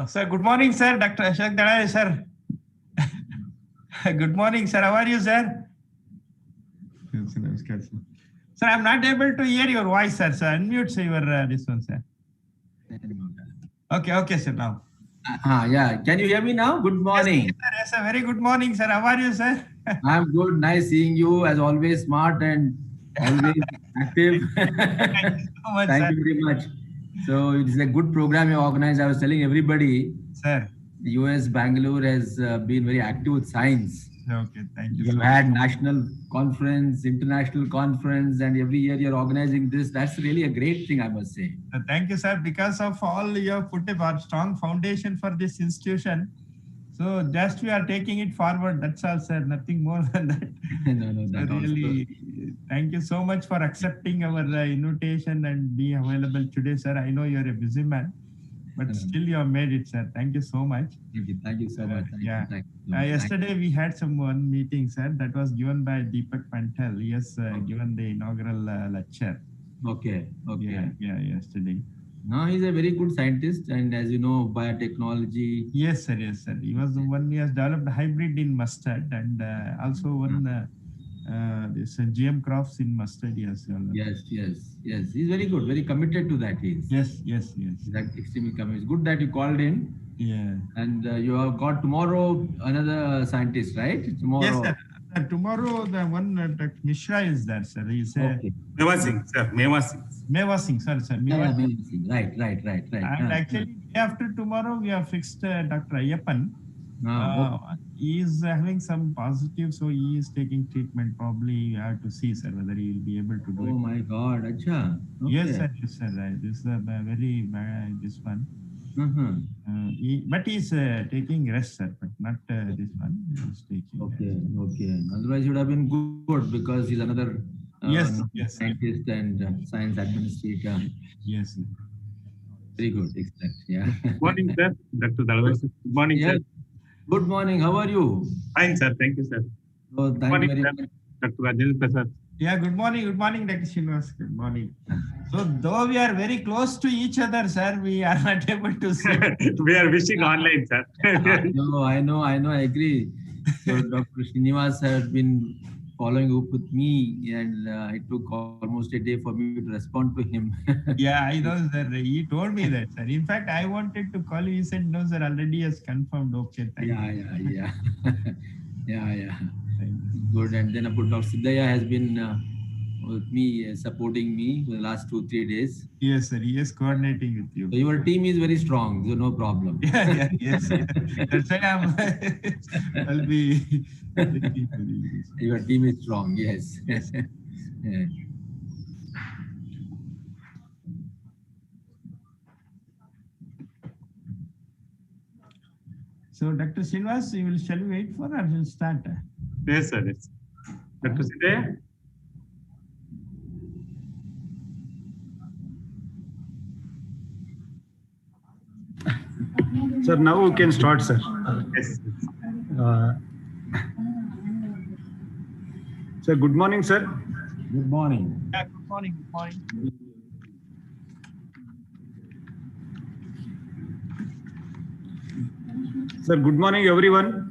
Sir, good morning, sir. Dr. Ashok Dalai, sir. Good morning, sir. How are you, sir? Sir, I'm not able to hear your voice, sir. So unmute your this one, sir. Okay, sir. Now. Yeah. Can you hear me now? Good morning. Yes, sir. Very good morning, sir. How are you, sir? I'm good. Nice seeing you. As always, smart and always active. Thank you so much, Thank sir. you very much. So it's a good program you organized. I was telling everybody, Sir. the US Bangalore has been very active with science. Okay, thank you. You've had national conference, international conference, and every year you're organizing this. That's really a great thing, I must say. Thank you, sir. Because of all you have put a strong foundation for this institution. So just we are taking it forward. That's all, sir. Nothing more than that. No, that so really, thank you so much for accepting our invitation and be available today, sir. I know you're a busy man, but still you have made it, sir. Thank you so much. Thank you so much. Yesterday we had one meeting, sir, that was given by Deepak Pantel. He has given the inaugural lecture. Okay. Yeah, yesterday. No, he's a very good scientist, and as you know, biotechnology. Yes, sir. He was the one. He has developed hybrid in mustard, and also one this GM crops in mustard. Yes. He's very good, very committed to that. Yes. That extremely committed. It's good that you called in. Yeah. And you have got tomorrow another scientist, right? Tomorrow. Yes, sir. Tomorrow the one Dr. Mishra is there, sir. He's Meva Singh, sir. Meva Singh, sir. Meva Singh. Right. And actually, day after tomorrow, we have fixed Dr. Ayyappan. He is having some positive, so he is taking treatment. Probably we have to see, sir, whether he will be able to do it. Oh my God, acha. Okay. Yes, sir. Right. This is a very bad, this one. But he's taking rest, sir, but not this one. He's taking Okay. Otherwise, he would have been good because he's another scientist and science administrator. Yes. Very good. Excellent. Yeah. Good morning, sir. Dr. Dalai. Good morning, sir. Good morning. How are you? Fine, sir. Thank you, sir. Oh, thank you very much. Dr. Rajendra Prasad. Yeah, good morning, Dr. Srinivas. Good morning. So, though we are very close to each other, sir, we are not able to see. We are wishing online, sir. I know. I agree. So, Dr. Srinivas has been following up with me, and it took almost a day for me to respond to him. Yeah, I know, sir. He told me that, sir. In fact, I wanted to call you. He said, no, sir, already has confirmed. Okay, thank you. Yeah. Good. And then Dr. Siddhaya has been with me, supporting me for the last 2-3 days. Yes, sir. He is coordinating with you. So your team is very strong, so no problem. Yes. That's why I'll be. Your team is strong, yes. Yeah. So, Dr. Srinivas, shall we wait for or shall start? Yes, sir. Yes. Dr. Siddhaya? Sir, now we can start, sir. Yes. Sir, good morning, sir. Good morning. Yeah, good morning. Sir, good morning, everyone.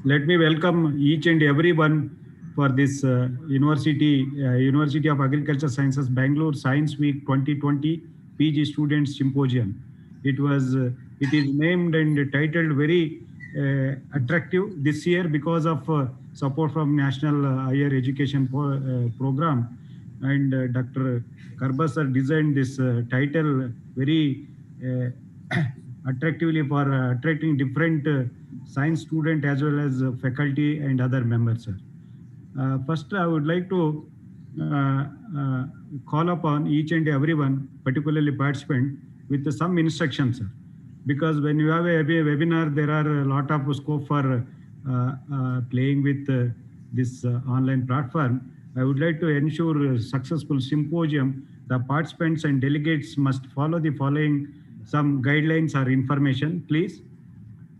Let me welcome each and everyone for this University of Agriculture Sciences Bangalore Science Week 2020 PG Students Symposium. It is named and titled very attractive this year because of support from National Higher Education Program, and Dr. Karbas sir designed this title very attractively for attracting different science student as well as faculty and other members, sir. First, I would like to call upon each and everyone, particularly participant, with some instructions, sir. Because when you have a webinar, there are a lot of scope for playing with this online platform. I would like to ensure a successful symposium. The participants and delegates must follow the following some guidelines or information, please.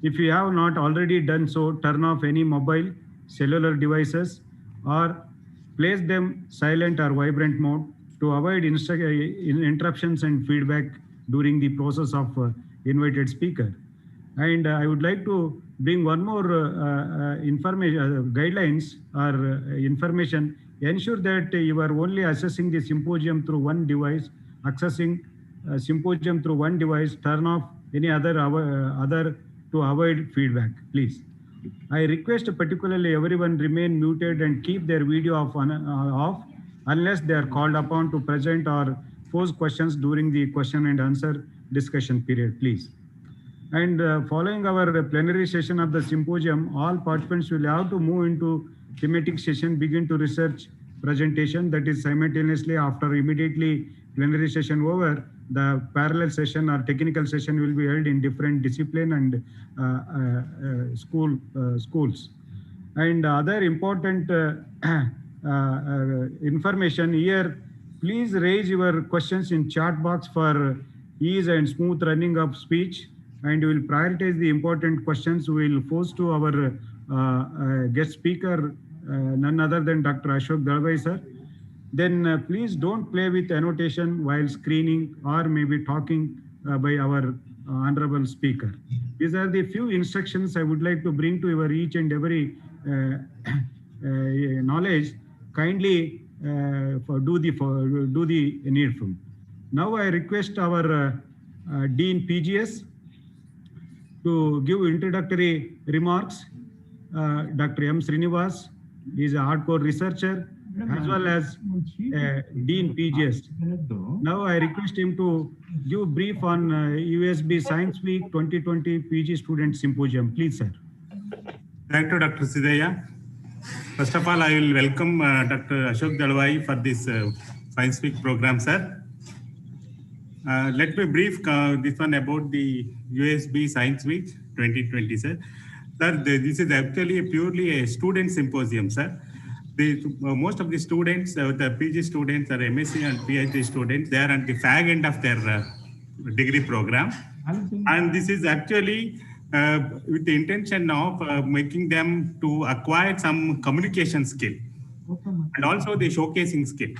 If you have not already done so, turn off any mobile, cellular devices, or place them silent or vibrant mode to avoid interruptions and feedback during the process of invited speaker. And I would like to bring one more information, guidelines or information. Ensure that you are only accessing the symposium through one device, accessing symposium through one device, turn off any other to avoid feedback, please. I request particularly everyone remain muted and keep their video off unless they are called upon to present or pose questions during the question and answer discussion period, please. And following our plenary session of the symposium, all participants will have to move into thematic session, begin to research presentation. That is simultaneously after immediately plenary session over, the parallel session or technical session will be held in different discipline and schools. And other important information here, please raise your questions in chat box for ease and smooth running of speech, and we will prioritize the important questions. We will pose to our guest speaker, none other than Dr. Ashok Dalwai, sir. Then please don't play with annotation while screening or maybe talking by our honorable speaker. These are the few instructions I would like to bring to your each and every knowledge. Kindly do the needful. Now I request our Dean PGS to give introductory remarks. Dr. M. Srinivas is a hardcore researcher as well as Dean PGS. Now I request him to give a brief on UASB Science Week 2020 PG Student Symposium. Please, sir. Thank you, Dr. Sidaya. First of all, I will welcome Dr. Ashok Dalwai for this Science Week program, sir. Let me brief this one about the UASB Science Week 2020, sir. Sir, this is actually purely a student symposium, sir. Most of the students, the PG students or MSc and PhD students, they are at the fag end of their degree program. And this is actually with the intention of making them to acquire some communication skill and also the showcasing skill.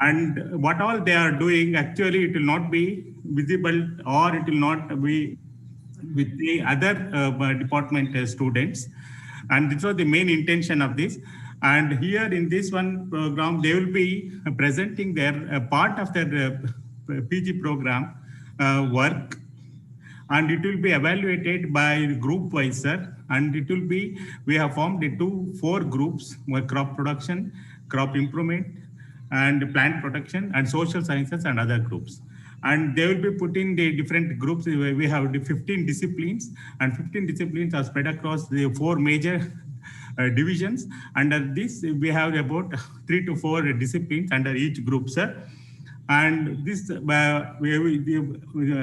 And what all they are doing, actually it will not be visible or it will not be with the other department students. And this was the main intention of this. And here in this one program, they will be presenting their part of their PG program work, and it will be evaluated by group wise, sir. And it will be, we have formed into 4 groups: crop production, crop improvement, and plant protection, and social sciences and other groups. And they will be put in the different groups. We have 15 disciplines, and 15 disciplines are spread across the 4 major divisions. Under this, we have about 3 to 4 disciplines under each group, sir. And this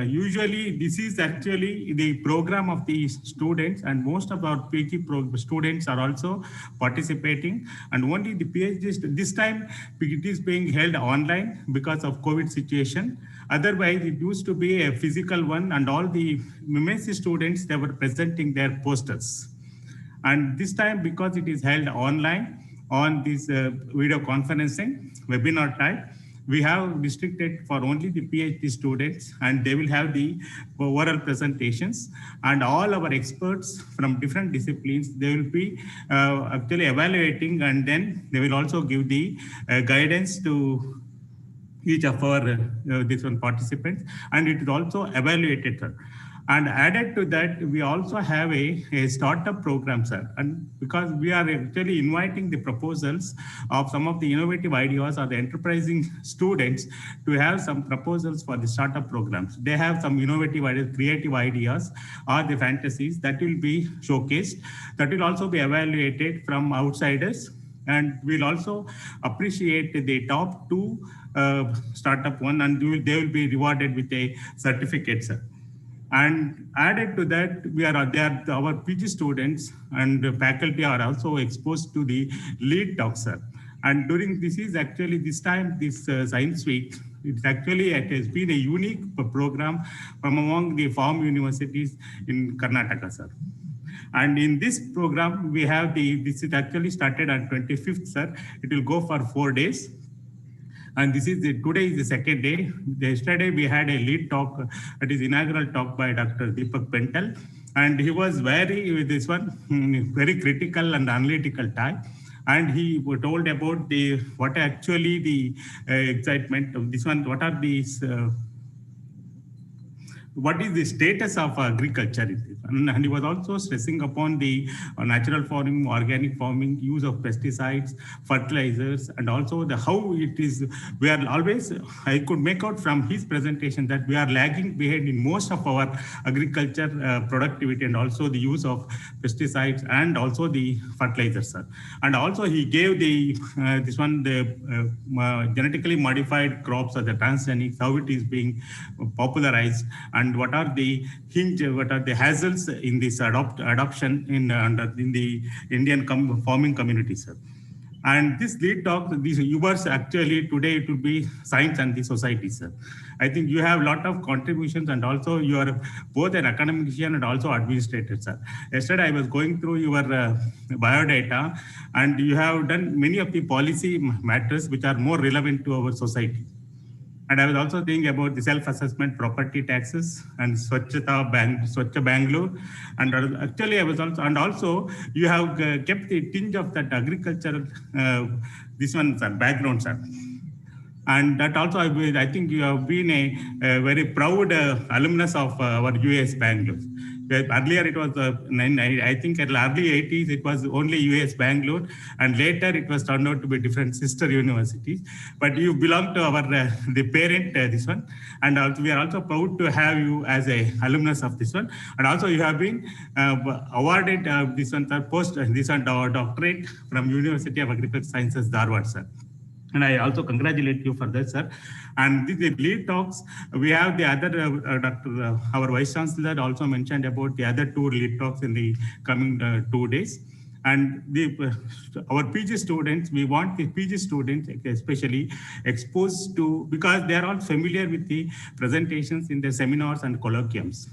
usually this is actually the program of the students, and most of our PG students are also participating. And only the PhD this time it is being held online because of COVID situation. Otherwise, it used to be a physical one, and all the MSc students, they were presenting their posters. And this time, because it is held online on this video conferencing webinar type, we have restricted for only the PhD students, and they will have the oral presentations. And all our experts from different disciplines, they will be actually evaluating, and then they will also give the guidance to each of our different participants, and it is also evaluated, sir. And added to that, we also have a startup program, sir. And because we are actually inviting the proposals of some of the innovative ideas or the enterprising students to have some proposals for the startup programs. They have some innovative ideas, creative ideas, or the fantasies that will be showcased. That will also be evaluated from outsiders. And we'll also appreciate the top 2 startup one, and they will be rewarded with a certificate, sir. And added to that, our PG students and faculty are also exposed to the lead talk, sir. And during this is actually this time, this Science Week, it has been a unique program from among the farm universities in Karnataka, sir. And in this program, we have this is actually started on 25th, sir. It will go for 4 days. And today is the second day. Yesterday we had a lead talk, that is inaugural talk by Dr. Deepak Pental. And he was very critical and analytical type. And he told about what actually the excitement of this one, what is the status of agriculture in this? And he was also stressing upon the natural farming, organic farming, use of pesticides, fertilizers, and also how it is. We are always, I could make out from his presentation that we are lagging behind in most of our agriculture productivity, and also the use of pesticides and also the fertilizers. And also he gave the genetically modified crops or the transgenics, how it is being popularized, and what are the hazards in this adoption in the Indian farming community, sir. And this lead talk, these yours actually today it will be science and the society, sir. I think you have a lot of contributions, and also you are both an academician and also administrator, sir. Yesterday I was going through your biodata, and you have done many of the policy matters which are more relevant to our society. And I was also thinking about the self-assessment property taxes and Swachha Bangalore. And actually I was also, and also you have kept the tinge of that agricultural, this one, sir, background, sir. And that also, I think you have been a very proud alumnus of our UAS Bangalore. Earlier it was, I think in the early 80s, it was only UAS Bangalore, and later it was turned out to be different sister universities. But you belong to our, the parent, this one. And also, we are also proud to have you as a alumnus of this one. And also you have been awarded this one, doctorate from University of Agricultural Sciences, Dharwad, sir. And I also congratulate you for that, sir. And the lead talks, we have the other, our Vice Chancellor also mentioned about the other 2 lead talks in the coming 2 days. And our PG students, we want the PG students especially exposed to, because they are all familiar with the presentations in the seminars and colloquiums.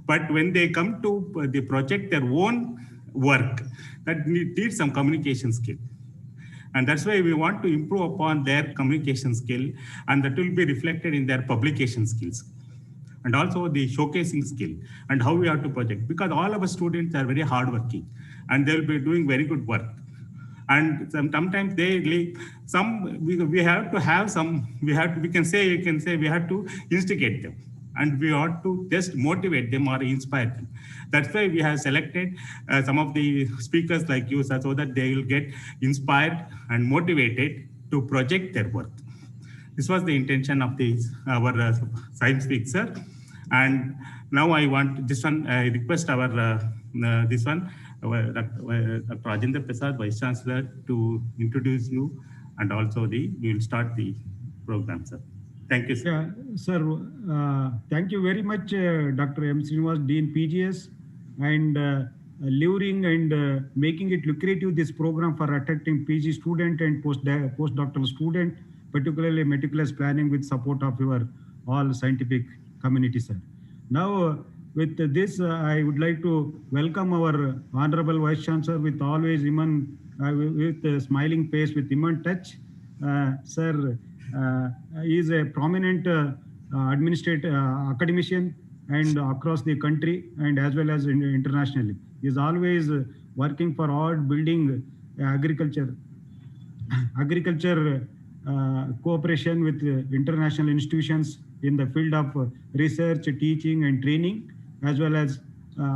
But when they come to the project their own work, that needs some communication skill. And that's why we want to improve upon their communication skill, and that will be reflected in their publication skills. And also the showcasing skill and how we have to project, because all our students are very hardworking and they'll be doing very good work. And sometimes we have to have some, we have to instigate them. And we ought to just motivate them or inspire them. That's why we have selected some of the speakers like you, sir, so that they will get inspired and motivated to project their work. This was the intention of our Science Week, sir. And now I want this one, I request our Dr. Rajendra Prasad, Vice Chancellor, to introduce you, and also we will start the program, sir. Thank you, sir. Yeah, sir, thank you very much, Dr. M. Srinivas, Dean PGS, and luring and making it lucrative, this program for attracting PG student and postdoctoral student, particularly meticulous planning with support of your all scientific community, sir. Now, with this, I would like to welcome our Honorable Vice Chancellor with always with a smiling face, with human touch. Sir, he is a prominent academician and across the country and as well as internationally. He is always working for building agriculture cooperation with international institutions in the field of research, teaching and training, as well as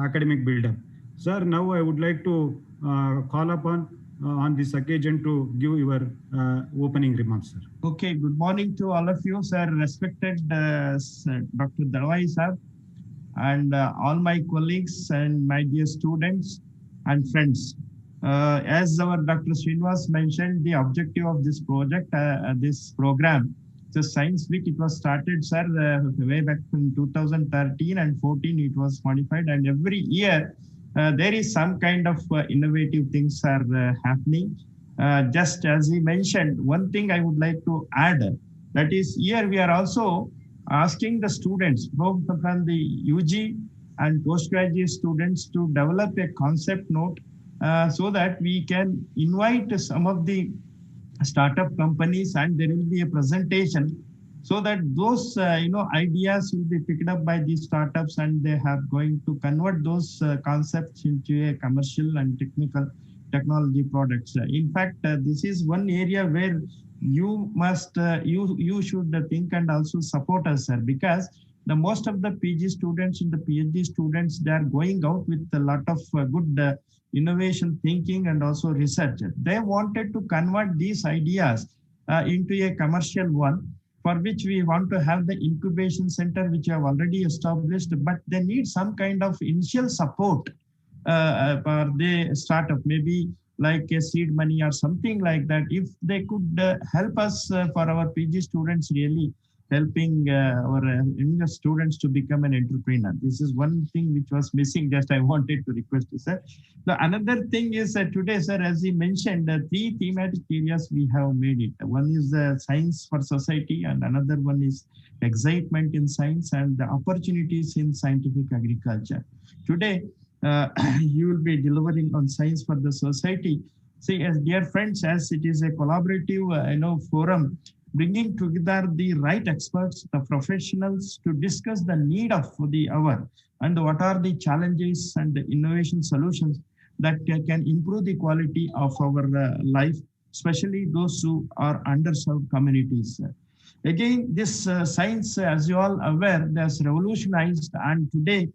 academic build-up. Sir, now I would like to call upon on this occasion to give your opening remarks, sir. Okay, good morning to all of you, sir. Respected Dr. Dalwai, sir, and all my colleagues and my dear students and friends. As our Dr. Srinivas mentioned, the objective of this project, this program, the Science Week, it was started, sir, way back in 2013 and 14, it was modified, and every year there is some kind of innovative things are happening. just as he mentioned, one thing I would like to add, that is here we are also asking the students both from the UG and postgraduate students to develop a concept note so that we can invite some of the startup companies and there will be a presentation so that those ideas will be picked up by these startups and they are going to convert those concepts into a commercial and technical technology products. In fact, this is one area where you must you should think and also support us, sir, because the most of the PG students and the PhD students, they are going out with a lot of good innovation thinking and also research. They wanted to convert these ideas into a commercial one, for which we want to have the incubation center, which have already established, but they need some kind of initial support for the startup, maybe like a seed money or something like that. If they could help us for our PG students, really helping our younger students to become an entrepreneur. This is one thing which was missing. Just I wanted to request, sir. The another thing is today, sir, as he mentioned, three thematic areas we have made it. One is science for society, and another one is excitement in science and the opportunities in scientific agriculture. Today, you will be delivering on science for the society. See, as dear friends, as it is a collaborative, forum, bringing together the right experts, the professionals to discuss the need of the hour and what are the challenges and the innovation solutions that can improve the quality of our life, especially those who are underserved communities. Again, this science, as you all aware, has revolutionized, and today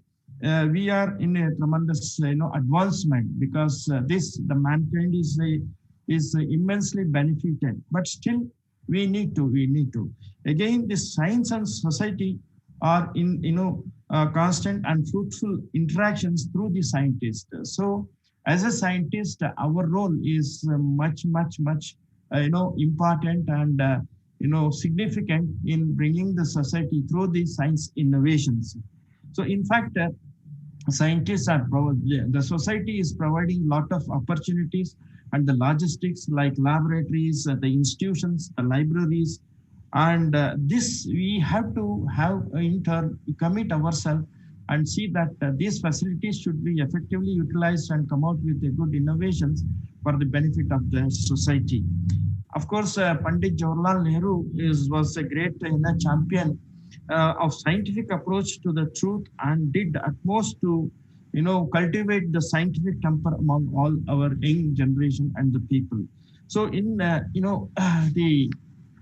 we are in a tremendous advancement because the mankind is immensely benefited, but still we need to again, this science and society are in constant and fruitful interactions through the scientist. So as a scientist, our role is much important and significant in bringing the society through the science innovations. So in fact, scientists are the society is providing lot of opportunities and the logistics like laboratories, the institutions, the libraries, and this we have to have in turn commit ourselves and see that these facilities should be effectively utilized and come out with good innovations for the benefit of the society. Of course, Pandit Jawaharlal Nehru was a great champion of scientific approach to the truth and did utmost to cultivate the scientific temper among all our young generation and the people. So in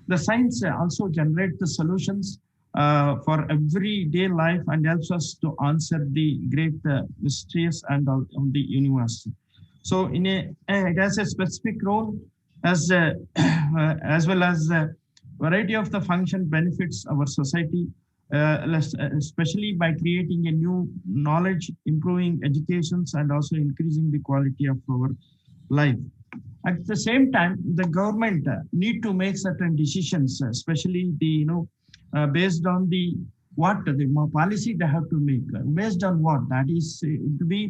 the science also generates the solutions for everyday life and helps us to answer the great mysteries and of the universe. So it has a specific role as as well as variety of the function benefits our society, especially by creating a new knowledge, improving educations, and also increasing the quality of our life. At the same time, the government need to make certain decisions, especially the based on the policy they have to make. Based on what? That is to be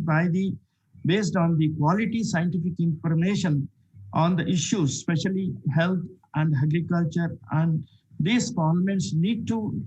based on the quality scientific information on the issues, especially health and agriculture, and these parliaments need to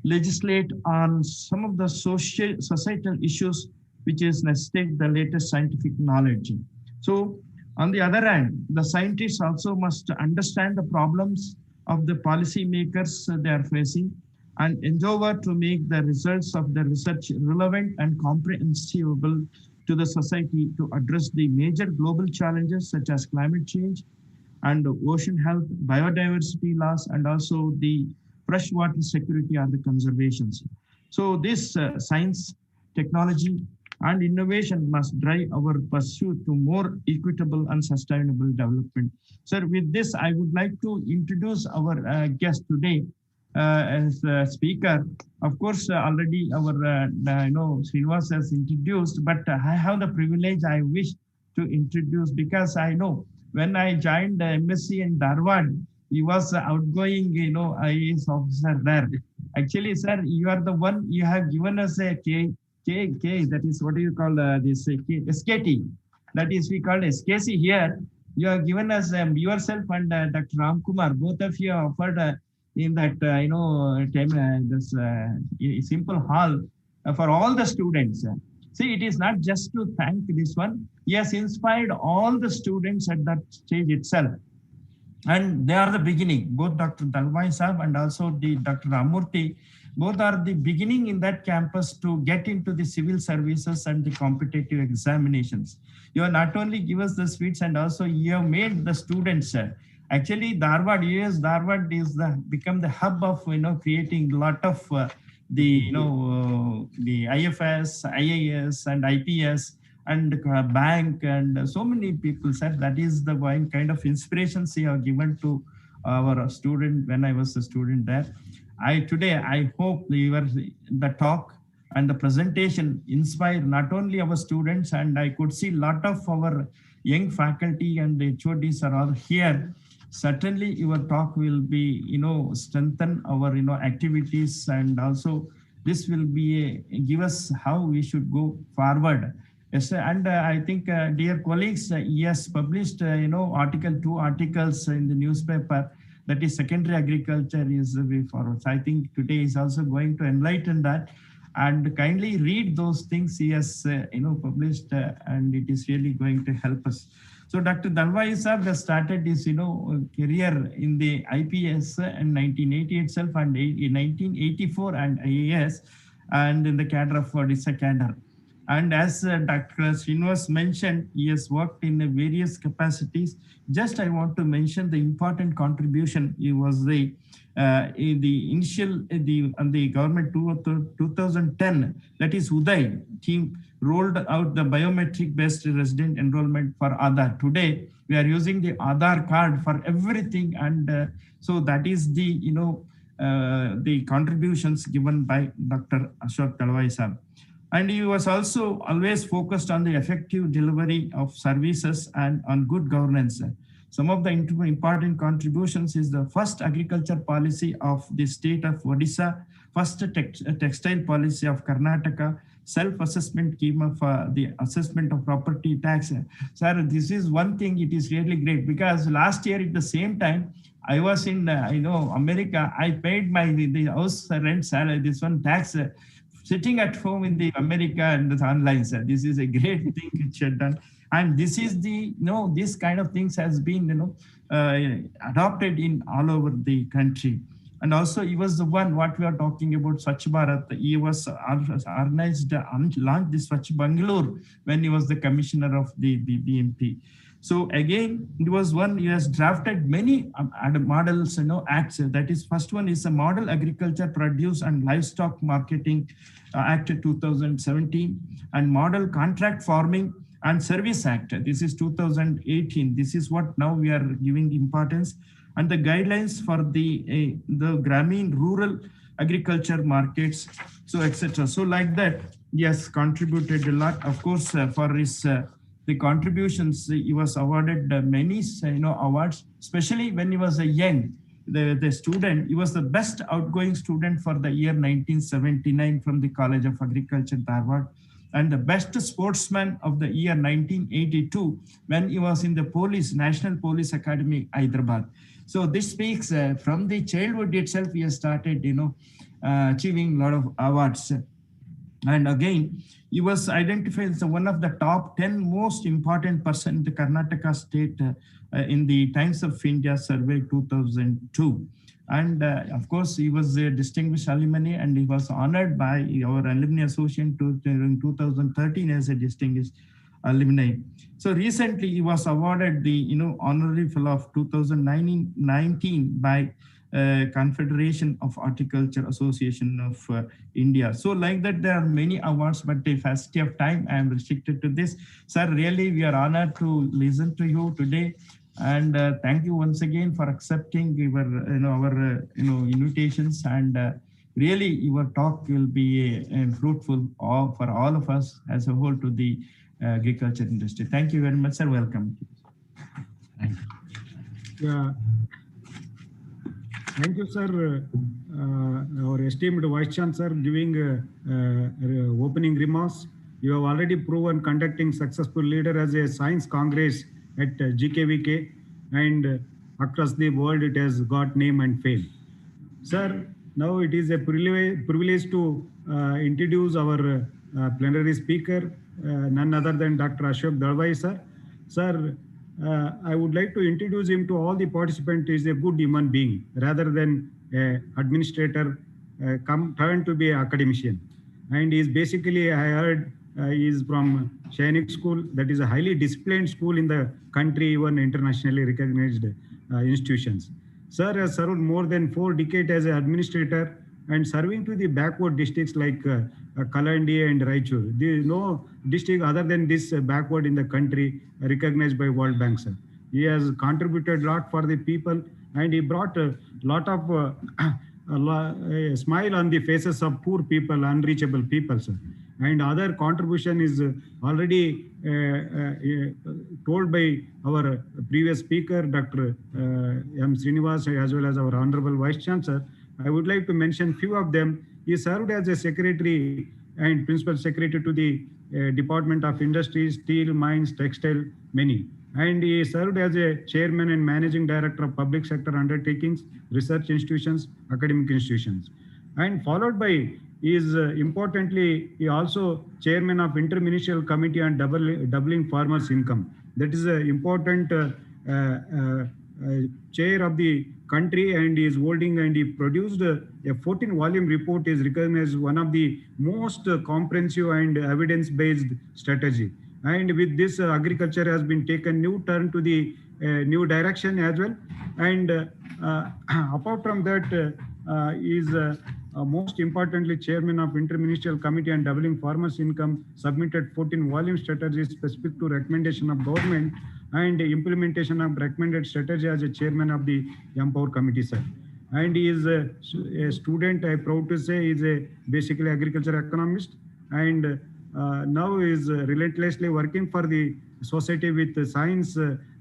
legislate on some of the societal issues which is necessitate the latest scientific knowledge. So on the other hand, the scientists also must understand the problems of the policy makers they are facing and endeavor to make the results of the research relevant and comprehensible to the society to address the major global challenges such as climate change and ocean health, biodiversity loss, and also the freshwater security and the conservations. So this science, technology, and innovation must drive our pursuit to more equitable and sustainable development. Sir, with this, I would like to introduce our guest today as a speaker. Of course, already our Srinivas has introduced, but I have the privilege I wish to introduce because I know when I joined the MSc in Dharwad, he was outgoing, IAS officer there. Actually, sir, you are the one, you have given us a K, that is what do you call this SKT. That is, we call SKC here. You have given us yourself and Dr. Ramkumar, both of you offered in that this simple hall for all the students. See, it is not just to thank this one. He has inspired all the students at that stage itself. And they are the beginning. Both Dr. Dalwai Saab and also the Dr. Ramurthy, both are the beginning in that campus to get into the civil services and the competitive examinations. You have not only give us the sweets, and also you have made the students. Actually, Dharwad, US Dharwad is become the hub of creating a lot of the the IFS, IAS, and IPS, and bank, and so many people said that is the kind of inspirations you have given to our student when I was a student there. Today I hope the talk and the presentation inspire not only our students, and I could see a lot of our young faculty and the HODs are all here. Certainly your talk will be strengthen our activities, and also this will be give us how we should go forward. Yes, and I think, dear colleagues, he has published, two articles in the newspaper, that is secondary agriculture is the way forward. So I think today is also going to enlighten that, and kindly read those things he has, published, and it is really going to help us. So Dr. Dalwai Saab has started his, career in the IPS in 1980 itself, and in 1984 and IAS, and in the cadre of Odisha cadre. And as Dr. Srinivas mentioned, he has worked in various capacities. Just I want to mention the important contribution. He was the initial the government 2010, that is Uday team rolled out the biometric based resident enrollment for Aadhaar. Today we are using the Aadhaar card for everything, and so that is the the contributions given by Dr. Ashok Dalwai Saab. And he was also always focused on the effective delivery of services and on good governance. Some of the important contributions is the first agriculture policy of the state of Odisha, first textile policy of Karnataka, self-assessment scheme for the assessment of property tax. Sir, this is one thing, it is really great, because last year at the same time, I was in America. I paid the house rent salary, this one tax, sitting at home in the America and the online, sir. This is a great thing which you have done. And this is the, this kind of things has been, adopted in all over the country. And also he was the one, what we are talking about, Swachh Bharat. He was organized and launched the Swachh Bangalore when he was the commissioner of the BMP. So again, it was one, he has drafted many models, acts. That is, first one is a Model Agriculture Produce and Livestock Marketing Act 2017, and Model Contract Farming and Service Act. This is 2018. This is what now we are giving importance, and the guidelines for the Grameen rural agriculture markets, so etc. So like that, yes, contributed a lot. Of course, for his the contributions, he was awarded many awards, especially when he was a young the student. He was the best outgoing student for the year 1979 from the College of Agriculture, Dharwad, and the best sportsman of the year 1982 when he was in the National Police Academy, Hyderabad. So this speaks from the childhood itself, he has started achieving a lot of awards. And again, he was identified as one of the top 10 most important person in the Karnataka state in the Times of India survey 2002. And of course, he was a distinguished alumni, and he was honored by our alumni association in 2013 as a distinguished alumni. So recently, he was awarded the honorary fellow of 2019 by Confederation of Horticulture Association of India. So like that, there are many awards, but the paucity of time, I am restricted to this. Sir, really, we are honored to listen to you today. And thank you once again for accepting our invitations, and really your talk will be fruitful for all of us as a whole to the agriculture industry. Thank you very much, sir. Welcome. Thank you. Yeah. Thank you, sir. Our esteemed Vice Chancellor giving opening remarks. You have already proven conducting successful leader as a science congress at GKVK, and across the world it has got name and fame. Sir, now it is a privilege to introduce our plenary speaker, none other than Dr. Ashok Dalwai, sir. Sir, I would like to introduce him to all the participants. He is a good human being rather than administrator turned to be an academician. And he is basically, I heard, he is from Shainik School. That is a highly disciplined school in the country, even internationally recognized institutions. Sir has served more than 4 decades as an administrator and serving to the backward districts like Kalandi and Raichur. There is no district other than this backward in the country recognized by World Bank, sir. He has contributed a lot for the people, and he brought a lot of a smile on the faces of poor people, unreachable people, sir. And other contribution is already told by our previous speaker, Dr. M. Srinivas, as well as our Honorable Vice Chancellor. I would like to mention few of them. He served as a secretary and principal secretary to the Department of Industry, Steel, Mines, Textile, many. And he served as a chairman and managing director of public sector undertakings, research institutions, academic institutions. And followed by is importantly, he also chairman of Interministerial Committee on Doubling Farmers' Income. That is an important chair of the country, and he is holding, and he produced a 14-volume report, is recognized one of the most comprehensive and evidence-based strategy. And with this, agriculture has been taken new turn to the new direction as well. And apart from that, is most importantly chairman of Interministerial Committee on Doubling Farmers' Income, submitted 14-volume strategies specific to recommendation of government and implementation of recommended strategy as a chairman of the Empower Committee, sir. And he is a student, I'm proud to say, is a basically agriculture economist, and now is relentlessly working for the society with science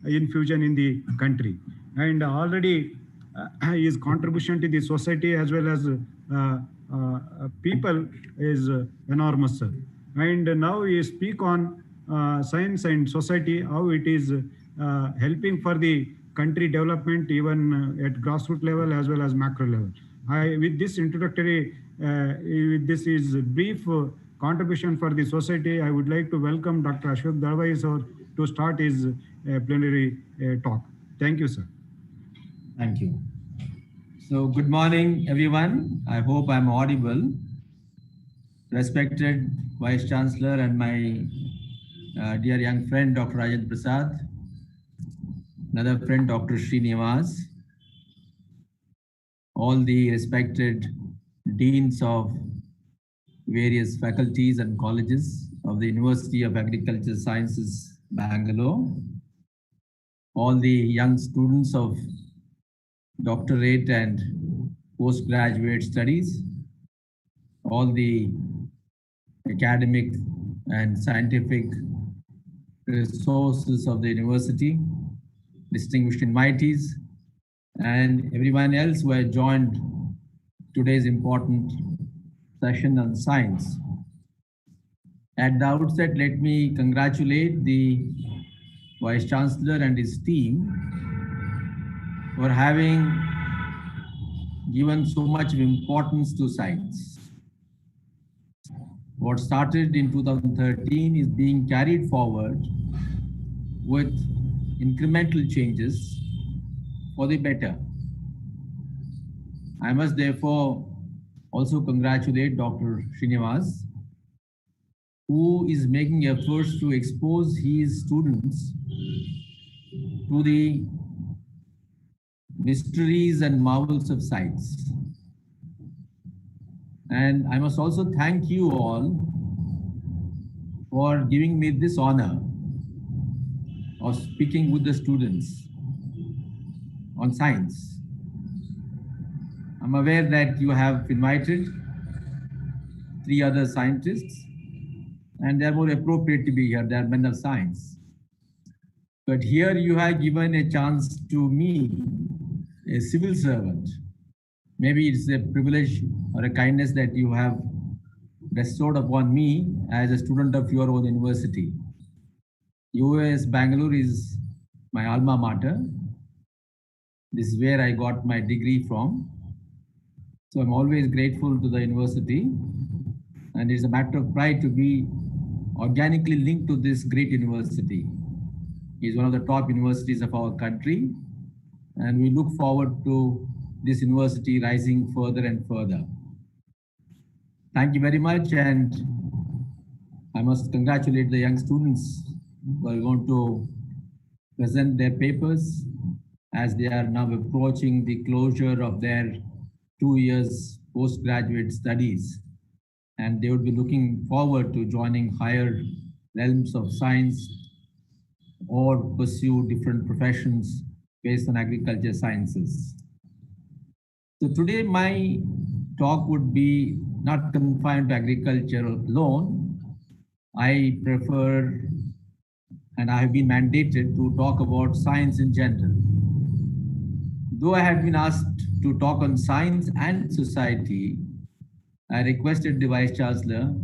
infusion in the country. And already his contribution to the society as well as people is enormous, sir. And now he speak on science and society, how it is helping for the country development, even at grassroots level as well as macro level. With this introductory, with this is brief contribution for the society, I would like to welcome Dr. Ashok Dalwai, sir, to start his plenary talk. Thank you, sir. Thank you. So good morning, everyone. I hope I'm audible. Respected Vice Chancellor and my dear young friend, Dr. Rajendra Prasad, another friend, Dr. Srinivas, all the respected deans of various faculties and colleges of the University of Agricultural Sciences, Bangalore, all the young students of doctorate and postgraduate studies, all the academic and scientific resources of the university, distinguished invitees, and everyone else who has joined today's important session on science. At the outset, let me congratulate the Vice Chancellor and his team for having given so much importance to science. What started in 2013 is being carried forward with incremental changes for the better. I must therefore also congratulate Dr. Srinivas, who is making efforts to expose his students to the mysteries and marvels of science. And I must also thank you all for giving me this honor of speaking with the students on science. I'm aware that you have invited 3 other scientists, and they're more appropriate to be here. They're men of science. But here you have given a chance to me, a civil servant. Maybe it's a privilege or a kindness that you have bestowed upon me as a student of your own university. UAS Bangalore is my alma mater. This is where I got my degree from. So I'm always grateful to the university, and it's a matter of pride to be organically linked to this great university. It's one of the top universities of our country, and we look forward to this university rising further and further. Thank you very much, and I must congratulate the young students who are going to present their papers as they are now approaching the closure of their 2 years postgraduate studies, and they would be looking forward to joining higher realms of science or pursue different professions based on agriculture sciences. So today my talk would be not confined to agriculture alone. I prefer, and I have been mandated to talk about science in general. Though I had been asked to talk on science and society, I requested the Vice Chancellor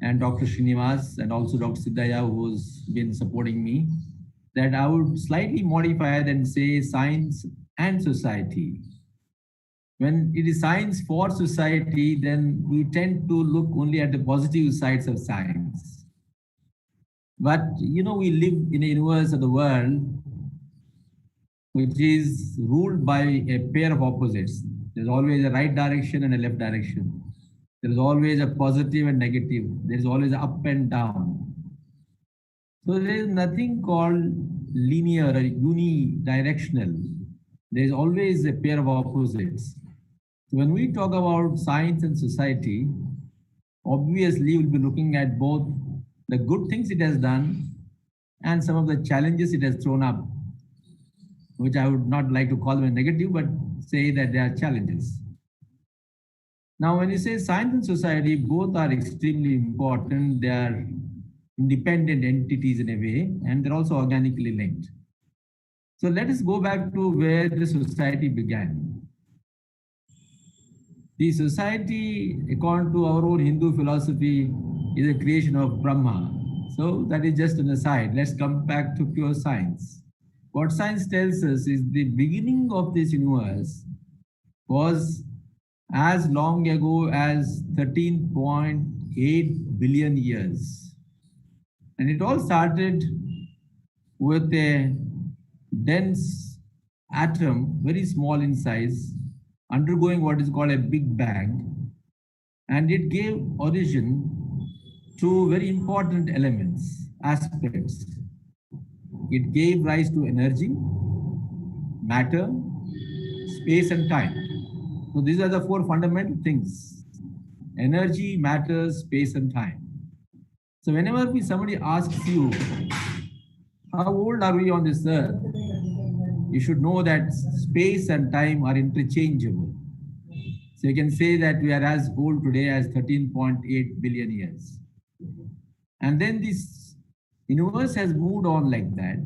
and Dr. Srinivas and also Dr. Siddhaya, who's been supporting me, that I would slightly modify it and say science and society. When it is science for society, then we tend to look only at the positive sides of science. But you know, we live in a universe of the world which is ruled by a pair of opposites. There's always a right direction and a left direction. There is always a positive and negative. There is always up and down. So there is nothing called linear or unidirectional. There is always a pair of opposites. So when we talk about science and society, obviously we'll be looking at both the good things it has done and some of the challenges it has thrown up, which I would not like to call them a negative, but say that they are challenges. Now, when you say science and society, both are extremely important. They are independent entities in a way, and they're also organically linked. So let us go back to where the society began. The society, according to our own Hindu philosophy, is a creation of Brahma. So that is just an aside. Let's come back to pure science. What science tells us is the beginning of this universe was as long ago as 13.8 billion years. And it all started with a dense atom, very small in size, undergoing what is called a Big Bang. And it gave origin to very important elements, aspects. It gave rise to energy, matter, space, and time. So these are the four fundamental things: energy, matter, space, and time. So whenever somebody asks you, how old are we on this earth? You should know that space and time are interchangeable. So you can say that we are as old today as 13.8 billion years. And then this universe has moved on like that.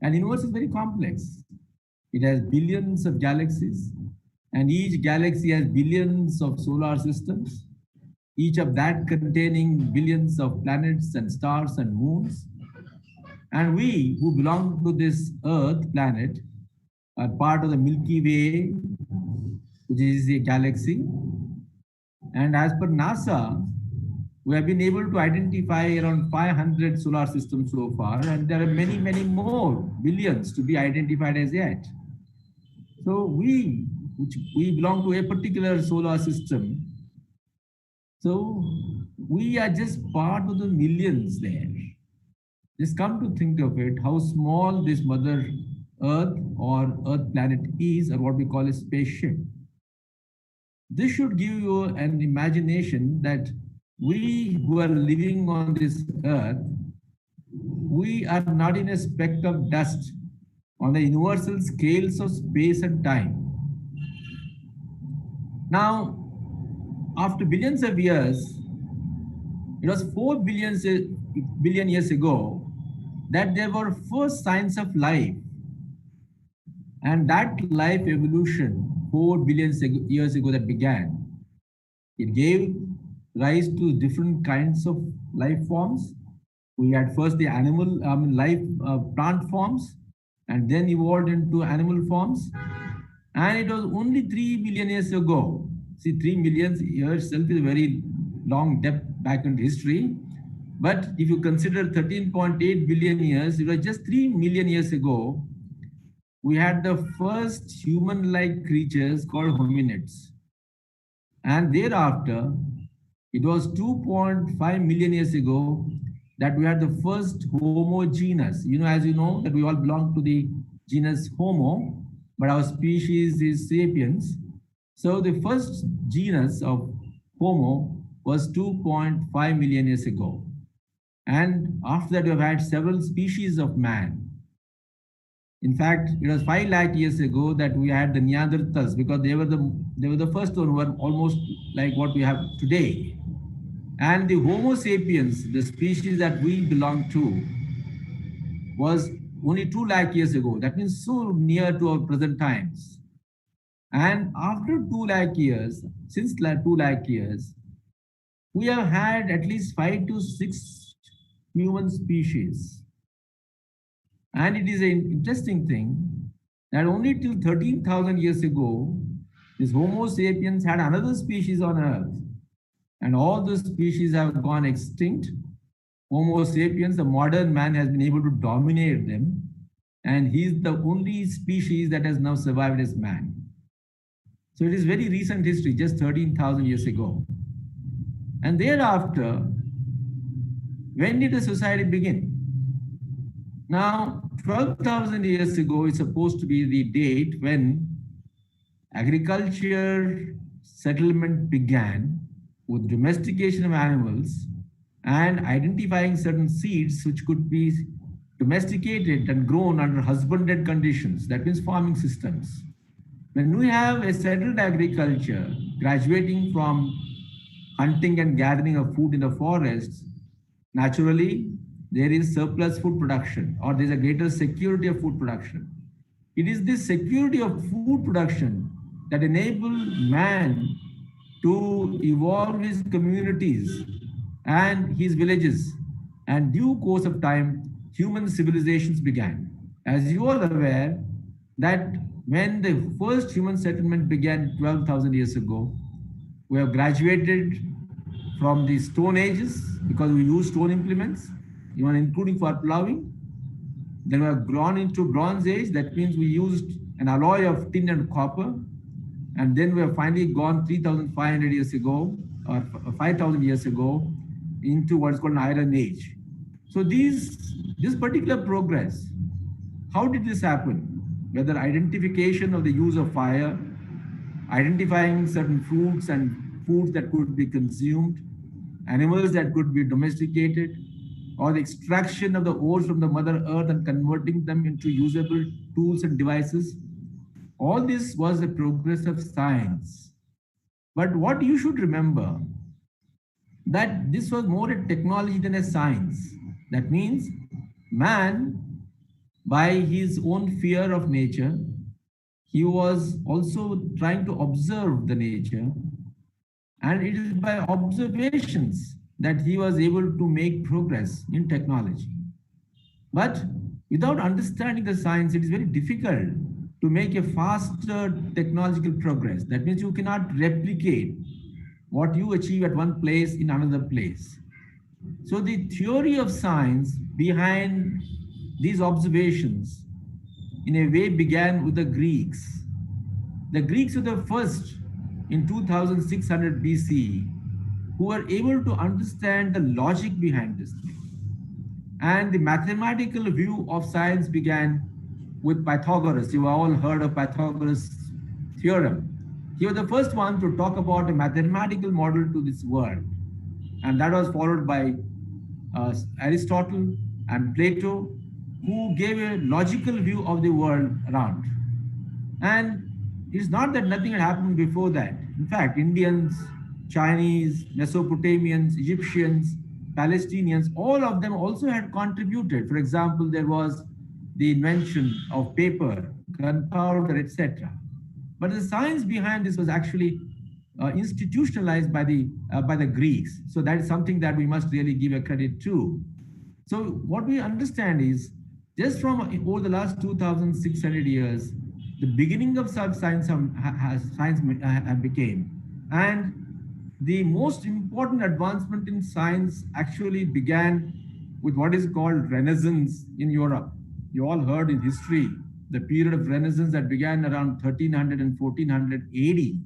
And the universe is very complex. It has billions of galaxies, and each galaxy has billions of solar systems, each of that containing billions of planets and stars and moons. And we who belong to this Earth planet are part of the Milky Way, which is a galaxy. And as per NASA, we have been able to identify around 500 solar systems so far, and there are many, many more billions to be identified as yet. So we belong to a particular solar system. So we are just part of the millions there. Just come to think of it, how small this Mother Earth or Earth planet is, or what we call a spaceship. This should give you an imagination that we who are living on this earth, we are not in a speck of dust on the universal scales of space and time. Now, after billions of years, it was 4 billion years ago that there were first signs of life. And that life evolution, 4 billion years ago that began, it gave rise to different kinds of life forms. We had first the plant forms, and then evolved into animal forms. And it was only 3 million years ago. See, 3 million years itself is a very long depth back into history. But if you consider 13.8 billion years, it was just 3 million years ago, we had the first human-like creatures called hominids. And thereafter, it was 2.5 million years ago that we had the first Homo genus. As you know, that we all belong to the genus Homo, but our species is sapiens. So the first genus of Homo was 2.5 million years ago. And after that, we have had several species of man. In fact, it was 5 lakh years ago that we had the Neanderthals, because they were the first one who were almost like what we have today. And the Homo sapiens, the species that we belong to, was only 2 lakh years ago. That means so near to our present times. And after 2 lakh years, since 2 lakh years, we have had at least 5 to 6 human species. And it is an interesting thing that only till 13,000 years ago, this Homo sapiens had another species on Earth. And all those species have gone extinct. Homo sapiens, the modern man, has been able to dominate them. And he's the only species that has now survived as man. So it is very recent history, just 13,000 years ago. And thereafter, when did the society begin? Now, 12,000 years ago is supposed to be the date when agriculture settlement began with domestication of animals and identifying certain seeds which could be domesticated and grown under husbanded conditions. That means farming systems. When we have a settled agriculture graduating from hunting and gathering of food in the forests, naturally, there is surplus food production, or there's a greater security of food production. It is this security of food production that enabled man to evolve his communities and his villages. And due course of time, human civilizations began. As you are aware, that when the first human settlement began 12,000 years ago, we have graduated from the Stone Ages because we use stone implements, even including for plowing. Then we have gone into Bronze Age. That means we used an alloy of tin and copper. And then we have finally gone 3,500 years ago, or 5,000 years ago, into what's called an Iron Age. So this particular progress, how did this happen? Whether identification of the use of fire, identifying certain fruits and foods that could be consumed, animals that could be domesticated, or the extraction of the ores from the Mother Earth and converting them into usable tools and devices. All this was the progress of science. But what you should remember, that this was more a technology than a science. That means man, by his own fear of nature, he was also trying to observe the nature. And it is by observations that he was able to make progress in technology. But without understanding the science, it is very difficult to make a faster technological progress. That means you cannot replicate what you achieve at one place in another place. So the theory of science behind these observations in a way began with the Greeks. The Greeks were the first in 2600 BCE who were able to understand the logic behind this thing. And the mathematical view of science began with Pythagoras. You have all heard of Pythagoras' theorem. He was the first one to talk about a mathematical model to this world. And that was followed by Aristotle and Plato, who gave a logical view of the world around. And it's not that nothing had happened before that. In fact, Indians, Chinese, Mesopotamians, Egyptians, Palestinians, all of them also had contributed. For example, there was the invention of paper, gunpowder, etc. But the science behind this was actually institutionalized by the Greeks. So that is something that we must really give a credit to. So what we understand is Just from over the last 2,600 years, the beginning of science became. And the most important advancement in science actually began with what is called Renaissance in Europe. You all heard in history the period of Renaissance that began around 1300 and 1400 AD.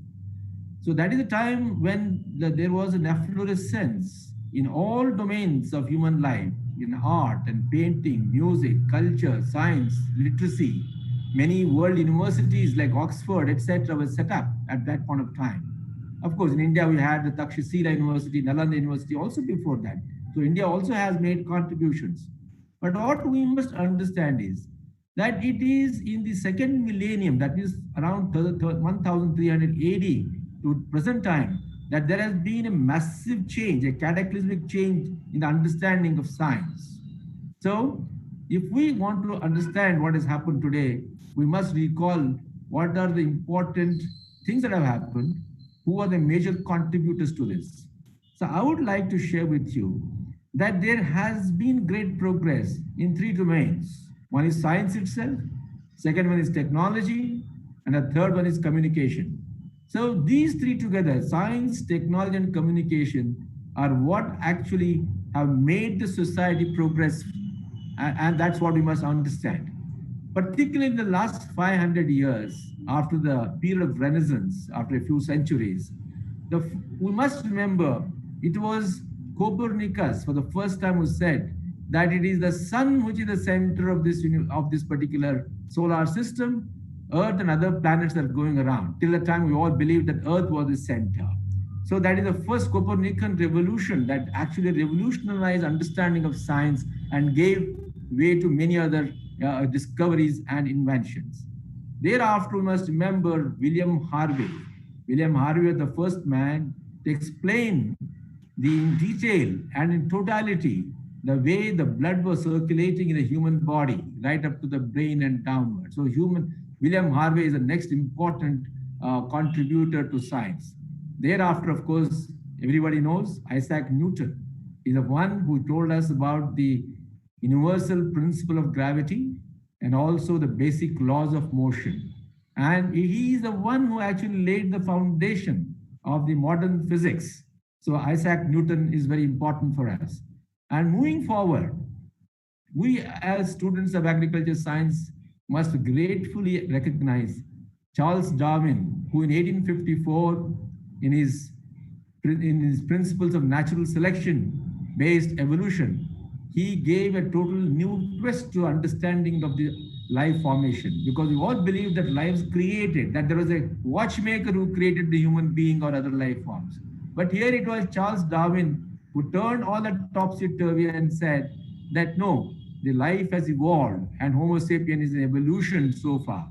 So that is the time when there was an efflorescence in all domains of human life, in art and painting, music, culture, science, literacy. Many world universities like Oxford, etc., were set up at that point of time. Of course, in India, we had the Takshashila University, Nalanda University also before that. So India also has made contributions. But what we must understand is that it is in the second millennium, that is around 1300 AD to present time, that there has been a massive change, a cataclysmic change in the understanding of science. So if we want to understand what has happened today, we must recall what are the important things that have happened, who are the major contributors to this. So I would like to share with you that there has been great progress in three domains. One is science itself, second one is technology, and the third one is communication. So these three together, science, technology, and communication, are what actually have made the society progress, and that's what we must understand. Particularly in the last 500 years, after the period of Renaissance, after a few centuries, we must remember it was Copernicus for the first time who said that it is the sun which is the center of this particular solar system. Earth and other planets are going around. Till the time we all believed that Earth was the center. So that is the first Copernican revolution that actually revolutionized understanding of science and gave way to many other discoveries and inventions. Thereafter, we must remember William Harvey. William Harvey was the first man to explain in detail and in totality the way the blood was circulating in the human body, right up to the brain and downward. So William Harvey is the next important contributor to science. Thereafter, of course, everybody knows Isaac Newton is the one who told us about the universal principle of gravity and also the basic laws of motion. And he is the one who actually laid the foundation of the modern physics. So Isaac Newton is very important for us. And moving forward, we as students of agriculture science must gratefully recognize Charles Darwin, who in 1854, in his principles of natural selection based evolution, he gave a total new twist to understanding of the life formation, because we all believe that life is created, that there was a watchmaker who created the human being or other life forms. But here it was Charles Darwin who turned all that topsy-turvy and said that no, the life has evolved and Homo sapien is an evolution so far.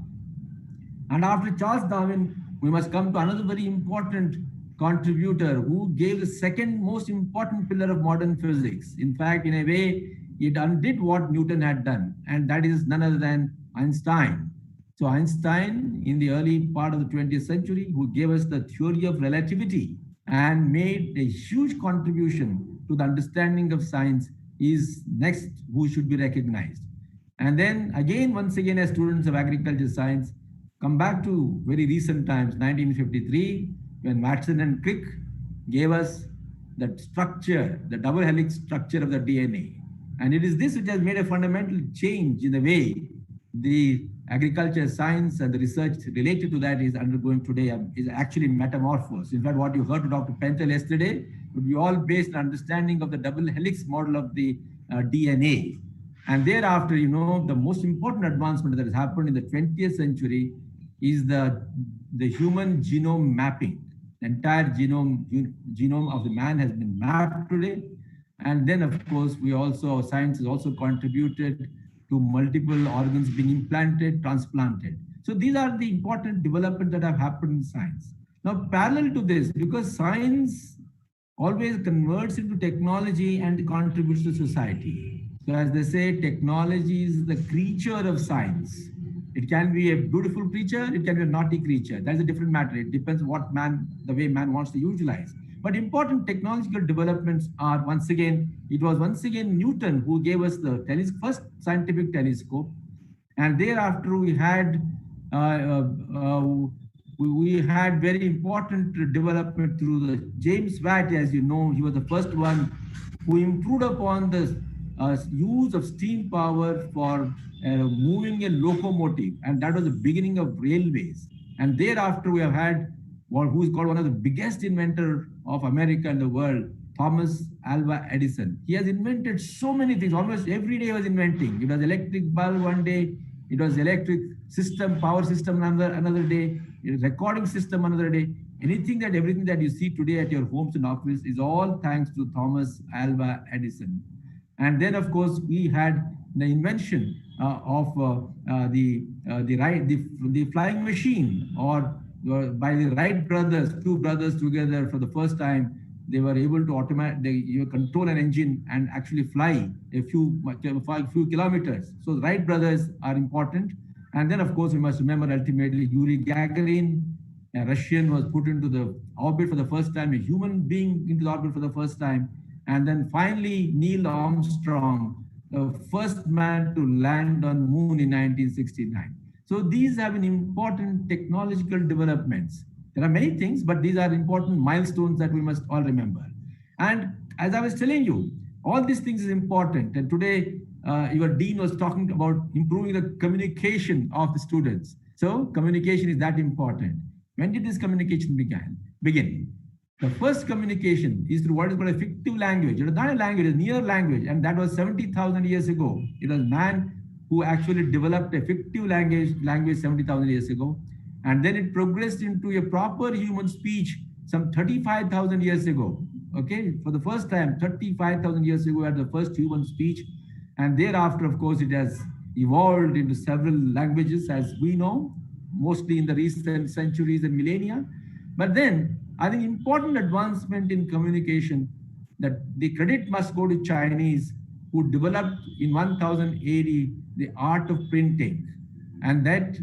And after Charles Darwin, we must come to another very important contributor who gave the second most important pillar of modern physics. In fact, in a way, it undid what Newton had done, and that is none other than Einstein. So Einstein, in the early part of the 20th century, who gave us the theory of relativity and made a huge contribution to the understanding of science, is next who should be recognized. And then again, once again, as students of agriculture science, come back to very recent times, 1953, when Watson and Crick gave us the structure, the double helix structure of the DNA. And it is this which has made a fundamental change in the way the agriculture science and the research related to that is undergoing today, is actually metamorphosed. In fact, what you heard to Dr. Pentel yesterday would be all based on understanding of the double helix model of the DNA. And thereafter, you know, the most important advancement that has happened in the 20th century is the human genome mapping. The entire genome of the man has been mapped today. And then, of course, science has also contributed to multiple organs being implanted, transplanted. So these are the important developments that have happened in science. Now, parallel to this, because science always converts into technology and contributes to society. So as they say, technology is the creature of science. It can be a beautiful creature, it can be a naughty creature. That's a different matter. It depends what the way man wants to utilize. But important technological developments are it was once again Newton who gave us the first scientific telescope. And thereafter we had very important development through the James Watt, as you know. He was the first one who improved upon the use of steam power for moving a locomotive, and that was the beginning of railways. And thereafter we have had who is called one of the biggest inventor of America and the world, Thomas Alva Edison. He has invented so many things. Almost every day he was inventing. It was electric bulb one day, it was electric system, power system another day, recording system another day. Everything that you see today at your homes and office is all thanks to Thomas Alva Edison. And then, of course, we had the invention of the flying machine, or by the Wright brothers, two brothers together for the first time. They were able to control an engine and actually fly a few kilometers. So the Wright brothers are important. And then, of course, we must remember ultimately Yuri Gagarin, a Russian, was put into the orbit for the first time, a human being into the orbit for the first time. And then finally, Neil Armstrong, the first man to land on moon in 1969. So these have been important technological developments. There are many things, but these are important milestones that we must all remember. And as I was telling you, all these things is important. And today, your dean was talking about improving the communication of the students. So communication is that important. When did this communication begin? The first communication is through what is called a fictive language. It was not a language, it's a near language. And that was 70,000 years ago. It was man who actually developed a fictive language 70,000 years ago. And then it progressed into a proper human speech some 35,000 years ago. Okay, for the first time, 35,000 years ago, we had the first human speech. And thereafter, of course, it has evolved into several languages, as we know, mostly in the recent centuries and millennia. But then, I think important advancement in communication, that the credit must go to Chinese, who developed in 1000 AD the art of printing. And that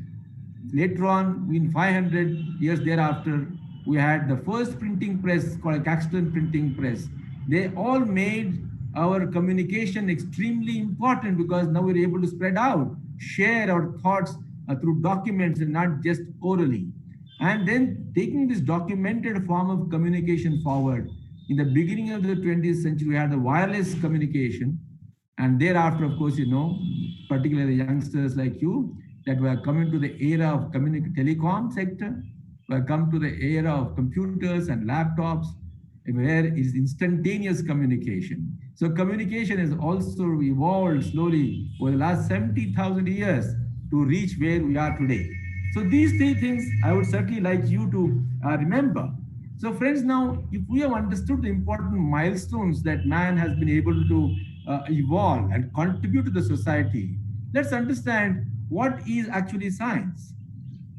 later on, in 500 years thereafter, we had the first printing press called a Caxton printing press. They all made our communication extremely important, because now we're able to spread out, share our thoughts through documents and not just orally. And then taking this documented form of communication forward, in the beginning of the 20th century, we had the wireless communication. And thereafter, of course, you know, particularly youngsters like you, that we are coming to the era of telecom sector. We have come to the era of computers and laptops, where it is instantaneous communication. So communication has also evolved slowly over the last 70,000 years to reach where we are today. So these three things I would certainly like you to remember. So friends, now, if we have understood the important milestones that man has been able to evolve and contribute to the society, let's understand what is actually science.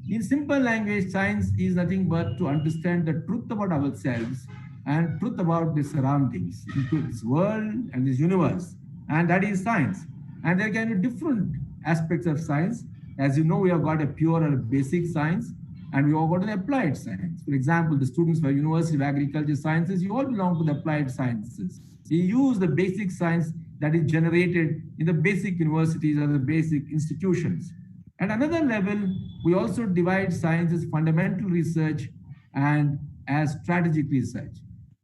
In simple language, science is nothing but to understand the truth about ourselves and truth about the surroundings, into this world and this universe. And that is science. And there can be different aspects of science. As you know, we have got a pure or a basic science, and we all got an applied science. For example, the students for University of Agriculture Sciences, you all belong to the applied sciences. You use the basic science that is generated in the basic universities or the basic institutions. At another level, we also divide science as fundamental research and as strategic research.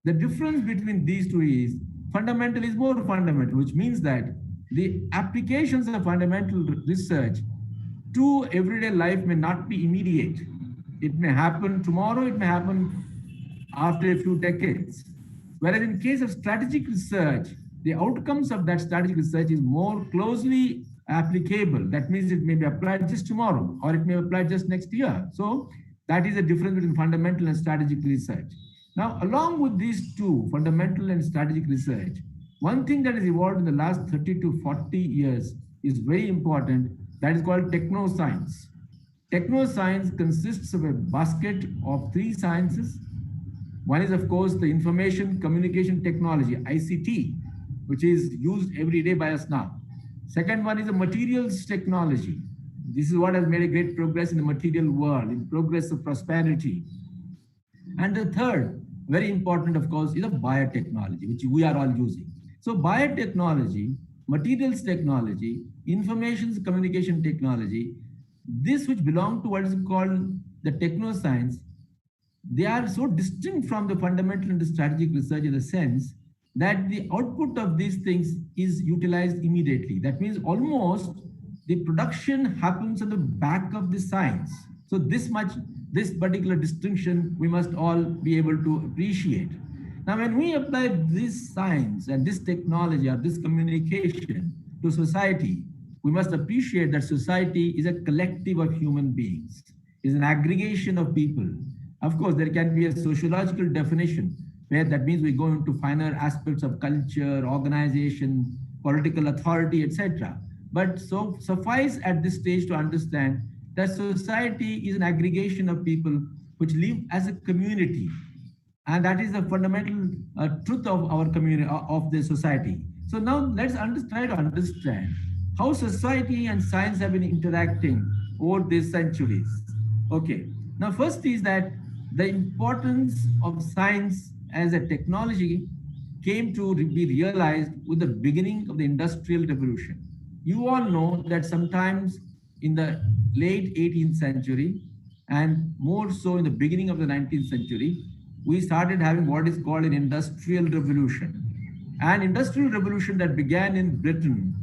The difference between these two is fundamental is more fundamental, which means that the applications of fundamental research to everyday life may not be immediate. It may happen tomorrow, it may happen after a few decades. Whereas in case of strategic research, the outcomes of that strategic research is more closely applicable. That means it may be applied just tomorrow, or it may be applied just next year. So that is the difference between fundamental and strategic research. Now, along with these two, fundamental and strategic research, one thing that has evolved in the last 30 to 40 years is very important. That is called technoscience. Technoscience consists of a basket of three sciences. One is, of course, the information communication technology, ICT, which is used every day by us now. Second one is the materials technology. This is what has made a great progress in the material world, in progress of prosperity. And the third very important, of course, is a biotechnology, which we are all using. So biotechnology, materials technology, information communication technology, this which belong to what is called the technoscience, they are so distinct from the fundamental and the strategic research in the sense that the output of these things is utilized immediately. That means almost the production happens on the back of the science. So this particular distinction, we must all be able to appreciate. Now, when we apply this science and this technology or this communication to society, we must appreciate that society is a collective of human beings, is an aggregation of people. Of course, there can be a sociological definition where that means we go into finer aspects of culture, organization, political authority, etc. But so suffice at this stage to understand that society is an aggregation of people which live as a community. And that is the fundamental truth of our community, of the society. So now let's try to understand how society and science have been interacting over these centuries. Okay, now first is that the importance of science as a technology came to be realized with the beginning of the Industrial Revolution. You all know that sometimes in the late 18th century and more so in the beginning of the 19th century, we started having what is called an Industrial Revolution. An Industrial Revolution that began in Britain,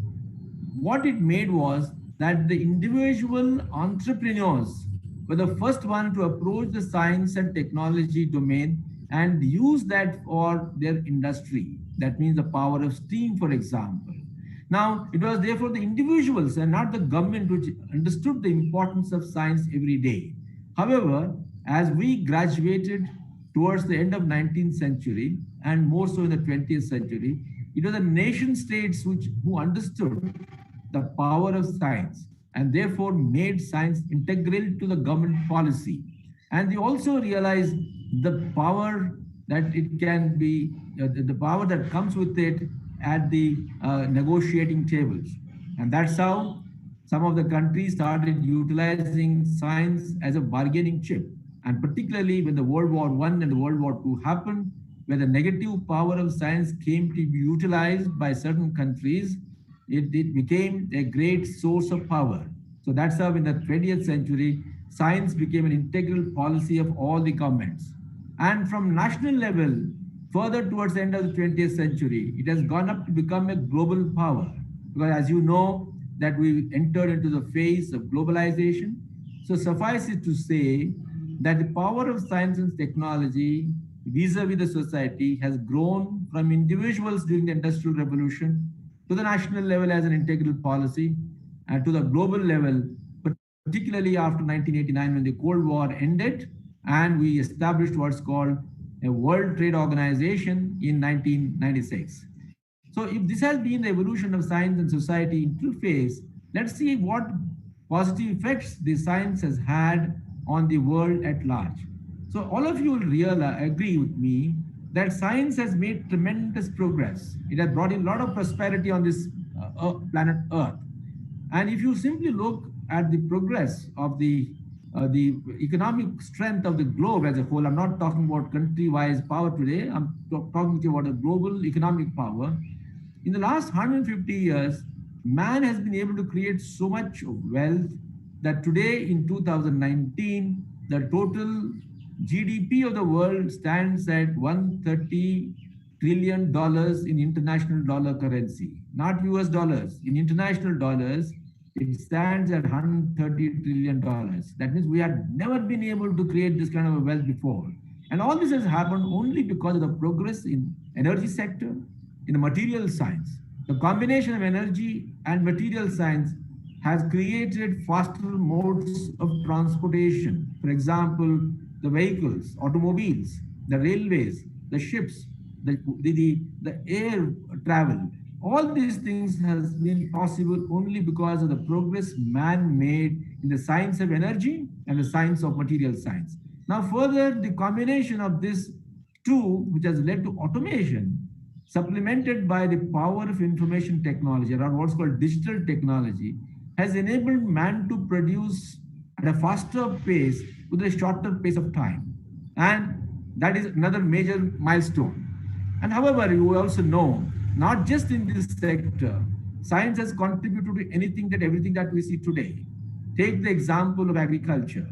what it made was that the individual entrepreneurs were the first one to approach the science and technology domain and use that for their industry. That means the power of steam, for example. Now, it was therefore the individuals and not the government which understood the importance of science every day. However, as we graduated towards the end of 19th century and more so in the 20th century, it was the nation states who understood the power of science and therefore made science integral to the government policy. And they also realized the power that it can be, the power that comes with it at the negotiating tables. And that's how some of the countries started utilizing science as a bargaining chip. And particularly when the World War I and the World War II happened, where the negative power of science came to be utilized by certain countries, it became a great source of power. So that's how in the 20th century, science became an integral policy of all the governments. And from national level, further towards the end of the 20th century, it has gone up to become a global power. Because as you know, that we entered into the phase of globalization. So suffice it to say that the power of science and technology vis-a-vis the society has grown from individuals during the Industrial Revolution to the national level as an integral policy and to the global level, particularly after 1989 when the Cold War ended and we established what's called a World Trade Organization in 1996. So if this has been the evolution of science and society interface, let's see what positive effects the science has had on the world at large. So all of you will agree with me that science has made tremendous progress. It has brought in a lot of prosperity on this planet Earth. And if you simply look at the progress of the economic strength of the globe as a whole, I'm not talking about country-wise power today, I'm talking to you about the global economic power. In the last 150 years, man has been able to create so much wealth that today in 2019, the total GDP of the world stands at $130 trillion in international dollar currency, not US dollars. In international dollars, it stands at $130 trillion. That means we have never been able to create this kind of a wealth before. And all this has happened only because of the progress in energy sector, in the material science. The combination of energy and material science has created faster modes of transportation. For example, the vehicles, automobiles, the railways, the ships, the air travel. All these things has been possible only because of the progress man made in the science of energy and the science of material science. Now further, the combination of this two, which has led to automation, supplemented by the power of information technology around what's called digital technology, has enabled man to produce at a faster pace with a shorter pace of time. And That is another major milestone. And however, you also know, not just in this sector, science has contributed to anything that everything that we see today. Take the example of agriculture.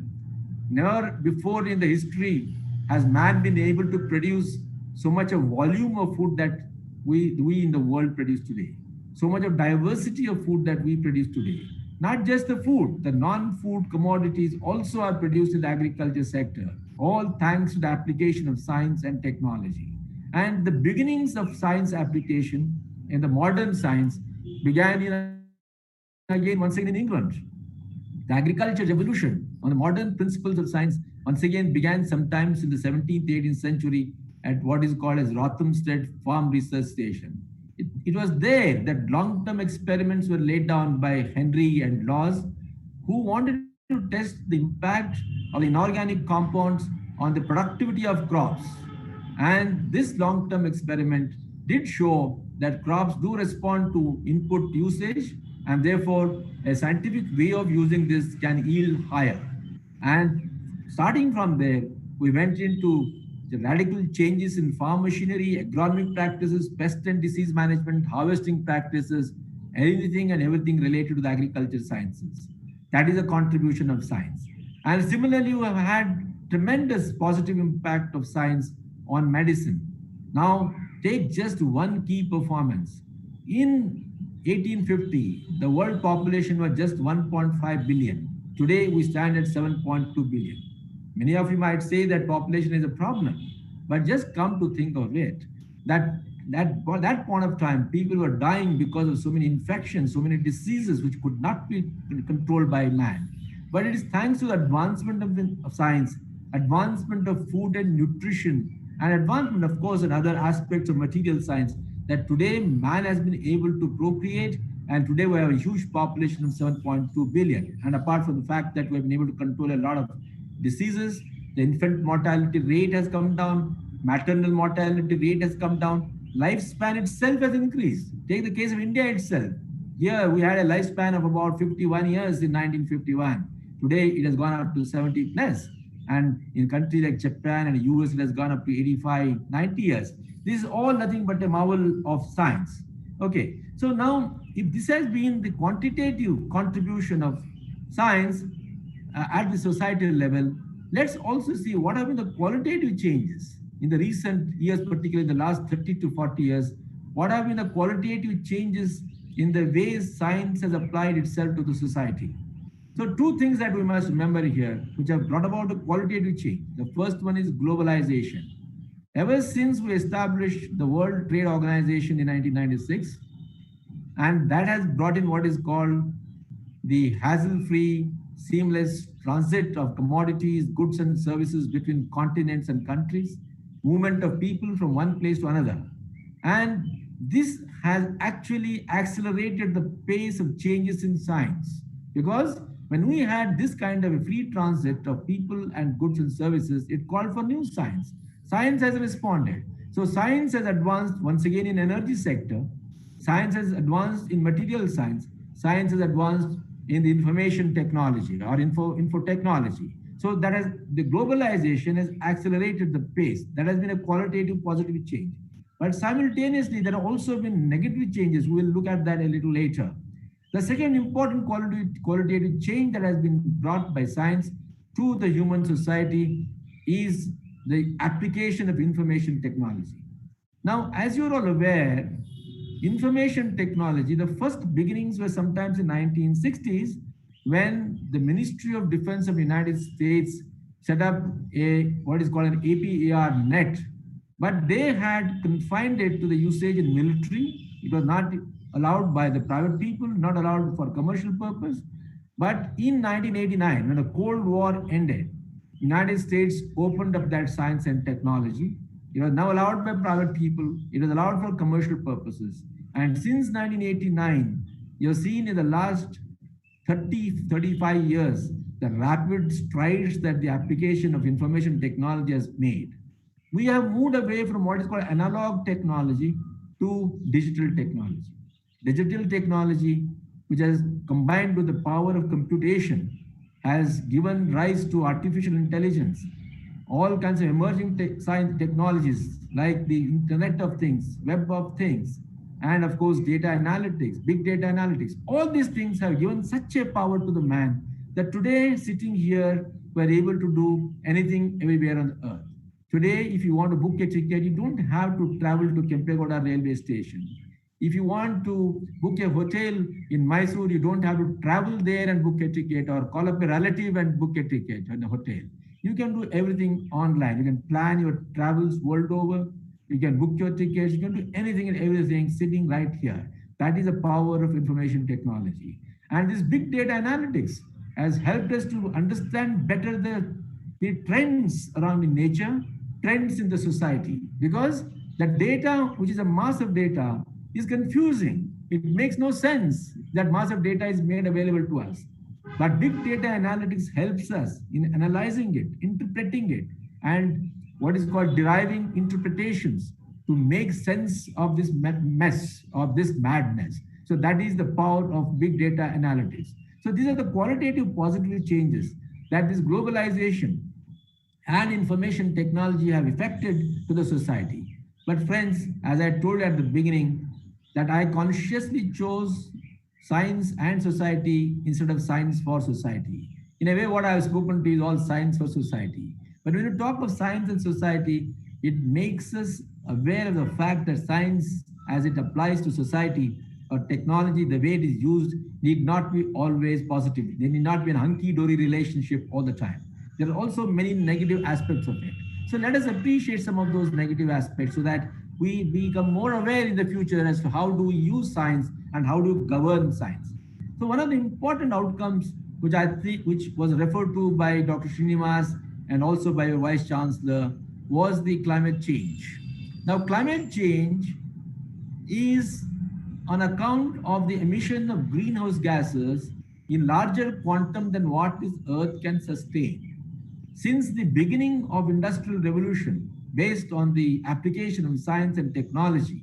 Never before in the history has man been able to produce so much of volume of food that we in the world produce today. So much of diversity of food that we produce today. Not just the food, the non-food commodities also are produced in the agriculture sector, all thanks to the application of science and technology. And the beginnings of science application in the modern science began once again in England. The agriculture revolution on the modern principles of science once again began sometimes in the 17th, 18th century at what is called as Rothamsted Farm Research Station. It was there that long-term experiments were laid down by Henry and Laws, who wanted to test the impact of the inorganic compounds on the productivity of crops. And this long-term experiment did show that crops do respond to input usage, and therefore a scientific way of using this can yield higher. And starting from there, we went into the radical changes in farm machinery, agronomic practices, pest and disease management, harvesting practices, anything and everything related to the agriculture sciences. That is a contribution of science. And similarly, we have had tremendous positive impact of science on medicine. Now, take just one key performance. In 1850, the world population was just 1.5 billion. Today, we stand at 7.2 billion. Many of you might say that population is a problem, but just come to think of it, that point of time, people were dying because of so many infections, so many diseases which could not be controlled by man. But it is thanks to the advancement of science, advancement of food and nutrition, and advancement, of course, in other aspects of material science, that today man has been able to procreate, and today we have a huge population of 7.2 billion. And apart from the fact that we have been able to control a lot of diseases, the infant mortality rate has come down, maternal mortality rate has come down, lifespan itself has increased. Take the case of India itself. Here we had a lifespan of about 51 years in 1951. Today it has gone up to 70 plus. And in countries like Japan and US, it has gone up to 85, 90 years. This is all nothing but a marvel of science. Okay, so now if this has been the quantitative contribution of science at the societal level, let's also see what have been the qualitative changes in the recent years, particularly in the last 30 to 40 years. What have been the qualitative changes in the ways science has applied itself to the society? So two things that we must remember here, which have brought about the qualitative change. The first one is globalization. Ever since we established the World Trade Organization in 1996, and that has brought in what is called the hassle-free, seamless transit of commodities, goods and services between continents and countries, movement of people from one place to another. And this has actually accelerated the pace of changes in science, because when we had this kind of a free transit of people and goods and services, it called for new science. Science has responded. So science has advanced once again in energy sector. Science has advanced in material science. Science has advanced in the information technology or info technology. So that has, the globalization has accelerated the pace. That has been a qualitative positive change. But simultaneously, there have also been negative changes. We will look at that a little later. The second important qualitative change that has been brought by science to the human society is the application of information technology. Now, as you're all aware, information technology, the first beginnings were sometimes in 1960s, when the Ministry of Defense of the United States set up what is called an APAR net, but they had confined it to the usage in military. It was not allowed by the private people, not allowed for commercial purpose. But in 1989, when the Cold War ended, United States opened up that science and technology. It was now allowed by private people. It was allowed for commercial purposes. And since 1989, you've seen in the last 35 years, the rapid strides that the application of information technology has made. We have moved away from what is called analog technology to digital technology. Digital technology, which has combined with the power of computation, has given rise to artificial intelligence. all kinds of emerging science technologies like the Internet of Things, Web of Things, and of course, data analytics, big data analytics. All these things have given such a power to the man that today, sitting here, we're able to do anything everywhere on the earth. Today, if you want to book a ticket, you don't have to travel to Kempegoda railway station. If you want to book a hotel in Mysore, you don't have to travel there and book a ticket or call up a relative and book a ticket in a hotel. You can do everything online. You can plan your travels world over. You can book your tickets. You can do anything and everything sitting right here. That is the power of information technology. And this big data analytics has helped us to understand better the trends around in nature, trends in the society, because the data, which is a mass of data, is confusing. It makes no sense that mass of data is made available to us. But big data analytics helps us in analyzing it, interpreting it, and what is called deriving interpretations to make sense of this mess, of this madness. So that is the power of big data analytics. So these are the qualitative positive changes that this globalization and information technology have affected to the society. But friends, as I told you at the beginning, that I consciously chose science and society instead of science for society. In a way, what I have spoken to is all science for society. But when you talk of science and society, it makes us aware of the fact that science, as it applies to society or technology, the way it is used, need not be always positive. There need not be a hunky-dory relationship all the time. There are also many negative aspects of it. So let us appreciate some of those negative aspects so that we become more aware in the future as to how do we use science and how do we govern science. So one of the important outcomes which I think, which was referred to by Dr. Srinivas and also by your Vice Chancellor, was the climate change. Now, climate change is on account of the emission of greenhouse gases in larger quantum than what this Earth can sustain. Since the beginning of Industrial Revolution, based on the application of science and technology,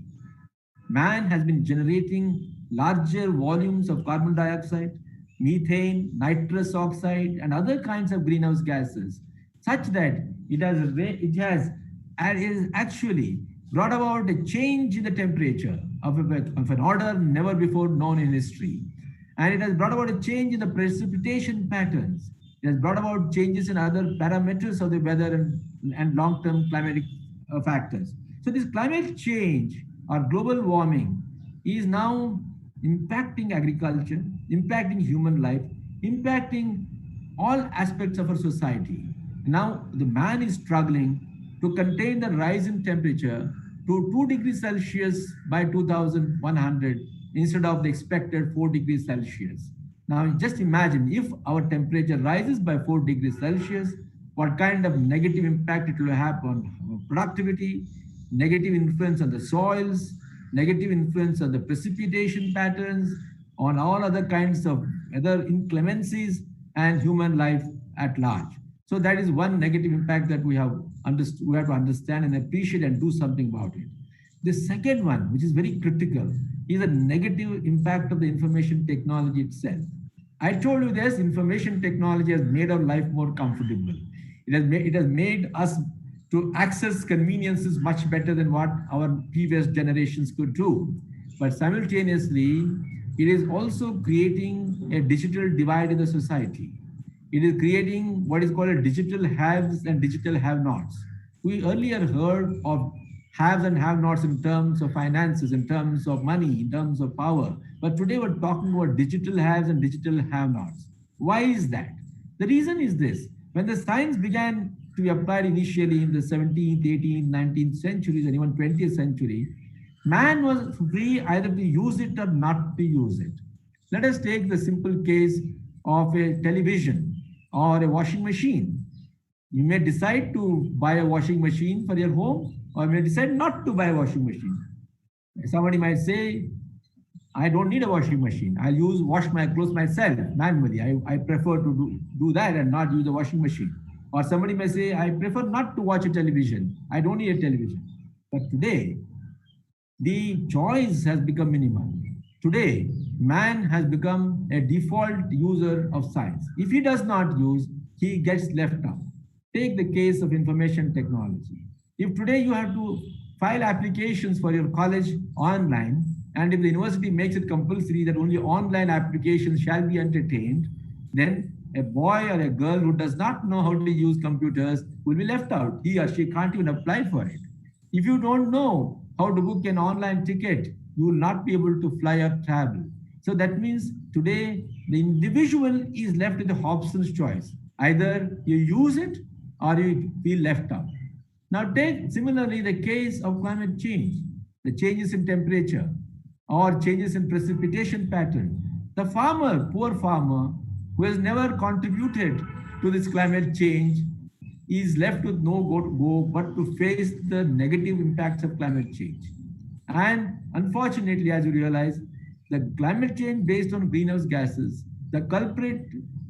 man has been generating larger volumes of carbon dioxide, methane, nitrous oxide, and other kinds of greenhouse gases, such that it has actually brought about a change in the temperature of an order never before known in history. And it has brought about a change in the precipitation patterns. It has brought about changes in other parameters of the weather and long-term climatic factors. So this climate change or global warming is now impacting agriculture, impacting human life, impacting all aspects of our society. Now the man is struggling to contain the rise in temperature to 2 degrees Celsius by 2100 instead of the expected 4 degrees Celsius. Now just imagine if our temperature rises by 4 degrees Celsius, what kind of negative impact it will have on productivity, negative influence on the soils, negative influence on the precipitation patterns, on all other kinds of weather inclemencies and human life at large. So that is one negative impact that we have to understand and appreciate and do something about it. The second one, which is very critical, is a negative impact of the information technology itself. I told you this, information technology has made our life more comfortable. It has made us to access conveniences much better than what our previous generations could do. But simultaneously, it is also creating a digital divide in the society. It is creating what is called a digital haves and digital have-nots. We earlier heard of haves and have-nots in terms of finances, in terms of money, in terms of power. But today we're talking about digital haves and digital have-nots. Why is that? The reason is this. When the science began to be applied initially in the 17th, 18th, 19th centuries, and even 20th century, man was free either to use it or not to use it. Let us take the simple case of a television or a washing machine. You may decide to buy a washing machine for your home, or you may decide not to buy a washing machine. Somebody might say, I don't need a washing machine. I'll wash my clothes myself manually. I prefer to do that and not use a washing machine. Or somebody may say, I prefer not to watch a television. I don't need a television. But today, the choice has become minimal. Today, man has become a default user of science. If he does not use, he gets left out. Take the case of information technology. If today you have to file applications for your college online, and if the university makes it compulsory that only online applications shall be entertained, then a boy or a girl who does not know how to use computers will be left out. He or she can't even apply for it. If you don't know how to book an online ticket, you will not be able to fly or travel. So that means today the individual is left with a Hobson's choice. Either you use it or you feel left out. Now take similarly the case of climate change, the changes in temperature or changes in precipitation pattern. The farmer, poor farmer, who has never contributed to this climate change is left with no go but to face the negative impacts of climate change. And unfortunately, as you realize, the climate change based on greenhouse gases, the culprit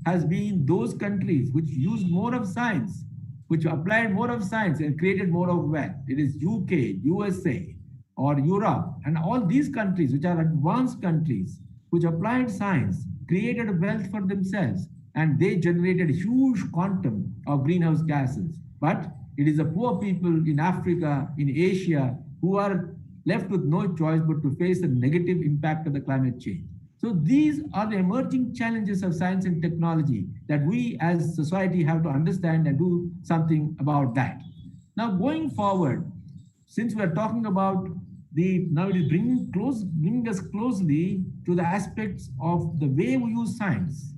has been those countries which used more of science, which applied more of science and created more of wealth. It is UK, USA, or Europe, and all these countries, which are advanced countries, which applied science, created wealth for themselves, and they generated huge quantum of greenhouse gases. But it is the poor people in Africa, in Asia, who are left with no choice but to face the negative impact of the climate change. So these are the emerging challenges of science and technology that we as society have to understand and do something about that. Now going forward, since we're talking about now it is bringing us closely to the aspects of the way we use science,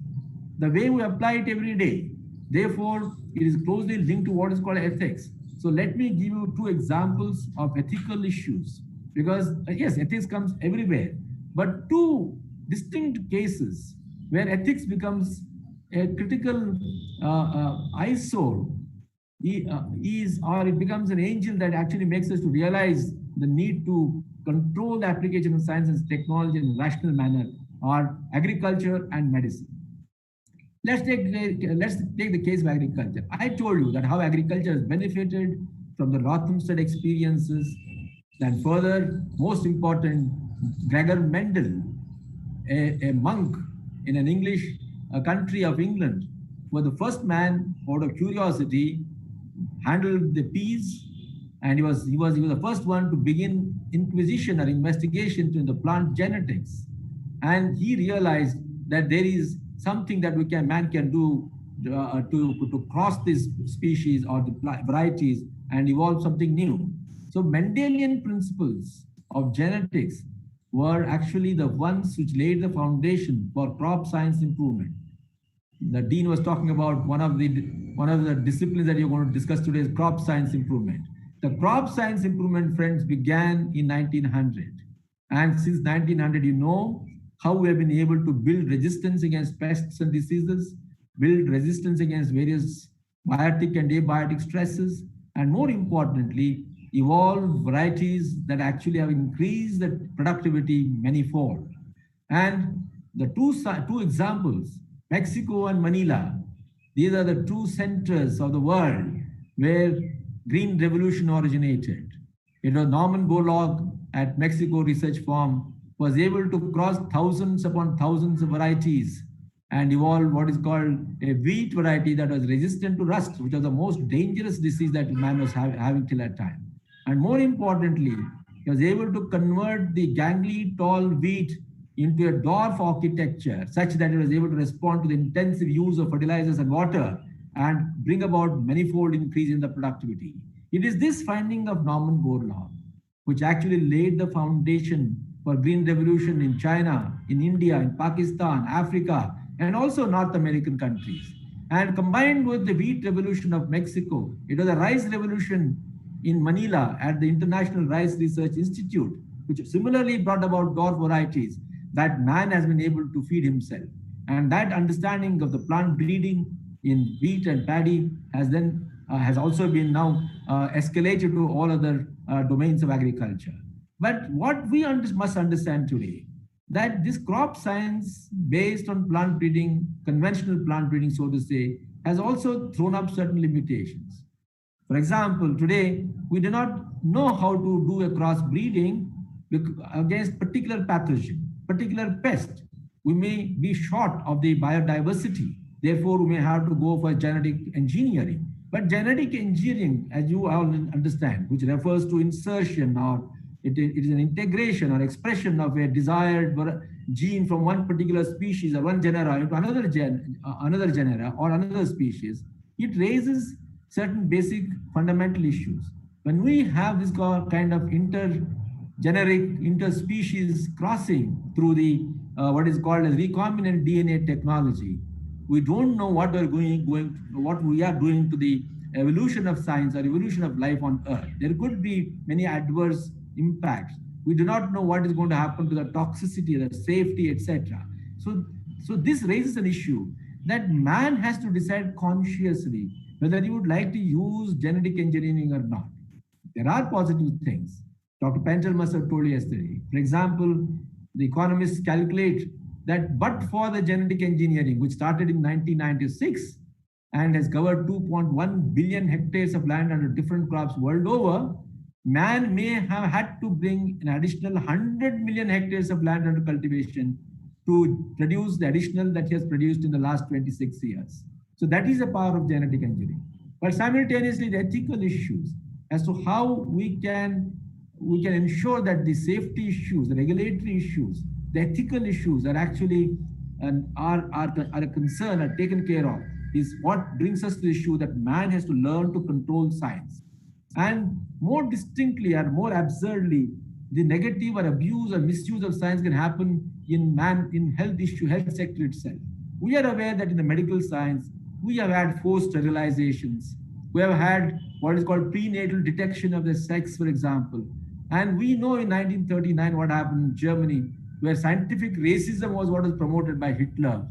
the way we apply it every day. Therefore, it is closely linked to what is called ethics. So let me give you two examples of ethical issues, because yes, ethics comes everywhere, but two distinct cases where ethics becomes a critical eyesore or it becomes an angel that actually makes us to realize the need to control the application of science and technology in a rational manner are agriculture and medicine. Let's take the case of agriculture. I told you that how agriculture has benefited from the Rothamsted experiences. Then further, most important, Gregor Mendel, a monk in an English country of England, was the first man out of curiosity handled the peas, and he was the first one to begin inquisition or investigation into the plant genetics. And he realized that there is something that man can do to cross these species or the varieties and evolve something new. So Mendelian principles of genetics were actually the ones which laid the foundation for crop science improvement. The dean was talking about one of the disciplines that you're going to discuss today is crop science improvement. The crop science improvement, friends, began in 1900. And since 1900, you know how we have been able to build resistance against pests and diseases, build resistance against various biotic and abiotic stresses, and more importantly, evolve varieties that actually have increased the productivity manyfold. And the two examples, Mexico and Manila, these are the two centers of the world where Green Revolution originated. It was Norman Borlaug at Mexico Research Farm was able to cross thousands upon thousands of varieties and evolve what is called a wheat variety that was resistant to rust, which was the most dangerous disease that man was having till that time. And more importantly, he was able to convert the gangly tall wheat into a dwarf architecture such that it was able to respond to the intensive use of fertilizers and water and bring about manifold increase in the productivity. It is this finding of Norman Borlaug which actually laid the foundation for Green Revolution in China, in India, in Pakistan, Africa, and also North American countries. And combined with the wheat revolution of Mexico, it was a rice revolution in Manila at the International Rice Research Institute, which similarly brought about dwarf varieties that man has been able to feed himself. And that understanding of the plant breeding in wheat and paddy has also been now escalated to all other domains of agriculture. But what we must understand today, that this crop science based on plant breeding, conventional plant breeding, so to say, has also thrown up certain limitations. For example, today, we do not know how to do a cross breeding against particular pathogen, particular pest. We may be short of the biodiversity. Therefore, we may have to go for genetic engineering. But genetic engineering, as you all understand, which refers to insertion or it is an integration or expression of a desired gene from one particular species or one genera into another genera or another species, it raises certain basic fundamental issues. When we have this kind of interspecies crossing through the what is called as recombinant DNA technology, we don't know what what we are doing to the evolution of science or evolution of life on Earth. There could be many adverse impacts. We do not know what is going to happen to the toxicity, the safety, etc. So this raises an issue that man has to decide consciously whether he would like to use genetic engineering or not. There are positive things. Dr. Pentel must have told you yesterday. For example, the economists calculate that but for the genetic engineering, which started in 1996 and has covered 2.1 billion hectares of land under different crops world over, man may have had to bring an additional 100 million hectares of land under cultivation to produce the additional that he has produced in the last 26 years. So that is the power of genetic engineering. But simultaneously, the ethical issues as to how we can ensure that the safety issues, the regulatory issues, the ethical issues are actually are a concern, are taken care of, is what brings us to the issue that man has to learn to control science. And more distinctly or more absurdly, the negative or abuse or misuse of science can happen in health sector itself. We are aware that in the medical science, we have had forced sterilizations. We have had what is called prenatal detection of the sex, for example. And we know in 1939 what happened in Germany, where scientific racism was what was promoted by Hitler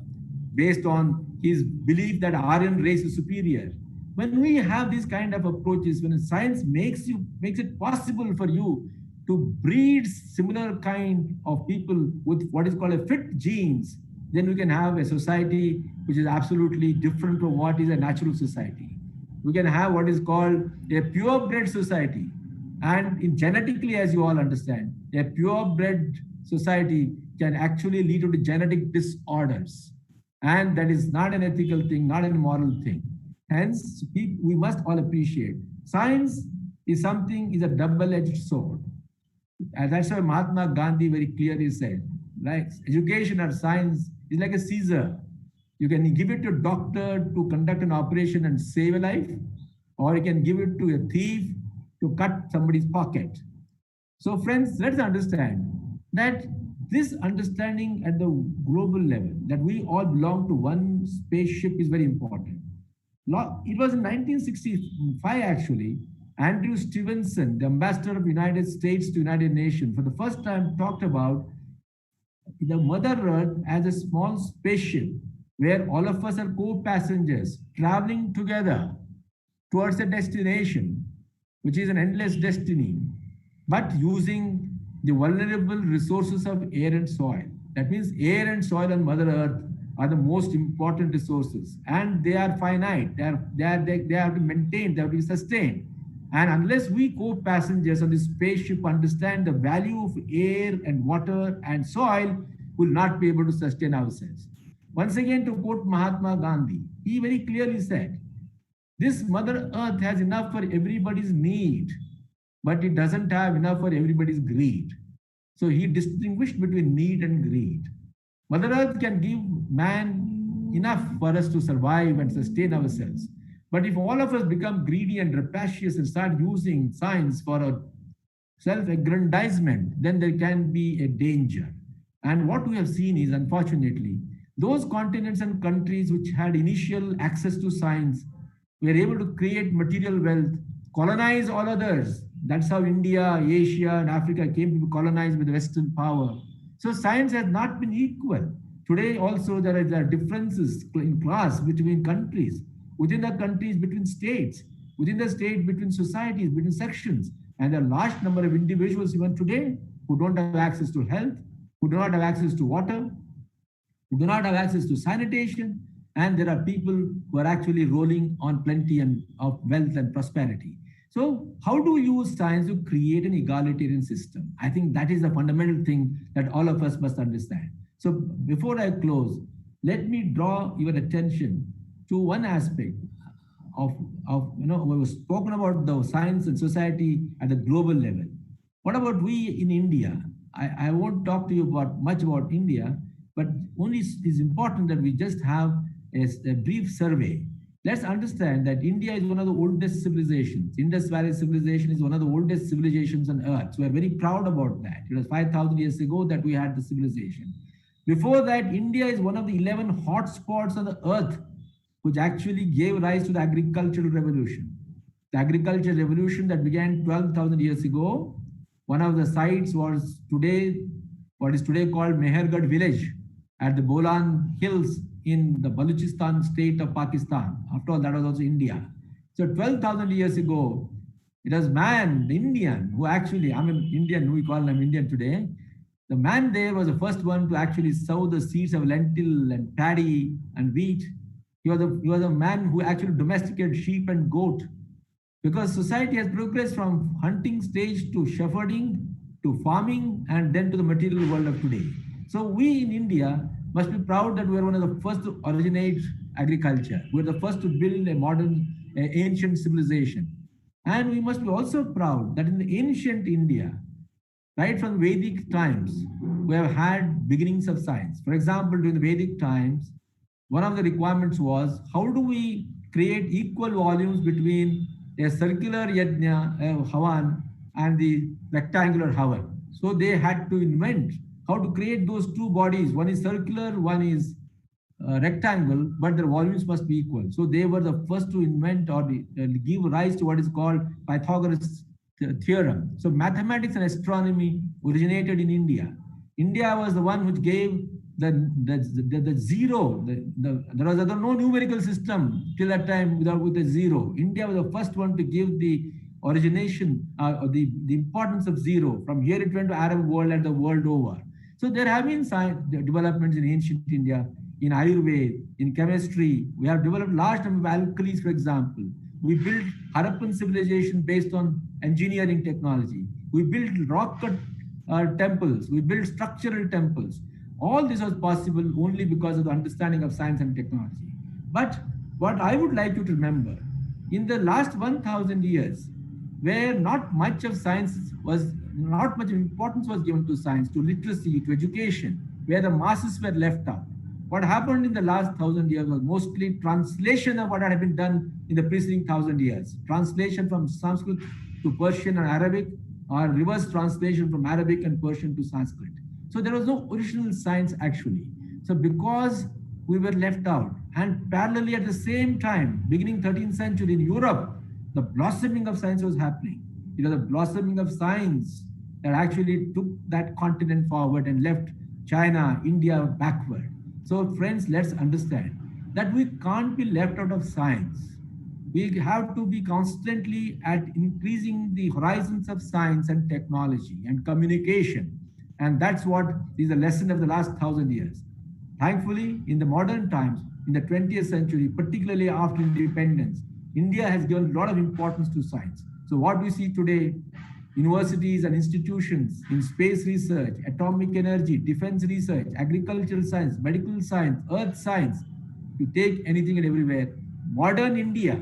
based on his belief that Aryan race is superior. When we have these kind of approaches, when science makes it possible for you to breed similar kind of people with what is called a fit genes, then we can have a society which is absolutely different from what is a natural society. We can have what is called a purebred society. And in genetically, as you all understand, a purebred society can actually lead to genetic disorders. And that is not an ethical thing, not a moral thing. Hence, we must all appreciate science is a double-edged sword. And that's why Mahatma Gandhi very clearly said, like education or science is like a scissor. You can give it to a doctor to conduct an operation and save a life, or you can give it to a thief to cut somebody's pocket. So friends, let's understand that this understanding at the global level, that we all belong to one spaceship, is very important. It was in 1965, actually, Andrew Stevenson, the ambassador of the United States to United Nations, for the first time talked about the Mother Earth as a small spaceship where all of us are co-passengers traveling together towards a destination, which is an endless destiny, but using the vulnerable resources of air and soil. That means air and soil on Mother Earth are the most important resources, and they are finite. They have to be maintained, they have to be sustained. And unless we co-passengers on this spaceship understand the value of air and water and soil, will not be able to sustain ourselves. Once again, to quote Mahatma Gandhi, he very clearly said, this Mother Earth has enough for everybody's need, but it doesn't have enough for everybody's greed. So he distinguished between need and greed. Mother Earth can give man enough for us to survive and sustain ourselves. But if all of us become greedy and rapacious and start using science for a self-aggrandizement, then there can be a danger. And what we have seen is, unfortunately, those continents and countries which had initial access to science were able to create material wealth, colonize all others. That's how India, Asia, and Africa came to be colonized with Western power. So science has not been equal. Today also there are differences in class between countries, within the countries between states, within the state between societies, between sections. And there are a large number of individuals even today who don't have access to health, who do not have access to water, who do not have access to sanitation, and there are people who are actually rolling on plenty of wealth and prosperity. So how do we use science to create an egalitarian system? I think that is the fundamental thing that all of us must understand. So before I close, let me draw your attention to one aspect we have spoken about the science and society at the global level. What about we in India? I won't talk to you much about India, but only it's important that we just have a brief survey. Let's understand that India is one of the oldest civilizations. Indus Valley civilization is one of the oldest civilizations on earth. So we're very proud about that. It was 5,000 years ago that we had the civilization. Before that, India is one of the 11 hotspots on the earth, which actually gave rise to the agricultural revolution. The agricultural revolution that began 12,000 years ago. One of the sites was today, what is today called Mehergarh village at the Bolan Hills in the Balochistan state of Pakistan. After all, that was also India. So 12,000 years ago, it was man, the Indian, who actually, I'm an Indian, we call him Indian today. The man there was the first one to actually sow the seeds of lentil and paddy and wheat. He was a man who actually domesticated sheep and goat, because society has progressed from hunting stage to shepherding to farming and then to the material world of today. So we in India must be proud that we are one of the first to originate agriculture. We're the first to build a modern, ancient civilization. And we must be also proud that in the ancient India, right from Vedic times, we have had beginnings of science. For example, during the Vedic times, one of the requirements was, how do we create equal volumes between a circular yajna, havan, and the rectangular havan? So they had to invent how to create those two bodies. One is circular, one is rectangle, but their volumes must be equal. So they were the first to invent or give rise to what is called Pythagoras theorem. So mathematics and astronomy originated in India. India was the one which gave the zero. There was no numerical system till that time with a zero. India was the first one to give the origination or the importance of zero. From here it went to Arab world and the world over. So there have been science developments in ancient India, in Ayurveda, in chemistry. We have developed large number of alkalis, for example. We built Harappan civilization based on engineering technology. We built rock cut temples. We built structural temples. All this was possible only because of the understanding of science and technology. But what I would like you to remember, in the last 1,000 years, where not much importance was given to science, to literacy, to education, where the masses were left out. What happened in the last 1,000 years was mostly translation of what had been done in the preceding 1,000 years. Translation from Sanskrit to Persian and Arabic, or reverse translation from Arabic and Persian to Sanskrit. So there was no original science actually. So because we were left out, and parallelly at the same time, beginning 13th century in Europe, the blossoming of science was happening. It was the blossoming of science that actually took that continent forward and left China, India backward. So friends, let's understand that we can't be left out of science. We have to be constantly at increasing the horizons of science and technology and communication. And that's what is the lesson of the last 1,000 years. Thankfully, in the modern times, in the 20th century, particularly after independence, India has given a lot of importance to science. So what we see today, universities and institutions in space research, atomic energy, defense research, agricultural science, medical science, earth science, you take anything and everywhere. Modern India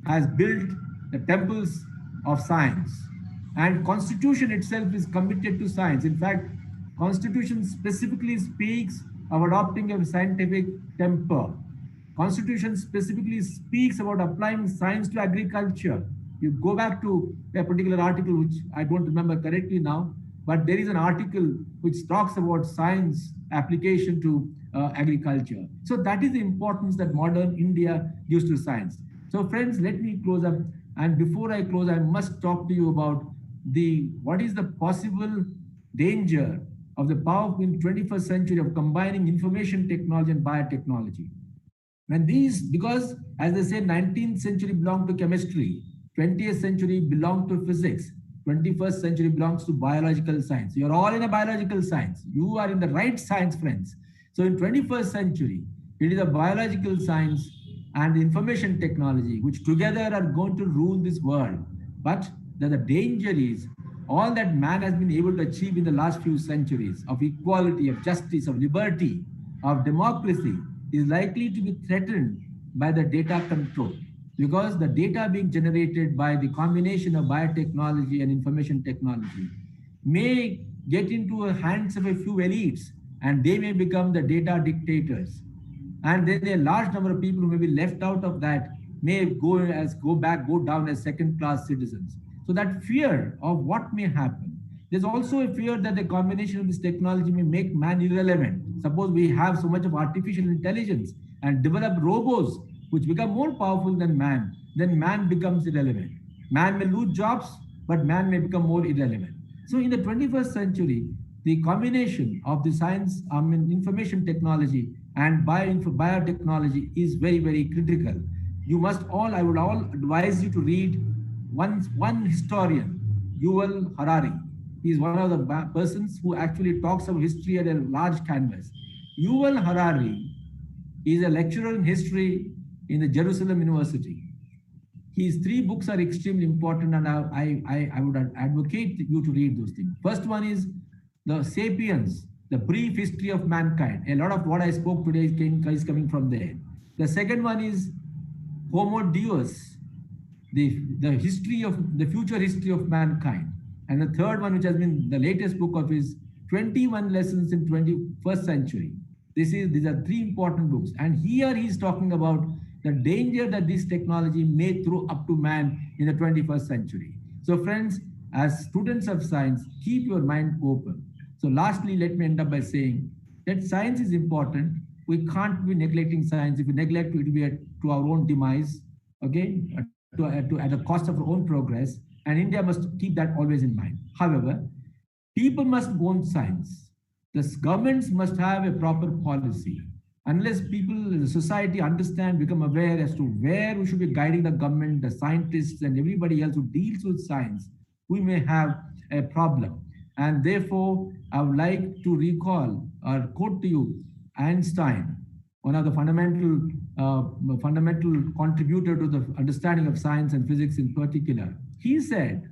has built the temples of science, and Constitution itself is committed to science. In fact, Constitution specifically speaks of adopting a scientific temper. Constitution specifically speaks about applying science to agriculture. You go back to a particular article, which I don't remember correctly now, but there is an article which talks about science application to agriculture. So that is the importance that modern India gives to science. So friends, let me close up. And before I close, I must talk to you about what is the possible danger of the power in 21st century of combining information technology and biotechnology. And because as they say, 19th century belonged to chemistry, 20th century belonged to physics, 21st century belongs to biological science. You're all in a biological science. You are in the right science, friends. So in 21st century, it is a biological science and information technology, which together are going to rule this world. But the danger is all that man has been able to achieve in the last few centuries of equality, of justice, of liberty, of democracy is likely to be threatened by the data control. because the data being generated by the combination of biotechnology and information technology may get into the hands of a few elites, and they may become the data dictators. And then a large number of people who may be left out of that may go down as second-class citizens. So that fear of what may happen. There's also a fear that the combination of this technology may make man irrelevant. Suppose we have so much of artificial intelligence and develop robots which become more powerful than man, then man becomes irrelevant. Man may lose jobs, but man may become more irrelevant. So in the 21st century, the combination of the science, information technology and biotechnology is very, very critical. I would all advise you to read one historian, Yuval Harari. He is one of the persons who actually talks of history at a large canvas. Yuval Harari is a lecturer in history in the Jerusalem University. His 3 books are extremely important, and I would advocate you to read those things. First one is The Sapiens, The Brief History of Mankind. A lot of what I spoke today is coming from there. The second one is Homo Deus, the history of the future history of mankind. And the third one, which has been the latest book of his, 21 Lessons in 21st Century. These are 3 important books. And here he's talking about the danger that this technology may throw up to man in the 21st century. So friends, as students of science, keep your mind open. So lastly, let me end up by saying that science is important. We can't be neglecting science. If we neglect, it will be to our own demise, okay, at the cost of our own progress. And India must keep that always in mind. However, people must own science. The governments must have a proper policy. Unless people in the society understand, become aware as to where we should be guiding the government, the scientists, and everybody else who deals with science, we may have a problem. And therefore, I would like to recall or quote to you Einstein, one of the fundamental contributor to the understanding of science and physics in particular. He said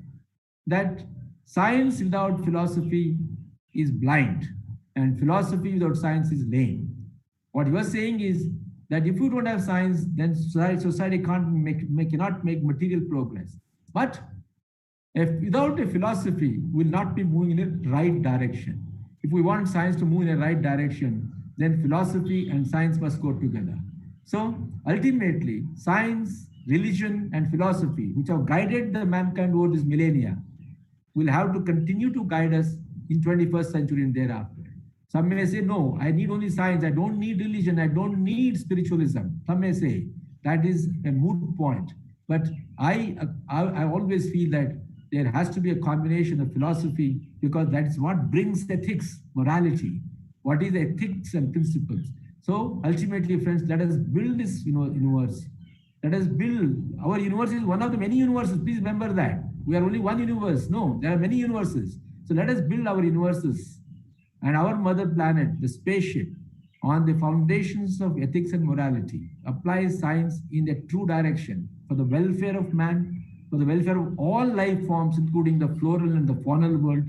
that science without philosophy is blind, and philosophy without science is lame. What you are saying is that if you don't have science, then society cannot make material progress. But without a philosophy, we will not be moving in a right direction. If we want science to move in a right direction, then philosophy and science must go together. So ultimately, science, religion, and philosophy, which have guided the mankind over this millennia, will have to continue to guide us in 21st century and thereafter. Some may say, no, I need only science. I don't need religion. I don't need spiritualism. Some may say that is a moot point. But I always feel that there has to be a combination of philosophy, because that is what brings ethics, morality. What is ethics and principles? So ultimately, friends, let us build this universe. Let us build. Our universe is one of the many universes. Please remember that. We are only one universe. No, there are many universes. So let us build our universes and our mother planet, the spaceship, on the foundations of ethics and morality. Apply science in the true direction for the welfare of man, for the welfare of all life forms, including the floral and the faunal world,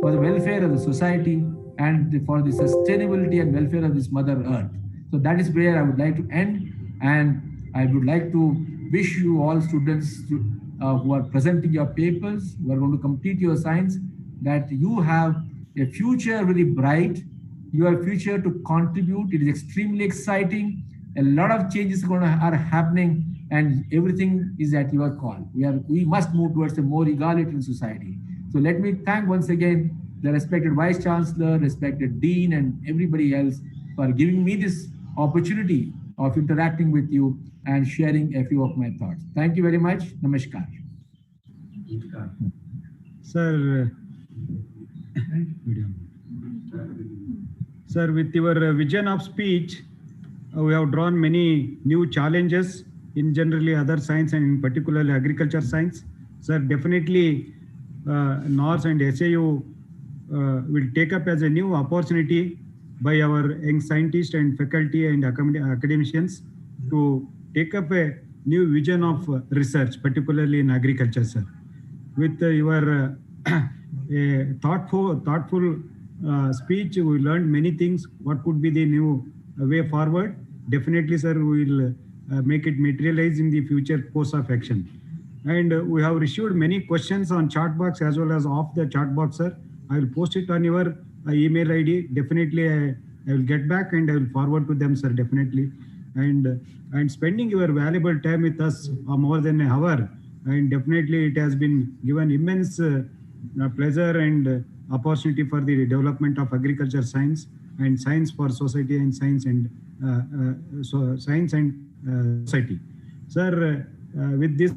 for the welfare of the society, and for the sustainability and welfare of this Mother Earth. So that is where I would like to end, and I would like to wish you all students who are presenting your papers, who are going to complete your science, that you have a future very bright. You have a future to contribute. It is extremely exciting. A lot of changes are happening, and everything is at your call. We must move towards a more egalitarian society. So let me thank once again the respected Vice Chancellor, respected Dean, and everybody else for giving me this opportunity of interacting with you and sharing a few of my thoughts. Thank you very much. Namaskar. Sir, with your vision of speech, we have drawn many new challenges in generally other science and in particular agriculture science. Sir, definitely NORS and SAU will take up as a new opportunity by our young scientists and faculty and academicians to take up a new vision of research, particularly in agriculture, sir. With your thoughtful speech, we learned many things. What could be the new way forward? Definitely, sir, we will make it materialize in the future course of action. And we have received many questions on chat box as well as off the chat box, sir. I will post it on your email ID. Definitely, I will get back and I will forward to them, sir. Definitely, and spending your valuable time with us more than an hour, and definitely it has been given immense pleasure and opportunity for the development of agriculture science and science for society and science and science and society. Sir, with this,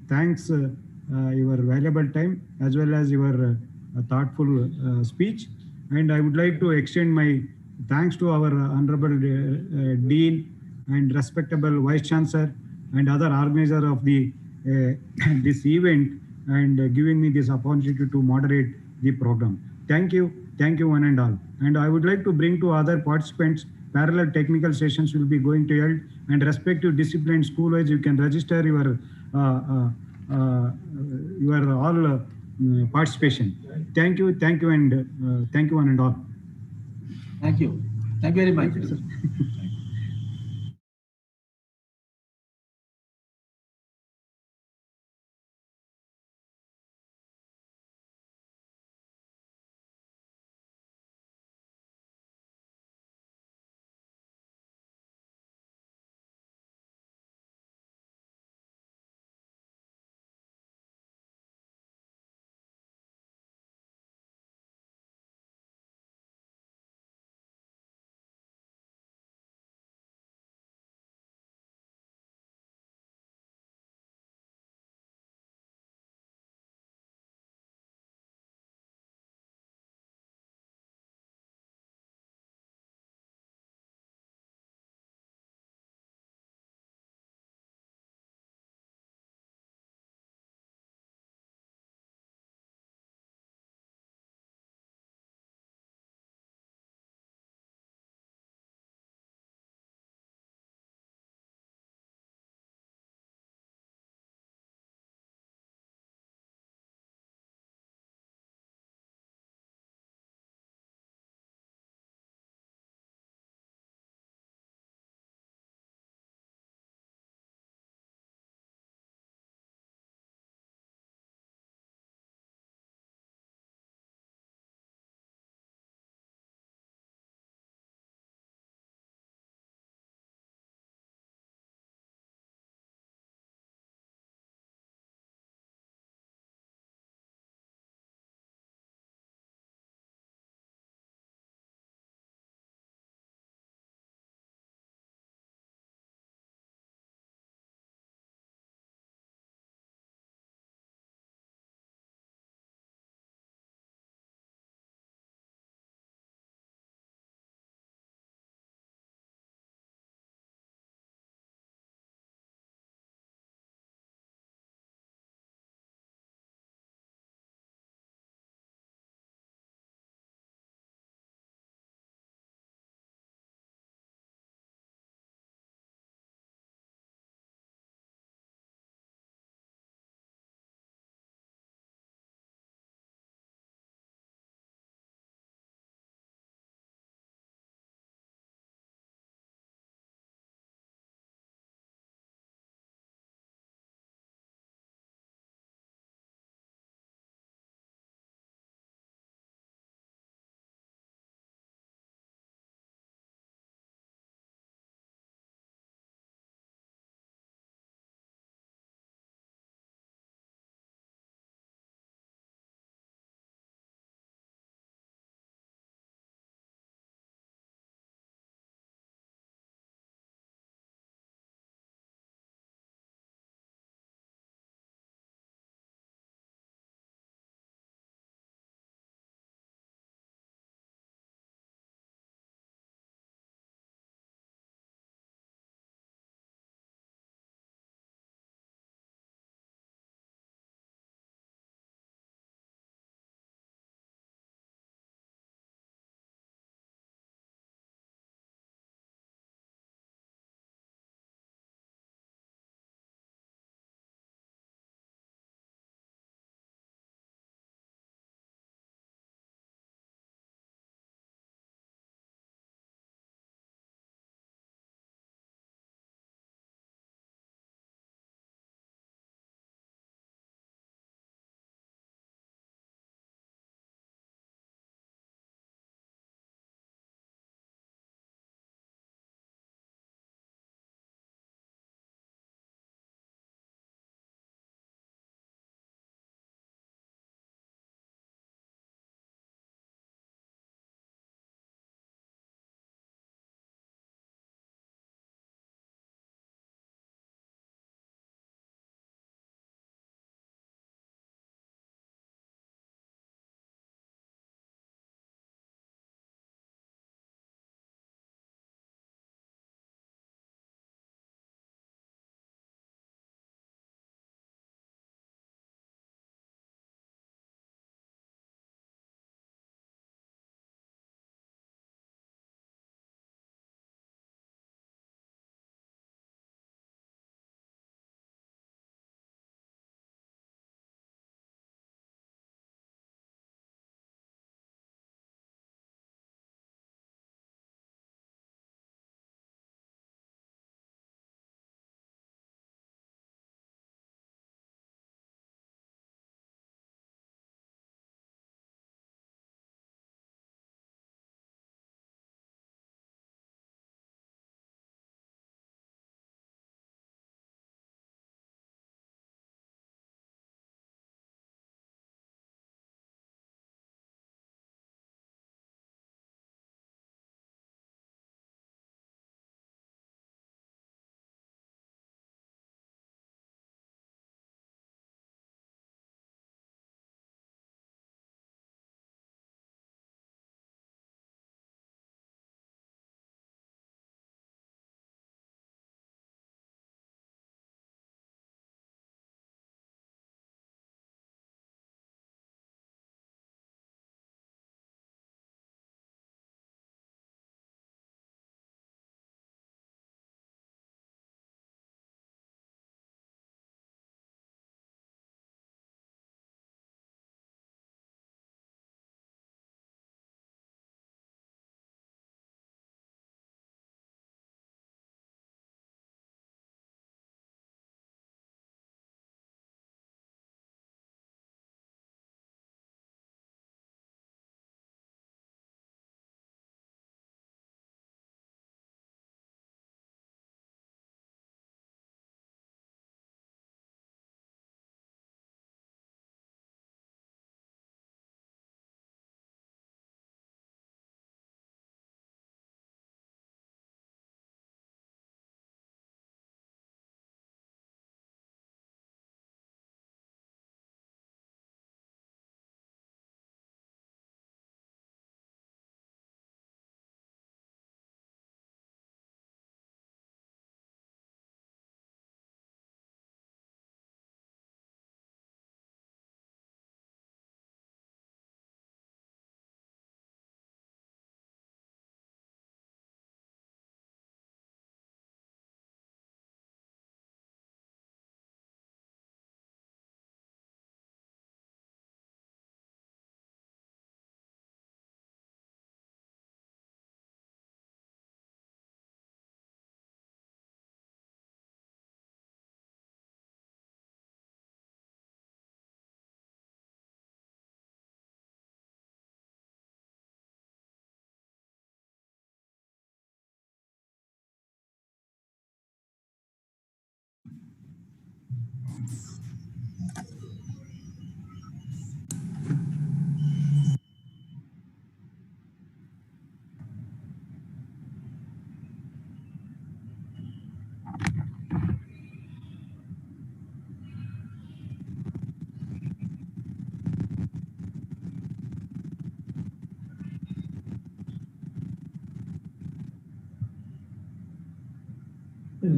thanks your valuable time as well as your thoughtful speech. And I would like to extend my thanks to our Honorable Dean and respectable Vice Chancellor and other organizer of the this event and giving me this opportunity to moderate the program. Thank you one and all. And I would like to bring to other participants, parallel technical sessions will be going to held, and respective discipline school-wise, you can register your all participation. Thank you, and thank you one and all. Thank you very much. Thank you, sir.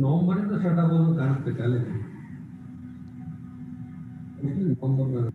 ನವೆಂಬರಿಂದ start ಆಗೋದು ಕಾಣುತ್ತೆ college. November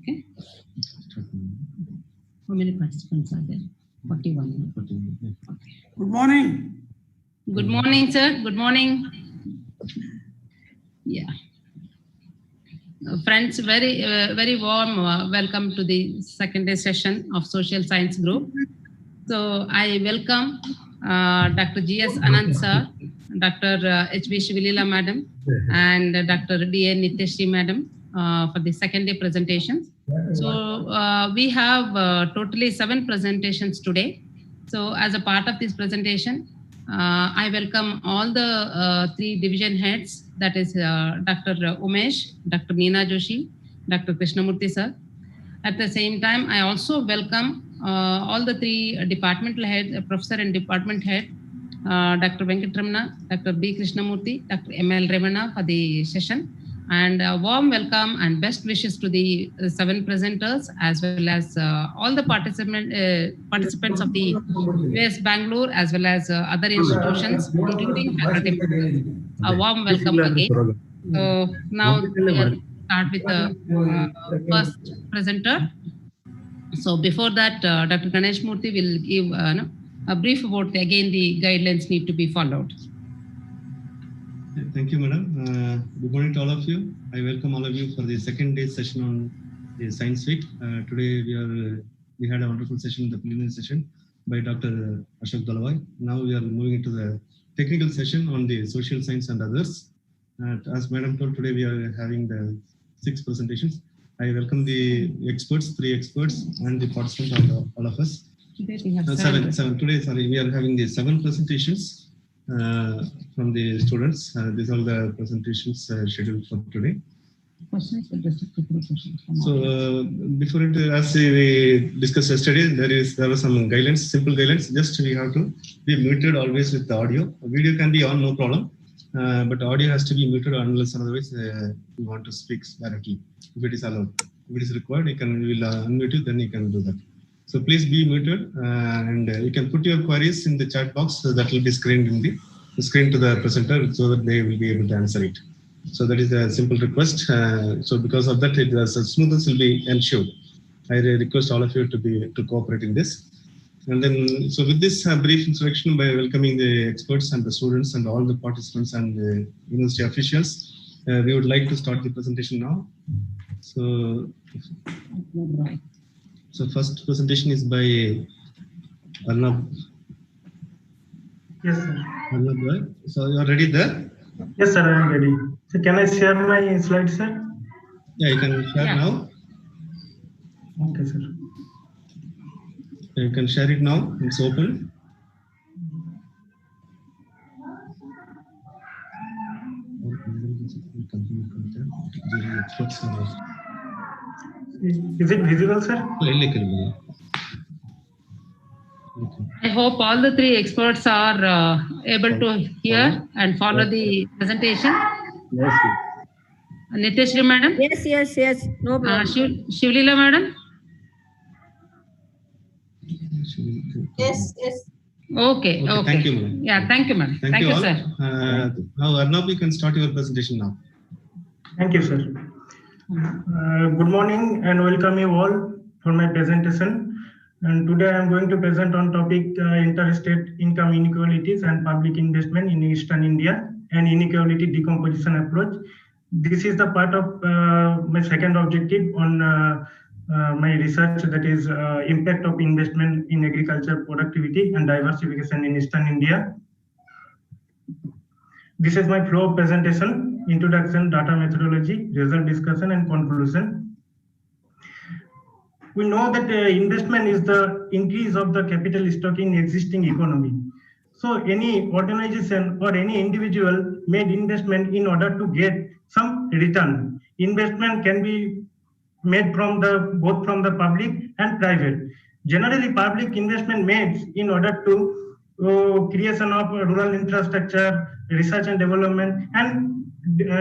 Okay. How many participants are there? 41. Okay. Good morning. Good morning, sir. Good morning. Yeah. Friends, very warm welcome to the second day session of Social Science Group. So I welcome Dr. G.S. Anand sir, Dr. H.B. Shivalila madam, and Dr. D.A. Niteshri madam for the second day presentations. So we have totally 7 presentations today. So as a part of this presentation, I welcome all the 3 division heads, that is Dr. Umesh, Dr. Neena Joshi, Dr. Krishnamurthy sir. At the same time, I also welcome all the 3 departmental heads, professor and department head, Dr. Venkatramana, Dr. B. Krishnamurthy, Dr. M.L. Remana for the session. And a warm welcome and best wishes to the 7 presenters, as well as all the participants of the US Bangalore, as well as other institutions, including faculty. A warm welcome again. So now we'll start with the first presenter. So before that, Dr. Ganesh Murthy will give a brief about again the guidelines need to be followed. Thank you, madam. Good morning to all of you. I welcome all of you for the second day session on the Science Week. Today we had a wonderful session, the preliminary session by Dr. Ashok Dalwai. Now we are moving into the technical session on the social science and others. As madam told, today we are having the 6 presentations. I welcome the experts, 3 experts, and the participants, all of us. Today we have 7. Today, sorry, we are having the 7 presentations from the students. These are the presentations scheduled for today. So before it, as we discussed yesterday, there were some guidelines, simple guidelines. Just we have to be muted always with the audio. Video can be on, no problem, but audio has to be muted unless otherwise you want to speak directly. If it is allowed, if it is required, we will unmute you. Then you can do that. So please be muted, and you can put your queries in the chat box. So that will be screened in the screen to the presenter, so that they will be able to answer it. So that is a simple request. So because of that, smoothness will be ensured. I request all of you to cooperate in this. And then, so with this brief introduction, by welcoming the experts and the students and all the participants and the university officials, we would like to start the presentation now. So first presentation is by Arnab. Yes, sir. Arnab, so you are ready there? Yes, sir, I am ready. So can I share my slides, sir? Yeah, you can share now. Okay, sir. You can share it now. It's open. Is it visible, sir? I hope all the 3 experts are able to hear and follow the presentation. Yes. Niteshri madam? Yes. No problem. Shivalila madam? Yes. Okay. Thank you, madam. Yeah, thank you, madam. Thank you, all. sir. Now, Arnab, you can start your presentation now. Thank you, sir. Good morning and welcome you all for my presentation. And today I am going to present on topic interstate income inequalities and public investment in Eastern India and inequality decomposition approach. This is the part of my second objective on my research, that is impact of investment in agriculture productivity and diversification in Eastern India. This is my flow of presentation: introduction, data methodology, result discussion, and conclusion. we know that investment is the increase of the capital stock in existing economy. So any organization or any individual made investment in order to get some return. Investment can be made from both from the public and private. Generally, public investment made in order to creation of rural infrastructure, research and development, and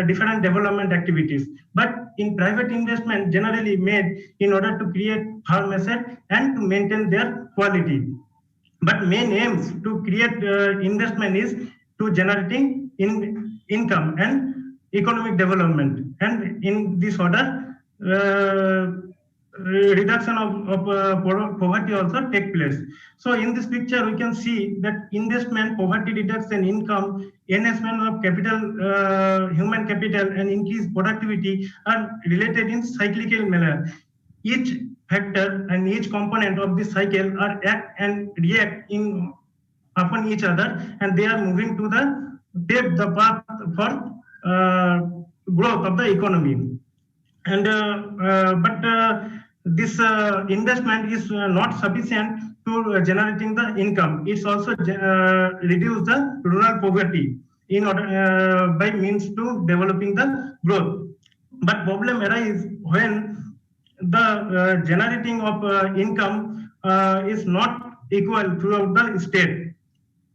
different development activities. But in private investment, generally made in order to create farm asset and to maintain their quality. But main aims to create investment is to generating income and economic development, and in this order, reduction of poverty also take place. So in this picture, we can see that investment, poverty reduction, income, enhancement of capital, human capital, and increased productivity are related in cyclical manner. Each factor and each component of this cycle are act and react upon each other, and they are moving to pave the path for growth of the economy. And this investment is not sufficient to generating the income. It's also reduce the rural poverty in order by means to developing the growth. But problem arises when the generating of income is not equal throughout the state.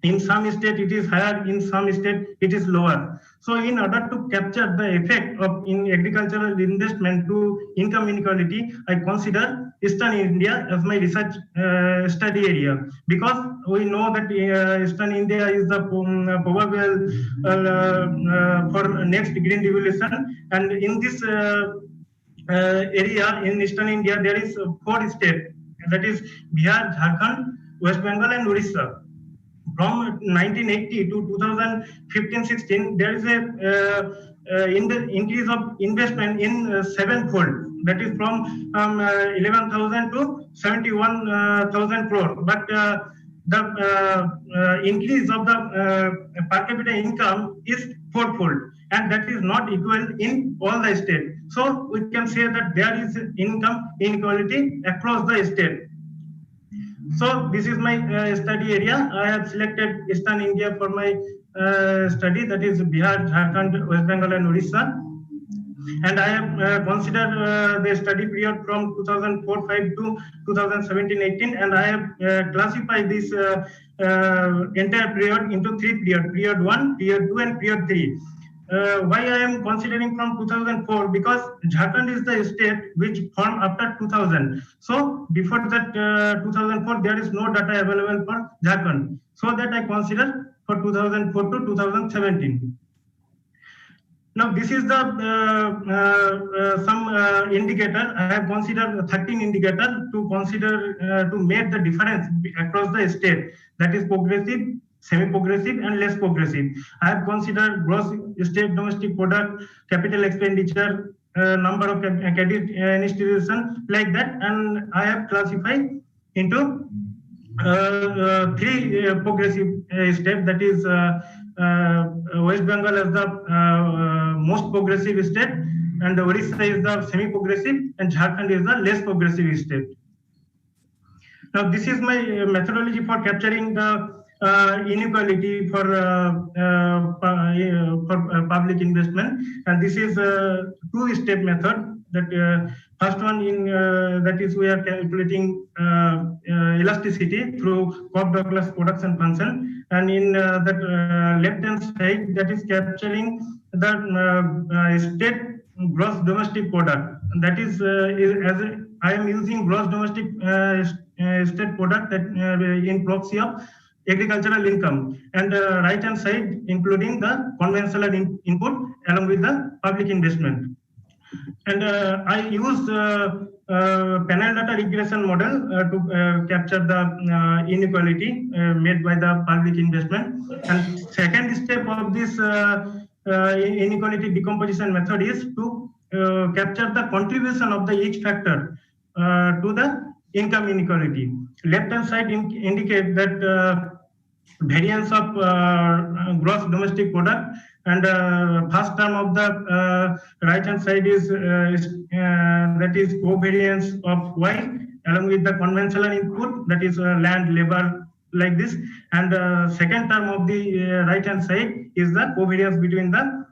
In some state it is higher, in some state it is lower. So in order to capture the effect of in agricultural investment to income inequality, I consider Eastern India as my research study area, because we know that Eastern India is the probable for next green revolution, and in this area in Eastern India there is 4 states, that is Bihar, Jharkhand, West Bengal, and Orissa. From 1980 to 2015-16, there is a increase of investment in 7-fold. That is from 11,000 to 71,000 crore. But the increase of the per capita income is 4-fold, and that is not equal in all the states. So we can say that there is income inequality across the state. So this is my study area. I have selected Eastern India for my study, that is Bihar, Jharkhand, West Bengal, and Orissa. And I have considered the study period from 2004-5 to 2017-18, and I have classified this entire period into 3 periods: period 1, period 2, and period 3. Why I am considering from 2004? Because Jharkhand is the state which formed after 2000. So before that 2004, there is no data available for Jharkhand. So that I consider for 2004 to 2017. Now this is the some indicator. I have considered 13 indicators to consider to make the difference across the state. That is progressive, semi-progressive, and less progressive. I have considered gross state domestic product, capital expenditure, number of credit institutions, like that, and I have classified into 3 progressive states. That is West Bengal as the most progressive state, and Orissa is the semi-progressive, and Jharkhand is the less progressive state. Now this is my methodology for capturing the inequality for public investment, and this is a 2-step method. That first one in that is we are calculating elasticity through Cobb-Douglas production function, and in that left hand side, that is capturing the state gross domestic product. That is as I am using gross domestic state product that in proxy of agricultural income, and right hand side including the conventional input along with the public investment. And I use panel data regression model to capture the inequality made by the public investment. And second step of this inequality decomposition method is to capture the contribution of the each factor to the income inequality. Left hand side indicate that variance of gross domestic product, and first term of the right hand side is that is covariance of Y, along with the conventional input, that is land, labor, like this. And the second term of the right hand side is the covariance between the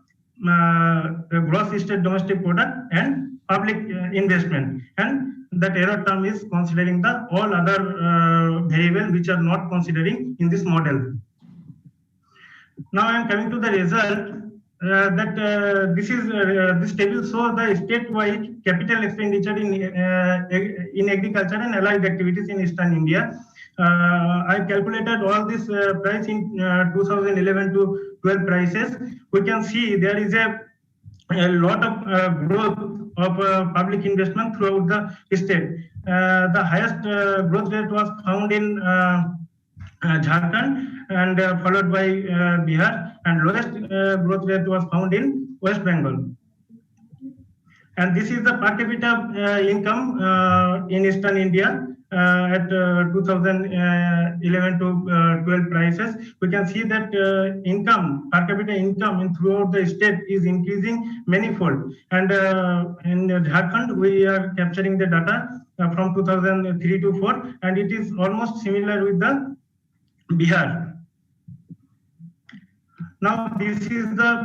gross state domestic product and public investment, and that error term is considering the all other variables which are not considering in this model. Now I am coming to the result. This table shows the statewide capital expenditure in agriculture and allied activities in Eastern India. I calculated all this price in 2011 to 12 prices. We can see there is a lot of growth of public investment throughout the state. The highest growth rate was found in Jharkhand and followed by Bihar, and lowest growth rate was found in West Bengal. And this is the per capita income in Eastern India at 2011 to 12 prices. We can see that income, per capita income throughout the state is increasing manifold. And in Jharkhand, we are capturing the data from 2003 to 4, and it is almost similar with the Bihar. Now, this is the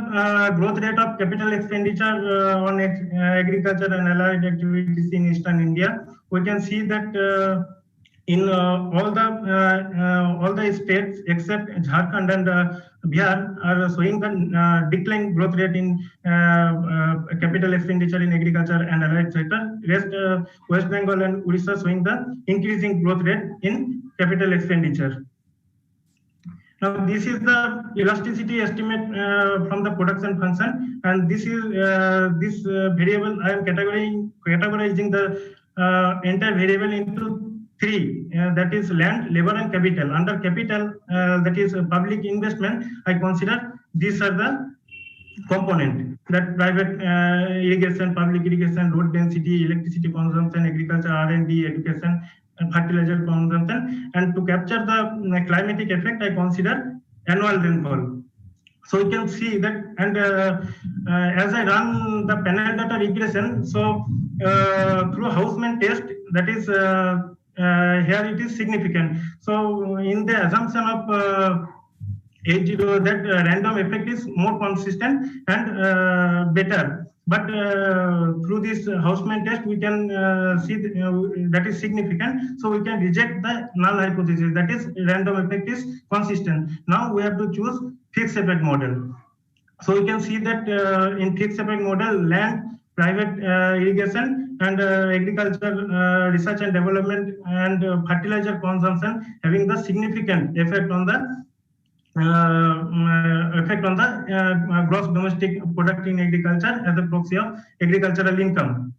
growth rate of capital expenditure on agriculture and allied activities in Eastern India. We can see that in all the states except Jharkhand and Bihar are showing the decline growth rate in capital expenditure in agriculture and allied sector. Rest West Bengal and Odisha showing the increasing growth rate in capital expenditure. Now, this is the elasticity estimate from the production function, and this is this variable. I am categorizing the entire variable into three. That is land, labor, and capital. Under capital, that is public investment, I consider these are the component, that private irrigation, public irrigation, road density, electricity consumption, agriculture, R&D, education, and fertilizer consumption. And to capture the climatic effect, I consider annual rainfall. So you can see that, and as I run the panel data regression, so through Houseman test, that is here it is significant. So in the assumption of 80, that random effect is more consistent and better. But through this Houseman test, we can see that is significant. So we can reject the null hypothesis, that is random effect is consistent. Now we have to choose fixed effect model. So we can see that in fixed effect model, land, private irrigation, and agriculture research and development and fertilizer consumption having the significant effect on the gross domestic product in agriculture as a proxy of agricultural income.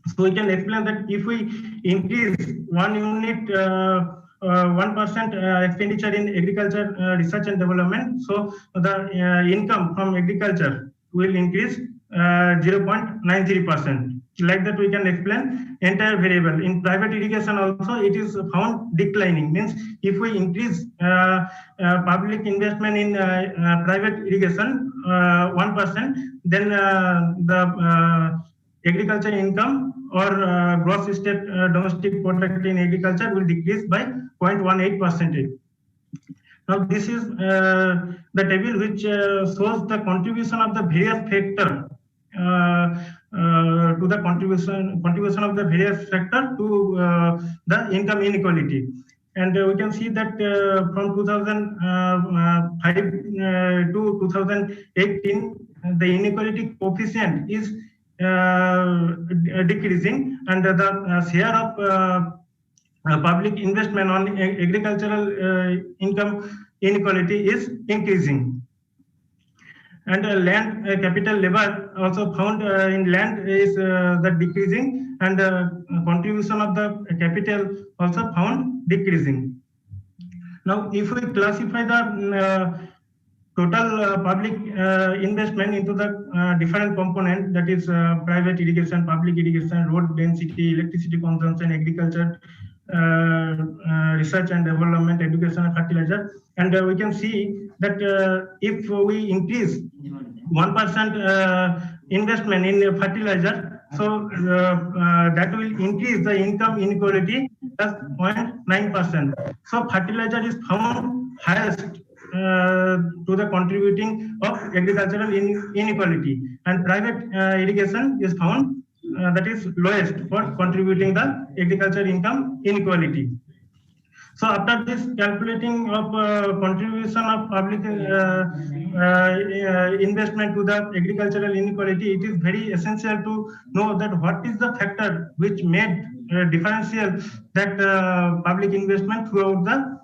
So we can explain that if we increase 1 unit 1% expenditure in agriculture research and development, so the income from agriculture will increase 0.93%. Like that, we can explain entire variable. In private irrigation also, it is found declining. Means if we increase public investment in private irrigation 1%, then the agriculture income or gross state domestic product in agriculture will decrease by 0.18%. Now, this is the table which shows the contribution of the various factors to the contribution of the various factor to the income inequality. And we can see that from 2005 to 2018, the inequality coefficient is decreasing, and the share of public investment on agricultural income inequality is increasing. And land capital labor also found in land is the decreasing, and contribution of the capital also found decreasing. Now, if we classify the total public investment into the different component, that is private irrigation, public irrigation, road density, electricity consumption, agriculture, research and development, education, and fertilizer, and we can see that if we increase 1% investment in fertilizer, So that will increase the income inequality plus 0.9%. So fertilizer is found highest to the contributing of agricultural inequality, and private irrigation is found that is lowest for contributing the agricultural income inequality. So after this calculating of contribution of public investment to the agricultural inequality, it is very essential to know that what is the factor which made differential that public investment throughout the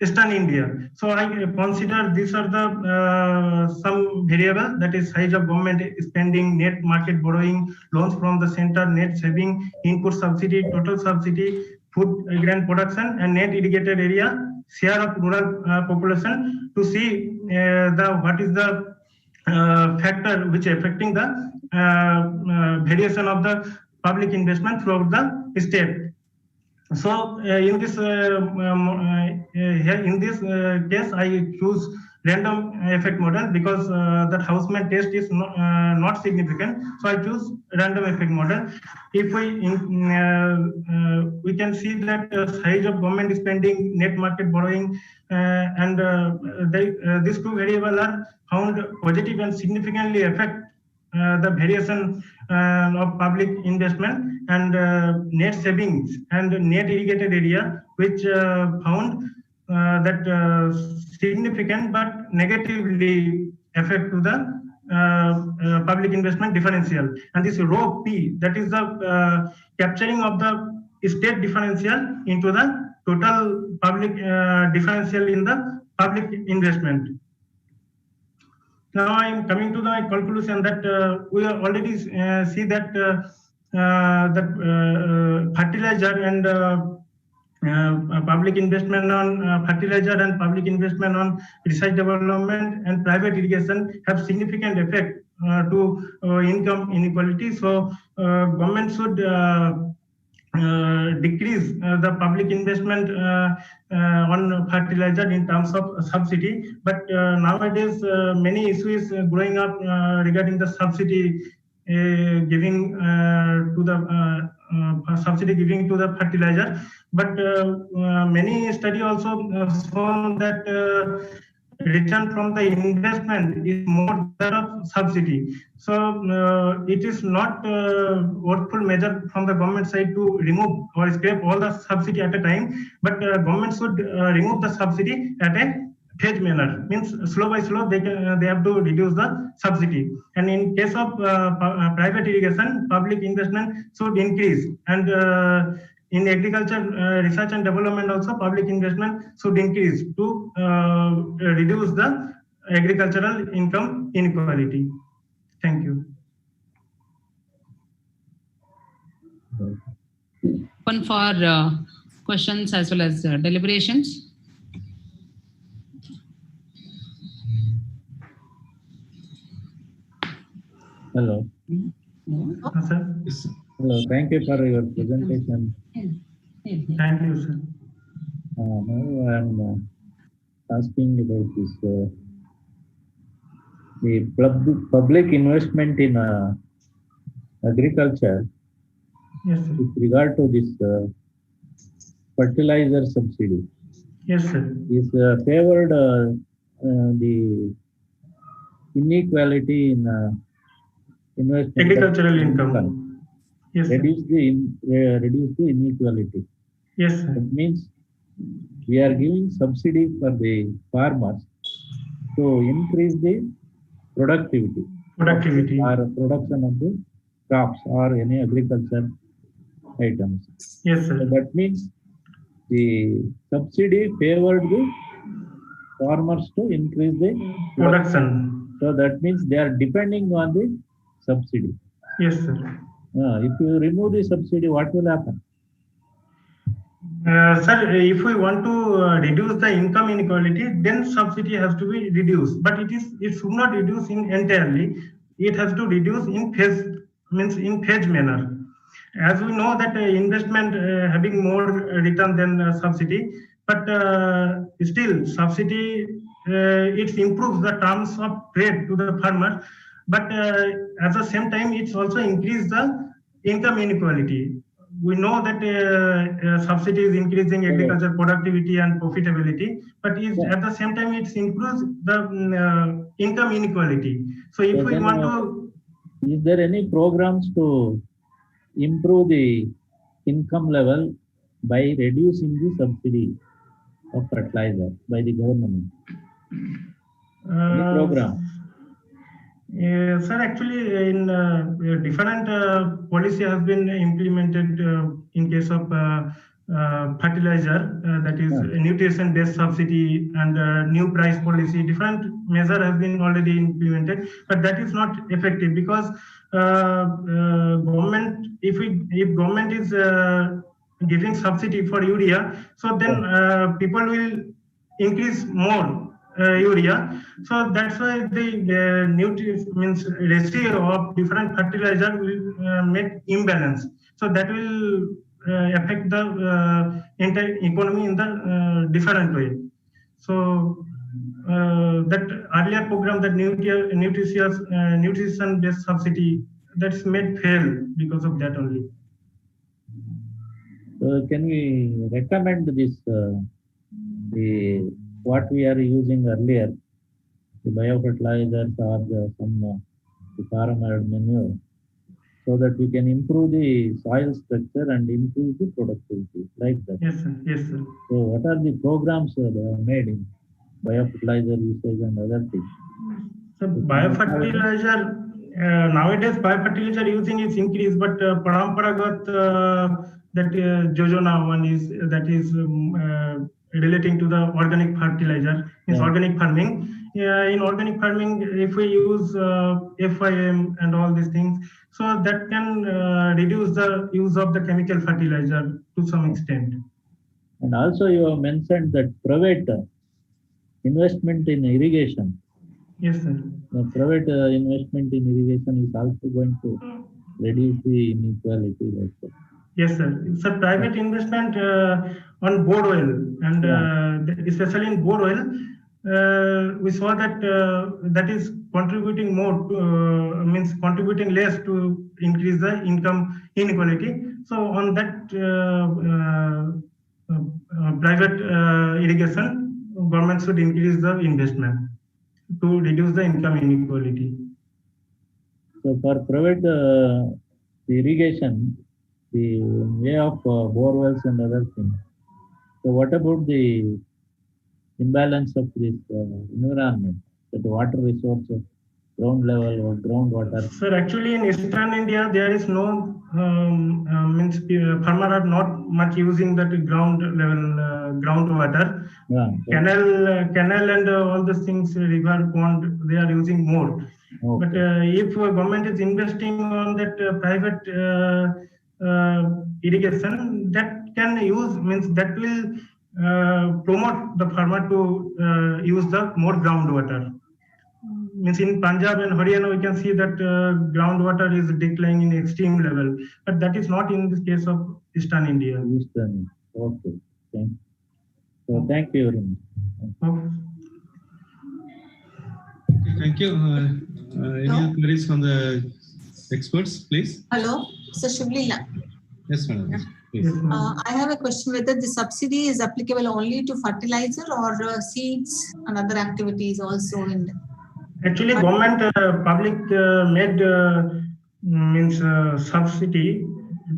Eastern India. So I consider these are the some variables, that is size of government spending, net market borrowing, loans from the center, net saving, input subsidy, total subsidy, food grain production, and net irrigated area, share of rural population, to see what is the factor which affecting the variation of the public investment throughout the state. So in this case, I choose random effect model because that Houseman test is not significant. So I choose random effect model. If we can see that size of government spending, net market borrowing, and these two variables are found positive and significantly affect the variation of public investment, and net savings and net irrigated area, which found that significant but negatively affect to the public investment differential. And this rho P, that is the capturing of the state differential into the total public differential in the public investment. Now I am coming to the conclusion that we already see that fertilizer and public investment on fertilizer and public investment on research development and private irrigation have significant effect to income inequality. So government should decrease the public investment on fertilizer in terms of subsidy, but nowadays many issues growing up regarding the subsidy giving to the fertilizer, but many study also shown that return from the investment is more than of subsidy. So it is not worthful measure from the government side to remove or scrap all the subsidy at a time, but government should remove the subsidy at a phase manner, means slow by slow they have to reduce the subsidy. And in case of private irrigation, public investment should increase, and in agriculture research and development also public investment should increase to reduce the agricultural income inequality. Thank you. Open for questions as well as deliberations. Hello. Hello. Thank you for your presentation. Thank you, sir. Now I am asking about this the public investment in agriculture. Yes, sir. With regard to this fertilizer subsidy. Yes, sir. Is favored the inequality in investment agricultural income. Yes, reduce the inequality. Yes, sir. That means we are giving subsidy for the farmers to increase the productivity or production of the crops or any agriculture items. Yes, sir. So that means the subsidy favored the farmers to increase the production. So that means they are depending on the subsidy. Yes, sir. If you remove the subsidy, what will happen? Sir, if we want to reduce the income inequality, then subsidy has to be reduced. But it should not reduce entirely. It has to reduce in phase, means in phase manner. As we know that investment having more return than subsidy, but still subsidy it improves the terms of trade to the farmer. But at the same time, it's also increase the income inequality. We know that subsidy is increasing agriculture productivity and profitability, but at the same time it improves the income inequality. So if we want to, is there any programs to improve the income level by reducing the subsidy of fertilizer by the government? Any program? Sir, actually, in different policy has been implemented in case of fertilizer, that is nutrition-based subsidy and new price policy. Different measure has been already implemented, but that is not effective because government, if government is giving subsidy for urea, so then people will increase more urea. So that's why the nutrients means ratio of different fertilizer will make imbalance. So that will affect the entire economy in the different way. So that earlier program, that nutrition based subsidy, that's made fail because of that only. Can we recommend this what we are using earlier, the biofertilizers or some farmer manure, so that we can improve the soil structure and increase the productivity, like that? Yes, sir. Yes, sir. So what are the programs they have made in biofertilizer usage and other things? So biofertilizer, nowadays biofertilizer using is increased, but paramparagat, that Jojona one is, that is relating to the organic fertilizer, is organic farming. In organic farming, if we use FIM and all these things, so that can reduce the use of the chemical fertilizer to some extent. And also you have mentioned that private investment in irrigation. Yes, sir. The private investment in irrigation is also going to reduce the inequality. Like that. Yes, sir. So private investment on bore oil, and especially in bore oil, we saw that that is contributing more, means contributing less to increase the income inequality. So on that private irrigation, government should increase the investment to reduce the income inequality. So for private irrigation, the way of bore wells and other things. So what about the imbalance of this environment, that the water resources, ground level or groundwater? Sir, actually in Eastern India, there is no, means farmers are not much using that ground level groundwater. Canal and all these things, river, pond, they are using more. Okay. But if government is investing on that private irrigation, that can use, means that will promote the farmer to use the more groundwater. Means in Punjab and Haryana, we can see that groundwater is declining in extreme level, but that is not in this case of Eastern India. Eastern, okay. Thank you. So thank you very much. Okay. Thank you. Any queries from the experts, please? Hello, Sir Shubhlila. Yes, madam. Please. I have a question whether the subsidy is applicable only to fertilizer or seeds and other activities also in the... Actually, government public made means subsidy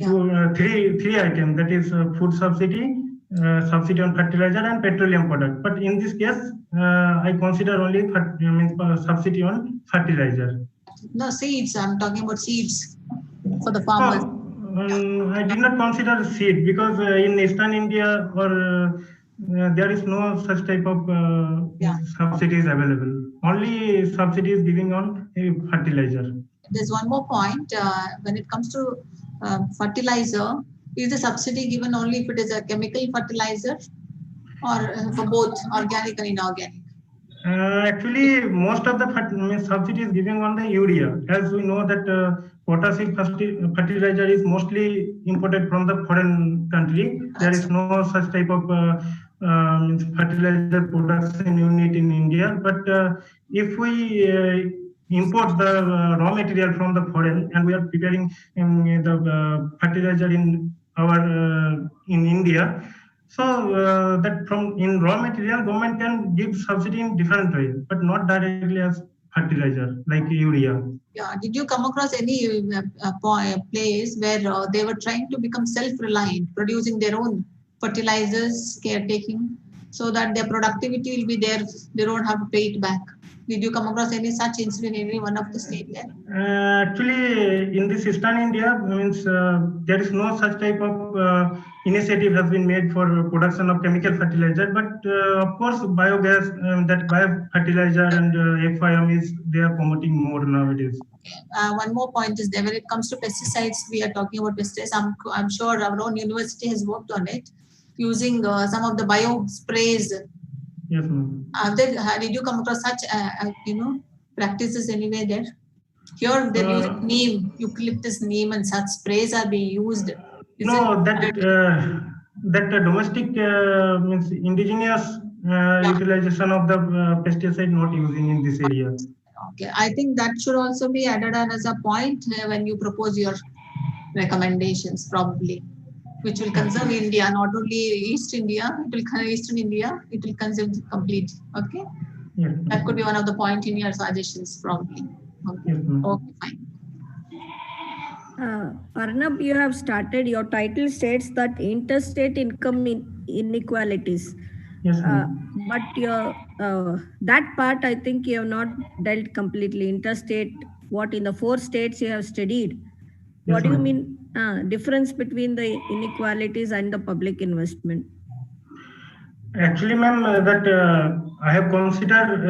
to three items, that is food subsidy, subsidy on fertilizer and petroleum product. But in this case, I consider only means subsidy on fertilizer. No, seeds. I'm talking about seeds for the farmers. I did not consider seed because in Eastern India or there is no such type of subsidies available. Only subsidies giving on fertilizer. There's one more point. When it comes to fertilizer, is the subsidy given only if it is a chemical fertilizer or for both organic and inorganic? Actually, most of the subsidy is giving on the urea. As we know that potassic fertilizer is mostly imported from the foreign country. There is no such type of fertilizer production unit in India. But if we import the raw material from the foreign, and we are preparing the fertilizer in our in India. So that from in raw material, government can give subsidy in different way, but not directly as fertilizer like urea. Yeah. Did you come across any place where they were trying to become self-reliant, producing their own fertilizers, caretaking, so that their productivity will be there? They don't have to pay it back. Did you come across any such incident in any one of the states there? Actually, in this Eastern India, means there is no such type of initiative has been made for production of chemical fertilizer. But of course, biogas, that biofertilizer and FIM is they are promoting more nowadays. One more point is there when it comes to pesticides. We are talking about pesticides. I'm sure our own university has worked on it using some of the bio sprays. Yes, ma'am. Did you come across such practices anywhere there? Here they use neem, eucalyptus neem, and such sprays are being used. That domestic means indigenous utilization of the pesticide not using in this area. Okay, I think that should also be added on as a point when you propose your recommendations, probably, which will conserve India, not only East India. It will Eastern India. It will conserve complete. Okay, that could be one of the point in your suggestions, probably. Okay, okay, fine. Arnab, you have started, your title states that interstate income inequalities. Yes, but your that part I think you have not dealt completely. Interstate, what in the 4 states you have studied. What do you mean difference between the inequalities and the public investment? Actually, ma'am, that I have considered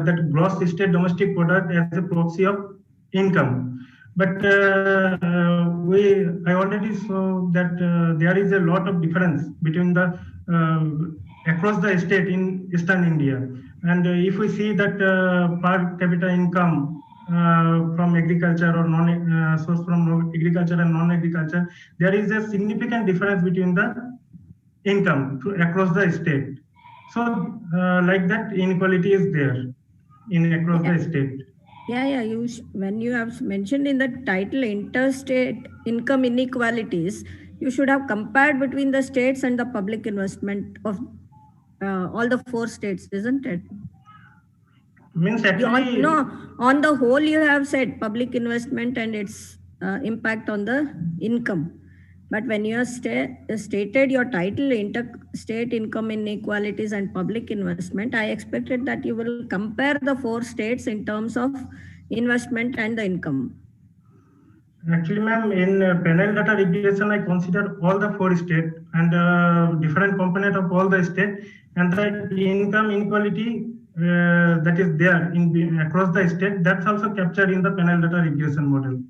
that gross state domestic product as a proxy of income. But I already saw that there is a lot of difference between the across the state in Eastern India. And if we see that per capita income from agriculture or source from agriculture and non-agriculture, there is a significant difference between the income across the state. So like that inequality is there in across the state. Yeah, when you have mentioned in the title interstate income inequalities, you should have compared between the states and the public investment of all the 4 states, isn't it? Means actually, on the whole, you have said public investment and its impact on the income. But when you have stated your title, interstate income inequalities and public investment, I expected that you will compare the 4 states in terms of investment and the income. Actually, ma'am, in panel data regression, I consider all the 4 states and different component of all the states, and the income inequality that is there in across the state, that's also captured in the panel data regression model.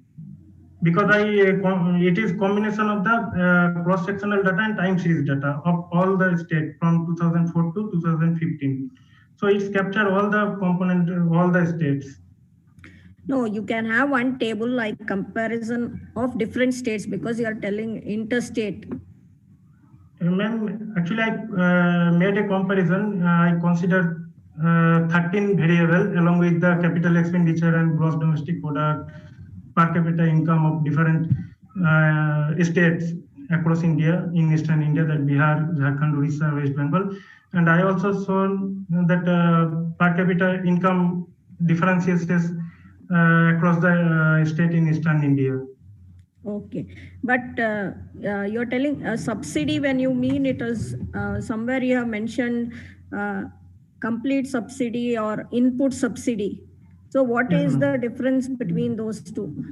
Because it is combination of the cross-sectional data and time series data of all the states from 2004 to 2015. So it's captured all the component, all the states. No, you can have one table like comparison of different states because you are telling interstate. Ma'am, actually I made a comparison. I considered 13 variables along with the capital expenditure and gross domestic product, per capita income of different states across India, in Eastern India, that Bihar, Jharkhand, Orissa, West Bengal. And I also saw that per capita income differences across the state in Eastern India. Okay, but you're telling a subsidy when you mean it is somewhere you have mentioned complete subsidy or input subsidy. So what is the difference between those 2?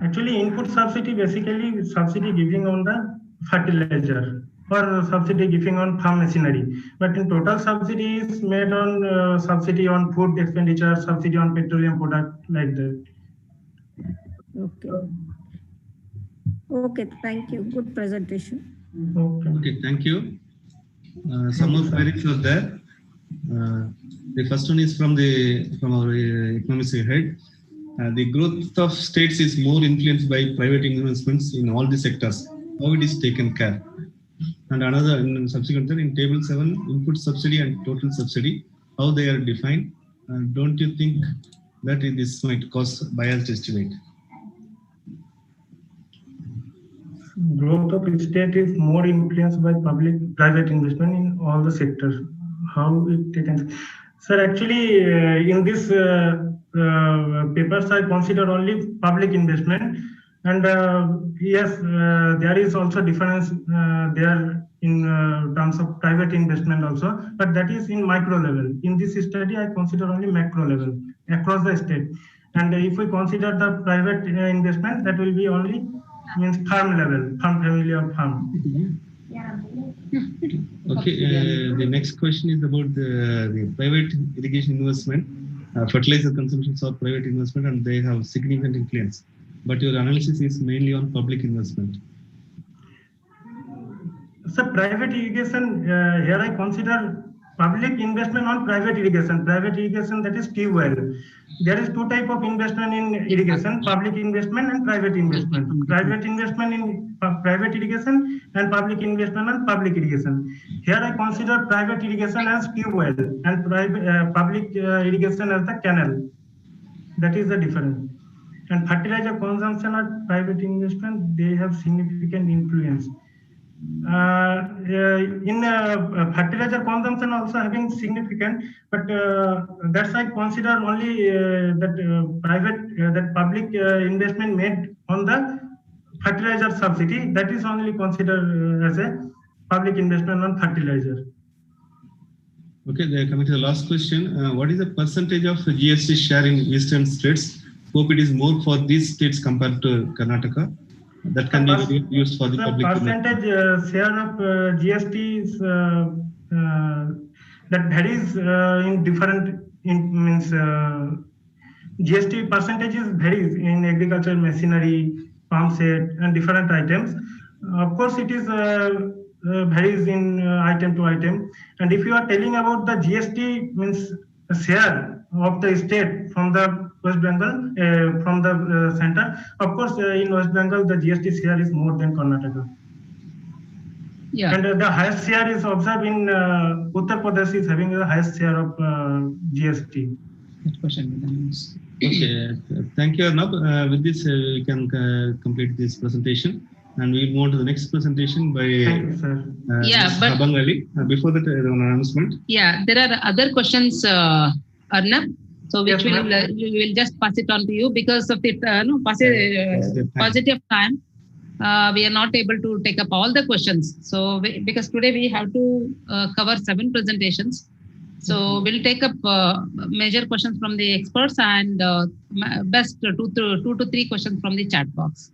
Actually, input subsidy basically subsidy giving on the fertilizer or subsidy giving on farm machinery. But in total subsidy is made on subsidy on food expenditure, subsidy on petroleum product, like that. Okay. Okay, thank you. Good presentation. Okay, thank you. Some more queries are there. The first one is from our economics head. The growth of states is more influenced by private investments in all the sectors. How it is taken care? And another subsequent in table 7, input subsidy and total subsidy, how they are defined. Don't you think that this might cause biased estimate? Growth of state is more influenced by private investment in all the sectors. How it taken? Sir, actually, in this papers, I consider only public investment, and yes, there is also difference there in terms of private investment also, but that is in micro level. In this study, I consider only macro level across the state, and if we consider the private investment, that will be only means farm level, farm family or farm. Okay, the next question is about the private irrigation investment. Fertilizer consumptions are private investment and they have significant influence. But your analysis is mainly on public investment. So private irrigation, here I consider public investment on private irrigation. Private irrigation, that is tube well. There is two type of investment in irrigation: public investment and private investment. Private investment in private irrigation and public investment on public irrigation. Here I consider private irrigation as tube well and public irrigation as the canal. That is the difference. And fertilizer consumption or private investment, they have significant influence. In fertilizer consumption also having significant, but that's I consider only that that public investment made on the fertilizer subsidy, that is only considered as a public investment on fertilizer. Okay, coming to the last question. What is the percentage of GST share in eastern states? Hope it is more for these states compared to Karnataka. That can be used for the public. Percentage share of GST is that varies in different means GST percentages varies in agricultural machinery, farm set, and different items. Of course, it is varies in item to item. And if you are telling about the GST means share of the state from the West Bengal, from the center, of course, in West Bengal, the GST share is more than Karnataka. Yeah. And the highest share is observed in Uttar Pradesh is having the highest share of GST. Okay, thank you, Arnab. With this, we can complete this presentation. And we'll move on to the next presentation by Habang Ali. Before that, an announcement. Yeah, there are other questions, Arnab. So which we will just pass it on to you because of the positive time. We are not able to take up all the questions. So because today we have to cover 7 presentations. So we'll take up major questions from the experts and best 2 to 3 questions from the chat box.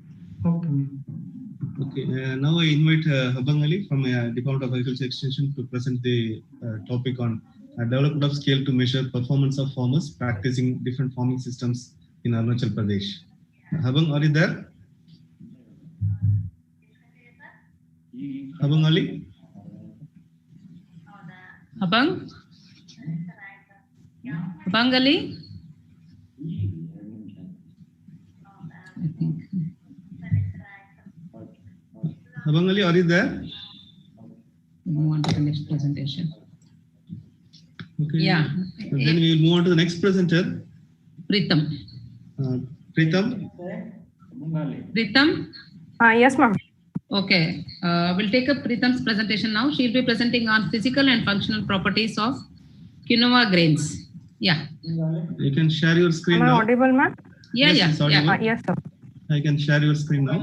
Okay, now I invite Habang Ali from Department of Agriculture Extension to present the topic on development of scale to measure performance of farmers practicing different farming systems in Arunachal Pradesh. Habang, are you there? Habang Ali? Habang? Habang Ali? I think. Habang Ali, are you there? Move on to the next presentation. Okay. Yeah. And then we will move on to the next presenter. Pritam. Pritam? Pritam? Yes, ma'am. Okay. We'll take up Pritam's presentation now. She'll be presenting on physical and functional properties of quinoa grains. Yeah. You can share your screen Am now. I audible, ma'am? Yeah, yes, yeah. Yes, sir. I can share your screen now.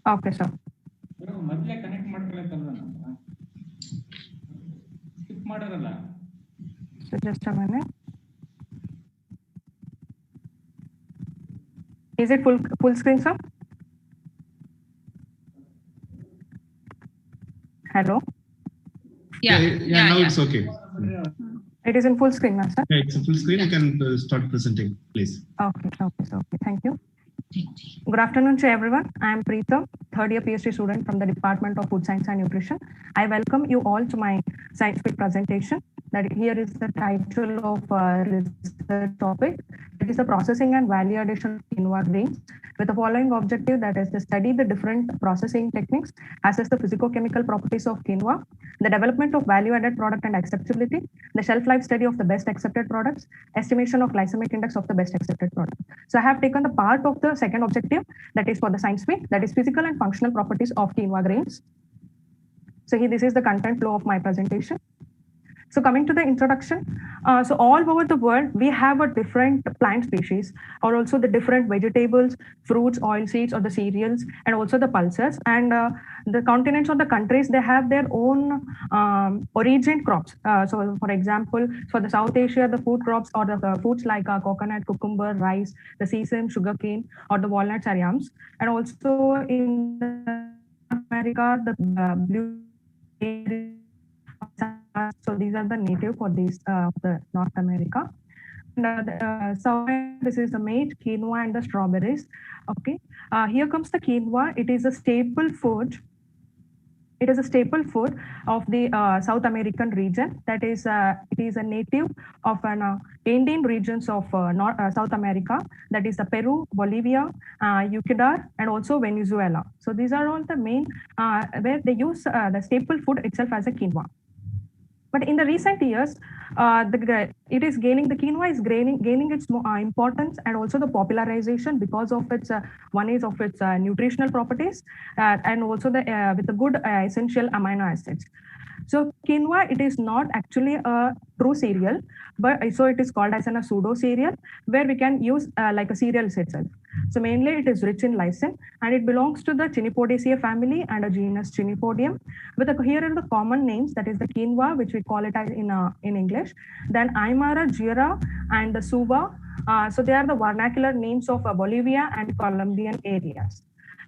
Okay, sir. So just a minute. Is it full screen, sir? Hello? Yeah, now it's okay. It is in full screen, sir? Yeah, it's a full screen. You can start presenting, please. Okay, thank you. Good afternoon to everyone. I am Preetham, third year PhD student from the Department of Food Science and Nutrition. I welcome you all to my scientific presentation. That here is the title of research topic, that is is the processing and value addition of quinoa grains with the following objective, that is to study the different processing techniques, assess the physicochemical properties of quinoa, the development of value-added product and acceptability, the shelf life study of the best accepted products, estimation of glycemic index of the best accepted product. So I have taken the part of the second objective, that is for the science week, that is physical and functional properties of quinoa grains. So here, this is the content flow of my presentation. So coming to the introduction, so all over the world, we have a different plant species, or also the different vegetables, fruits, oil seeds, or the cereals, and also the pulses. And the continents or the countries, they have their own origin crops. So for example, for the South Asia, the food crops or the foods like coconut, cucumber, rice, the sesame, sugarcane, or the walnuts are yams. And also in America, the blueberries. So these are the native for these the North America. And so this is the maize, quinoa, and the strawberries. Okay, here comes the quinoa. It is a staple food. It is a staple food of the South American region. That is, it is a native of an Indian regions of South America. That is the Peru, Bolivia, Ecuador, and also Venezuela. So these are all the main where they use the staple food itself as a quinoa. But in the recent years, it is gaining, the quinoa is gaining its importance and also the popularization because of its, one is of its nutritional properties and also the with the good essential amino acids. So quinoa, it is not actually a true cereal, but so it is called as a pseudo cereal, where we can use like a cereal itself. So mainly it is rich in lysine, and it belongs to the Chenopodiaceae family and a genus Chenopodium. With here are the common names, that is the quinoa, which we call it as in English, then Aymara, Jira, and the Suva. So they are the vernacular names of Bolivia and Colombian areas.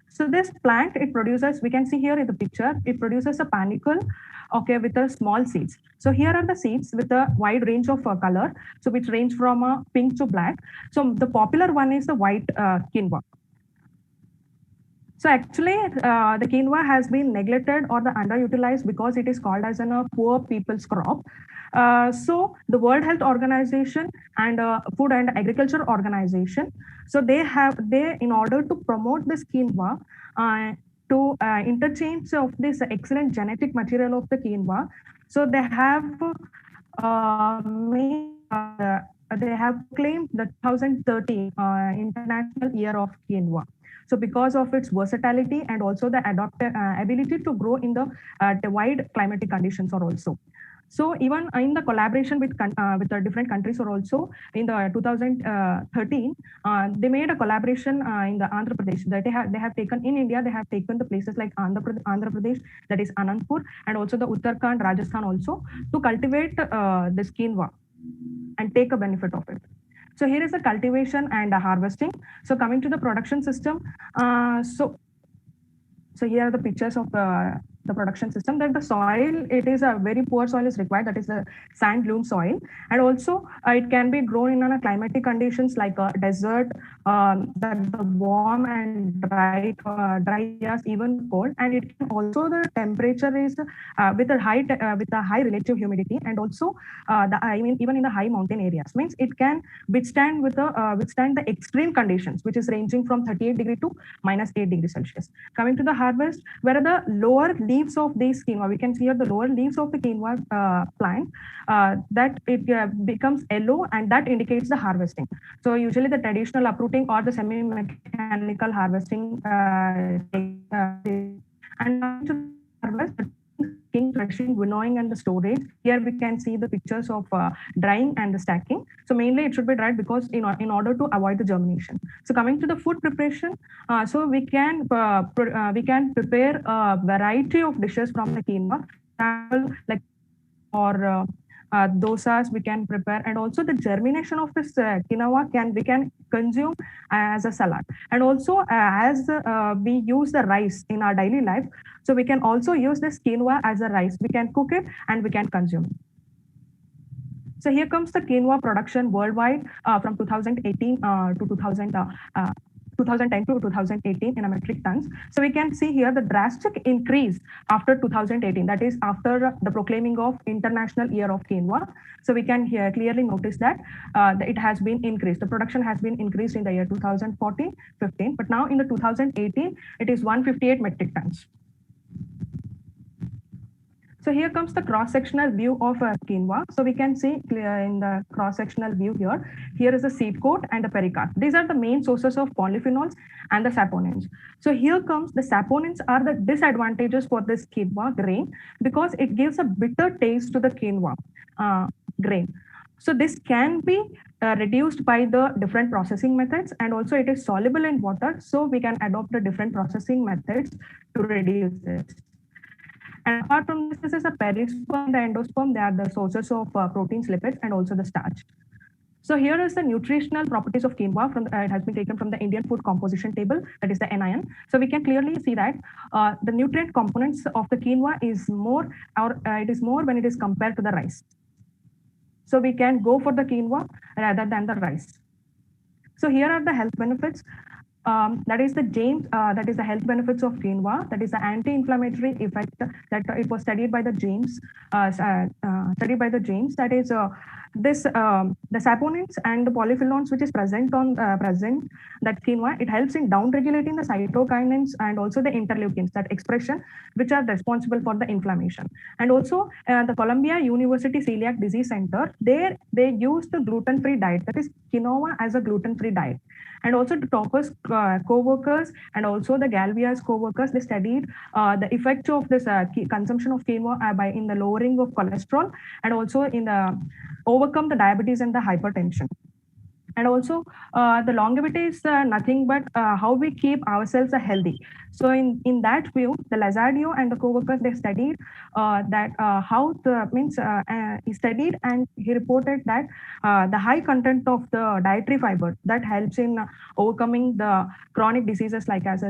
So this plant, it produces, we can see here in the picture, it produces a panicle, okay, with the small seeds. So here are the seeds with a wide range of color, so which range from pink to black. So the popular one is the white quinoa. So actually, the quinoa has been neglected or the underutilized because it is called as a poor people's crop. So the World Health Organization and Food and Agriculture Organization, so they in order to promote this quinoa, to interchange of this excellent genetic material of the quinoa, so they have claimed the 2030 International Year of Quinoa. So because of its versatility and also the ability to grow in the wide climatic conditions are also. So even in the collaboration with the different countries or also in the 2013, they made a collaboration in the Andhra Pradesh that they have taken in India. They have taken the places like Andhra Pradesh, that is Anandpur, and also the Uttarakhand, Rajasthan also, to cultivate this quinoa and take a benefit of it. So here is the cultivation and harvesting. So coming to the production system, so here are the pictures of the production system. That the soil, it is a very poor soil is required, that is the sand loam soil, and also it can be grown in climatic conditions like a desert, the warm and dry years, even cold, and it can also the temperature is with a high relative humidity, and also even in the high mountain areas, means it can withstand the extreme conditions, which is ranging from 38 degree to -8 degrees Celsius. Coming to the harvest, where are the lower leaves of this quinoa, we can see here the lower leaves of the quinoa plant, that it becomes yellow, and that indicates the harvesting. So usually the traditional uprooting or the semi-mechanical harvesting and to harvest, crushing, winnowing, and the storage. Here we can see the pictures of drying and the stacking. So mainly it should be dried because in order to avoid the germination. So coming to the food preparation, so we can prepare a variety of dishes from the quinoa, like or dosas we can prepare, and also the germination of this quinoa we can consume as a salad, and also as we use the rice in our daily life, so we can also use this quinoa as a rice. We can cook it and we can consume it. So here comes the quinoa production worldwide from 2018 to 2010 to 2018 in a metric tons. So we can see here the drastic increase after 2018, that is after the proclaiming of International Year of Quinoa. So we can here clearly notice that it has been increased. The production has been increased in the year 2014-15, but now in the 2018, it is 158 metric tons. So here comes the cross-sectional view of quinoa. So we can see clear in the cross-sectional view here. Here is the seed coat and the pericarp. These are the main sources of polyphenols and the saponins. So here comes the saponins are the disadvantages for this quinoa grain because it gives a bitter taste to the quinoa grain. So this can be reduced by the different processing methods, and also it is soluble in water. So we can adopt the different processing methods to reduce this. And apart from this is a perisperm, the endosperm, they are the sources of proteins, lipids, and also the starch. So here is the nutritional properties of quinoa. It has been taken from the Indian food composition table, that is the NIN. So we can clearly see that the nutrient components of the quinoa is more, or it is more when it is compared to the rice. So we can go for the quinoa rather than the rice. So here are the health benefits. That is the health benefits of quinoa. That is the anti-inflammatory effect that it was studied by the James. That is the saponins and the polyphenols which is present on that quinoa. It helps in down regulating the cytokinins and also the interleukins, that expression which are responsible for the inflammation. And also the Columbia University Celiac Disease Center, they use the gluten-free diet, that is quinoa as a gluten-free diet. And also the Topper's co-workers and also the Galvia's co-workers, they studied the effect of this consumption of quinoa in the lowering of cholesterol and also in the overcome the diabetes and the hypertension. And also the longevity is nothing but how we keep ourselves healthy. So in that view, the Lazadio and the co-workers, they studied that how the he studied and he reported that the high content of the dietary fiber that helps in overcoming the chronic diseases like as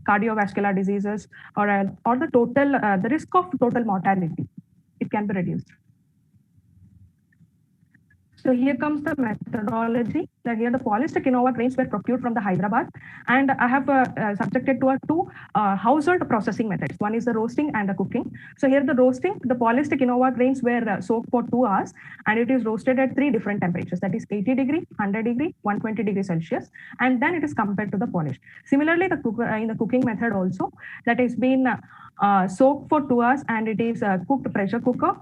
cardiovascular diseases or the total the risk of total mortality, it can be reduced. So here comes the methodology. That here the polished quinoa grains were procured from the Hyderabad, and I have subjected to two household processing methods. One is the roasting and the cooking. So here the roasting, the polished quinoa grains were soaked for 2 hours, and it is roasted at 3 different temperatures. That is 80 degree, 100 degree, 120 degrees Celsius, and then it is compared to the polished. Similarly, in the cooking method also, that is been soaked for 2 hours, and it is cooked pressure cooker.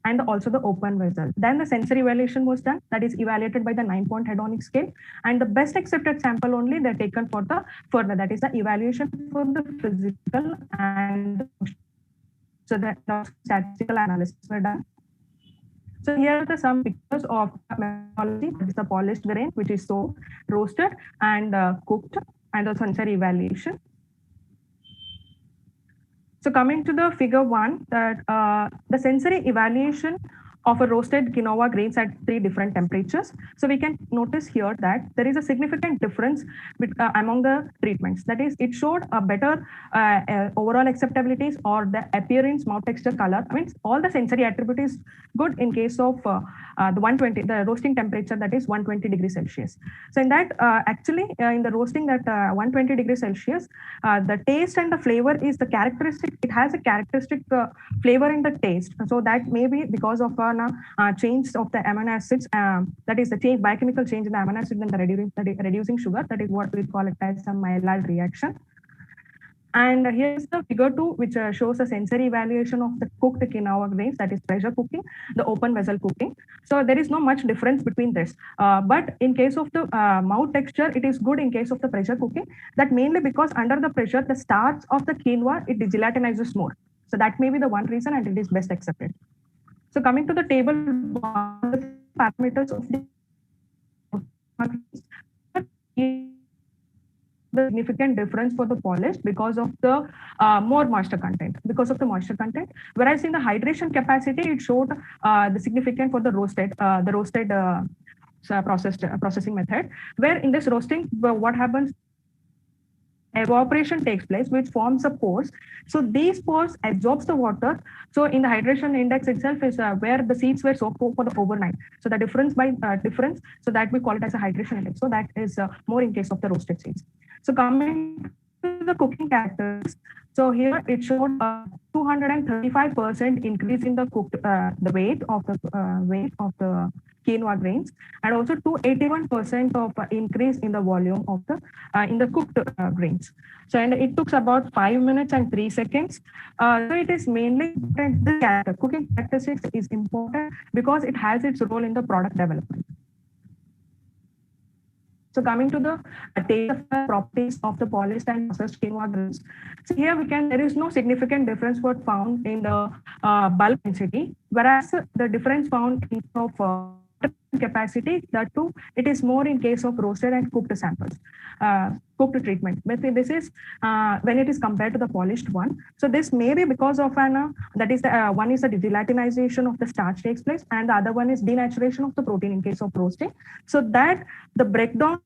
And also the open vessel. Then the sensory evaluation was done, that is evaluated by the 9-point hedonic scale, and the best accepted sample only they're taken for the further, that is the evaluation for the physical and so that statistical analysis were done. So here are some pictures of methodology. That is the polished grain which is soaked, roasted, and cooked, and the sensory evaluation. So coming to the figure 1, that the sensory evaluation of a roasted quinoa grains at 3 different temperatures. So we can notice here that there is a significant difference among the treatments. That is, it showed a better overall acceptabilities or the appearance, mouth texture, color. I mean, all the sensory attribute is good in case of the roasting temperature, that is 120 degrees Celsius. So in that, actually, in the roasting that 120 degrees Celsius, the taste and the flavor is the characteristic. It has a characteristic flavor in the taste. So that may be because of change of the amino acids, that is the change, biochemical change in the amino acid and the reducing sugar. That is what we call it as a Maillard reaction. And here's the figure 2, which shows a sensory evaluation of the cooked quinoa grains, that is pressure cooking, the open vessel cooking. So there is no much difference between this. But in case of the mouth texture, it is good in case of the pressure cooking. That mainly because under the pressure, the starch of the quinoa, it degelatinizes more. So that may be the one reason, and it is best accepted. So coming to the table, the parameters of the significant difference for the polished because of the more moisture content. Whereas in the hydration capacity, it showed the significant for the roasted processing method. Where in this roasting, what happens? evaporation takes place, which forms a pores. So these pores absorbs the water. So in the hydration index itself is where the seeds were soaked for the overnight. So the difference by difference, so that we call it as a hydration index. So that is more in case of the roasted seeds. So coming to the cooking characteristics, so here it showed a 235% increase in the cooked the weight of the quinoa grains, and also 281% of increase in the volume of the in the cooked grains. So and it took about 5 minutes and 3 seconds. So it is mainly important. The cooking characteristics is important because it has its role in the product development. So coming to the taste properties of the polished and processed quinoa grains. So here there is no significant difference what found in the bulk density, whereas the difference found in of capacity, that too, it is more in case of roasted and cooked samples, cooked treatment. But this is when it is compared to the polished one. So this may be because of that is the one is the gelatinization of the starch takes place, and the other one is denaturation of the protein in case of roasting. So that the breakdown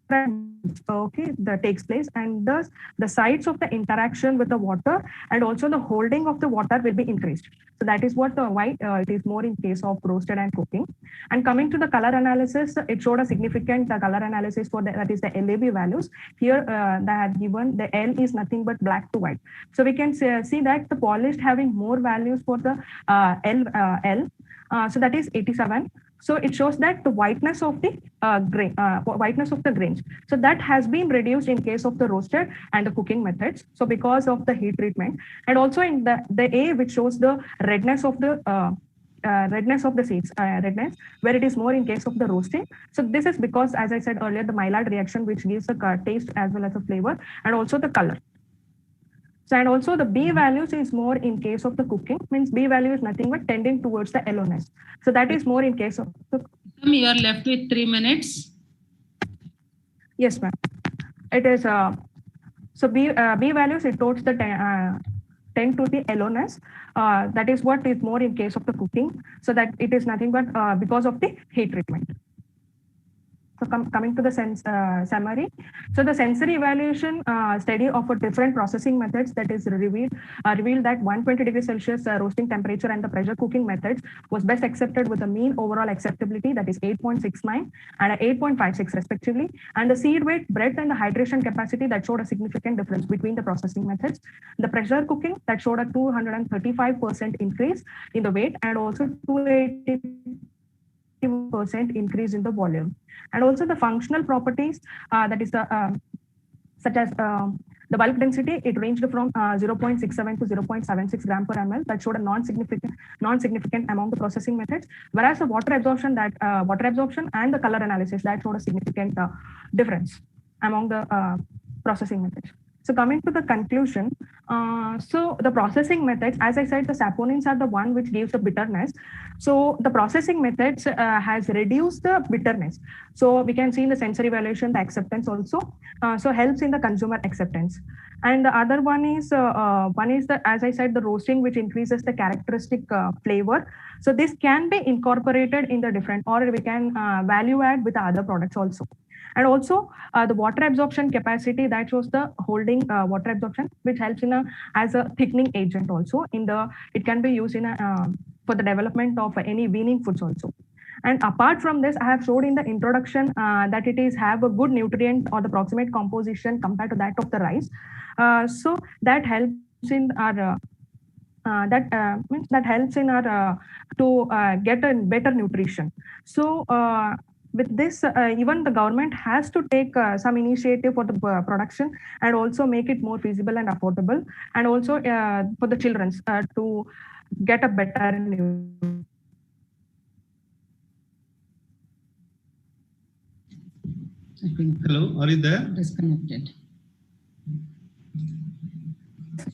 that takes place, and thus the sides of the interaction with the water and also the holding of the water will be increased. So that is what why it is more in case of roasted and cooking. And coming to the color analysis, it showed a significant color analysis for that is the LAB values. Here they have given the L is nothing but black to white. So we can see that the polished having more values for the L. So that is 87. So it shows that the whiteness of the grains. So that has been reduced in case of the roasted and the cooking methods. So because of the heat treatment, and also in the A, which shows the redness of the seeds, redness, where it is more in case of the roasting. So this is because, as I said earlier, the Maillard reaction, which gives a taste as well as a flavor, and also the color. So and also the B values is more in case of the cooking, means B value is nothing but tending towards the yellowness. So that is more in case of the... You are left with 3 minutes. Yes, ma'am. It is, so B values, it towards the tend to the yellowness. That is what is more in case of the cooking. So that it is nothing but because of the heat treatment. So coming to the summary. So the sensory evaluation study of a different processing methods that is revealed that 120 degrees Celsius roasting temperature and the pressure cooking methods was best accepted with a mean overall acceptability, that is 8.69 and 8.56 respectively. And the seed weight, breadth, and the hydration capacity that showed a significant difference between the processing methods. The pressure cooking that showed a 235% increase in the weight, and also 280% increase in the volume. And also the functional properties, that is the such as the bulk density, it ranged from 0.67 to 0.76 gram per ml. That showed a non-significant among the processing methods, whereas the water absorption and the color analysis that showed a significant difference among the processing methods. So coming to the conclusion, so the processing methods, as I said, the saponins are the one which gives the bitterness. So the processing methods has reduced the bitterness. So we can see in the sensory evaluation, the acceptance also, so helps in the consumer acceptance. And the other one is the, as I said, the roasting, which increases the characteristic flavor. So this can be incorporated in the different, or we can value add with the other products also. And also the water absorption capacity that shows the holding water absorption, which helps in as a thickening agent also. It can be used in for the development of any weaning foods also. And apart from this, I have showed in the introduction that it is have a good nutrient or the proximate composition compared to that of the rice. So that helps in our that helps in our to get a better nutrition. So with this, even the government has to take some initiative for the production and also make it more feasible and affordable, and also for the children to get a better nutrition. Hello, are you there? Disconnected.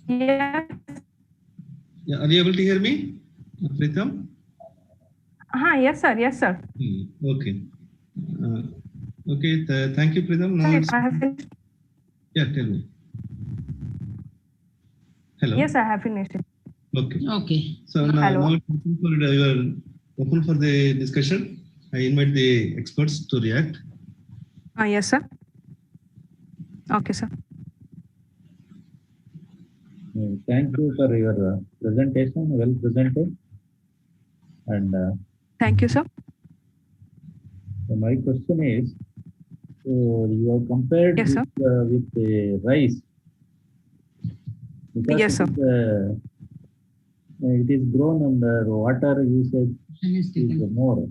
Yeah. Yeah, are you able to hear me, Pritham? Yes, sir. Yes, sir. Okay. Okay. Thank you, Pritham. Now I have finished. Yeah, tell me. Hello. Yes, I have finished it. Okay. Okay. So now you are open for the discussion. I invite the experts to react. Yes, sir. Okay, sir. Thank you for your presentation, well presented. And thank you, sir. so my question is, you have compared Yes, this with the rice. Because yes, sir. It is grown under water usage is more.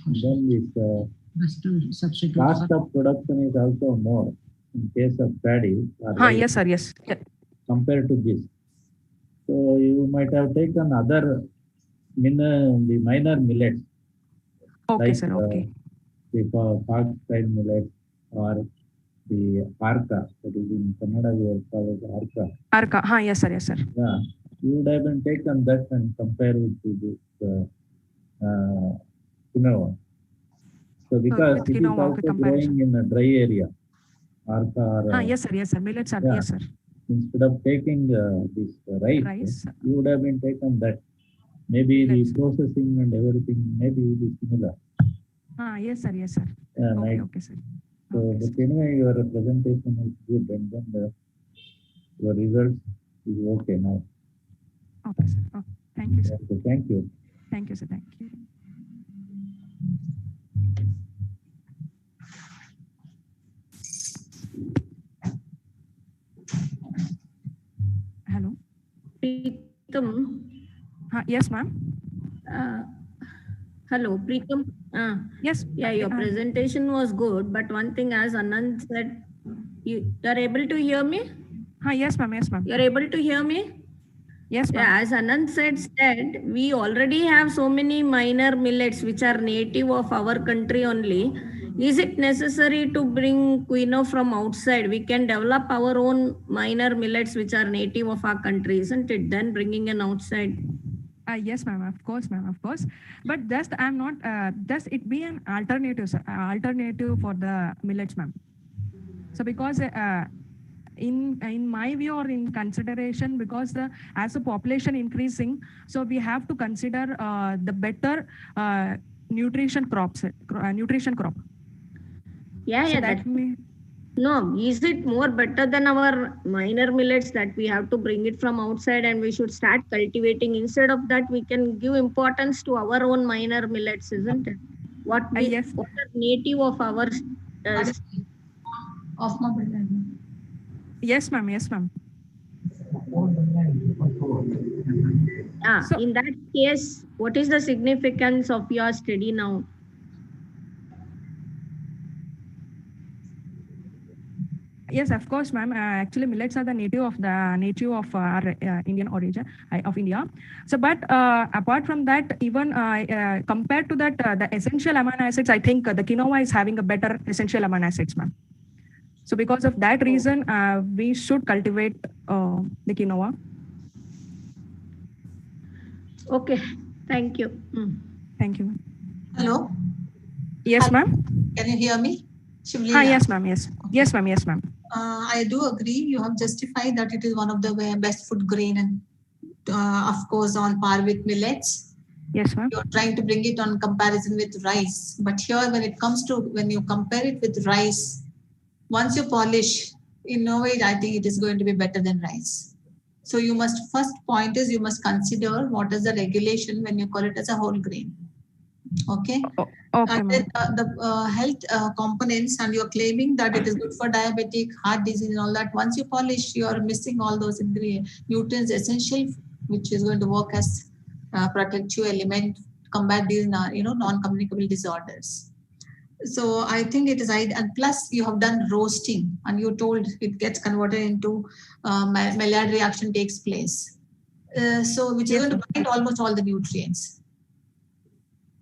And then this cost of production is also more in case of paddy. Yes, sir. Yes. Compared to this. So you might have taken other the minor millets. Okay, like, sir. Okay. The foxtail millet or the arka, that is in Kannada we will call it arka. Arka. Yes, sir. Yes, sir. Yeah, you would have been taken that and compare with this quinoa. So because it is also growing in a dry area, arka or yes, sir. Yes, sir. Millets are yes, sir. Instead of taking this rice, you would have been taken that. Maybe the processing and everything maybe is similar. Yes, sir. Yes, sir. Yeah, okay, nice. okay, sir. So, but anyway, your presentation is good, and then your results is okay now. Okay, sir. Oh, thank you, sir. Okay, thank you. Thank you, sir. Thank you. Hello. Preetam. Yes, ma'am. Hello, Preetam. Yes. Yeah, your presentation was good, but one thing, as Anand said, you are able to hear me? Yes, ma'am. Yes, ma'am. You're able to hear me? Yes, ma'am. Yeah, as Anand said, we already have so many minor millets which are native of our country only. Is it necessary to bring quinoa from outside? We can develop our own minor millets which are native of our country, isn't it? Then bringing an outside. Yes, ma'am. Of course, ma'am. Of course. But just I'm not. Just it be an alternative, sir. Alternative for the millets, ma'am. So because in my view or in consideration, because as the population increasing, so we have to consider the better nutrition crops, nutrition crop. Yeah, so yeah. No, is it more better than our minor millets that we have to bring it from outside and we should start cultivating? Instead of that, we can give importance to our own minor millets, isn't it? What are native of our Yes, ma'am. Yes, ma'am. In that case, what is the significance of your study now? Yes, of course, ma'am. Actually, millets are the native of our Indian origin of India. So, but apart from that, even compared to that, the essential amino acids, I think the quinoa is having a better essential amino acids, ma'am. So, because of that reason, we should cultivate the quinoa. Okay, thank you. Thank you. Hello. Yes, ma'am. Can you hear me? Yes, ma'am. Yes. Yes, ma'am. Yes, ma'am. I do agree. You have justified that it is one of the best food grain and of course on par with millets. Yes, ma'am. You're trying to bring it on comparison with rice. But here when it comes to, when you compare it with rice, once you polish, in no way I think it is going to be better than rice. So you must, first point is you must consider what is the regulation when you call it as a whole grain. Okay. Okay, and then the health components, and you're claiming that it is good for diabetic, heart disease and all that. Once you polish, you're missing all those nutrients essential, which is going to work as protective element, combat these non-communicable disorders. So I think it is, and plus you have done roasting and you told it gets converted into Maillard reaction takes place. So which is going to bind almost all the nutrients.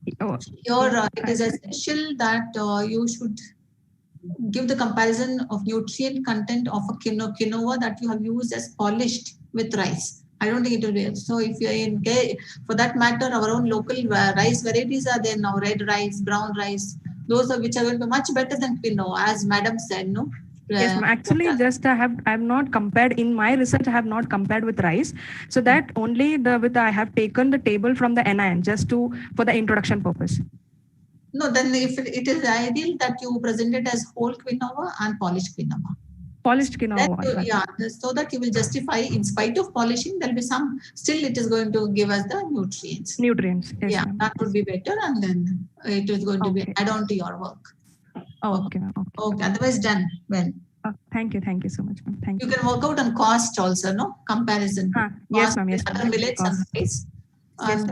Here it is essential that you should give the comparison of nutrient content of a quinoa that you have used as polished with rice. I don't think it will be. So if you're in, for that matter, our own local rice varieties are there now, red rice, brown rice, those are which are going to be much better than quinoa, as madam said, no? Yes, actually, just I have not compared in my research. I have not compared with rice, so that only I have taken the table from the NIN just for the introduction purpose. No, then if it is ideal that you present it as whole quinoa and polished quinoa. Polished quinoa. So that you will justify, in spite of polishing, there will be some, still it is going to give us the nutrients. Nutrients, yes. Yeah, that would be better, and then it is going to be add on to your work. Okay. Otherwise done well. Thank you so much, ma'am. Thank you. You can work out on cost also, no? Comparison. Yes, ma'am. Yes, other millets and rice. Yes,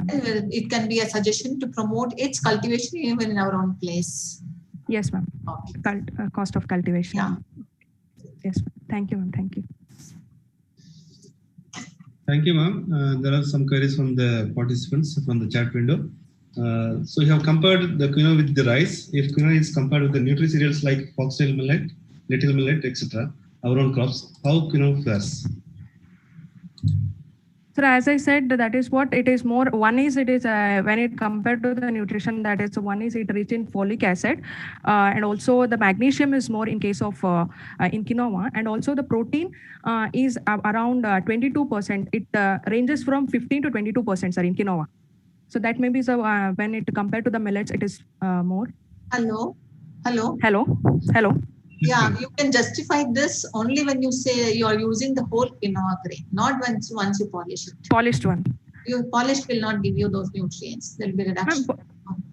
it can be a suggestion to promote its cultivation even in our own place. Yes, ma'am. Cost of cultivation. Yeah. Yes, ma'am. Thank you, ma'am. Thank you. Thank you, ma'am. There are some queries from the participants from the chat window. So you have compared the quinoa with the rice. If quinoa is compared with the nutri-cereals like foxtail millet, little millet, etc., our own crops, how quinoa fares? So as I said, that is what it is more. One is it is when it compared to the nutrition, that is one is it rich in folic acid, and also the magnesium is more in case of in quinoa, and also the protein is around 22%. It ranges from 15 to 22%, sir, in quinoa. So that may be when it compared to the millets, it is more. Hello. Yeah, you can justify this only when you say you are using the whole quinoa grain, not once you polish it. Polished one. Your polished will not give you those nutrients. There will be reduction.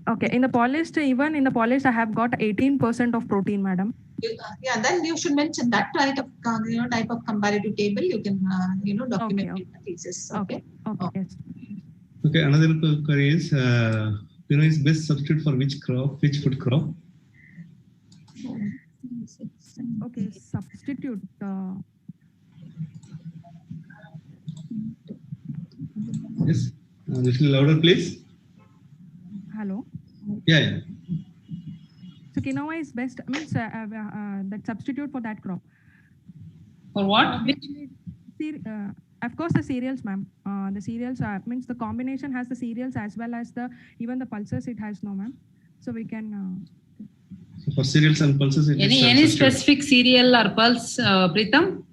Okay, in the polished, even in the polished, I have got 18% of protein, madam. Yeah, then you should mention that type of comparative table. You can document in pieces. Okay. Yes. Okay, another query is quinoa is best substitute for which crop, which food crop? Okay, substitute. Yes, a little louder, please. Hello. Yeah. So quinoa is best, means that substitute for that crop. For what? Of course, the cereals, ma'am. The cereals means the combination has the cereals as well as even the pulses. It has no, ma'am. So we can. So for cereals and pulses, any specific cereal or pulse, Pritam?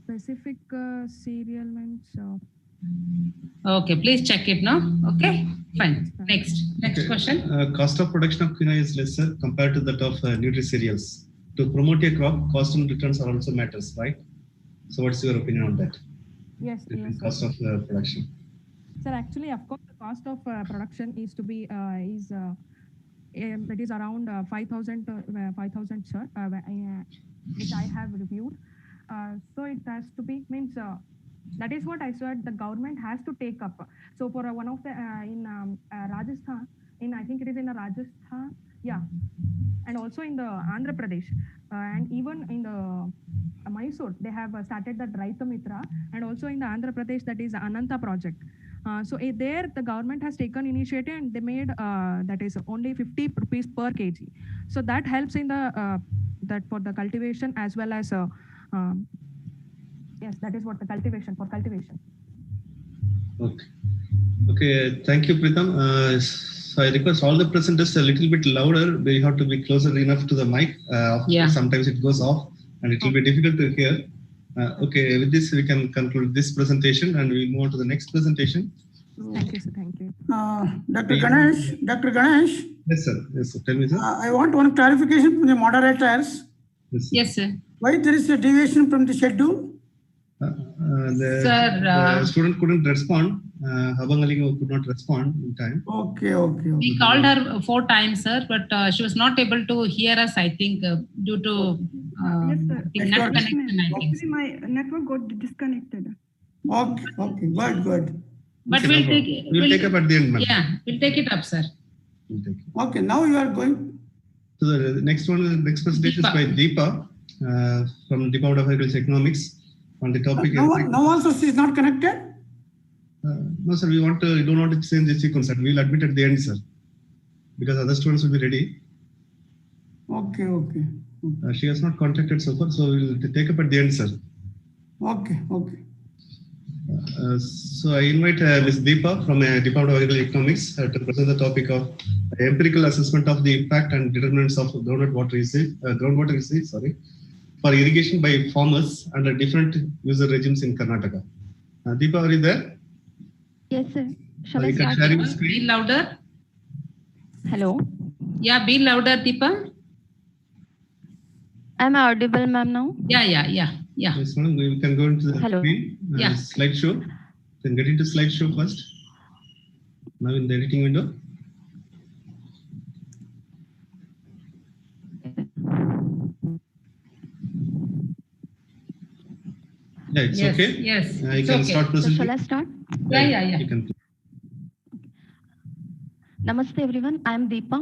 Specific cereal means. Okay, please check it now. Okay, fine. Next question. Cost of production of quinoa is lesser compared to that of nutri-cereals. To promote a crop, cost and returns are also matters, right? So what's your opinion on that? Yes. Cost of production. Sir, actually, of course, the cost of production is to be it is around 5,000, sir, which I have reviewed. So it has to be means. That is what I said. The government has to take up. So for one of the in Rajasthan, I think it is in Rajasthan, yeah, and also in the Andhra Pradesh, and even in the Mysore, they have started that Raita Mitra, and also in the Andhra Pradesh, that is Ananta project. So there, the government has taken initiative, and they made that is only 50 rupees per kg. So that helps in the that for the cultivation as well as. Yes, that is what for cultivation. Okay. Thank you, Pritam. So I request all the presenters a little bit louder. They have to be closer enough to the mic. Sometimes it goes off and it will be difficult to hear. Okay, with this we can conclude this presentation and we move on to the next presentation. Thank you, sir. Thank you. Dr. Ganesh. Yes, sir. Tell me, sir. I want one clarification from the moderators. Yes, sir. Why there is a deviation from the schedule? The student couldn't respond. Habang Ali could not respond in time. Okay. We called her 4 times, sir, but she was not able to hear us, I think, due to net connection, I think. Actually, my network got disconnected. Okay, good. But we'll take up at the end, ma'am. Yeah, we'll take it up, sir. Okay, now you are going. So the next presentation is by Deepa from Department of Agriculture Economics on the topic. Now also she is not connected? No, sir, we don't want to change the sequence. We will admit at the end, sir, because other students will be ready. Okay. She has not contacted so far, so we will take up at the end, sir. Okay. So I invite Ms. Deepa from Department of Agriculture Economics to present the topic of empirical assessment of the impact and determinants of groundwater usage, for irrigation by farmers under different user regimes in Karnataka. Deepa, are you there? Yes, sir. Shall I you can start? share your screen. Be louder. Hello. Yeah, be louder, Deepa. Am I audible, ma'am, now? Yeah. Yes, madam. We can go into the Hello. screen, Yeah. slideshow. Then get into slideshow first. Now in the editing window. Yeah, it's Yes, okay. yes, You it's can okay. start So proceeding. shall I start? Yeah. You can. Namaste everyone, I am Deepa,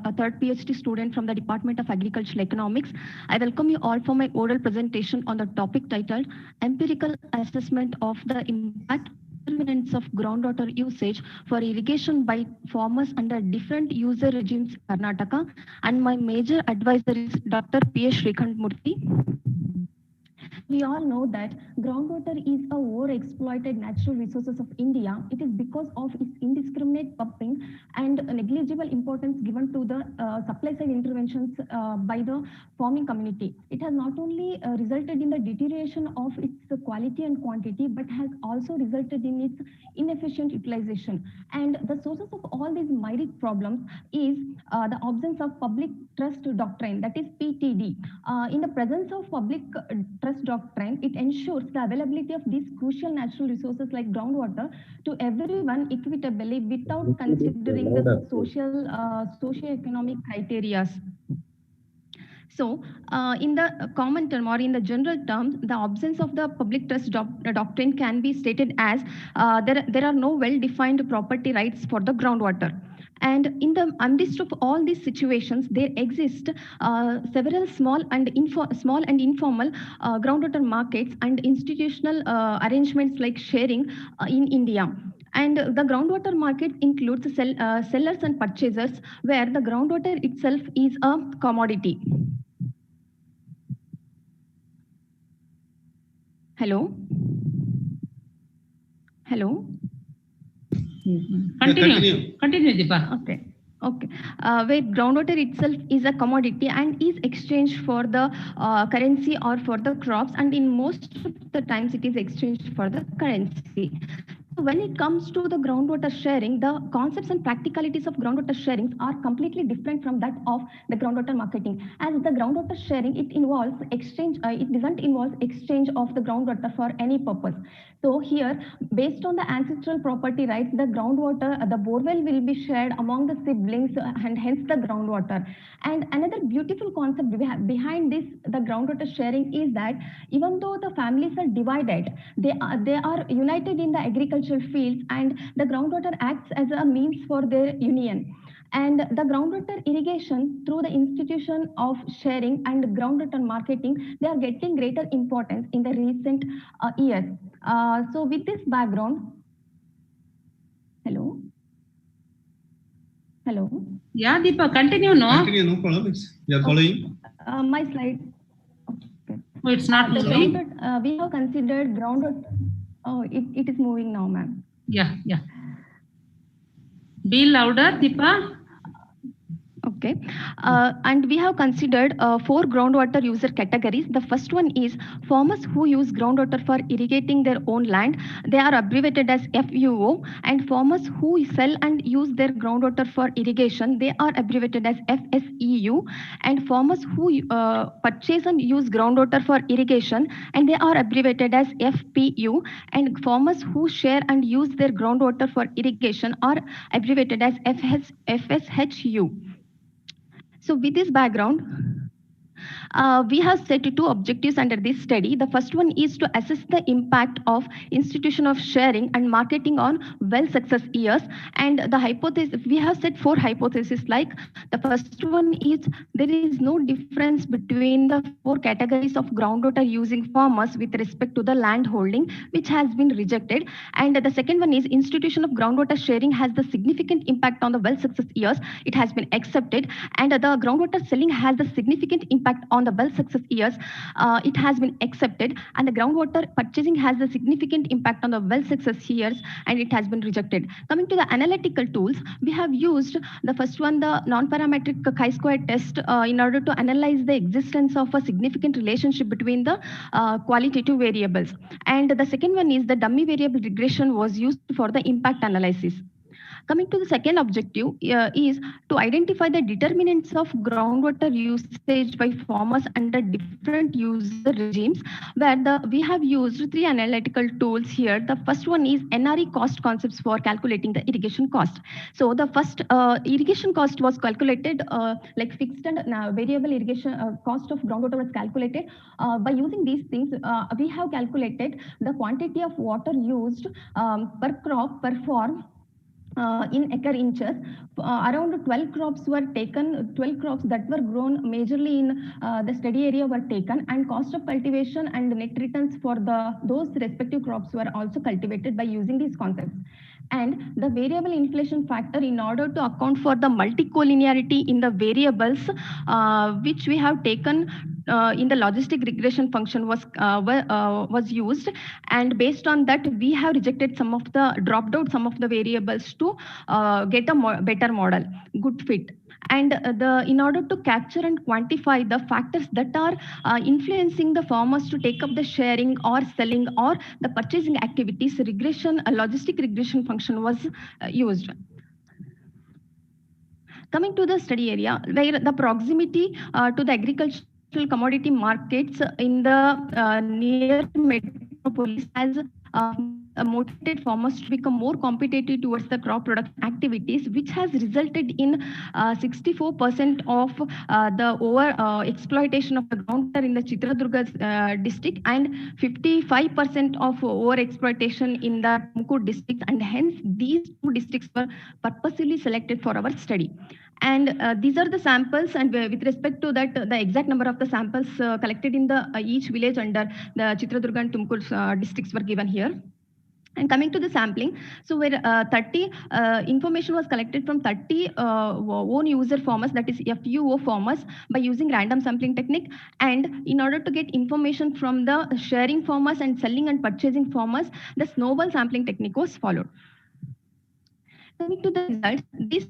a third PhD student from the Department of Agricultural Economics. I welcome you all for my oral presentation on the topic titled Empirical Assessment of the Impact Determinants of Groundwater Usage for Irrigation by Farmers under Different User Regimes in Karnataka, and my major advisor is Dr. P. Srikanth Murthy. We all know that groundwater is a overexploited natural resources of India. It is because of its indiscriminate pumping and negligible importance given to the supply side interventions by the farming community. It has not only resulted in the deterioration of its quality and quantity, but has also resulted in its inefficient utilization. And the sources of all these myriad problems is the absence of public trust doctrine, that is PTD. In the presence of public trust doctrine, it ensures the availability of these crucial natural resources like groundwater to everyone equitably without considering the socio-economic criteria. So, in the common term or in the general terms, the absence of the public trust doctrine can be stated as there are no well-defined property rights for the groundwater. And in the midst of all these situations, there exist several small and informal groundwater markets and institutional arrangements like sharing in India. And the groundwater market includes sellers and purchasers, where the groundwater itself is a commodity. Hello? Hello? Continue, Deepa. Okay. Where groundwater itself is a commodity and is exchanged for the currency or for the crops, and in most of the times it is exchanged for the currency. When it comes to the groundwater sharing, the concepts and practicalities of groundwater sharing are completely different from that of the groundwater marketing. As the groundwater sharing, it involves exchange, it doesn't involve exchange of the groundwater for any purpose. So here, based on the ancestral property rights, the groundwater, the borewell will be shared among the siblings and hence the groundwater. And another beautiful concept behind this, the groundwater sharing, is that even though the families are divided, they are united in the agricultural fields, and the groundwater acts as a means for their union. And the groundwater irrigation through the institution of sharing and groundwater marketing, they are getting greater importance in the recent years. So with this background, hello? Yeah, Deepa, continue, no? Continue, no problem. We are following. My slide. Okay. Oh, it's not moving. We have considered groundwater. Oh, it is moving now, ma'am. Yeah. Be louder, Deepa. Okay. And we have considered 4 groundwater user categories. The first one is farmers who use groundwater for irrigating their own land. They are abbreviated as FUO. And farmers who sell and use their groundwater for irrigation, they are abbreviated as FSEU. And farmers who purchase and use groundwater for irrigation, and they are abbreviated as FPU. And farmers who share and use their groundwater for irrigation are abbreviated as FSHU. So with this background, we have set 2 objectives under this study. The first one is to assess the impact of institution of sharing and marketing on well success years. And the hypothesis, we have set 4 hypotheses. Like the first one is there is no difference between the 4 categories of groundwater using farmers with respect to the land holding, which has been rejected. And the second one is institution of groundwater sharing has the significant impact on the well success years. It has been accepted. And the groundwater selling has the significant impact on the well success years. It has been accepted. And the groundwater purchasing has the significant impact on the well success years, and it has been rejected. Coming to the analytical tools, we have used the first one, the non-parametric chi-square test, in order to analyze the existence of a significant relationship between the qualitative variables. And the second one is the dummy variable regression was used for the impact analysis. Coming to the second objective is to identify the determinants of groundwater usage by farmers under different user regimes, where we have used three analytical tools here. The first one is NRE cost concepts for calculating the irrigation cost. So the first irrigation cost was calculated like fixed and variable irrigation cost of groundwater was calculated. By using these things, we have calculated the quantity of water used per crop per farm in acre inches. Around 12 crops were taken, 12 crops that were grown majorly in the study area were taken, and cost of cultivation and net returns for those respective crops were also cultivated by using these concepts. And the variable inflation factor, in order to account for the multicollinearity in the variables, which we have taken in the logistic regression function was used, and based on that we have rejected dropped out some of the variables to get a better model, good fit. And in order to capture and quantify the factors that are influencing the farmers to take up the sharing or selling or the purchasing activities, logistic regression function was used. Coming to the study area, where the proximity to the agricultural commodity markets in the near metropolis has motivated farmers to become more competitive towards the crop production activities, which has resulted in 64% of the over exploitation of the groundwater in the Chitradurga district and 55% of over exploitation in the Tumkur district, and hence these two districts were purposely selected for our study. And these are the samples, and with respect to that, the exact number of the samples collected in the each village under the Chitradurga and Tumkur districts were given here. And coming to the sampling, so where 30 information was collected from 30 own user farmers, that is FUO farmers, by using random sampling technique. And in order to get information from the sharing farmers and selling and purchasing farmers, the snowball sampling technique was followed. Coming to the results, this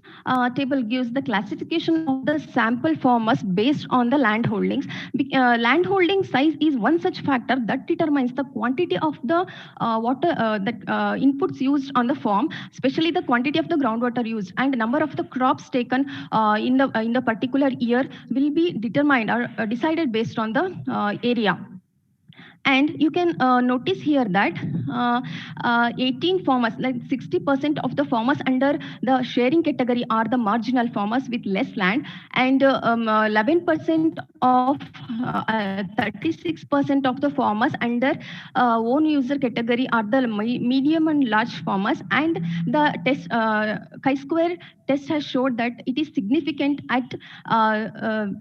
table gives the classification of the sample farmers based on the land holdings. Land holding size is one such factor that determines the quantity of the water inputs used on the farm, especially the quantity of the groundwater used, and number of the crops taken in the particular year will be determined or decided based on the area. And you can notice here that 18 farmers, like 60% of the farmers under the sharing category are the marginal farmers with less land, and 11% of 36% of the farmers under own user category are the medium and large farmers. And the test chi-square test has showed that it is significant at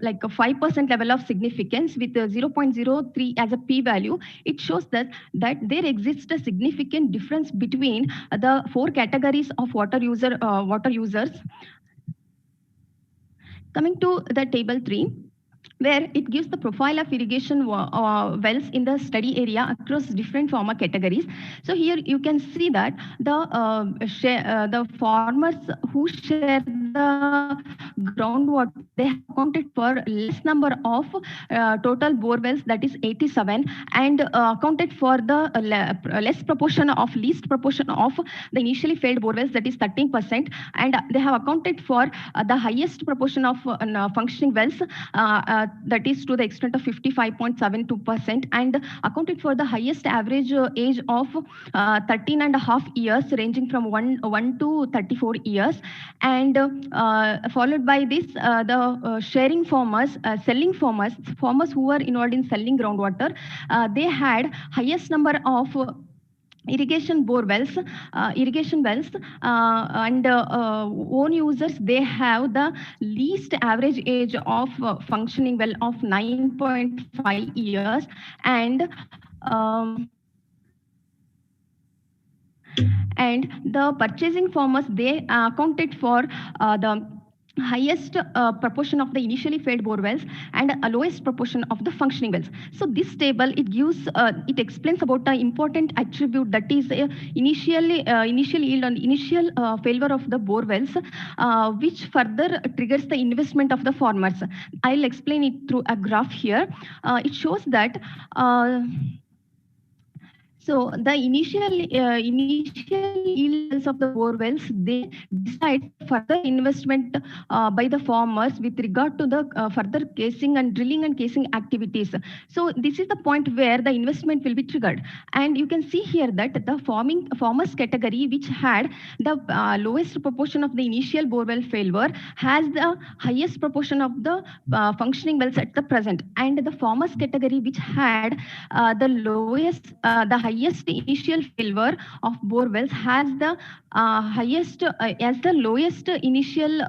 like a 5% level of significance with 0.03 as a p-value. It shows that there exists a significant difference between the four categories of water users. Coming to the table 3, where it gives the profile of irrigation wells in the study area across different farmer categories. So here you can see that the farmers who share the groundwater, they have accounted for less number of total bore wells, that is 87, and accounted for the least proportion of the initially failed bore wells, that is 13%, and they have accounted for the highest proportion of functioning wells, that is to the extent of 55.72%, and accounted for the highest average age of 13.5 years, ranging from 1 to 34 years. And followed by this, the sharing farmers, selling farmers who were involved in selling groundwater, they had highest number of irrigation wells, and own users, they have the least average age of functioning well of 9.5 years, and the purchasing farmers, they accounted for the highest proportion of the initially failed bore wells and lowest proportion of the functioning wells. So this table, it explains about the important attribute, that is initial yield and initial failure of the bore wells, which further triggers the investment of the farmers. I'll explain it through a graph here. It shows that So the initial yields of the bore wells, they decide further investment by the farmers with regard to the further casing and drilling and casing activities. So this is the point where the investment will be triggered. And you can see here that the farmers category, which had the lowest proportion of the initial bore well failure, has the highest proportion of the functioning wells at the present. And the farmers category, which had the highest initial failure of bore wells, has the lowest initial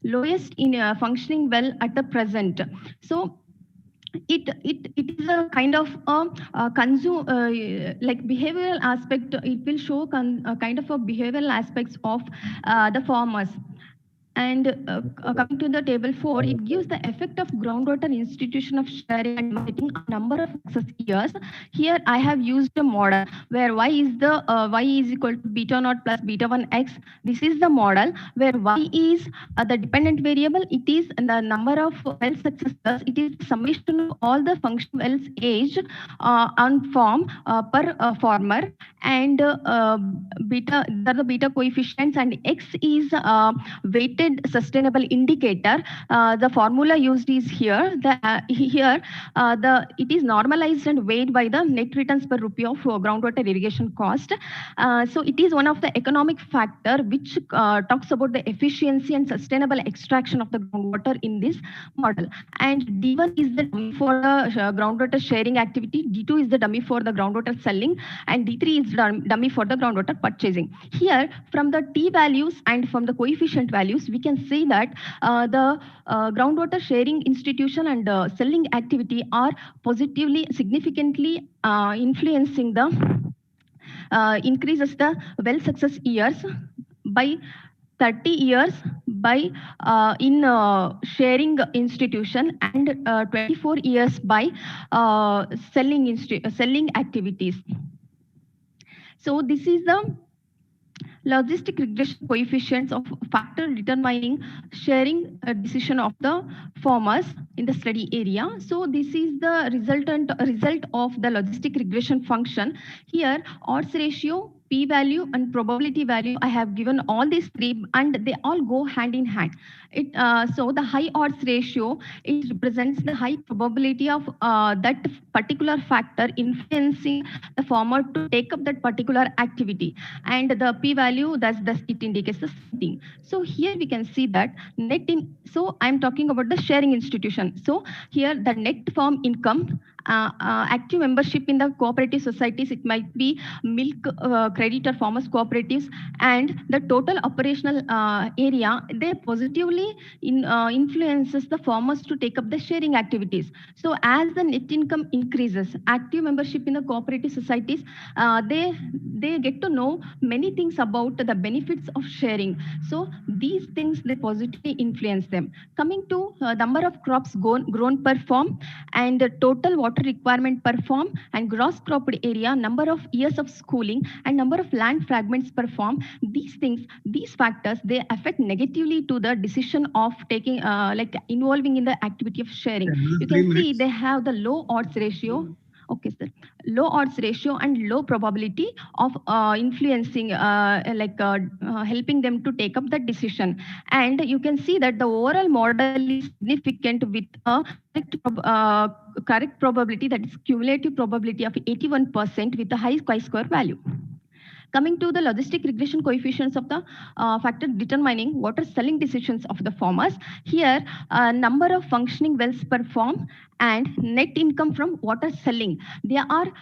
lowest in functioning well at the present. So it is a kind of like behavioral aspect. It will show kind of a behavioral aspects of the farmers. And coming to the table 4, it gives the effect of groundwater institution of sharing and marketing a number of success years. Here I have used a model where y is equal to beta naught plus beta 1 x. This is the model where y is the dependent variable. It is the number of well success years. It is the summation of all the function wells age on farm per farmer, and beta, the beta coefficients, and x is weighted sustainable indicator. The formula used is here. It is normalized and weighed by the net returns per rupee of groundwater irrigation cost. So it is one of the economic factor which talks about the efficiency and sustainable extraction of the groundwater in this model. And D1 is the dummy for the groundwater sharing activity. D2 is the dummy for the groundwater selling, and D3 is dummy for the groundwater purchasing. Here, from the T values and from the coefficient values, we can see that the groundwater sharing institution and selling activity are positively, significantly influencing the increases the well success years by 30 years by in sharing institution, and 24 years by selling activities. So this is the logistic regression coefficients of factor determining sharing decision of the farmers in the study area. So this is the result of the logistic regression function. Here, odds ratio, p-value, and probability value, I have given all these three, and they all go hand in hand. So the high odds ratio, it represents the high probability of that particular factor influencing the farmer to take up that particular activity, and the p-value, it indicates the same thing. So here we can see that so I'm talking about the sharing institution. So here the net farm income, active membership in the cooperative societies, it might be milk, credit or farmers cooperatives, and the total operational area, they positively influences the farmers to take up the sharing activities. So as the net income increases, active membership in the cooperative societies, they get to know many things about the benefits of sharing. So these things, they positively influence them. Coming to number of crops grown per farm, and total water requirement per farm, and gross cropped area, number of years of schooling, and number of land fragments per farm. These factors, they affect negatively to the decision of taking like involving in the activity of sharing. You can see they have the low odds ratio. Okay, sir. Low odds ratio and low probability of influencing, helping them to take up that decision. And you can see that the overall model is significant with a correct probability, that is cumulative probability of 81% with a high chi-square value. Coming to the logistic regression coefficients of the factor determining water selling decisions of the farmers. Here, number of functioning wells per farm and net income from water selling, they are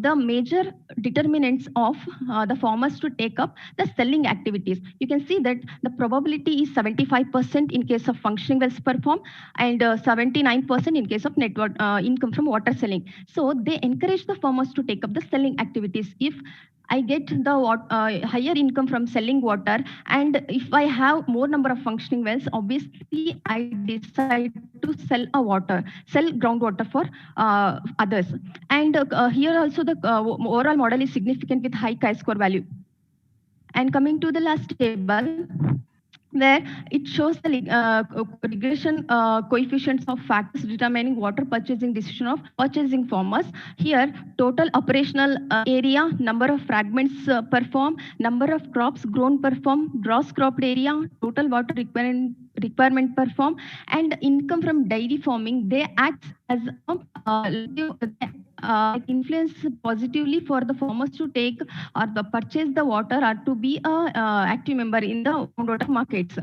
the major determinants of the farmers to take up the selling activities. You can see that the probability is 75% in case of functioning wells per farm, and 79% in case of net income from water selling. So they encourage the farmers to take up the selling activities. If I get the higher income from selling water, and if I have more number of functioning wells, obviously I decide to sell groundwater for others. And here also the overall model is significant with high chi-square value. And coming to the last table, where it shows the regression coefficients of factors determining water purchasing decision of purchasing farmers. Here, total operational area, number of fragments per farm, number of crops grown per farm, gross cropped area, total water requirement per farm, and income from dairy farming. They act as influence positively for the farmers to take or purchase the water or to be a active member in the groundwater markets.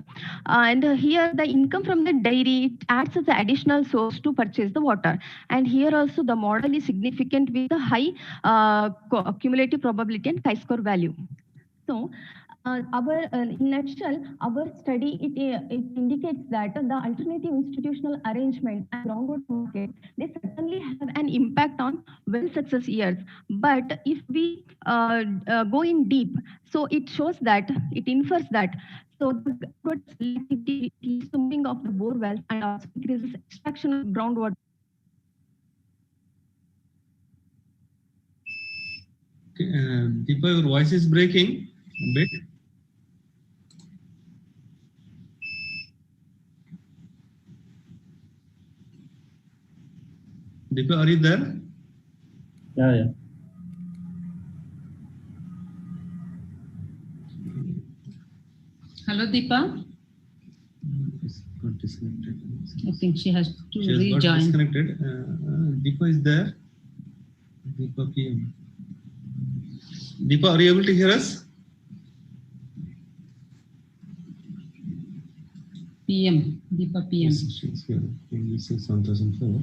And here the income from the dairy, it acts as an additional source to purchase the water. And here also the model is significant with the high cumulative probability and chi-score value. So, in nutshell, our study, it indicates that the alternative institutional arrangement and groundwater market, they certainly have an impact on well success years. But if we go in deep, so it shows that, it infers that, so the groundwater selectivity leads to moving of the bore wells and also increases extraction of groundwater. Okay, Deepa, your voice is breaking a bit. Deepa, are you there? Yeah. Hello, Deepa. Got disconnected. I think she has to She has rejoin. got disconnected. Deepa is there. Deepa PM. Deepa, are you able to hear us? PM, Deepa PM. Yes, she's here. This is 1004.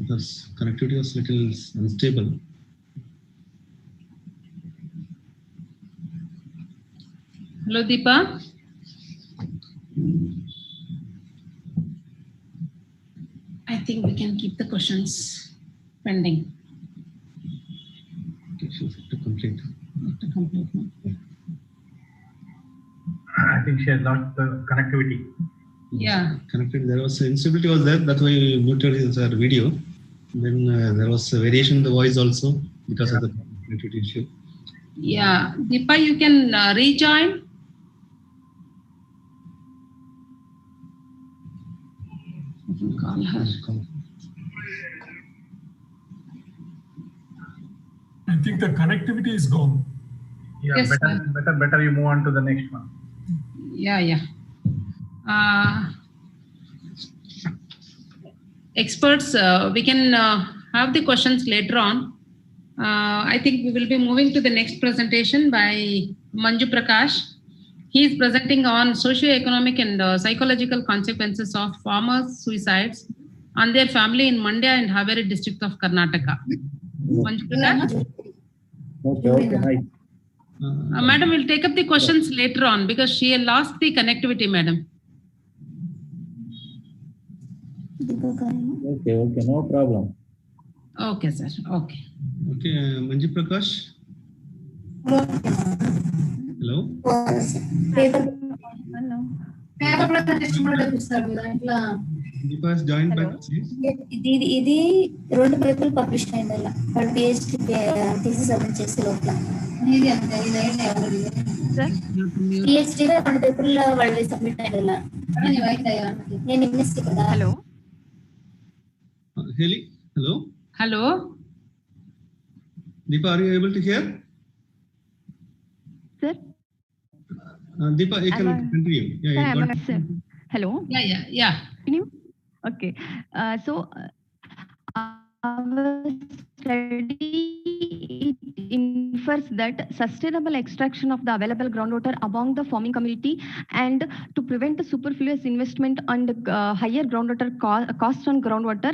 Because connectivity was little unstable. Hello, Deepa. I think we can keep the questions pending. Okay, she'll have to complete. I think she has lost the connectivity. Yeah. Connected. There was instability was there. That's why we muted his video. Then there was a variation in the voice also because of the connectivity issue. Yeah, Deepa, you can rejoin. You can call her. I think the connectivity is gone. Yeah, Yes, better you move on to the next one. Yeah. Experts, we can have the questions later on. I think we will be moving to the next presentation by Manju Prakash. He is presenting on socio-economic and psychological consequences of farmers' suicides on their family in Mandya and Haveri district of Karnataka. Manju Prakash? Okay, nice. Madam, we'll take up the questions later on because she lost the connectivity, madam. Okay, no problem. Okay, sir. Okay. Okay, Manju Prakash. Hello. Deepa has joined back. ఇది రెండు పేపర్లు publish అయింది అలా వాడు PhD thesis submit చేసే లోపల ఇది అంతే పిహెచ్డి రెండు పేపర్లు వాళ్ళు సబ్మిట్ అయింది అలా నేను ఎంఎస్సీ కదా. Hello Hello. Deepa, are you able to hear? Sir? Deepa, you can continue. Sir, hello. Yeah. Okay. Our study infers that sustainable extraction of the available groundwater among the farming community and to prevent the superfluous investment and higher groundwater costs on groundwater.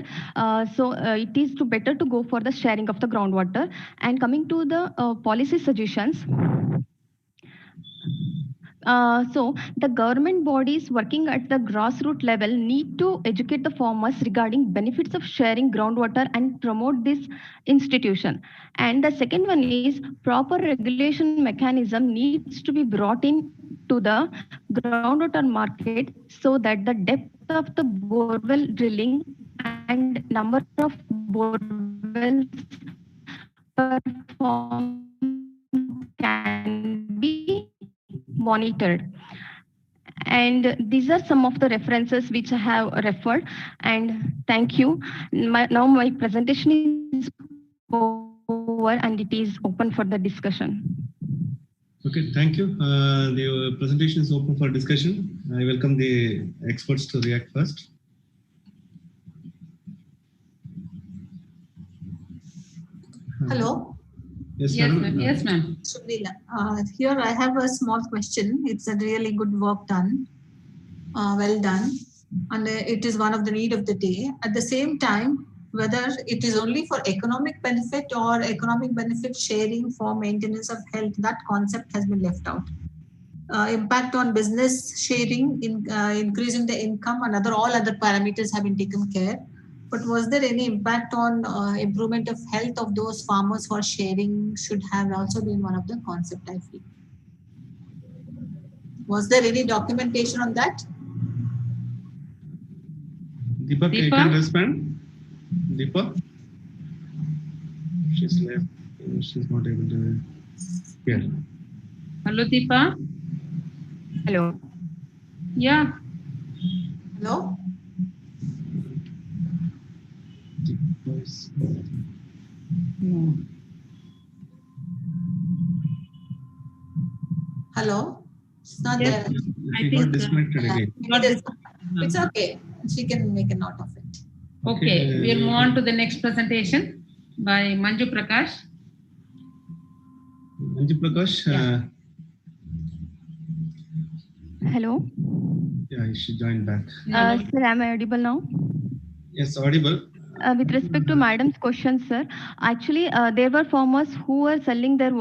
It is better to go for the sharing of the groundwater. And coming to the policy suggestions. So the government bodies working at the grassroots level need to educate the farmers regarding benefits of sharing groundwater and promote this institution. And the second one is proper regulation mechanism needs to be brought in to the groundwater market so that the depth of the borewell drilling and number of borewells per farm can be monitored. And these are some of the references which I have referred. And thank you. Now my presentation is over and it is open for the discussion. Okay, thank you. The presentation is open for discussion. I welcome the experts to react first. Hello. Yes, Yes, madam. ma'am. Yes, ma'am. Here I have a small question. It's a really good work done. Well done. And it is one of the need of the day. At the same time, whether it is only for economic benefit or economic benefit sharing for maintenance of health, that concept has been left out. Impact on business sharing, increasing the income, and all other parameters have been taken care. But was there any impact on improvement of health of those farmers for sharing should have also been one of the concept, I feel. Was there any documentation on that? Deepa, you can respond. Deepa? She's left. She's not able to hear. Hello, Deepa. Hello. Yeah. Hello? No. Hello? It's not Yes, there. She got disconnected again. It's okay. She can make a note of it. Okay, we'll move on to the next presentation by Manju Prakash. Manju Prakash. Hello. Yeah, she joined back. Sir, am I audible now? Yes, audible. With respect to madam's question, sir, actually there were farmers who were selling their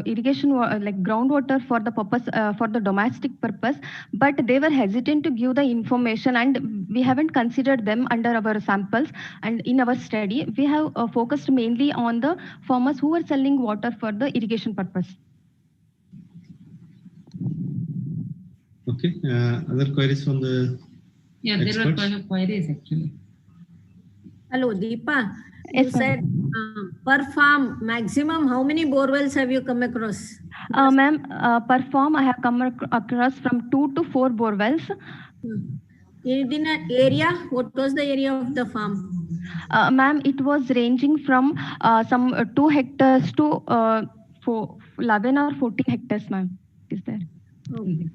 irrigation like groundwater for the purpose for the domestic purpose, but they were hesitant to give the information, and we haven't considered them under our samples. And in our study, we have focused mainly on the farmers who were selling water for the irrigation purpose. Okay. Other queries from the experts? There were queries actually. Hello, Deepa. You said per farm maximum how many borewells have you come across? Ma'am, per farm I have come across from 2 to 4 borewells. In an area, what was the area of the farm? Ma'am, it was ranging from some 2 hectares to 11 or 14 hectares, ma'am. Is there? Okay.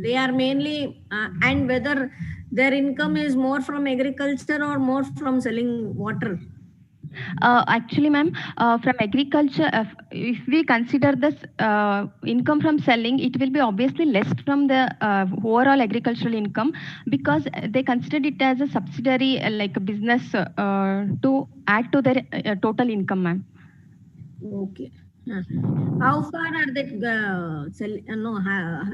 They are mainly, and whether their income is more from agriculture or more from selling water? Actually, ma'am, from agriculture, if we consider this income from selling, it will be obviously less from the overall agricultural income, because they considered it as a subsidiary, like a business to add to their total income, ma'am. Okay. How far are they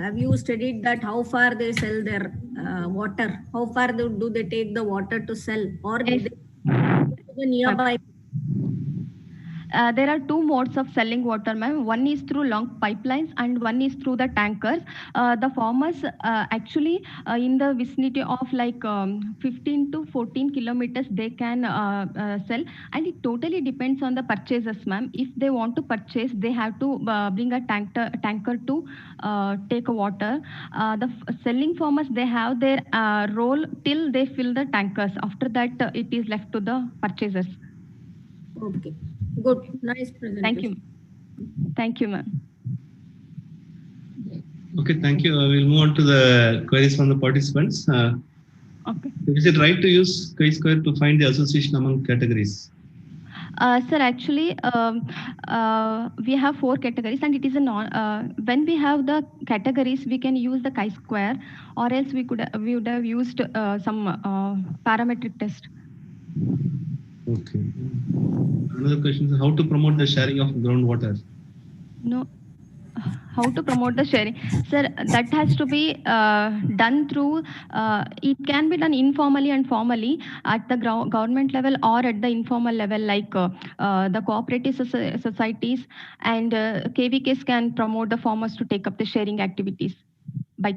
have you studied that how far they sell their water? How far do they take the water to sell, or do they the nearby? There are 2 modes of selling water, ma'am. One is through long pipelines and one is through the tankers. The farmers actually in the vicinity of like 15 to 14 kilometers they can sell, and it totally depends on the purchasers, ma'am. If they want to purchase, they have to bring a tanker to take water. The selling farmers, they have their role till they fill the tankers. After that, it is left to the purchasers. Okay. Good. Nice presentation. Thank you. Thank you, ma'am. Okay, thank you. We'll move on to the queries from the participants. Okay. Is it right to use chi-square to find the association among categories? Sir, actually, we have 4 categories, and it is a when we have the categories, we can use the chi-square, or else we would have used some parametric test. Okay. Another question is how to promote the sharing of groundwater? No. How to promote the sharing? Sir, that has to be done through, it can be done informally and formally at the government level or at the informal level, like the cooperative societies, and KVKs can promote the farmers to take up the sharing activities by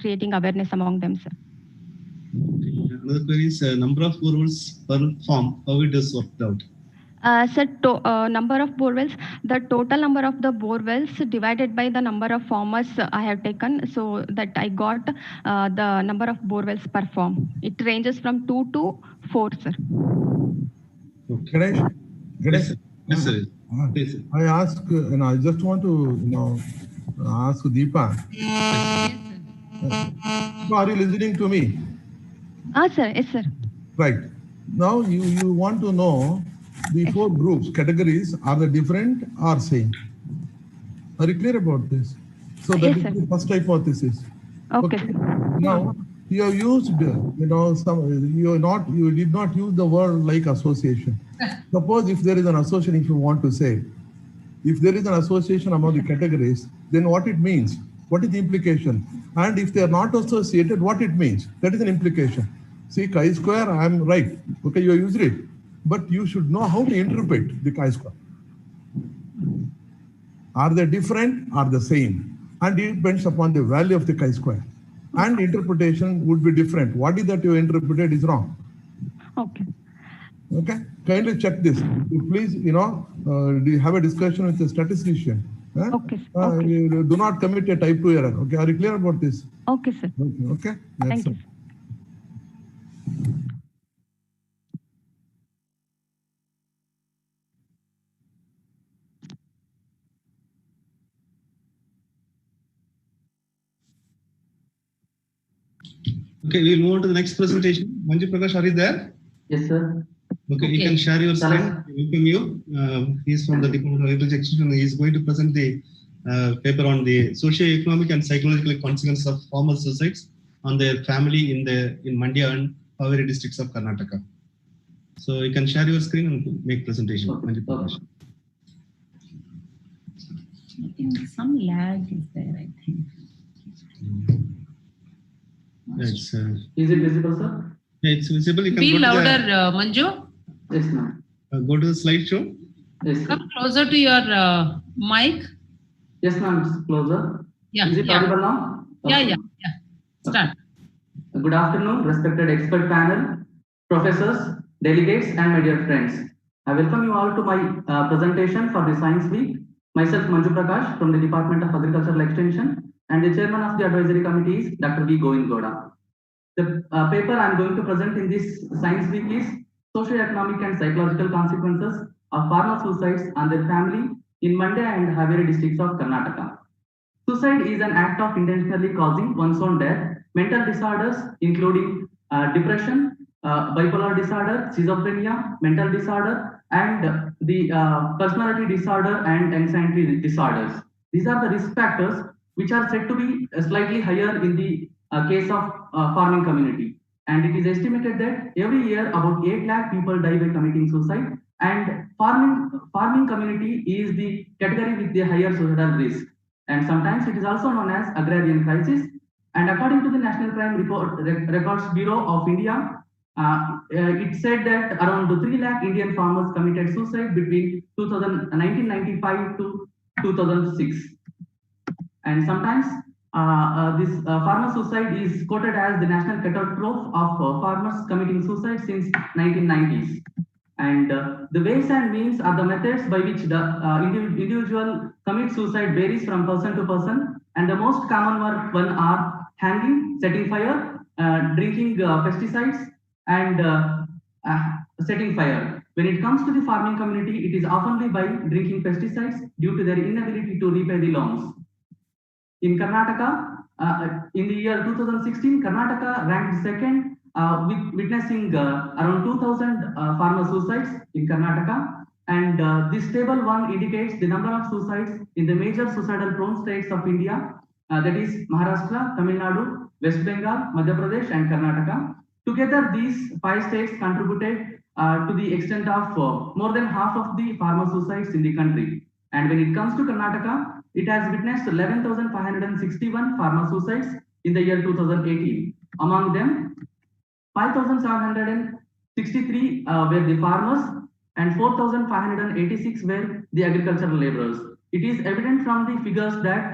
creating awareness among them, sir. Another query is number of borewells per farm, how it is worked out? Sir, number of bore wells, the total number of the bore wells divided by the number of farmers I have taken, so that I got the number of bore wells per farm. It ranges from 2 to 4, sir. Ganesh, Yes, sir. Please. I ask, I just want to, ask Deepa. Are you listening to me? Sir, yes, sir. Right. Now you want to know the four groups, categories, are they different or same? Are you clear about this? So that is the first hypothesis. Okay. Now you have used, you did not use the word like association. Suppose if there is an association, if you want to say, if there is an association among the categories, then what it means? What is the implication? And if they are not associated, what it means? That is an implication. See, chi-square, I am right. Okay, you have used it. But you should know how to interpret the chi-square. Are they different? Are they same? And it depends upon the value of the chi-square. And interpretation would be different. What is that you interpreted is wrong. Okay. Okay, kindly check this. Please, have a discussion with the statistician. Okay. Do not commit a type 2 error. Okay, are you clear about this? Okay, sir. Okay. Thank you. Okay, we'll move on to the next presentation. Manju Prakash, are you there? Yes, sir. Okay, you can share your screen. Welcome you. He's from the Department of Agriculture Extension. He is going to present the paper on the socio-economic and psychological consequences of farmer suicides on their family in Mandya and Haveri districts of Karnataka. So you can share your screen and make presentation. Manju Prakash. I think some lag is there, I think. Is it visible, sir? Yeah, it's visible. You can Be go louder, to Manju. Yes, ma'am. go to the slideshow. Yes, Come closer to your mic. Yes, ma'am. It's closer. Yeah. Is it audible now? Okay. Yeah. Start. Good afternoon, respected expert panel, professors, delegates, and my dear friends. I welcome you all to my presentation for the Science Week. Myself, Manju Prakash, from the Department of Agricultural Extension, and the chairman of the advisory committee is Dr. V. Govind Gowda. The paper I am going to present in this Science Week is Socio-economic and Psychological Consequences of Farmer Suicides and Their Family in Mandya and Haveri districts of Karnataka. Suicide is an act of intentionally causing one's own death. Mental disorders including depression, bipolar disorder, schizophrenia, mental disorder, and the personality disorder and anxiety disorders. These are the risk factors which are said to be slightly higher in the case of farming community. And it is estimated that every year about 8 lakh people die by committing suicide, and farming community is the category with the higher suicidal risk. And sometimes it is also known as agrarian crisis. And according to the National Crime Records Bureau of India, it said that around 3 lakh Indian farmers committed suicide between 1995 to 2006. And sometimes this farmer suicide is quoted as the national catastrophe of farmers committing suicide since 1990s. And the ways and means are the methods by which the individual commits suicide varies from person to person. And the most common one are hanging, setting fire, drinking pesticides, and setting fire. When it comes to the farming community, it is often by drinking pesticides due to their inability to repay the loans. In Karnataka, in the year 2016, Karnataka ranked second, witnessing around 2,000 farmer suicides in Karnataka. And this table 1 indicates the number of suicides in the major suicidal prone states of India, that is Maharashtra, Tamil Nadu, West Bengal, Madhya Pradesh, and Karnataka. Together, these 5 states contributed to the extent of more than half of the farmer suicides in the country. And when it comes to Karnataka, it has witnessed 11,561 farmer suicides in the year 2018. Among them, 5,763 were the farmers and 4,586 were the agricultural laborers. It is evident from the figures that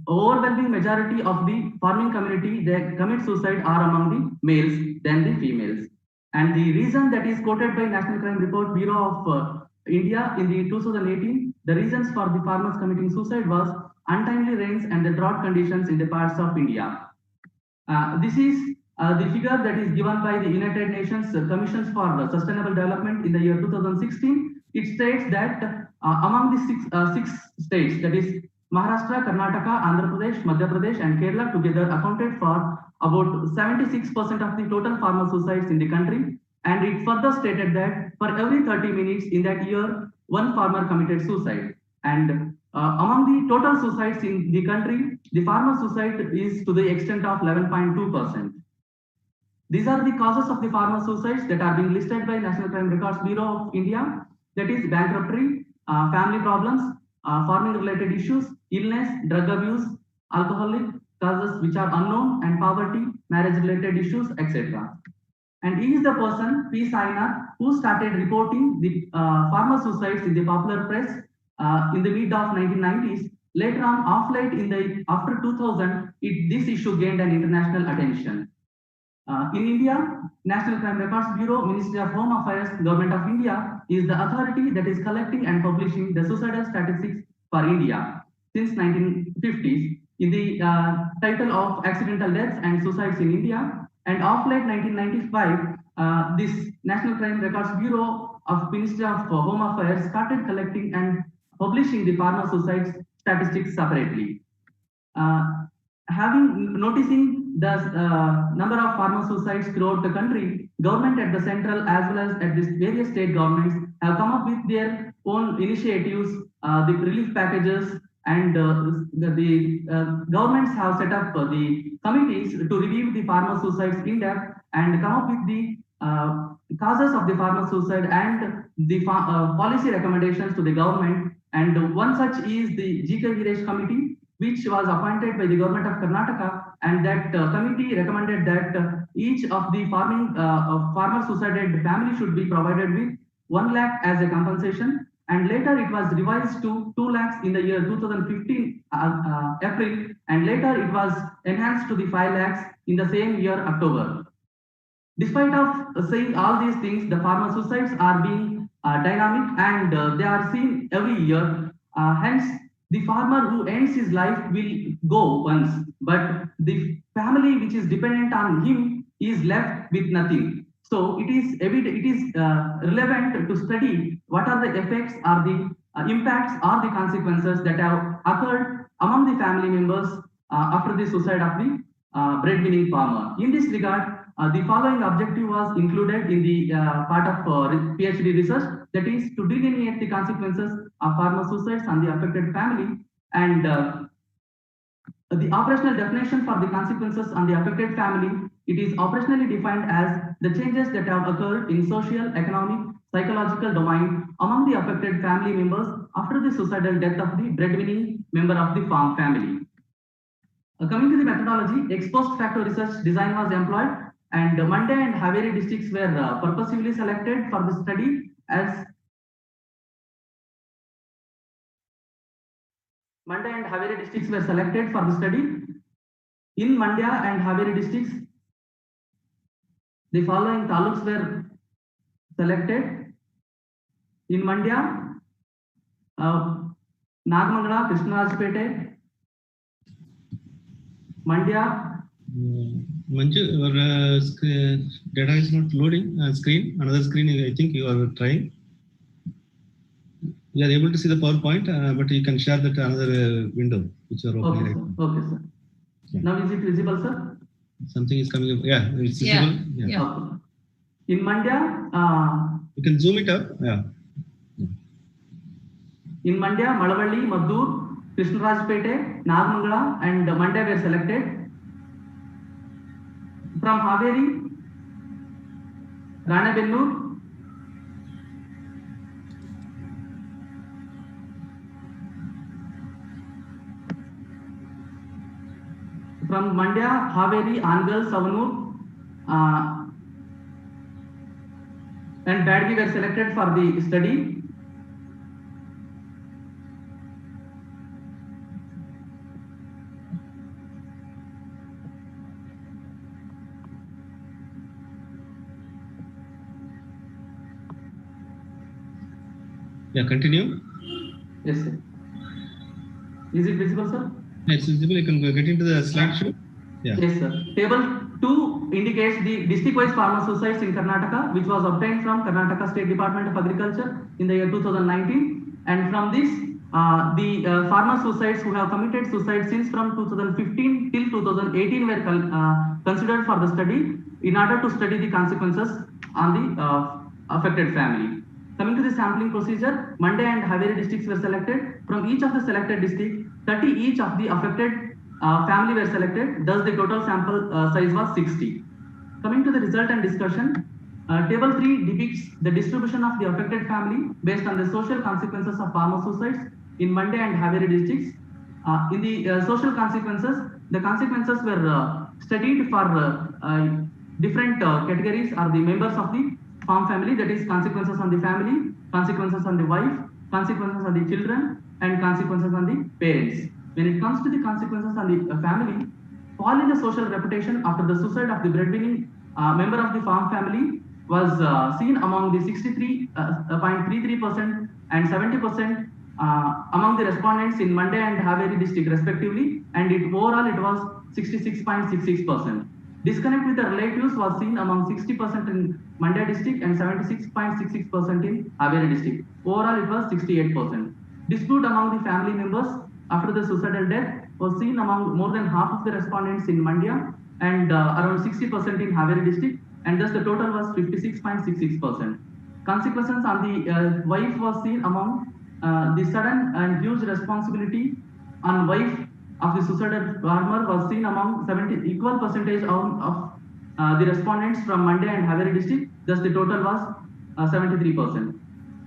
overwhelming majority of the farming community that commit suicide are among the males than the females. And the reason that is quoted by National Crime Report Bureau of India in the 2018, the reasons for the farmers committing suicide was untimely rains and the drought conditions in the parts of India. This is the figure that is given by the United Nations Commissions for Sustainable Development in the year 2016. It states that among the six states, that is Maharashtra, Karnataka, Andhra Pradesh, Madhya Pradesh, and Kerala together accounted for about 76% of the total farmer suicides in the country. And it further stated that for every 30 minutes in that year, one farmer committed suicide. And among the total suicides in the country, the farmer suicide is to the extent of 11.2%. These are the causes of the farmer suicides that are being listed by National Crime Records Bureau of India. That is bankruptcy, family problems, farming related issues, illness, drug abuse, alcoholic causes which are unknown, and poverty, marriage related issues, etc. And he is the person, P. Sainath, who started reporting the farmer suicides in the popular press in the mid of 1990s. Later on, after 2000, this issue gained an international attention. In India, National Crime Records Bureau, Ministry of Home Affairs, Government of India is the authority that is collecting and publishing the suicidal statistics for India since 1950s in the title of Accidental Deaths and Suicides in India. And of late 1995, this National Crime Records Bureau of Ministry of Home Affairs started collecting and publishing the farmer suicides statistics separately. Noticing the number of farmer suicides throughout the country, government at the central as well as at the various state governments have come up with their own initiatives, the relief packages, and the governments have set up the committees to review the farmer suicides in depth and come up with the causes of the farmer suicide and the policy recommendations to the government. And one such is the G.K. Viresh committee, which was appointed by the government of Karnataka, and that committee recommended that each of the farmer suicided family should be provided with 1 lakh as a compensation. And later it was revised to 2 lakhs in the year 2015 April, and later it was enhanced to the 5 lakhs in the same year October. Despite of saying all these things, the farmer suicides are being dynamic and they are seen every year. Hence, the farmer who ends his life will go once, but the family which is dependent on him is left with nothing. So it is relevant to study what are the effects or the impacts or the consequences that have occurred among the family members after the suicide of the breadwinning farmer. In this regard, the following objective was included in the part of PhD research, that is to delineate the consequences of farmer suicides on the affected family, and the operational definition for the consequences on the affected family. It is operationally defined as the changes that have occurred in social, economic, psychological domain among the affected family members after the suicidal death of the breadwinning member of the farm family. Coming to the methodology, ex post facto research design was employed, and Mande and Haveri districts were purposefully selected for the study as Mande and Haveri districts were selected for the study. In Mandya and Haveri districts, the following taluks were selected. In Mandya, Nagamangala, Krishnarajpete, Mandya. Manju, your data is not loading screen. Another screen, I think you are trying. You are able to see the PowerPoint, but you can share that another window which you are opening right now. Okay, sir. Yeah. Now is it visible, sir? Something is coming up. Yeah, it's visible. Yeah. Okay. In Mandya, you can zoom it up. Yeah. In Mandya, Malavalli, Maddur, Krishnarajpete, Nagamangala, and Mandya were selected. From Haveri, Ranebellur, from Mandya, Haveri, Angal, Savanur, and Badgi were selected for the study. Yeah, continue. Yes, sir. Is it visible, sir? It's visible. You can get into the slideshow. Yeah. Yes, sir. Table 2 indicates the district-wise farmer suicides in Karnataka, which was obtained from Karnataka State Department of Agriculture in the year 2019. And from this, the farmer suicides who have committed suicide since from 2015 till 2018 were considered for the study in order to study the consequences on the affected family. Coming to the sampling procedure, Mandya and Haveri districts were selected. From each of the selected districts, 30 each of the affected family were selected. Thus, the total sample size was 60. Coming to the result and discussion, Table 3 depicts the distribution of the affected family based on the social consequences of farmer suicides in Mandya and Haveri districts. In the social consequences, the consequences were studied for different categories are the members of the farm family, that is consequences on the family, consequences on the wife, consequences on the children, and consequences on the parents. When it comes to the consequences on the family, fall in the social reputation after the suicide of the breadwinning member of the farm family was seen among the 63.33% and 70% among the respondents in Mandya and Haveri district respectively, and overall it was 66.66%. Disconnect with the relatives was seen among 60% in Mandya district and 76.66% in Haveri district. Overall it was 68%. Dispute among the family members after the suicidal death was seen among more than half of the respondents in Mandya and around 60% in Haveri district, and thus the total was 56.66%. Consequences on the wife was seen among the sudden and huge responsibility on wife of the suicidal farmer was seen among 70 equal percentage of the respondents from Mandya and Haveri district. Thus the total was 73%.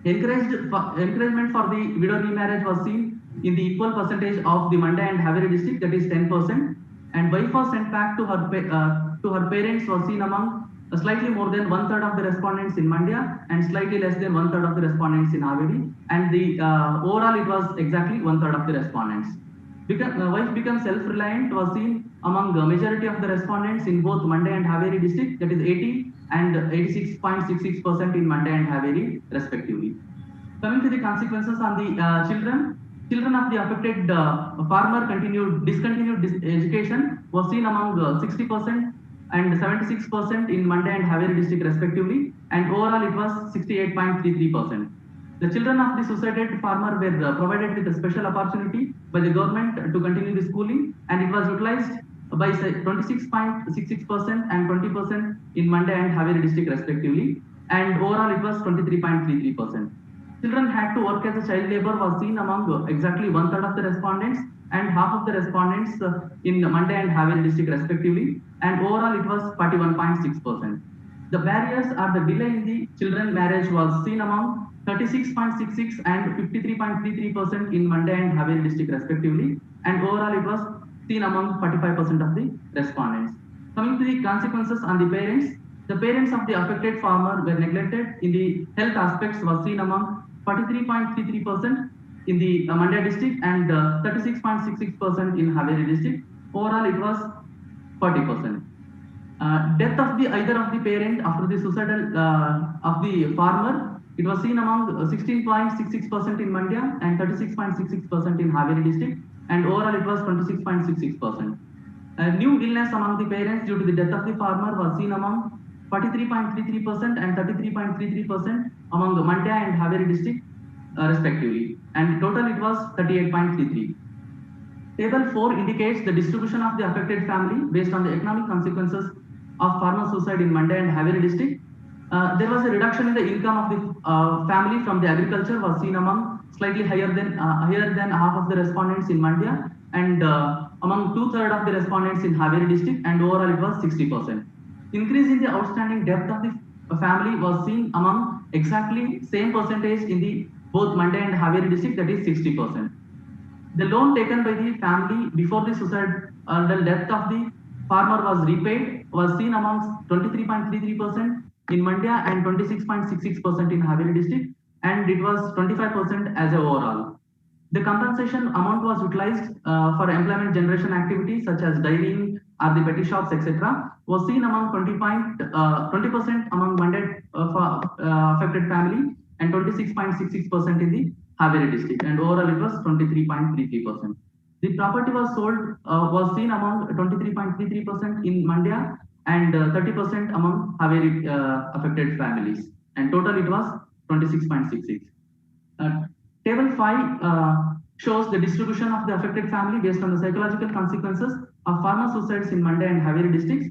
Encouragement for the widow remarriage was seen in the equal percentage of the Mandya and Haveri district, that is 10%, and wife was sent back to her parents was seen among slightly more than 1/3 of the respondents in Mandya and slightly less than 1/3 of the respondents in Haveri, and the overall it was exactly 1/3 of the respondents. Wife become self-reliant was seen among the majority of the respondents in both Mandya and Haveri district, that is 80 and 86.66% in Mandya and Haveri respectively. Coming to the consequences on the children of the affected farmer discontinued education was seen among 60% and 76% in Mandya and Haveri district respectively, and overall it was 68.33%. The children of the suicided farmer were provided with a special opportunity by the government to continue the schooling, and it was utilized by 26.66% and 20% in Mandya and Haveri district respectively, and overall it was 23.33%. Children had to work as a child labor was seen among exactly 1/3 of the respondents and half of the respondents in Mandya and Haveri district respectively, and overall it was 41.6%. The barriers are the delay in the children marriage was seen among 36.66 and 53.33% in Mandya and Haveri district respectively, and overall it was seen among 45% of the respondents. Coming to the consequences on the parents of the affected farmer were neglected in the health aspects was seen among 43.33% in the Mandya district and 36.66% in Haveri district. Overall it was 40%. Death of either of the parent after the suicidal of the farmer, it was seen among 16.66% in Mandya and 36.66% in Haveri district, and overall it was 26.66%. New illness among the parents due to the death of the farmer was seen among 43.33% and 33.33% among the Mandya and Haveri district respectively, and total it was 38.33. Table 4 indicates the distribution of the affected family based on the economic consequences of farmer suicide in Mandya and Haveri district. There was a reduction in the income of the family from the agriculture was seen among slightly higher than half of the respondents in Mandya and among 2/3 of the respondents in Haveri district, and overall it was 60%. Increase in the outstanding debt of the family was seen among exactly same percentage in the both Mandya and Haveri district, that is 60%. The loan taken by the family before the suicidal death of the farmer was repaid was seen amongst 23.33% in Mandya and 26.66% in Haveri district, and it was 25% as a overall. The compensation amount was utilized for employment generation activities such as dairying or the petty shops, etc. was seen among 20% among Mandya affected family and 26.66% in the Haveri district, and overall it was 23.33%. The property was seen among 23.33% in Mandya and 30% among Haveri affected families, and total it was 26.66. Table 5 shows the distribution of the affected family based on the psychological consequences of farmer suicides in Mandya and Haveri districts.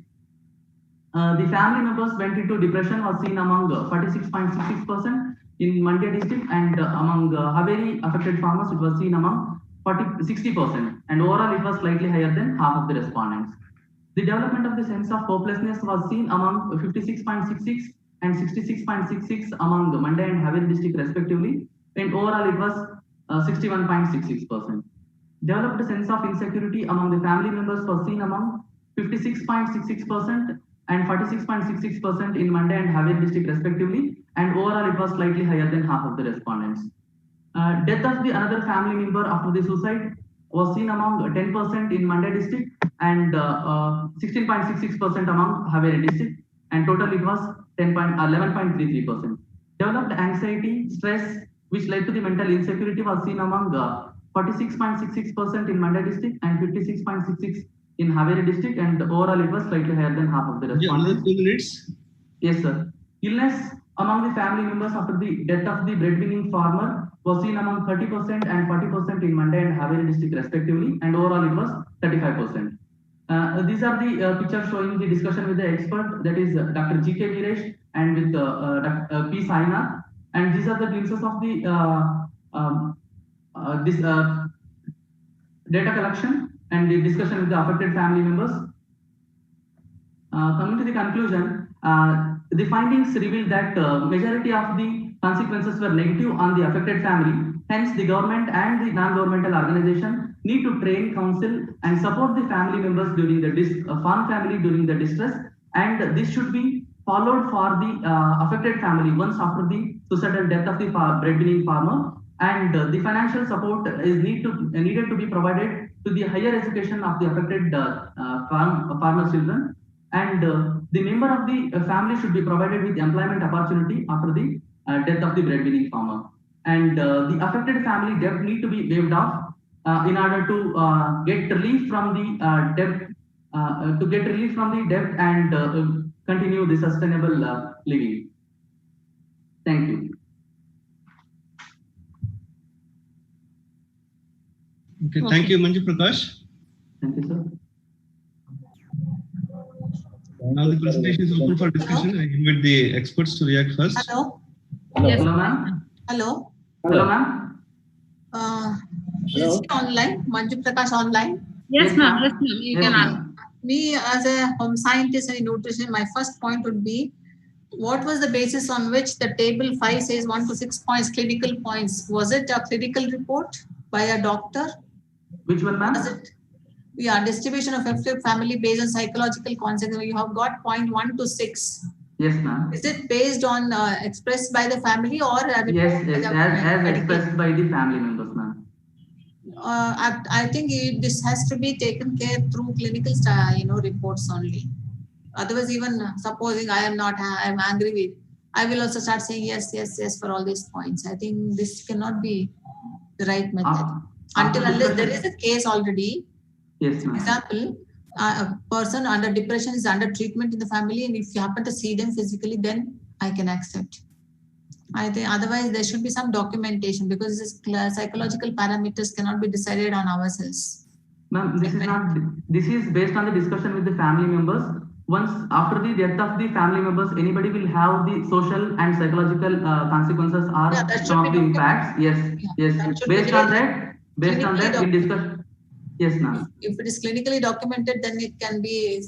The family members went into depression was seen among 46.66% in Mandya district, and among Haveri affected farmers it was seen among 60%, and overall it was slightly higher than half of the respondents. The development of the sense of hopelessness was seen among 56.66 and 66.66 among the Mandya and Haveri district respectively, and overall it was 61.66%. Developed a sense of insecurity among the family members was seen among 56.66% and 46.66% in Mandya and Haveri district respectively, and overall it was slightly higher than half of the respondents. Death of the another family member after the suicide was seen among 10% in Mandya district and 16.66% among Haveri district, and total it was 11.33%. Developed anxiety, stress, which led to the mental insecurity was seen among 46.66% in Mandya district and 56.66% in Haveri district, and overall it was slightly higher than half of the respondents. 2 minutes. Yes, sir. Illness among the family members after the death of the breadwinning farmer was seen among 30% and 40% in Mandya and Haveri district respectively, and overall it was 35%. These are the pictures showing the discussion with the expert, that is Dr. G.K. Viresh and with Dr. P. Sainath, and these are the glimpses of the data collection and the discussion with the affected family members. Coming to the conclusion, the findings revealed that majority of the consequences were negative on the affected family. Hence, the government and the non-governmental organization need to train, counsel, and support the family members during the farm family during the distress, and this should be followed for the affected family once after the suicidal death of the breadwinning farmer, and the financial support is needed to be provided to the higher education of the affected farmer children, and the member of the family should be provided with employment opportunity after the death of the breadwinning farmer, and the affected family debt need to be waived off in order to get relief from the debt and continue the sustainable living. Thank you. Okay, thank you, Manju Prakash. Thank you, sir. Now the presentation is open for discussion. I invite the experts to react first. Hello. Yes, hello, ma'am. Hello. Hello, ma'am. Is he online? Manju Prakash online? Yes, ma'am. Yes, ma'am. You can ask. Me as a home scientist and nutrition, my first point would be, what was the basis on which the table 5 says 1 to 6 points, clinical points? Was it a clinical report by a doctor? Which one, ma'am? Yeah, distribution of affected family based on psychological consequences. You have got point 1 to 6. Yes, ma'am. Is it based on expressed by the family or? Yes, as expressed by the family members, ma'am. I think this has to be taken care through clinical reports only. Otherwise, even supposing I am angry with, I will also start saying yes for all these points. I think this cannot be the right method. Unless there is a case already. Yes, ma'am. Example, a person under depression is under treatment in the family, and if you happen to see them physically, then I can accept. I think otherwise there should be some documentation, because psychological parameters cannot be decided on ourselves. Ma'am, this is based on the discussion with the family members. Once after the death of the family members, anybody will have the social and psychological consequences or some of the impacts. Yes. Based on that, we discuss. Yes, ma'am. If it is clinically documented, then it can be,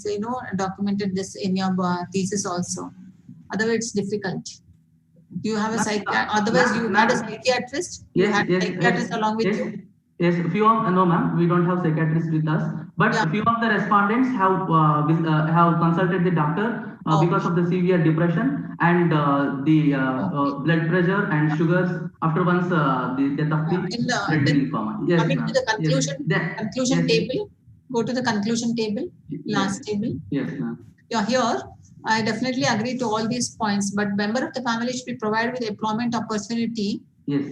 documented this in your thesis also. Otherwise, it's difficult. You have a otherwise you had a psychiatrist. You had a psychiatrist along with you. Yes, no, ma'am. We don't have psychiatrists with us, but a few of the respondents have consulted the doctor because of the severe depression and the blood pressure and sugars after once the death of the breadwinning farmer. Yes, coming to the conclusion table. Go to the conclusion table, last table. Yes, ma'am. Here, I definitely agree to all these points, but member of the family should be provided with employment opportunity. Yes.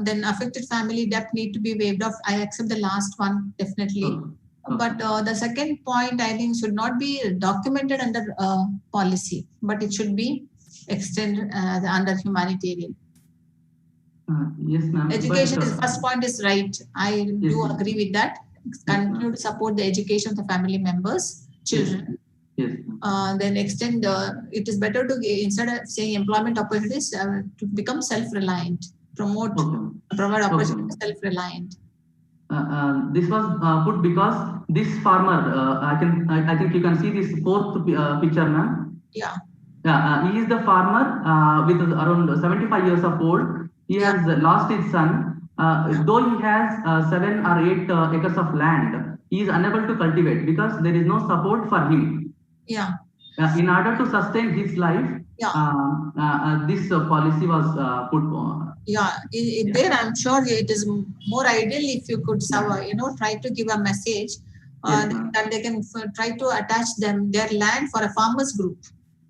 Then affected family debt need to be waived off. I accept the last one, definitely. But the second point, I think, should not be documented under policy, but it should be extended under humanitarian. Yes, ma'am. Education is first point is right. I do agree with that. Continue to support the education of the family members, children. Yes. Then extend. It is better to, instead of saying employment opportunities, to become self-reliant. Promote, provide opportunities self-reliant. This was put because this farmer, I think you can see this fourth picture, ma'am. Yeah. He is the farmer with around 75 years of old. He has lost his son. Though he has 7 or 8 acres of land, he is unable to cultivate because there is no support for him. Yeah. In order to sustain his life, this policy was put on. There I'm sure it is more ideal if you could, try to give a message that they can try to attach their land for a farmers group,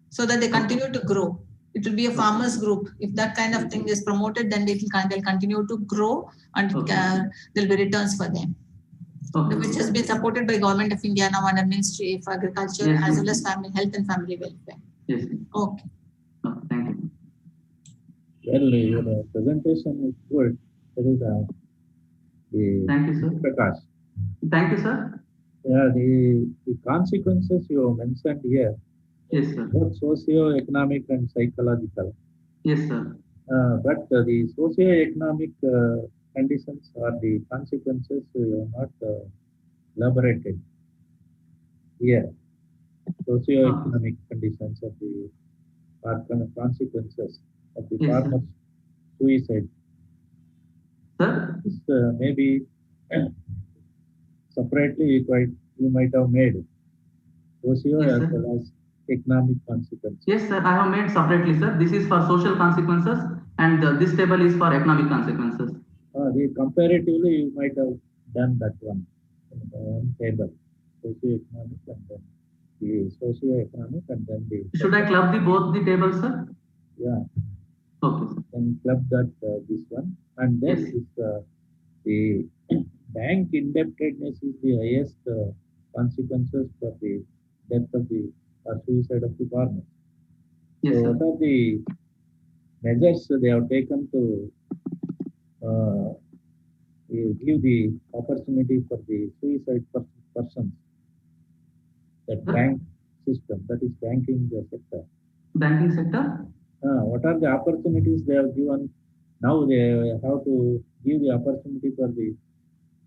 so that they continue to grow. It will be a farmers group. If that kind of thing is promoted, then they'll continue to grow, and there'll be returns for them. Which has been supported by Government of India now under Ministry of Agriculture, as well as Family Health and Family Welfare. Yes. Okay. Thank you. Well, your presentation is good. Thank you, sir. Prakash. Thank you, sir. Yeah, the consequences you mentioned here. Yes, sir. Both socio-economic and psychological. Yes, sir. But the socio-economic conditions or the consequences you have not elaborated here. Socio-economic conditions of the consequences of the farmer's suicide. Sir? This maybe separately you might have made socio as well as economic consequences. Yes, sir. I have made separately, sir. This is for social consequences, and this table is for economic consequences. Comparatively, you might have done that one in one table, socio-economic and then the socio-economic and then the. Should I club both the tables, sir? Yeah. Okay, sir. Then club that this one, and then the bank indebtedness is the highest consequences for the death of the suicide of the farmer. Yes, so sir. what are the measures they have taken to give the opportunity for the suicide persons? That bank system, that is banking sector. Banking sector? What are the opportunities they have given? Now they have to give the opportunity for the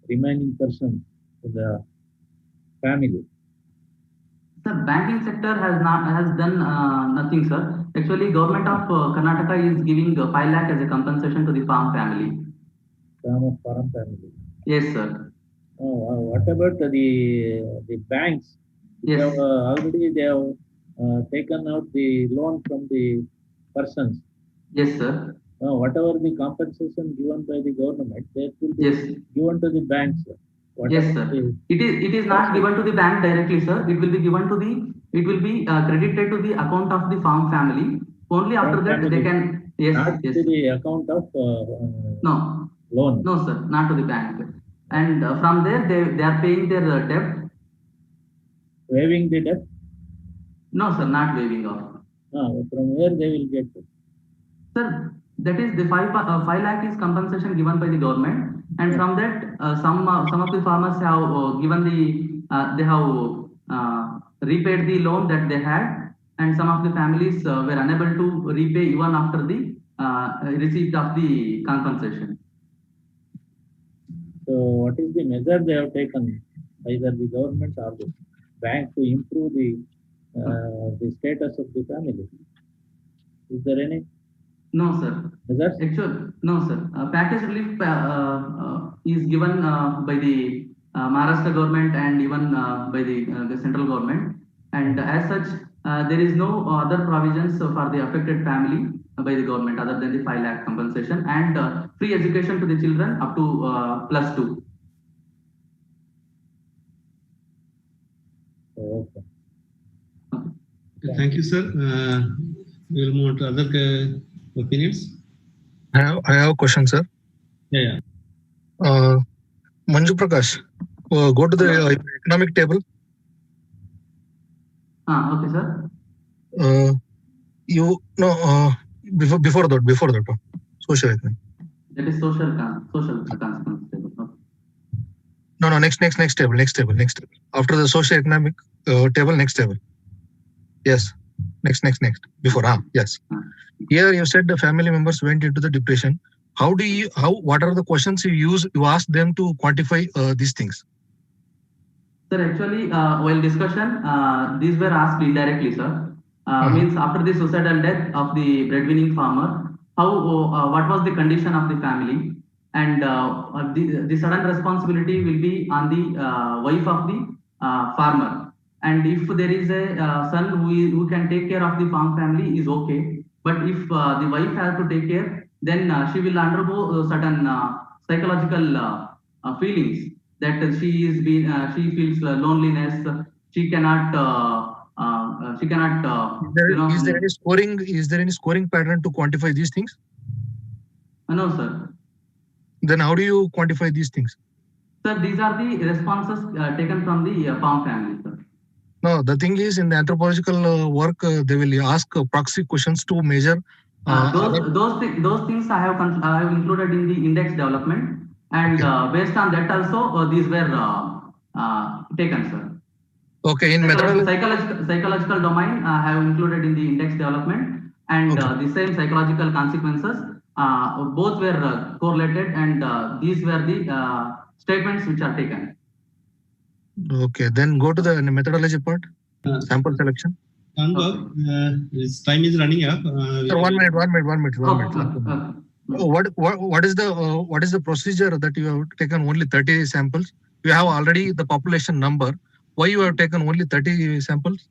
remaining persons in the family. Sir, banking sector has done nothing, sir. Actually, government of Karnataka is giving 5 lakh as a compensation to the farm family. Farm family. Yes, sir. What about the banks? Yes. Already they have taken out the loan from the persons. Yes, sir. Whatever the compensation given by the government, that will be given to the banks. Yes, sir. It is not given to the bank directly, sir. It will be given to the. It will be credited to the account of the farm family. Only after that they can. Yes. Not to the account of no loan. No, sir. Not to the bank. And from there they are paying their debt. Waiving the debt? No, sir. Not waiving off. From where they will get it? Sir, that is the 5 lakh is compensation given by the government, and from that some of the farmers have given the they have repaid the loan that they had, and some of the families were unable to repay even after the receipt of the compensation. So what is the measure they have taken, either the government or the bank, to improve the status of the family? Is there any? No, sir. Actually, no, sir. Package relief is given by the Maharashtra government and even by the central government. And as such, there is no other provisions for the affected family by the government other than the 5 lakh compensation and free education to the children up to +2. Okay. Thank you, sir. We'll move on to other opinions. I have a question, sir. Yeah. Manju Prakash, go to the economic table. Okay, sir. Before that, social economic. That is social consequence table. Okay. No, next table. After the social economic table, next table. Yes, next. Before, yes. Here you said the family members went into the depression. What are the questions you ask them to quantify these things? Sir, actually, while discussion, these were asked indirectly, sir. Means after the suicidal death of the breadwinning farmer, what was the condition of the family, and the sudden responsibility will be on the wife of the farmer. And if there is a son who can take care of the farm family, is okay. But if the wife has to take care, then she will undergo certain psychological feelings, that she feels loneliness. She cannot Is there any scoring pattern to quantify these things? No, sir. Then how do you quantify these things? Sir, these are the responses taken from the farm family, sir. No, the thing is, in the anthropological work, they will ask proxy questions to measure. Those things I have included in the index development, and based on that also these were taken, sir. Okay, in psychological domain I have included in the index development, and the same psychological consequences both were correlated, and these were the statements which are taken. Okay, then go to the methodology part, sample selection. This time is running up. Sir, 1 minute. What is the procedure that you have taken only 30 samples? You have already the population number. Why you have taken only 30 samples?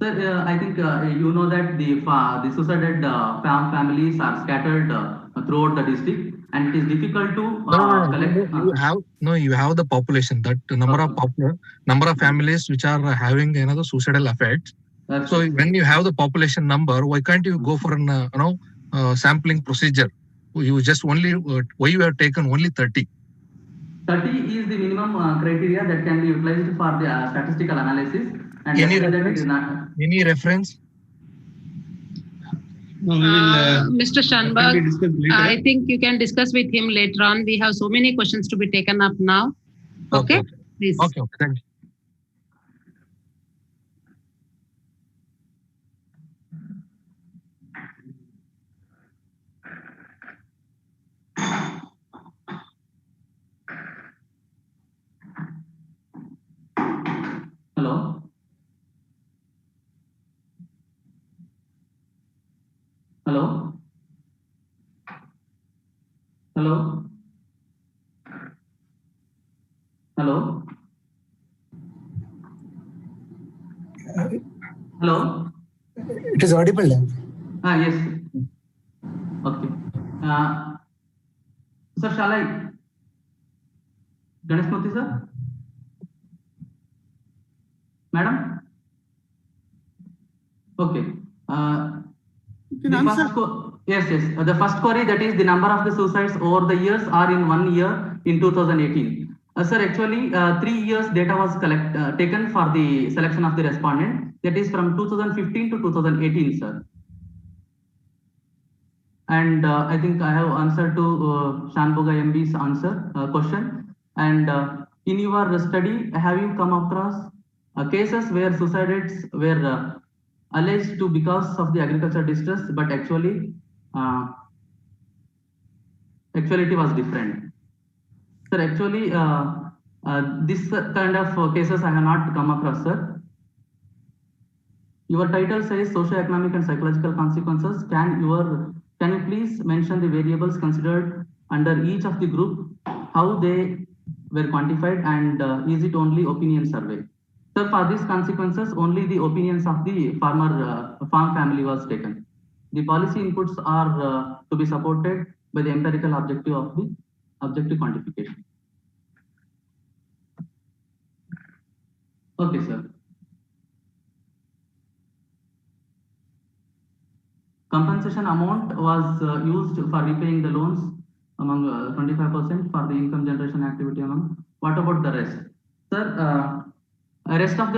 Sir, I think you know that the suicided farm families are scattered throughout the district, and it is difficult to collect. You have the population, that number of families which are having suicidal effects. So when you have the population number, why can't you go for an sampling procedure? You just only why you have taken only 30? 30 is the minimum criteria that can be utilized for the statistical analysis. And any reference? No, we will, Mr. Shanberg, I think you can discuss with him later on. We have so many questions to be taken up now. Okay. Please. Okay, thank you. Hello. Hello. Hello. Hello. Hello. It is audible. Yes. Okay. Sir, shall I? Ganesh Murthy, sir? Madam? Okay. Yes. The first query, that is the number of the suicides over the years or in 1 year in 2018. Sir, actually 3 years data was taken for the selection of the respondent. That is from 2015 to 2018, sir. And I think I have answered to Shanboga MB's question. And in your study, have you come across cases where suicides were alleged to because of the agricultural distress, but actually it was different? Sir, actually this kind of cases I have not come across, sir. Your title says socio-economic and psychological consequences. Can you please mention the variables considered under each of the group, how they were quantified, and is it only opinion survey? So for these consequences, only the opinions of the farm family was taken. The policy inputs are to be supported by the empirical objective of the objective quantification. Okay, sir. compensation amount was used for repaying the loans among 25% for the income generation activity among. What about the rest? Sir, rest of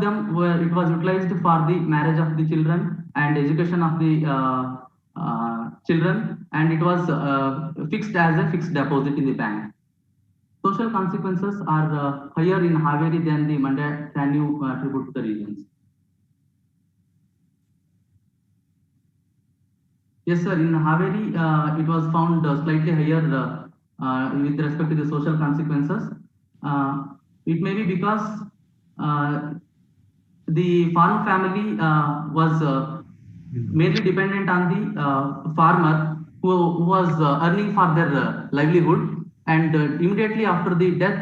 them were, it was utilized for the marriage of the children and education of the children, and it was fixed as a fixed deposit in the bank. Social consequences are higher in Haveri than the Mandya. Can you attribute to the reasons? Yes, sir. In Haveri, it was found slightly higher with respect to the social consequences. It may be because the farm family was mainly dependent on the farmer who was earning for their livelihood, and immediately after the death,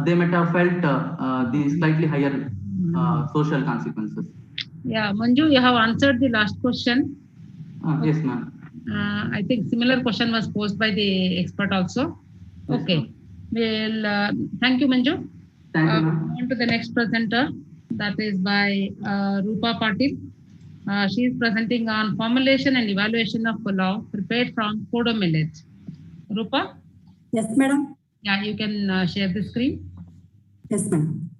they might have felt the slightly higher social consequences. Yeah, Manju, you have answered the last question. Yes, ma'am. I think similar question was posed by the expert also. Yes, okay. Well, thank you, Manju. Thank you, ma'am. On to the next presenter. That is by Rupa Patil. She is presenting on formulation and evaluation of law prepared from Kodo millet. Rupa? Yes, madam. Yeah, you can share the screen. Yes, madam.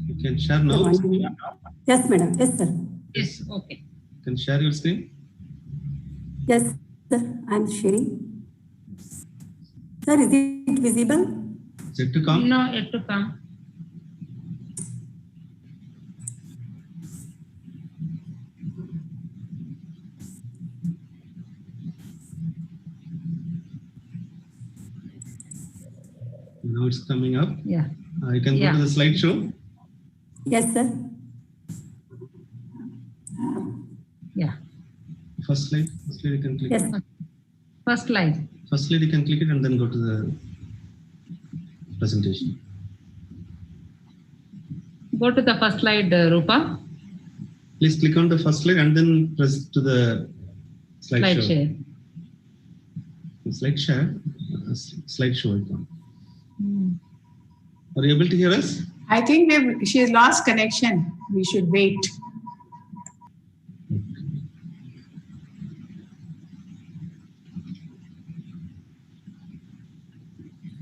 You can share now. Yes, madam. Yes, sir. Yes, okay. You can share your screen. Yes, sir. I'm sharing. Sir, is it visible? Is it to come? No, yet to come. Now it's coming up. Yeah. You can go to the slideshow. Yes, sir. Yeah. First slide you can click. Yes. First slide. First slide you can click it and then go to the presentation. Go to the first slide, Rupa. Please click on the first slide and then press to the slide show. Share. Slide share. Slideshow icon. Are you able to hear us? I think she has lost connection. We should wait.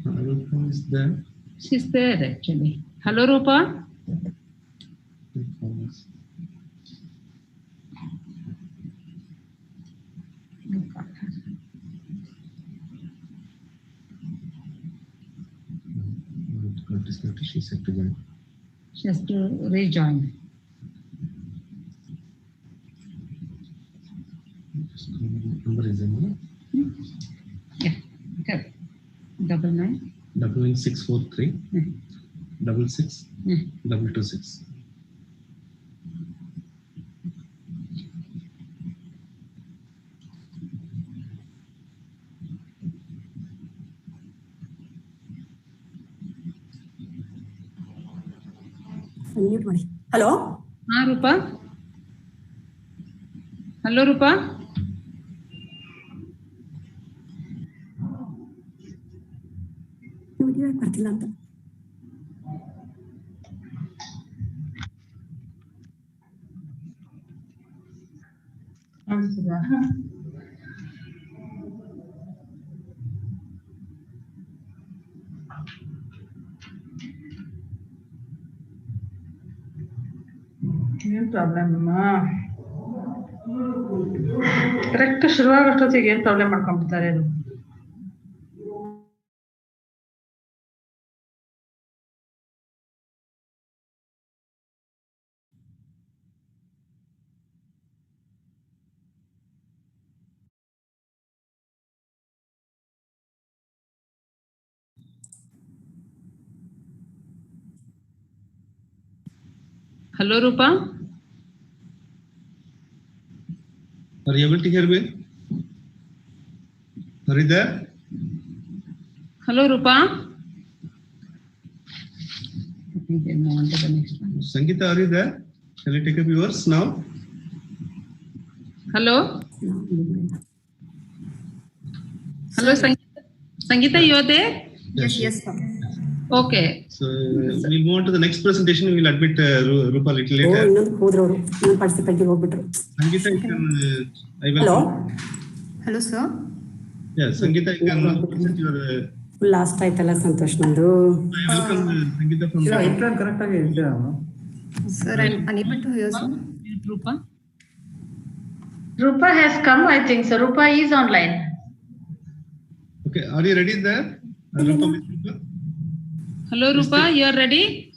Rupa is there. She's there actually. Hello, Rupa. She said to join. She has to rejoin. Number is in. Yeah. Okay. 99. 99643 66 226. Unmute ಮಾಡಿ. Hello. Rupa. Hello, Rupa. Video ಬರ್ತಿಲ್ಲ ಅಂತ. ಏನ್ problem correct ಶುರುವಾಗಷ್ಟೊತ್ತಿಗೆ ಏನ್ problem ಮಾಡ್ಕೊಂಡ್ಬಿಡ್ತಾರೆ ಅದು. Hello, Rupa. Are you able to hear me? Are you there? Hello, Rupa. I think they move on to the next one. Sangeeta, are you there? Shall I take up yours now? Hello. Hello, Sangeeta. Sangeeta, you are there? Yes, yes, sir. Okay. So we'll move on to the next presentation. We'll admit Rupa a little later. Participant Sangeeta, you can, I will. Hello. Hello, sir. Yeah, Sangeeta, you can present your. Last title Santosh Nandu. Welcome, Sangeeta from. Sir, I'm unable to hear, sir. Rupa. Rupa has come, I think. So Rupa is online. Okay, are you ready there? Rupa? Hello, Rupa, you are ready?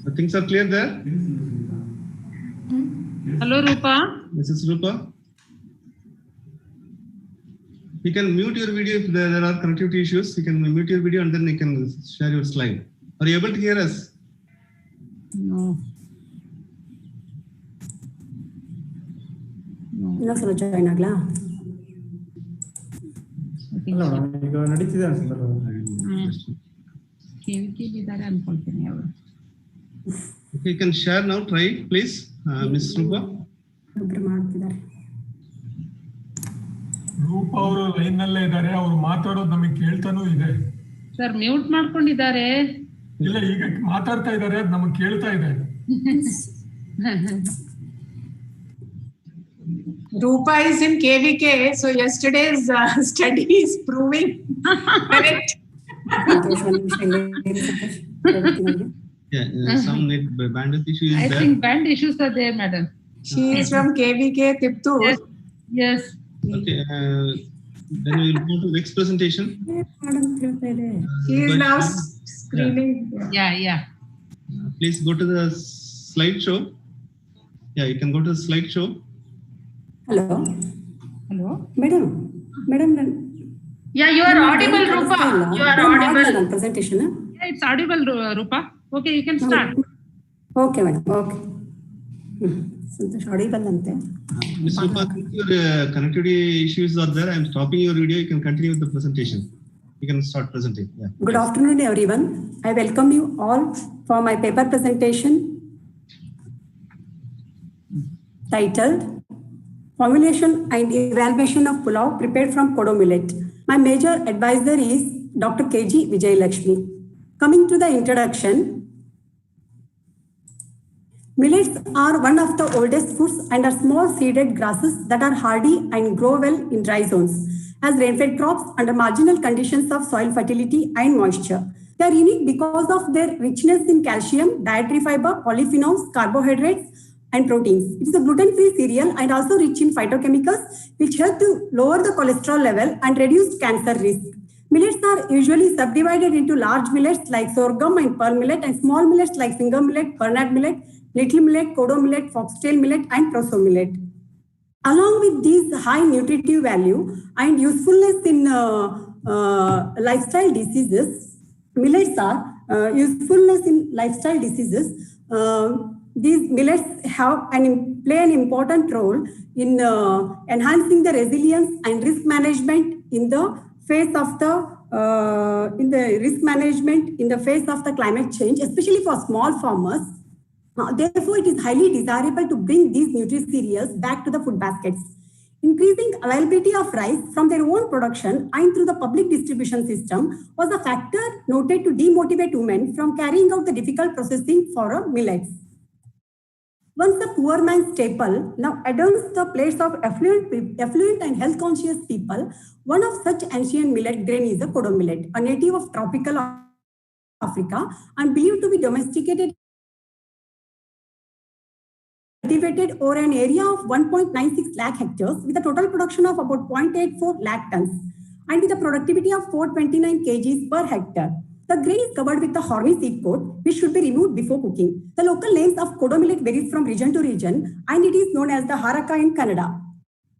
So things are clear there? Hello, Rupa. This is Rupa. You can mute your video if there are connectivity issues. You can mute your video and then you can share your slide. Are you able to hear us? No. ಇನ್ನೊಂದ್ಸಲ join ಆಗ್ಲಾ? ಈಗ ನಡೀತಿದೆ ಅನ್ಸುತ್ತಲ್ಲ. ಇದ್ದಾರೆ ಅನ್ಕೊಳ್ತೀನಿ ಅವರು. Okay, you can share now. Try it, please, Miss Rupa. ಒಬ್ರು ಮಾಡ್ತಿದ್ದಾರೆ. ರೂಪ ಅವರು ಲೈನ್ ನಲ್ಲೇ ಇದ್ದಾರೆ. ಅವರು ಮಾತಾಡೋದು ನಮಗೆ ಕೇಳ್ತಾನೂ ಇದೆ. ಸರ್ ಮ್ಯೂಟ್ ಮಾಡ್ಕೊಂಡಿದ್ದಾರೆ. ಇಲ್ಲ, ಈಗ ಮಾತಾಡ್ತಾ ಇದ್ದಾರೆ, ಅದು ನಮಗೆ ಕೇಳ್ತಾ ಇದೆ. Rupa is in KVK, so yesterday's study is proving correct. Yeah, some band issue is I there. think band issues are there, madam. She is from KVK, Tiptur. Yes. Okay, then we will go to the next presentation. She is now screening. Yeah. Please go to the slideshow. Yeah, you can go to the slideshow. Hello. Madam. Yeah, you are audible, Rupa. You are audible. Presentation. Yeah, it's audible, Rupa. Okay, you can start. Okay, madam. Okay. Santosh audible ante. Miss Rupa, your connectivity issues are there. I am stopping your video. You can continue with the presentation. You can start presenting. Yeah. Good afternoon, everyone. I welcome you all for my paper presentation titled Formulation and Evaluation of Pulao Prepared from Kodo Millet. My major advisor is Dr. K.G. Vijayalakshmi. Coming to the introduction, millets are one of the oldest foods and are small seeded grasses that are hardy and grow well in dry zones as rainfed crops under marginal conditions of soil fertility and moisture. They are unique because of their richness in calcium, dietary fiber, polyphenols, carbohydrates, and proteins. It is a gluten-free cereal and also rich in phytochemicals which help to lower the cholesterol level and reduce cancer risk. Millets are usually subdivided into large millets like sorghum and pearl millet and small millets like finger millet, Bernard millet, little millet, kodo millet, foxtail millet, and proso millet. Along with these high nutritive value and usefulness in lifestyle diseases, millets are usefulness in lifestyle diseases. These millets play an important role in enhancing the resilience and risk management in the face of the climate change, especially for small farmers. Therefore, it is highly desirable to bring these nutri-cereals back to the food baskets. Increasing availability of rice from their own production and through the public distribution system was a factor noted to demotivate women from carrying out the difficult processing for millets. Once a poor man's staple, now adorns the plates of affluent and health-conscious people. One of such ancient millet grain is the kodo millet, a native of tropical Africa and believed to be domesticated cultivated over an area of 1.96 lakh hectares with a total production of about 0.84 lakh tons and with a productivity of 429 kgs per hectare. The grain is covered with a horny seed coat, which should be removed before cooking. The local names of kodo millet varies from region to region, and it is known as the haraka in Kannada.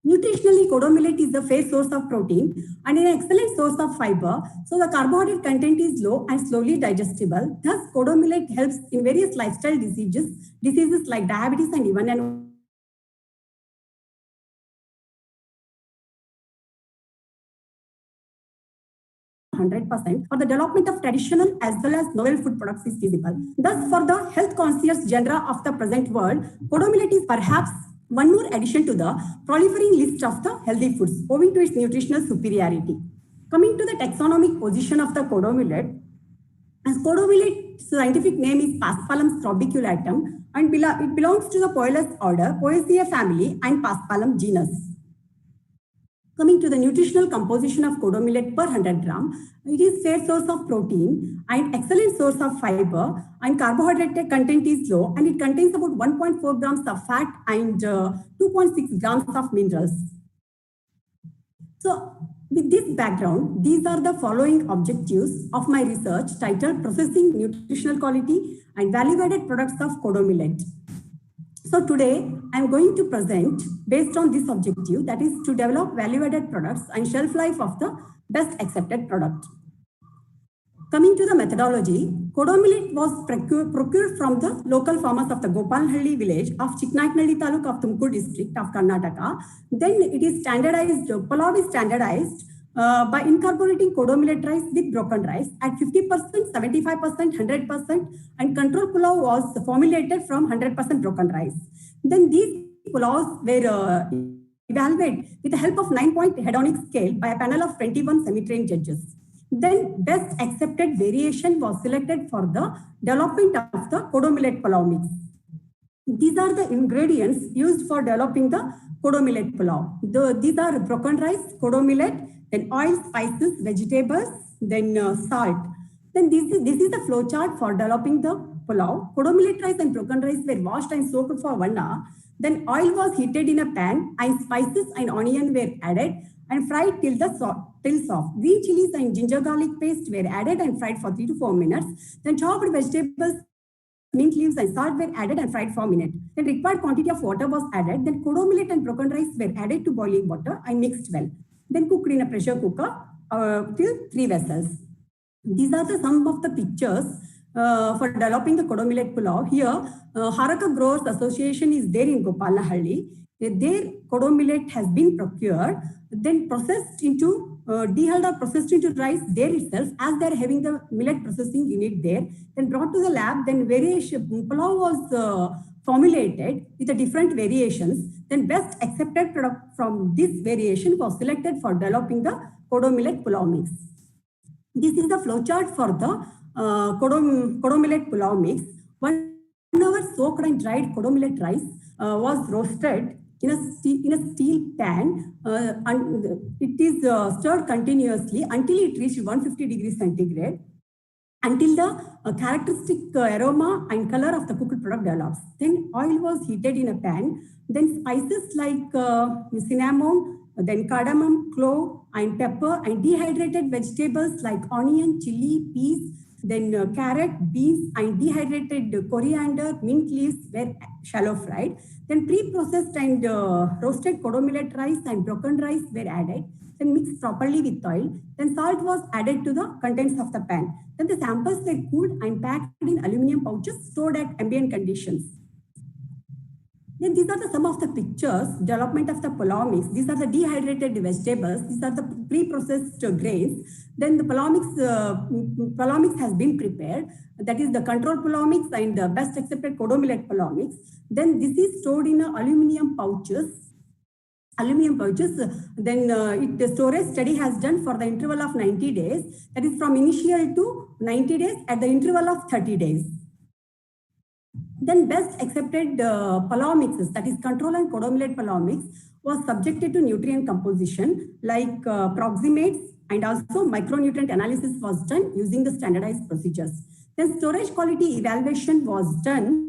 Nutritionally, kodo millet is a fair source of protein and an excellent source of fiber, so the carbohydrate content is low and slowly digestible. Thus, kodo millet helps in various lifestyle diseases like diabetes and even an 100% for the development of traditional as well as novel food products is feasible. Thus, for the health conscious genre of the present world, kodo millet is perhaps one more addition to the proliferating list of the healthy foods, owing to its nutritional superiority. Coming to the taxonomic position of the kodo millet, as kodo millet scientific name is Paspalum strobiculatum and it belongs to the Poaceae order, Poaceae family and Paspalum genus. Coming to the nutritional composition of kodo millet per 100 gram, it is fair source of protein and excellent source of fiber, and carbohydrate content is low, and it contains about 1.4 grams of fat and 2.6 grams of minerals. So with this background, these are the following objectives of my research titled Processing Nutritional Quality and Value-Added Products of Kodo Millet. So today, I am going to present based on this objective, that is to develop value-added products and shelf life of the best accepted product. Coming to the methodology, kodo millet was procured from the local farmers of the Gopalhalli village of Chiknaiknalli Taluk of Tumkur district of Karnataka. Then it is standardized, pulao is standardized by incorporating kodo millet rice with broken rice at 50%, 75%, 100%, and control pulao was formulated from 100% broken rice. Then these pulaos were evaluated with the help of 9-point hedonic scale by a panel of 21 semi-trained judges. Then best accepted variation was selected for the development of the kodo millet pulao mix. These are the ingredients used for developing the kodo millet pulao. These are broken rice, kodo millet, then oil, spices, vegetables, then salt. Then this is the flow chart for developing the pulao. Kodo millet rice and broken rice were washed and soaked for 1 hour. Then oil was heated in a pan and spices and onion were added and fried till soft. Green chilies and ginger garlic paste were added and fried for 3 to 4 minutes. Then chopped vegetables, mint leaves and salt were added and fried for a minute. Then required quantity of water was added. Then kodo millet and broken rice were added to boiling water and mixed well. Then cooked in a pressure cooker till 3 vessels. These are the some of the pictures for developing the kodo millet pulao. Here, Haraka Growers Association is there in Gopalahalli. Their kodo millet has been procured, then processed into dehulled or processed into rice there itself, as they're having the millet processing unit there, then brought to the lab, then variation pulao was formulated with the different variations. Then best accepted product from this variation was selected for developing the kodo millet pulao mix. This is the flowchart for the kodo millet pulao mix. 1 hour soaked and dried kodo millet rice was roasted in a steel pan, and it is stirred continuously until it reached 150 degrees centigrade, until the characteristic aroma and color of the cooked product develops. Then oil was heated in a pan. Then spices like cinnamon, then cardamom, clove, and pepper, and dehydrated vegetables like onion, chili, peas, then carrot, beans, and dehydrated coriander, mint leaves were shallow fried. Then pre-processed and roasted kodo millet rice and broken rice were added. Then mixed properly with oil. Then salt was added to the contents of the pan. Then the samples were cooled and packed in aluminum pouches stored at ambient conditions. Then these are some of the pictures, development of the pulao mix. These are the dehydrated vegetables. These are the pre-processed grains. Then the pulao mix has been prepared. That is the control pulao mix and the best accepted kodo millet pulao mix. Then this is stored in aluminum pouches. Then the storage study has done for the interval of 90 days. That is from initial to 90 days at the interval of 30 days. Then best accepted pulao mixes, that is control and kodo millet pulao mix, was subjected to nutrient composition like proximates, and also micronutrient analysis was done using the standardized procedures. Then storage quality evaluation was done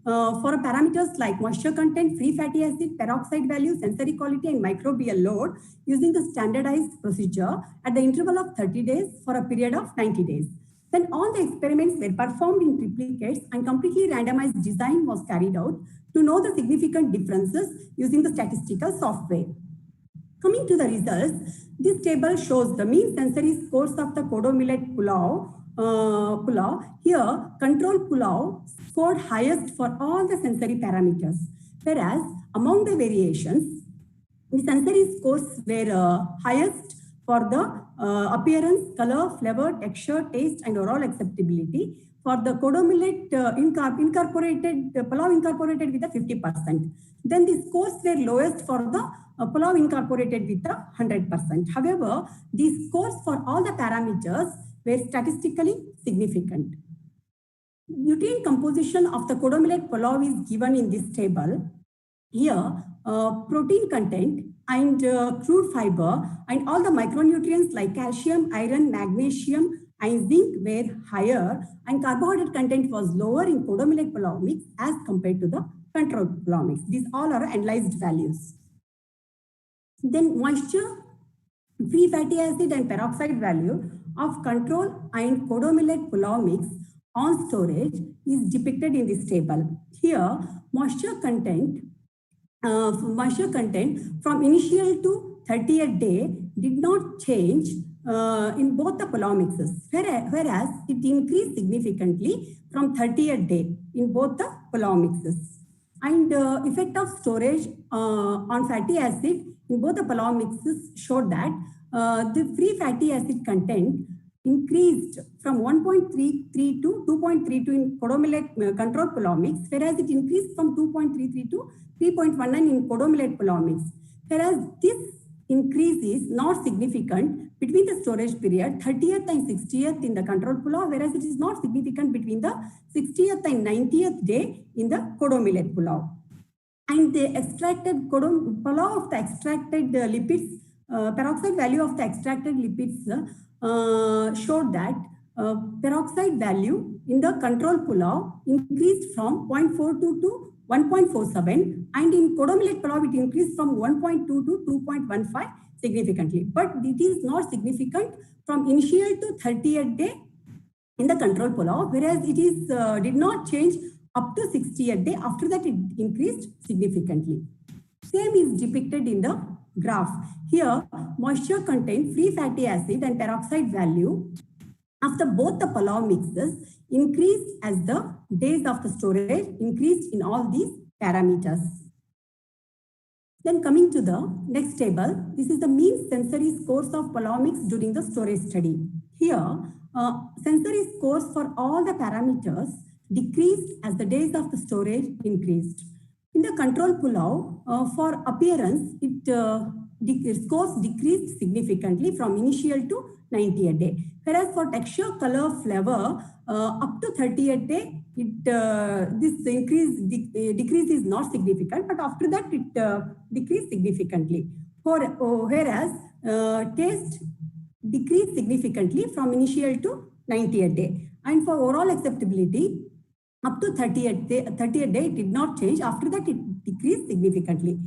for parameters like moisture content, free fatty acid, peroxide value, sensory quality, and microbial load using the standardized procedure at the interval of 30 days for a period of 90 days. Then all the experiments were performed in triplicates and completely randomized design was carried out to know the significant differences using the statistical software. Coming to the results, this table shows the mean sensory scores of the kodo millet pulao. Here, control pulao scored highest for all the sensory parameters, whereas among the variations, the sensory scores were highest for the appearance, color, flavor, texture, taste, and overall acceptability, for the codomillet incorporated, pulao incorporated with a 50%. Then the scores were lowest for the pulao incorporated with a 100%. However, these scores for all the parameters were statistically significant. Nutrient composition of the codomillet pulao is given in this table. Here, protein content and crude fiber and all the micronutrients like calcium, iron, magnesium, and zinc were higher, and carbohydrate content was lower in codomillet pulao mix as compared to the control pulao mix. These all are analyzed values. Then moisture, free fatty acid and peroxide value of control and codomillet pulao mix on storage is depicted in this table. Here, moisture content from initial to 30th day did not change in both the pulao mixes, whereas it increased significantly from 30th day in both the pulao mixes. And effect of storage on fatty acid in both the pulao mixes showed that the free fatty acid content increased from 1.33 to 2.32 in codomillet control pulao mix, whereas it increased from 2.33 to 3.19 in codomillet pulao mix. Whereas this increase is not significant between the storage period 30th and 60th in the control pulao, whereas it is not significant between the 60th and 90th day in the codomillet pulao. And the extracted pulao of the extracted lipids, peroxide value of the extracted lipids showed that peroxide value in the control pulao increased from 0.42 to 1.47, and in codomillet pulao it increased from 1.2 to 2.15 significantly. But it is not significant from initial to 30th day in the control pulao, whereas it is did not change up to 60th day. After that, it increased significantly. Same is depicted in the graph. Here, moisture content, free fatty acid and peroxide value after both the pulao mixes increased as the days of the storage increased in all these parameters. Then coming to the next table, this is the mean sensory scores of pulao mix during the storage study. Here, sensory scores for all the parameters decreased as the days of the storage increased. In the control pulao, for appearance, scores decreased significantly from initial to 90th day. Whereas for texture, color, flavor, up to 30th day, this decrease is not significant, but after that it decreased significantly. Whereas taste decreased significantly from initial to 90th day. And for overall acceptability, up to 30th day, it did not change. After that, it decreased significantly.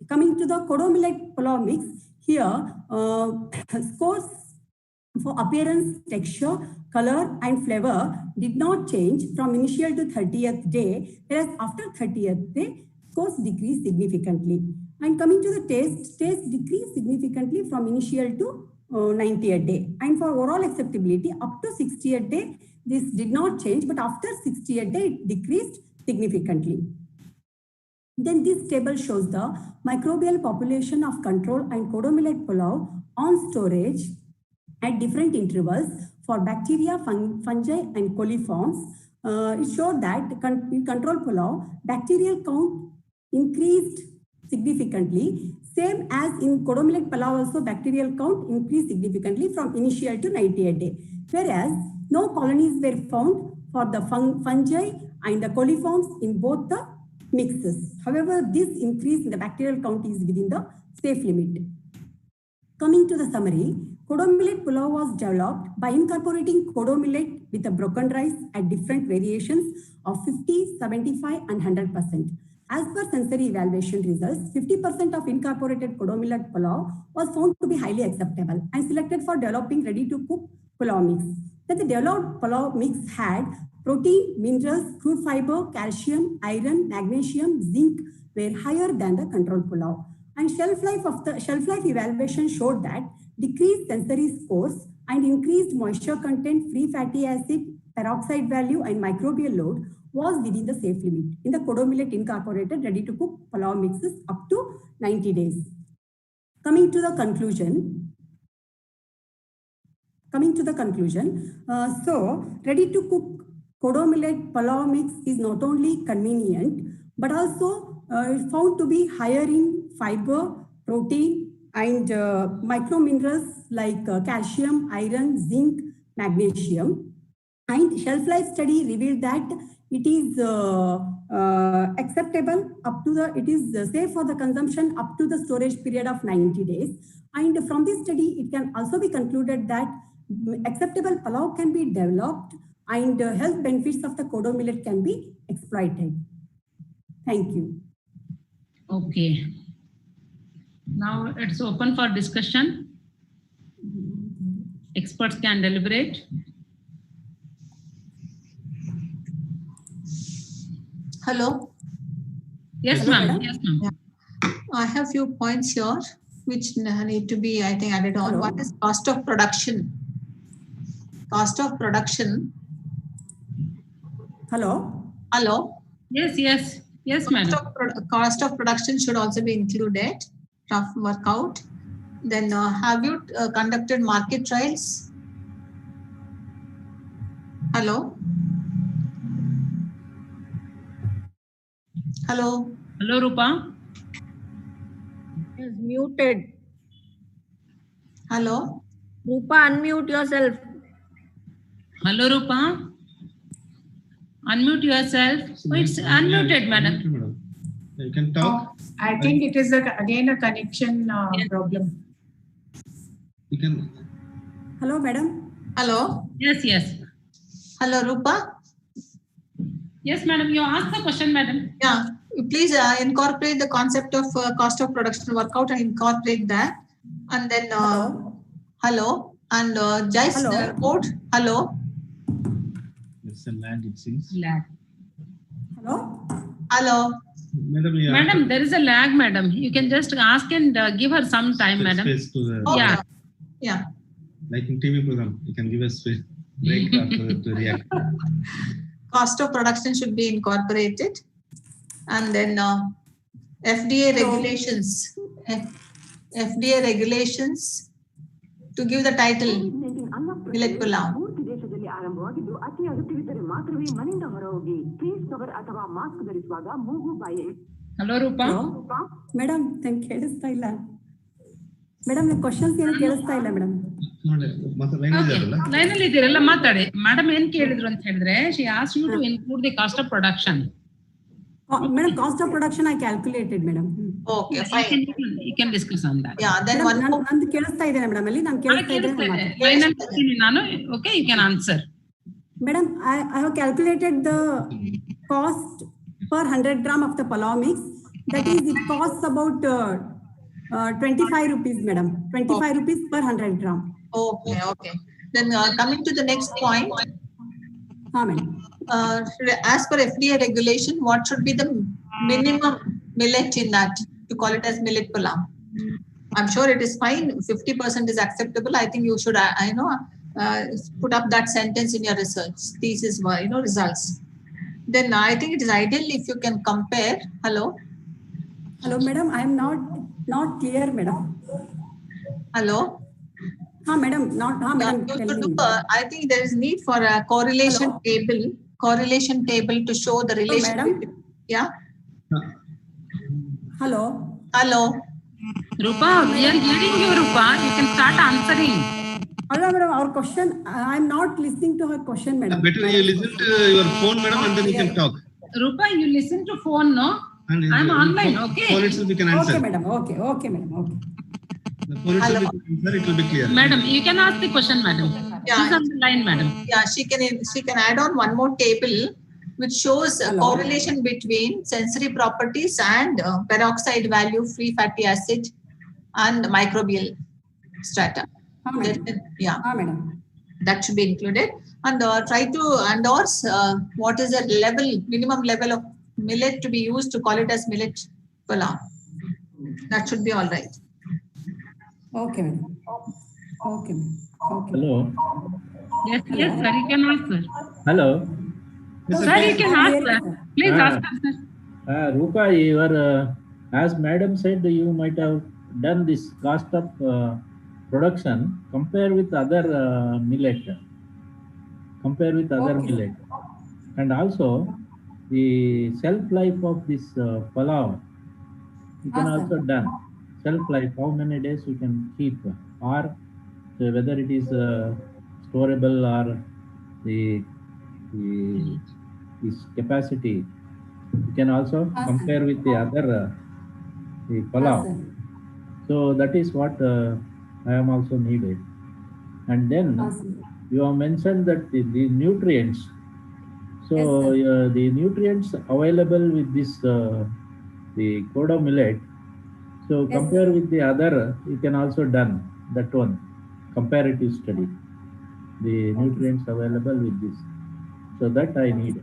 Coming to the codomillet pulao mix, here scores for appearance, texture, color, and flavor did not change from initial to 30th day, whereas after 30th day, scores decreased significantly. And coming to the taste decreased significantly from initial to 90th day. And for overall acceptability, up to 60th day, this did not change, but after 60th day, it decreased significantly. Then this table shows the microbial population of control and codomillet pulao on storage at different intervals for bacteria, fungi, and coliforms. It showed that in control pulao, bacterial count increased significantly. Same as in codomillet pulao also, bacterial count increased significantly from initial to 90th day. Whereas no colonies were found for the fungi and the coliforms in both the mixes. However, this increase in the bacterial count is within the safe limit. Coming to the summary, codomillet pulao was developed by incorporating codomillet with a broken rice at different variations of 50, 75, and 100%. As per sensory evaluation results, 50% of incorporated codomillet pulao was found to be highly acceptable and selected for developing ready-to-cook pulao mix. That the developed pulao mix had protein, minerals, crude fiber, calcium, iron, magnesium, zinc were higher than the control pulao. And shelf life evaluation showed that decreased sensory scores and increased moisture content, free fatty acid, peroxide value, and microbial load was within the safe limit in the codomillet incorporated ready-to-cook pulao mixes up to 90 days. Coming to the conclusion, so ready-to-cook Kodo millet pulao mix is not only convenient, but also found to be higher in fiber, protein, and microminerals like calcium, iron, zinc, magnesium. And shelf life study revealed that it is acceptable up to the, it is safe for the consumption up to the storage period of 90 days. And from this study, it can also be concluded that acceptable pulao can be developed and health benefits of the kodo millet can be exploited. Thank you. Okay. Now it's open for discussion. Experts can deliberate. Hello. Yes, ma'am. Yes, ma'am. Yeah. I have few points here which need to be, I think, added on. What is cost of production? Cost of production. Hello. Hello. Yes, yes. Yes, madam. Cost of production should also be included. Rough workout. Then have you conducted market trials? Hello. Hello. Hello, Rupa. Is muted. Hello. Rupa, unmute yourself. Hello, Rupa. Unmute yourself. Oh, it's unmuted, madam. You can talk. I think it is again a connection problem. You can. Hello, madam. Hello. Yes, yes. Hello, Rupa. Yes, madam. You asked the question, madam. Yeah. Please incorporate the concept of cost of production workout and incorporate that. And then hello. And Jai's report. Hello. It's a lag, it seems. Lag. Hello. Hello. Madam, yeah. Madam, there is a lag, madam. You can just ask and give her some time, madam. Space to the, Okay. Yeah. Yeah. like in TV program, you can give us space break after to react. Cost of production should be incorporated. And then FDA regulations. FDA regulations to give the title millet pulao. Hello, Rupa. Madam, thank you. Madam, the questions ಏನು ಕೇಳಿಸ್ತಾ ಇಲ್ಲ madam. Line ಅಲ್ಲಿ ಇದ್ದೀರಲ್ಲ ಮಾತಾಡಿ. Madam ಏನ್ ಕೇಳಿದ್ರು ಅಂತ ಹೇಳಿದ್ರೆ she asked you to include the cost of production. Madam, cost of production I calculated, madam. Okay, fine. You can discuss on that. Yeah, then one more. ನಂದು ಕೇಳಿಸ್ತಾ ಇದೆ ಮೇಡಮ್ ಅಲ್ಲಿ ನಾನು ಕೇಳಿಸ್ತಾ ಇದ್ದೇನೆ. ಲೈನ್ ಅಲ್ಲಿ ಇದ್ದೀನಿ ನಾನು. Okay, you can answer. Madam, I have calculated the cost per 100 gram of the pulao mix. That is, it costs about 25 rupees, madam. 25 rupees per 100 gram. Okay, okay. Then coming to the next point. Madam. As per FDA regulation, what should be the minimum millet in that to call it as millet pulao? I'm sure it is fine. 50% is acceptable. I think you should, put up that sentence in your research thesis, results. Then I think it is ideal if you can compare. Hello. Hello, madam. I am not clear, madam. Hello. Madam, madam. I think there is need for a correlation table to show the relation. Madam? Yeah. Hello. Hello. Rupa, we are hearing you, Rupa. You can start answering. Hello, madam. Our question, I am not listening to her question, madam. Better you listen to your phone, madam, and then you can talk. Rupa, you listen to phone, no? I'm online, okay? Phone itself you can answer. Okay, madam. Okay, madam. Okay. The phone itself you can answer, it will be clear. Madam, you can ask the question, madam. Yeah. She's on the line, madam. Yeah, she can add on one more table which shows a correlation between sensory properties and peroxide value, free fatty acid, and microbial strata. Yeah, madam. That should be included. And try to endorse what is the minimum level of millet to be used to call it as millet pulao. That should be all right. Okay, madam. Okay, madam. Okay. Hello. Yes, sir, you can answer. Hello. Sir, you can answer. Please ask us, sir. Rupa, as madam said, you might have done this cost of production. Compare with other millet. Millet. And also the shelf life of this palav, you can also done. Shelf life, how many days you can keep, or whether it is storable or the its capacity. You can also compare with the other the palav. So that is what I am also needed. And then you have mentioned that the nutrients. So the nutrients available with this the kodo millet. So compare with the other, you can also done that one comparative study. The nutrients available with this. So that I need.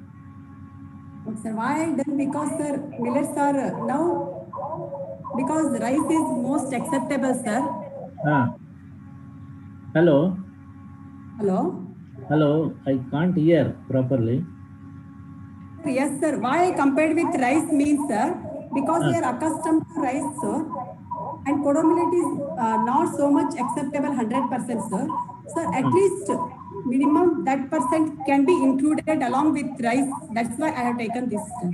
Okay, sir. Why then? Because sir, millets are now because rice is most acceptable, sir. Hello. Hello. Hello. I can't hear properly. Yes, sir. Why compared with rice means, sir? Because we are accustomed to rice, sir. And kodo millet is not so much acceptable 100%, sir. So at least minimum that percent can be included along with rice. That's why I have taken this, sir.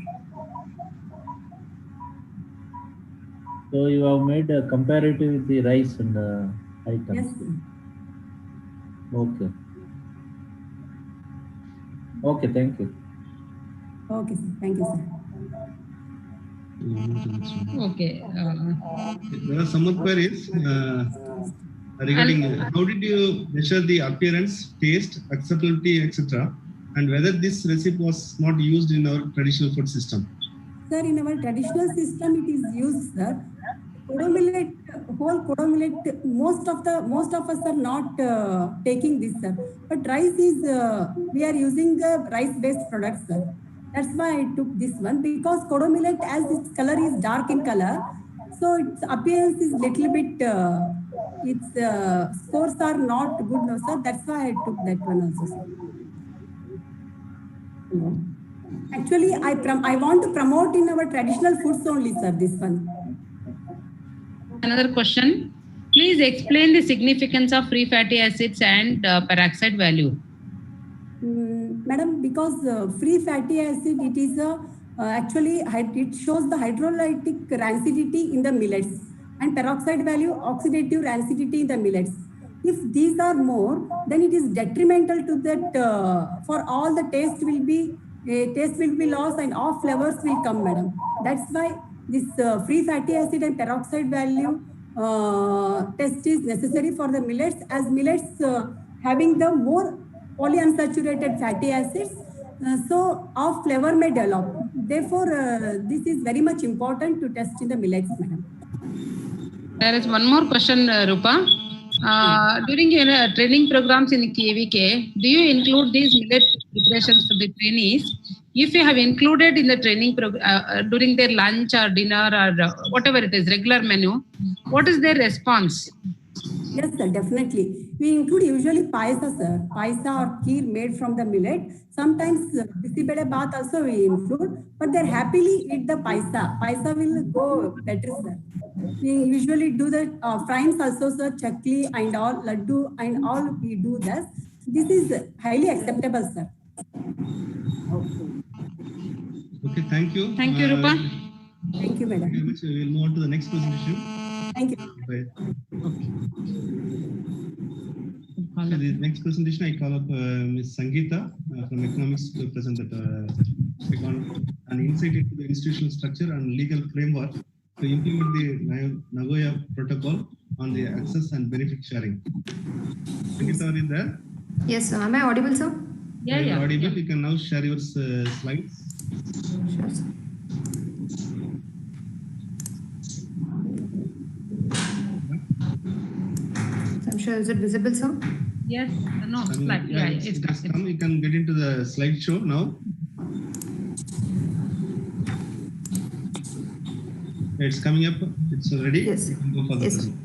So you have made a comparative with the rice and items. Yes, sir. Okay. Okay, thank you. Okay, sir. Thank you, sir. Okay. There are some queries regarding how did you measure the appearance, taste, acceptability, etc., and whether this recipe was not used in our traditional food system. Sir, in our traditional system, it is used, sir. Kodo millet, whole kodo millet, most of us are not taking this, sir. But rice is, we are using the rice-based products, sir. That's why I took this one, because kodo millet, as its color is dark in color, so its appearance is little bit, its scores are not good, no, sir. That's why I took that one also, sir. Hello. Actually, I want to promote in our traditional foods only, sir, this one. Another question. Please explain the significance of free fatty acids and peroxide value. Madam, because free fatty acid, it is actually, it shows the hydrolytic rancidity in the millets, and peroxide value, oxidative rancidity in the millets. If these are more, then it is detrimental to that, for all the taste will be lost and off flavors will come, madam. That's why this free fatty acid and peroxide value test is necessary for the millets, as millets having the more polyunsaturated fatty acids, so off flavor may develop. Therefore, this is very much important to test in the millets, madam. There is one more question, Rupa. During your training programs in KVK, do you include these millet preparations for the trainees? If you have included in the training during their lunch or dinner or whatever it is, regular menu, what is their response? Yes, sir, definitely. We include usually paisa, sir. Paisa or kheer made from the millet. Sometimes bisibede bath also we include, but they happily eat the paisa. Paisa will go better, sir. We usually do the fryings also, sir, chakli and all, laddu and all we do this. This is highly acceptable, sir. Okay, thank you. Thank you, Rupa. Thank you, madam. We will move on to the next presentation. Thank you. Okay, the next presentation I call up Ms. Sangeeta from economics to present an insight into the institutional structure and legal framework to implement the Nagoya Protocol on the access and benefit sharing. Sangeeta, are you there? Yes, sir. Am I audible, sir? Yeah, You're audible. You can now share your slides. Sure, sir. I'm sure, is it visible, sir? Yes, no, slide. Yeah, it's come. You can get into the slideshow now. It's coming up. It's ready. Yes. You can go for the presentation.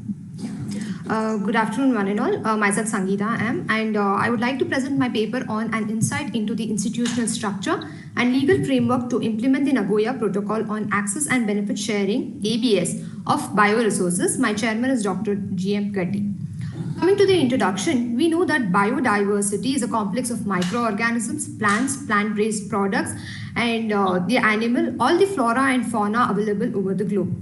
Good afternoon, one and all. Myself, Sangeeta, I am, and I would like to present my paper on an insight into the institutional structure and legal framework to implement the Nagoya Protocol on Access and Benefit Sharing (ABS) of bioresources. My chairman is Dr. G.M. Gatti. Coming to the introduction, we know that biodiversity is a complex of microorganisms, plants, plant-based products, and the animal, all the flora and fauna available over the globe.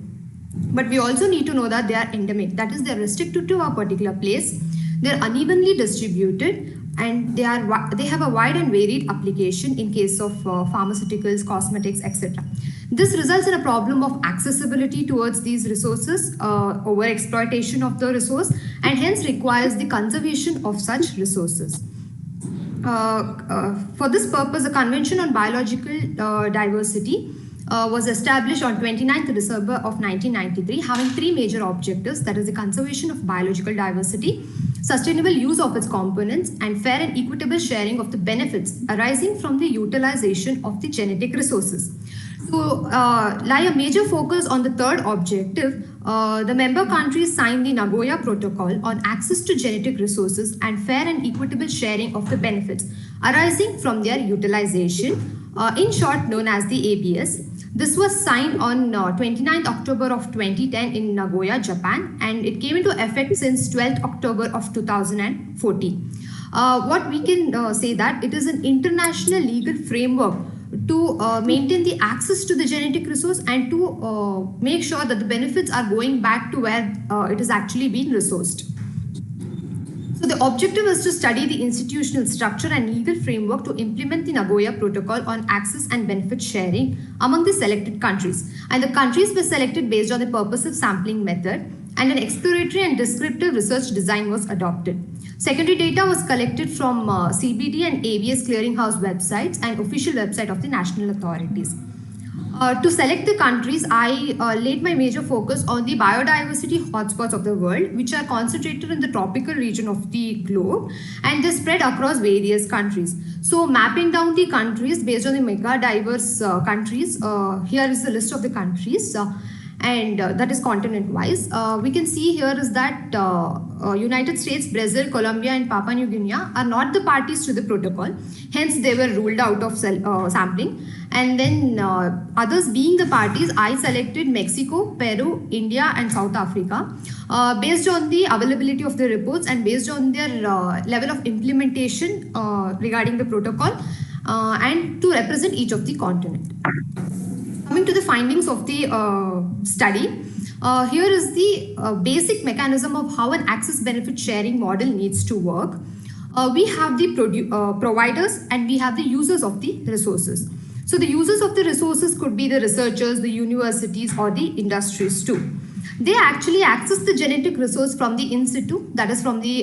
But we also need to know that they are endemic. That is, they're restricted to a particular place. They're unevenly distributed, and they have a wide and varied application in case of pharmaceuticals, cosmetics, etc. This results in a problem of accessibility towards these resources, overexploitation of the resource, and hence requires the conservation of such resources. For this purpose, the Convention on Biological Diversity was established on 29th December of 1993, having three major objectives, that is the conservation of biological diversity, sustainable use of its components, and fair and equitable sharing of the benefits arising from the utilization of the genetic resources. To lie a major focus on the third objective, the member countries signed the Nagoya Protocol on access to genetic resources and fair and equitable sharing of the benefits arising from their utilization, in short known as the ABS. This was signed on 29th October of 2010 in Nagoya, Japan, and it came into effect since 12th October of 2014. What we can say that it is an international legal framework to maintain the access to the genetic resource and to make sure that the benefits are going back to where it is actually being resourced. So the objective is to study the institutional structure and legal framework to implement the Nagoya Protocol on access and benefit sharing among the selected countries. And the countries were selected based on the purposive sampling method, and an exploratory and descriptive research design was adopted. Secondary data was collected from CBD and ABS clearinghouse websites and official website of the national authorities. To select the countries, I laid my major focus on the biodiversity hotspots of the world, which are concentrated in the tropical region of the globe, and they spread across various countries. So mapping down the countries based on the mega diverse countries, here is the list of the countries. And that is continent-wise. We can see here is that United States, Brazil, Colombia, and Papua New Guinea are not the parties to the protocol. Hence, they were ruled out of sampling. And then others being the parties, I selected Mexico, Peru, India, and South Africa based on the availability of the reports and based on their level of implementation regarding the protocol and to represent each of the continent. Coming to the findings of the study, here is the basic mechanism of how an access benefit sharing model needs to work. We have the providers and we have the users of the resources. So the users of the resources could be the researchers, the universities, or the industries too. They actually access the genetic resource from the in situ, that is from the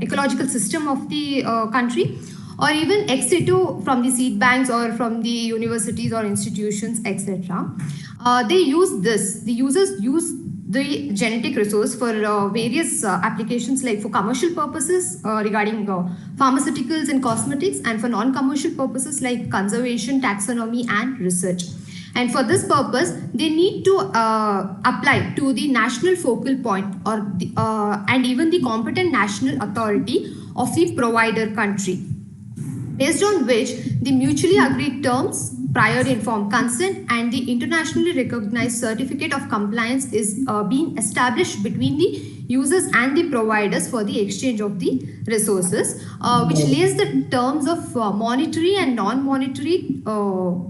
ecological system of the country, or even ex situ from the seed banks or from the universities or institutions, etc. They use this. The users use the genetic resource for various applications, like for commercial purposes regarding pharmaceuticals and cosmetics, and for non-commercial purposes like conservation, taxonomy, and research. And for this purpose, they need to apply to the national focal point or the, and even the competent national authority of the provider country, based on which the mutually agreed terms, prior informed consent, and the internationally recognized certificate of compliance is being established between the users and the providers for the exchange of the resources, which lays the terms of monetary and non-monetary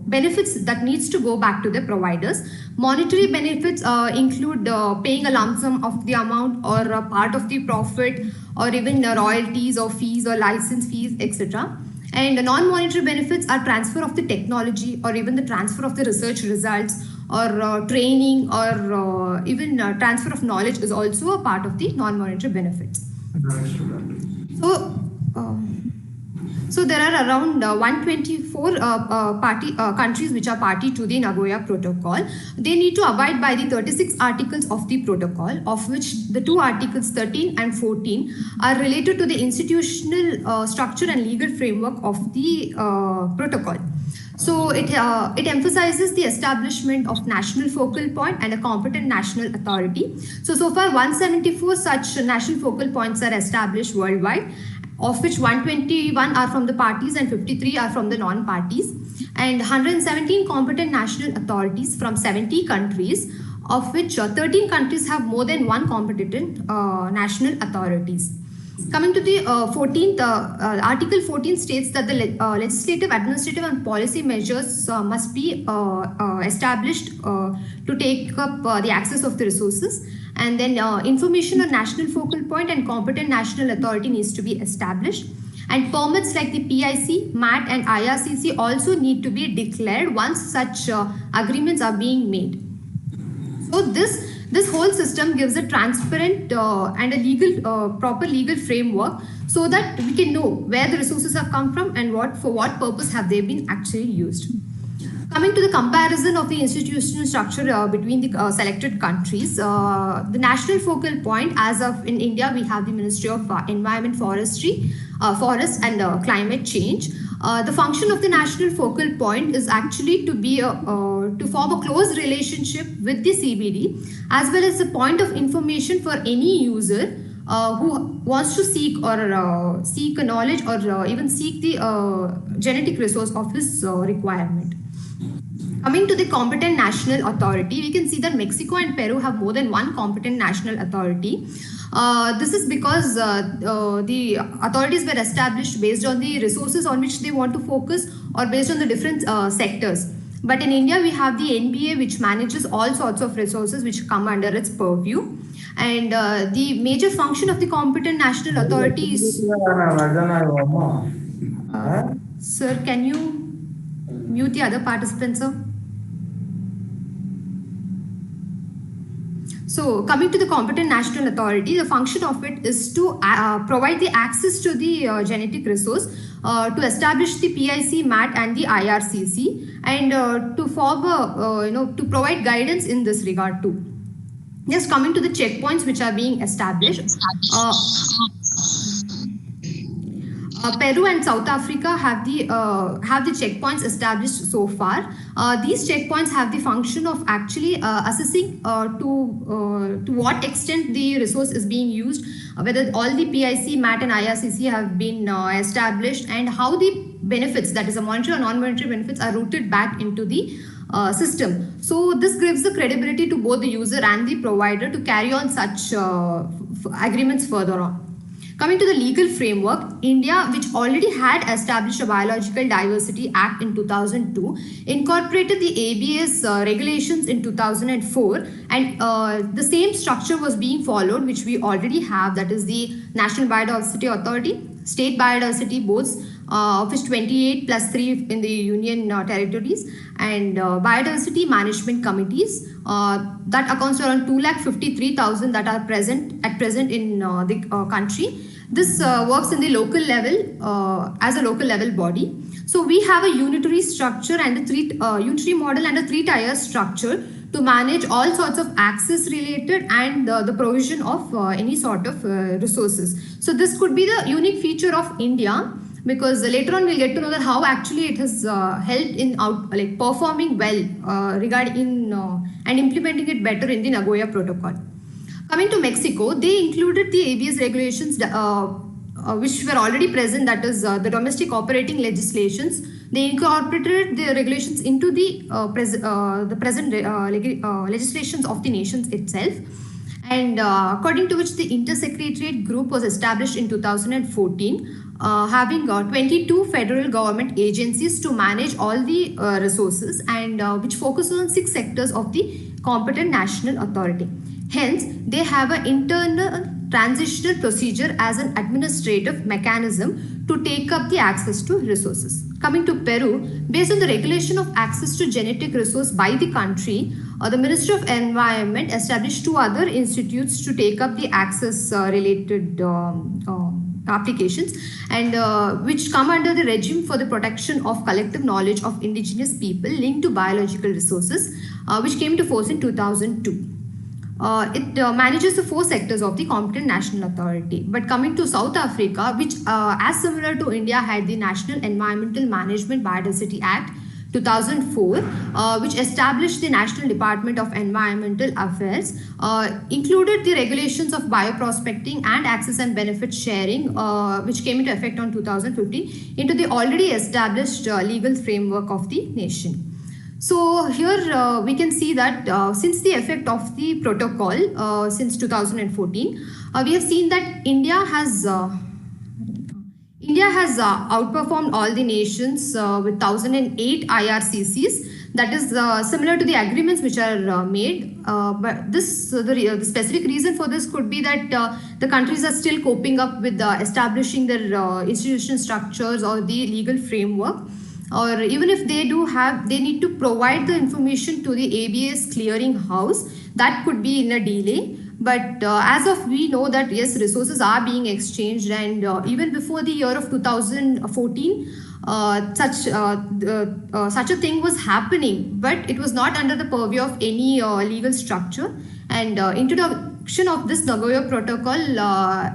benefits that needs to go back to the providers. Monetary benefits include paying a lump sum of the amount or a part of the profit, or even royalties or fees or license fees, etc. And the non-monetary benefits are transfer of the technology, or even the transfer of the research results, or training, or even transfer of knowledge is also a part of the non-monetary benefits. So there are around 124 countries which are party to the Nagoya Protocol. They need to abide by the 36 articles of the protocol, of which the two articles 13 and 14 are related to the institutional structure and legal framework of the protocol. So it emphasizes the establishment of national focal point and a competent national authority. So far 174 such national focal points are established worldwide, of which 121 are from the parties and 53 are from the non-parties, and 117 competent national authorities from 70 countries of which 13 countries have more than one competent national authorities. Coming to the 14th, Article 14 states that the legislative, administrative and policy measures must be established to take up the access of the resources. And then information on national focal point and competent national authority needs to be established. And permits like the PIC, MAT and IRCC also need to be declared once such agreements are being made. So this whole system gives a transparent and a legal, proper legal framework so that we can know where the resources have come from and for what purpose have they been actually used. Coming to the comparison of the institutional structure between the selected countries, the national focal point, as of in India, we have the Ministry of Environment, Forestry, Forest and Climate Change. The function of the national focal point is actually to be to form a close relationship with the CBD, as well as a point of information for any user who wants to seek a knowledge or even seek the genetic resource of his requirement. Coming to the competent national authority, we can see that Mexico and Peru have more than one competent national authority. This is because the authorities were established based on the resources on which they want to focus or based on the different sectors. But in India, we have the NBA, which manages all sorts of resources which come under its purview. And the major function of the competent national authority is... Sir, can you mute the other participants, sir? So coming to the competent national authority, the function of it is to provide the access to the genetic resource, to establish the PIC, MAT and the IRCC, and to form to provide guidance in this regard too. Just coming to the checkpoints which are being established. Peru and South Africa have the checkpoints established so far. These checkpoints have the function of actually assessing to what extent the resource is being used, whether all the PIC, MAT and IRCC have been established, and how the benefits, that is the monetary or non-monetary benefits, are routed back into the system. So this gives the credibility to both the user and the provider to carry on such agreements further on. Coming to the legal framework, India, which already had established a Biological Diversity Act in 2002, incorporated the ABS regulations in 2004, and the same structure was being followed, which we already have, that is the National Biodiversity Authority, State Biodiversity Boards, of which 28 plus 3 in the Union territories, and Biodiversity Management Committees, that accounts for around 253,000 that are present in the country. This works in the local level as a local level body. So we have a unitary structure and a unitary model and a 3-tier structure to manage all sorts of access related and the provision of any sort of resources. So this could be the unique feature of India, because later on we'll get to know that how actually it has helped in performing well regarding and implementing it better in the Nagoya Protocol. Coming to Mexico, they included the ABS regulations which were already present, that is the domestic operating legislations. They incorporated the regulations into the present legislations of the nations itself. And according to which the Intersecretariat Group was established in 2014, having 22 federal government agencies to manage all the resources, and which focuses on 6 sectors of the competent national authority. Hence, they have an internal transitional procedure as an administrative mechanism to take up the access to resources. Coming to Peru, based on the regulation of access to genetic resource by the country, the Ministry of Environment established 2 other institutes to take up the access related applications, and which come under the regime for the protection of collective knowledge of indigenous people linked to biological resources, which came to force in 2002. It manages the 4 sectors of the competent national authority. But coming to South Africa, which as similar to India had the National Environmental Management Biodiversity Act 2004, which established the National Department of Environmental Affairs, included the regulations of bioprospecting and access and benefit sharing, which came into effect on 2015, into the already established legal framework of the nation. So here we can see that since the effect of the protocol since 2014, we have seen that India has outperformed all the nations with 1008 IRCCs. That is similar to the agreements which are made. But the specific reason for this could be that the countries are still coping up with establishing their institutional structures or the legal framework. Or even if they do have, they need to provide the information to the ABS clearing house. That could be in a delay. But as of we know that yes, resources are being exchanged, and even before the year of 2014, such a thing was happening, but it was not under the purview of any legal structure. And introduction of this Nagoya Protocol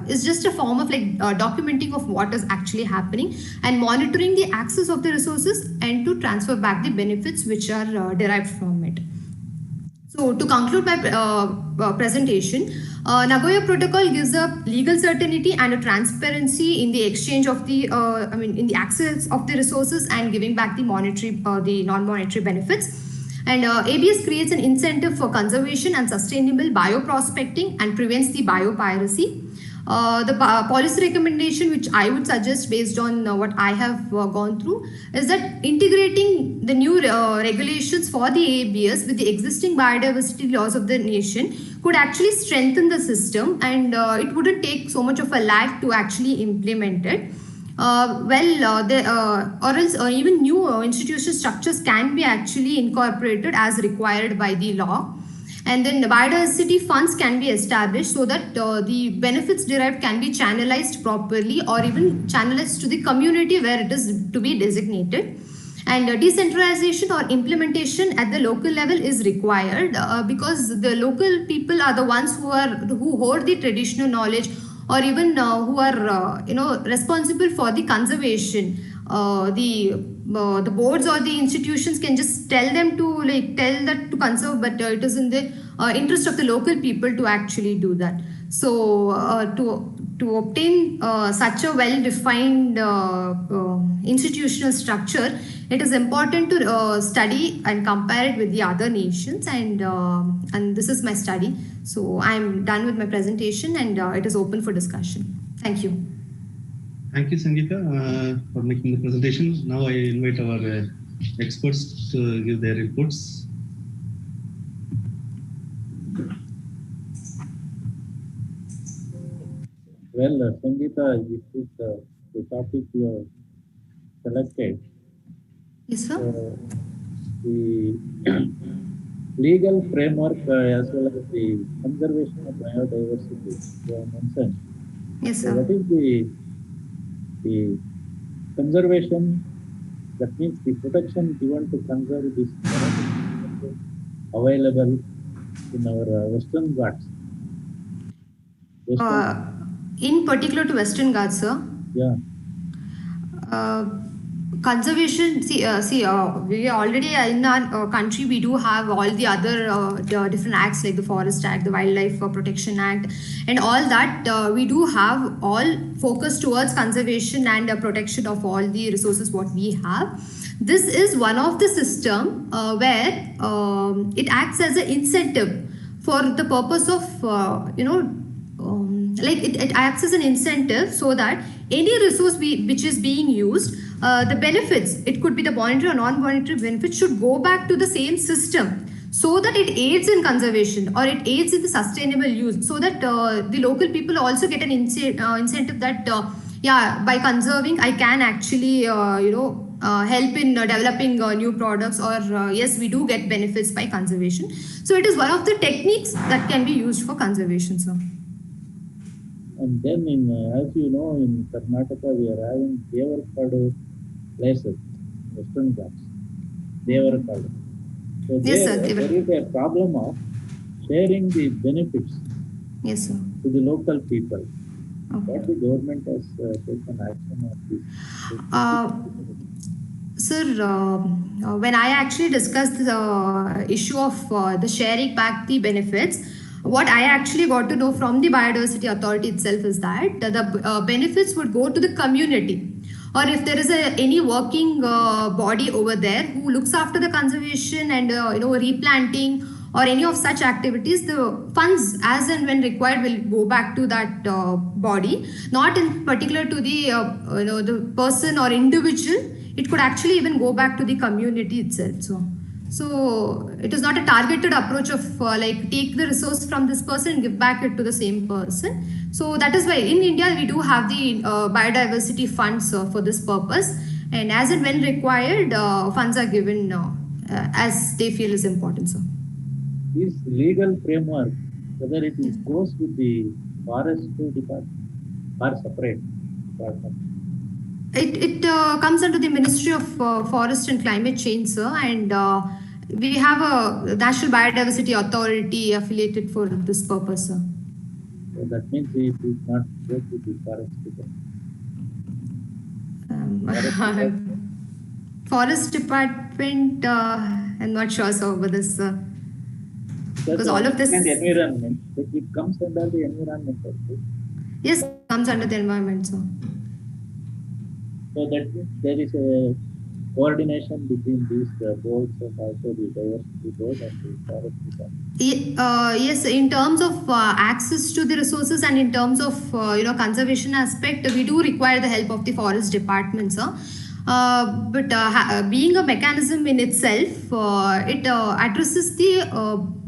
is just a form of like documenting of what is actually happening and monitoring the access of the resources and to transfer back the benefits which are derived from it. So to conclude my presentation, Nagoya Protocol gives a legal certainty and a transparency in the exchange of the, in the access of the resources and giving back the monetary, the non-monetary benefits. And ABS creates an incentive for conservation and sustainable bioprospecting and prevents the biopiracy. The policy recommendation which I would suggest based on what I have gone through is that integrating the new regulations for the ABS with the existing biodiversity laws of the nation could actually strengthen the system, and it wouldn't take so much of a lag to actually implement it. Even new institutional structures can be actually incorporated as required by the law. And then the biodiversity funds can be established so that the benefits derived can be channelized properly or even channelized to the community where it is to be designated. And decentralization or implementation at the local level is required because the local people are the ones who hold the traditional knowledge or even who are responsible for the conservation. The boards or the institutions can just tell them to tell that to conserve, but it is in the interest of the local people to actually do that. So to obtain such a well-defined institutional structure, it is important to study and compare it with the other nations, and this is my study. So I'm done with my presentation, and it is open for discussion. Thank you. Thank you, Sangeeta, for making the presentation. Now I invite our experts to give their inputs. Well, Sangeeta, this is the topic you have selected. Yes, sir. The legal framework as well as the conservation of biodiversity you have mentioned. Yes, sir. So what is the conservation, that means the protection given to conserve this available in our Western Ghats? In particular to Western Ghats, sir? Yeah. Conservation, we already in our country, we do have all the other different acts like the Forest Act, the Wildlife Protection Act, and all that. We do have all focused towards conservation and protection of all the resources what we have. This is one of the system where it acts as an incentive for the purpose of, it acts as an incentive so that any resource which is being used, the benefits, it could be the monetary or non-monetary benefits, should go back to the same system so that it aids in conservation or it aids in the sustainable use, so that the local people also get an incentive that, by conserving, I can actually, help in developing new products, or yes, we do get benefits by conservation. So it is one of the techniques that can be used for conservation, sir. And then, as you know, in Karnataka, we are having Devarkadu places, Western Ghats, Devarkadu. So there is a problem of sharing the benefits to the local people. Okay. What the government has taken action on this? Sir, when I actually discussed the issue of the sharing back the benefits, what I actually got to know from the Biodiversity Authority itself is that the benefits would go to the community. or if there is any working body over there who looks after the conservation and replanting or any of such activities, the funds as and when required will go back to that body, not in particular to the the person or individual. It could actually even go back to the community itself. So it is not a targeted approach of like take the resource from this person and give back it to the same person. So that is why in India we do have the biodiversity funds for this purpose, and as and when required, funds are given as they feel is important. So this legal framework, whether it is goes with the forest department or separate department? It comes under the Ministry of Forest and Climate Change, sir, and we have a National Biodiversity Authority affiliated for this purpose, sir. So that means it is not goes with the forest department. Forest department, I'm not sure, sir, over this, sir. Because all of this. And environment, it comes under the environment also. Yes, it comes under the environment, sir. So that means there is a coordination between these boards and also the diversity board and the forest department. Yes, in terms of access to the resources and in terms of conservation aspect, we do require the help of the forest department, sir. But being a mechanism in itself, it addresses the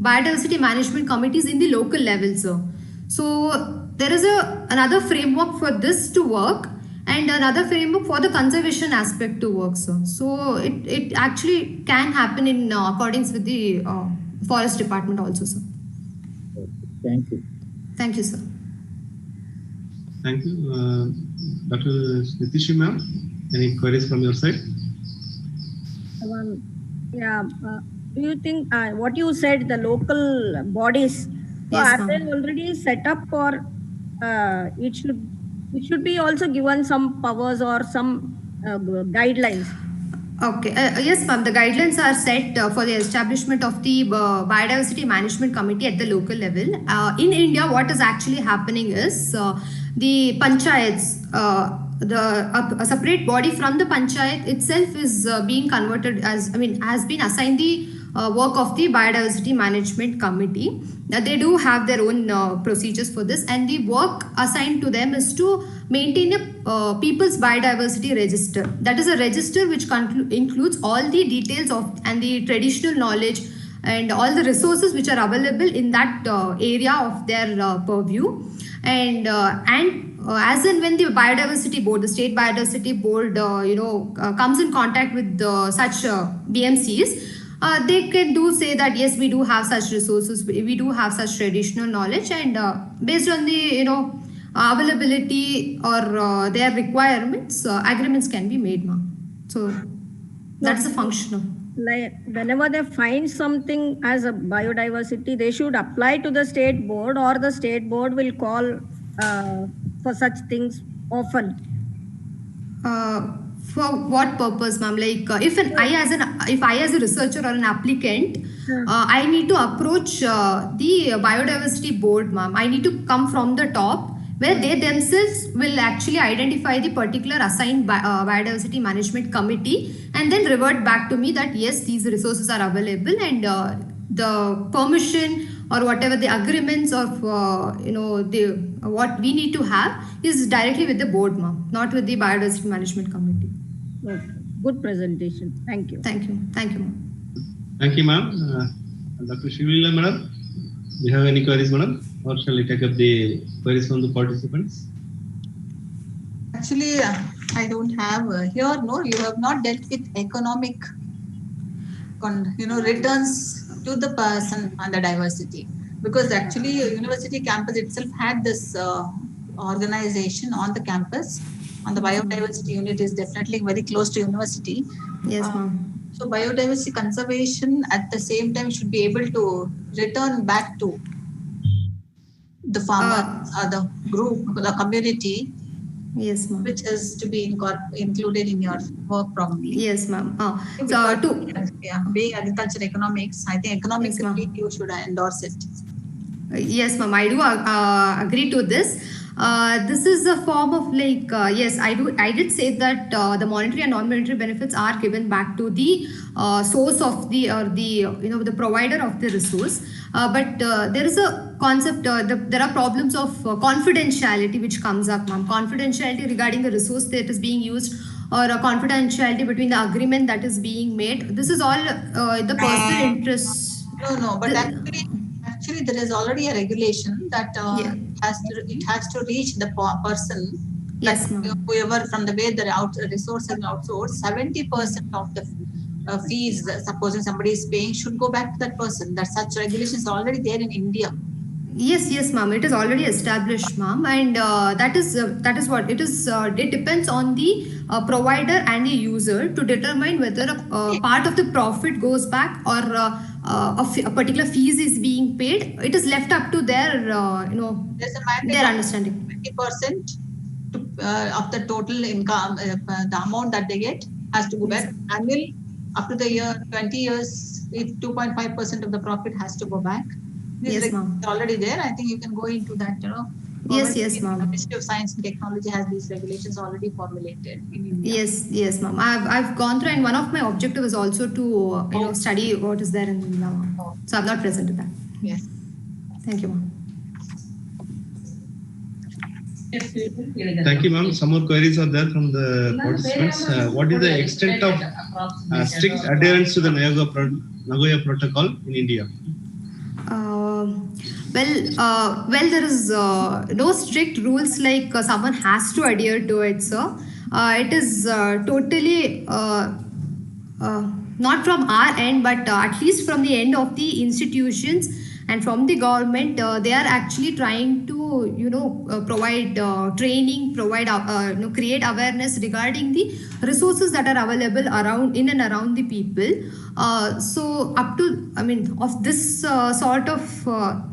biodiversity management committees in the local level, sir. So there is another framework for this to work, and another framework for the conservation aspect to work, sir. So it actually can happen in accordance with the forest department also, sir. Okay. Thank you. Thank you, sir. Thank you. Dr. Nitishi ma'am, any queries from your side? Do you think what you said, the local bodies, yes, are they already set up, or it should be also given some powers or some guidelines? Okay. Yes, ma'am. The guidelines are set for the establishment of the Biodiversity Management Committee at the local level. In India, what is actually happening is the panchayats, a separate body from the panchayat itself is being converted as, has been assigned the work of the Biodiversity Management Committee. They do have their own procedures for this, and the work assigned to them is to maintain a People's Biodiversity Register. That is a register which includes all the details of and the traditional knowledge and all the resources which are available in that area of their purview. And as and when the biodiversity board, the state biodiversity board, comes in contact with such BMCs, they can say that yes, we do have such resources, we do have such traditional knowledge, and based on the availability or their requirements, agreements can be made, ma'am. So that's the function of. Like whenever they find something as a biodiversity, they should apply to the state board, or the state board will call for such things often. For what purpose, ma'am? Like if I as a researcher or an applicant, I need to approach the biodiversity board, ma'am. I need to come from the top, where they themselves will actually identify the particular assigned biodiversity management committee, and then revert back to me that yes, these resources are available, and the permission or whatever the agreements of what we need to have is directly with the board, ma'am, not with the biodiversity management committee. Okay. Good presentation. Thank you. Thank you. Thank you, ma'am. Thank you, ma'am. Dr. Shivila, madam, do you have any queries, madam? Or shall we take up the queries from the participants? Actually, I don't have here. No, you have not dealt with economic, returns to the person and the diversity, because actually university campus itself had this organization on the campus, and the biodiversity unit is definitely very close to university. Yes, ma'am. So biodiversity conservation at the same time should be able to return back to the farmer or the group, the community. Yes, ma'am. Which is to be included in your work probably. Yes, ma'am. Being agriculture economics, I think economically you should endorse it. Yes, ma'am. I do agree to this. This is a form of like, yes, I did say that the monetary and non-monetary benefits are given back to the source of the, or the, the provider of the resource. But there is a concept, there are problems of confidentiality which comes up, ma'am. Confidentiality regarding the resource that is being used, or a confidentiality between the agreement that is being made. This is all the personal interest. No, but actually there is already a regulation that it has to reach the person. Yes, whoever from the way the resource is outsourced, 70% of the fees, supposing somebody is paying, should go back to that person. That such regulations are already there in India. Yes, ma'am. It is already established, ma'am, and that is what it is. It depends on the provider and the user to determine whether a part of the profit goes back, or a particular fees is being paid. It is left up to their, There's a mandate their understanding. 20% of the total income, the amount that they get has to go back. Annual, up to the year 20 years, 2.5% of the profit has to go back. Yes, ma'am. Already there. I think you can go into that. Yes, ma'am. The Ministry of Science and Technology has these regulations already formulated in India. Yes, ma'am. I've gone through, and one of my objective is also to study what is there in India, ma'am. So I'm not present to that. Yes. Thank you, ma'am. Thank you, ma'am. Some more queries are there from the participants. What is the extent of strict adherence to the Nagoya Protocol in India? Well, there is no strict rules like someone has to adhere to it, sir. It is totally not from our end, but at least from the end of the institutions and from the government. They are actually trying to, provide training, create awareness regarding the resources that are available in and around the people. So up to, of this sort of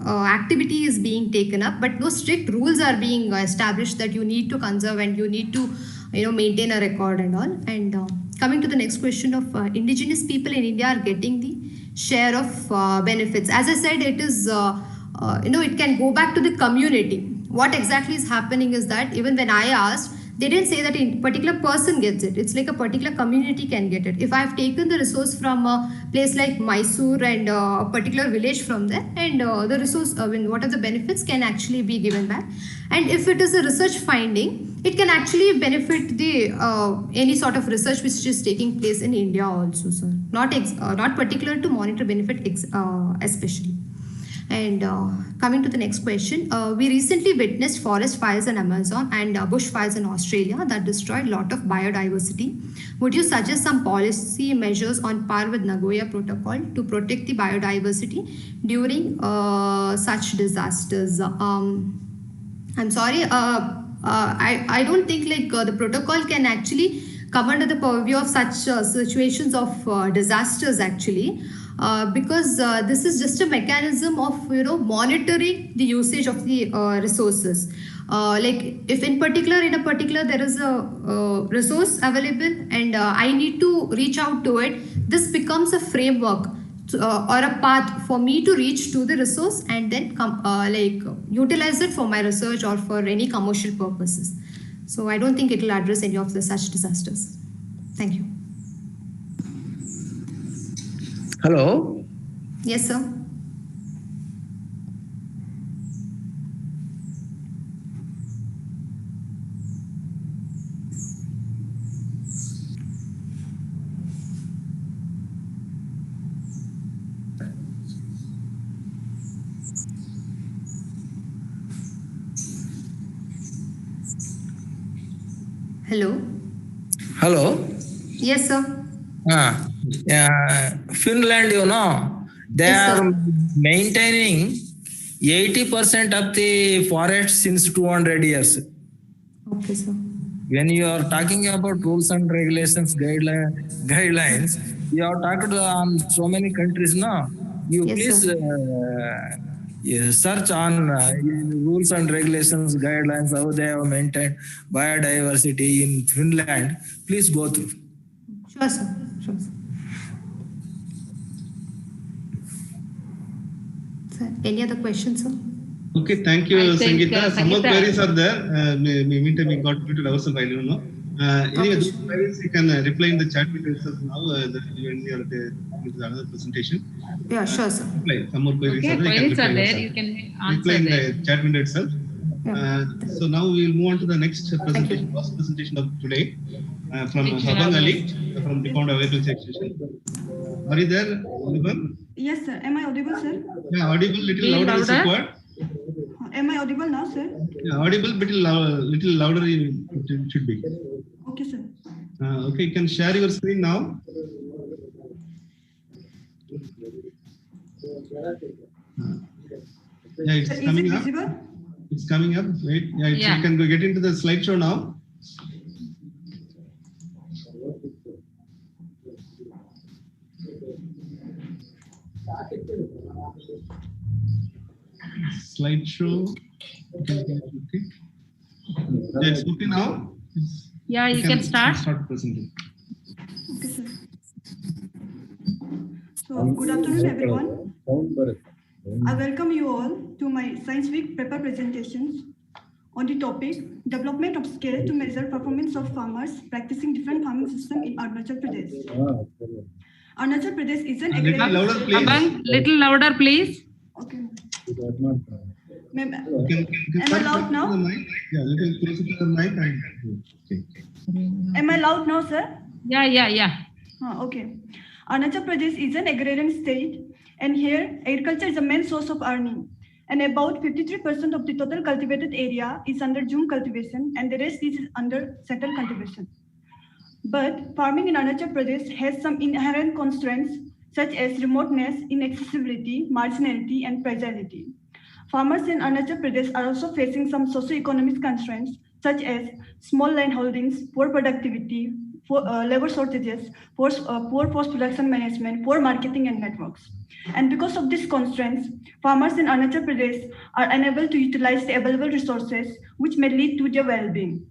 activity is being taken up, but no strict rules are being established that you need to conserve and you need to, maintain a record and all. And coming to the next question of indigenous people in India are getting the share of benefits. As I said, it is, it can go back to the community. What exactly is happening is that even when I asked, they didn't say that a particular person gets it. It's like a particular community can get it. If I've taken the resource from a place like Mysore and a particular village from there, and the resource, what are the benefits can actually be given back. And if it is a research finding, it can actually benefit the any sort of research which is taking place in India also, sir. Not particular to monetary benefit especially. And coming to the next question, we recently witnessed forest fires in Amazon and bushfires in Australia that destroyed a lot of biodiversity. Would you suggest some policy measures on par with Nagoya Protocol to protect the biodiversity during such disasters? I'm sorry, I don't think like the protocol can actually come under the purview of such situations of disasters actually. Because this is just a mechanism of monitoring the usage of the resources. Like if in a particular there is a resource available and I need to reach out to it, this becomes a framework or a path for me to reach to the resource and then utilize it for my research or for any commercial purposes. So I don't think it will address any of the such disasters. Thank you. Hello. Yes, sir. Hello. Hello. Yes, sir. Finland, they are maintaining 80% of the forest since 200 years. Okay, sir. When you are talking about rules and regulations, guidelines, you have talked on so many countries now. You please search on rules and regulations, guidelines, how they have maintained biodiversity in Finland. Please go through. Sure, sir. Sure, sir. Sir, any other questions, sir? Okay, thank you, I think, Sangeeta. Some more Sangeeta- queries are there. Meantime, we got muted ourselves, I don't know. Anyway, those queries you can reply in the chat window itself now. That when you are into another presentation. Yeah, sure, sir. Reply. Some more queries Okay, are there. You can queries reply are there. yourself. You can Reply answer in there. the chat window itself. So now we will move on to the next presentation, last presentation of today, from Which you Habang have Ali missed. from Department of Agriculture Extension. Are you there, Audible? Yes, sir. Am I audible, sir? Yeah, audible. Little Be louder is louder. required. Am I audible now, sir? Yeah, audible, little louder it should be. Okay, sir. Okay, you can share your screen now. Yeah, it's Sir, coming is it up. visible? It's coming up. Wait, yeah, Yeah. you can go get into the slideshow now. Slideshow. Okay. Yeah, it's okay now. Yeah, you can start. Start presenting. Okay, sir. So, good afternoon, everyone. I welcome you all to my Science Week paper presentations on the topic Development of Scale to Measure Performance of Farmers Practicing Different Farming Systems in Arunachal Pradesh. Arunachal Pradesh is an Little louder, state. please. Abang, little louder, please. Okay. Can Am I loud now? Yeah, little closer to the mic. Okay. Am I loud now, sir? Yeah. Okay. Arunachal Pradesh is an agrarian state, and here agriculture is the main source of earning. And about 53% of the total cultivated area is under June cultivation, and the rest is under settled cultivation. But farming in Arunachal Pradesh has some inherent constraints such as remoteness, inaccessibility, marginality, and fragility. Farmers in Arunachal Pradesh are also facing some socio-economic constraints such as small land holdings, poor productivity, labor shortages, poor post-production management, poor marketing and networks. And because of these constraints, farmers in Arunachal Pradesh are unable to utilize the available resources, which may lead to their well-being.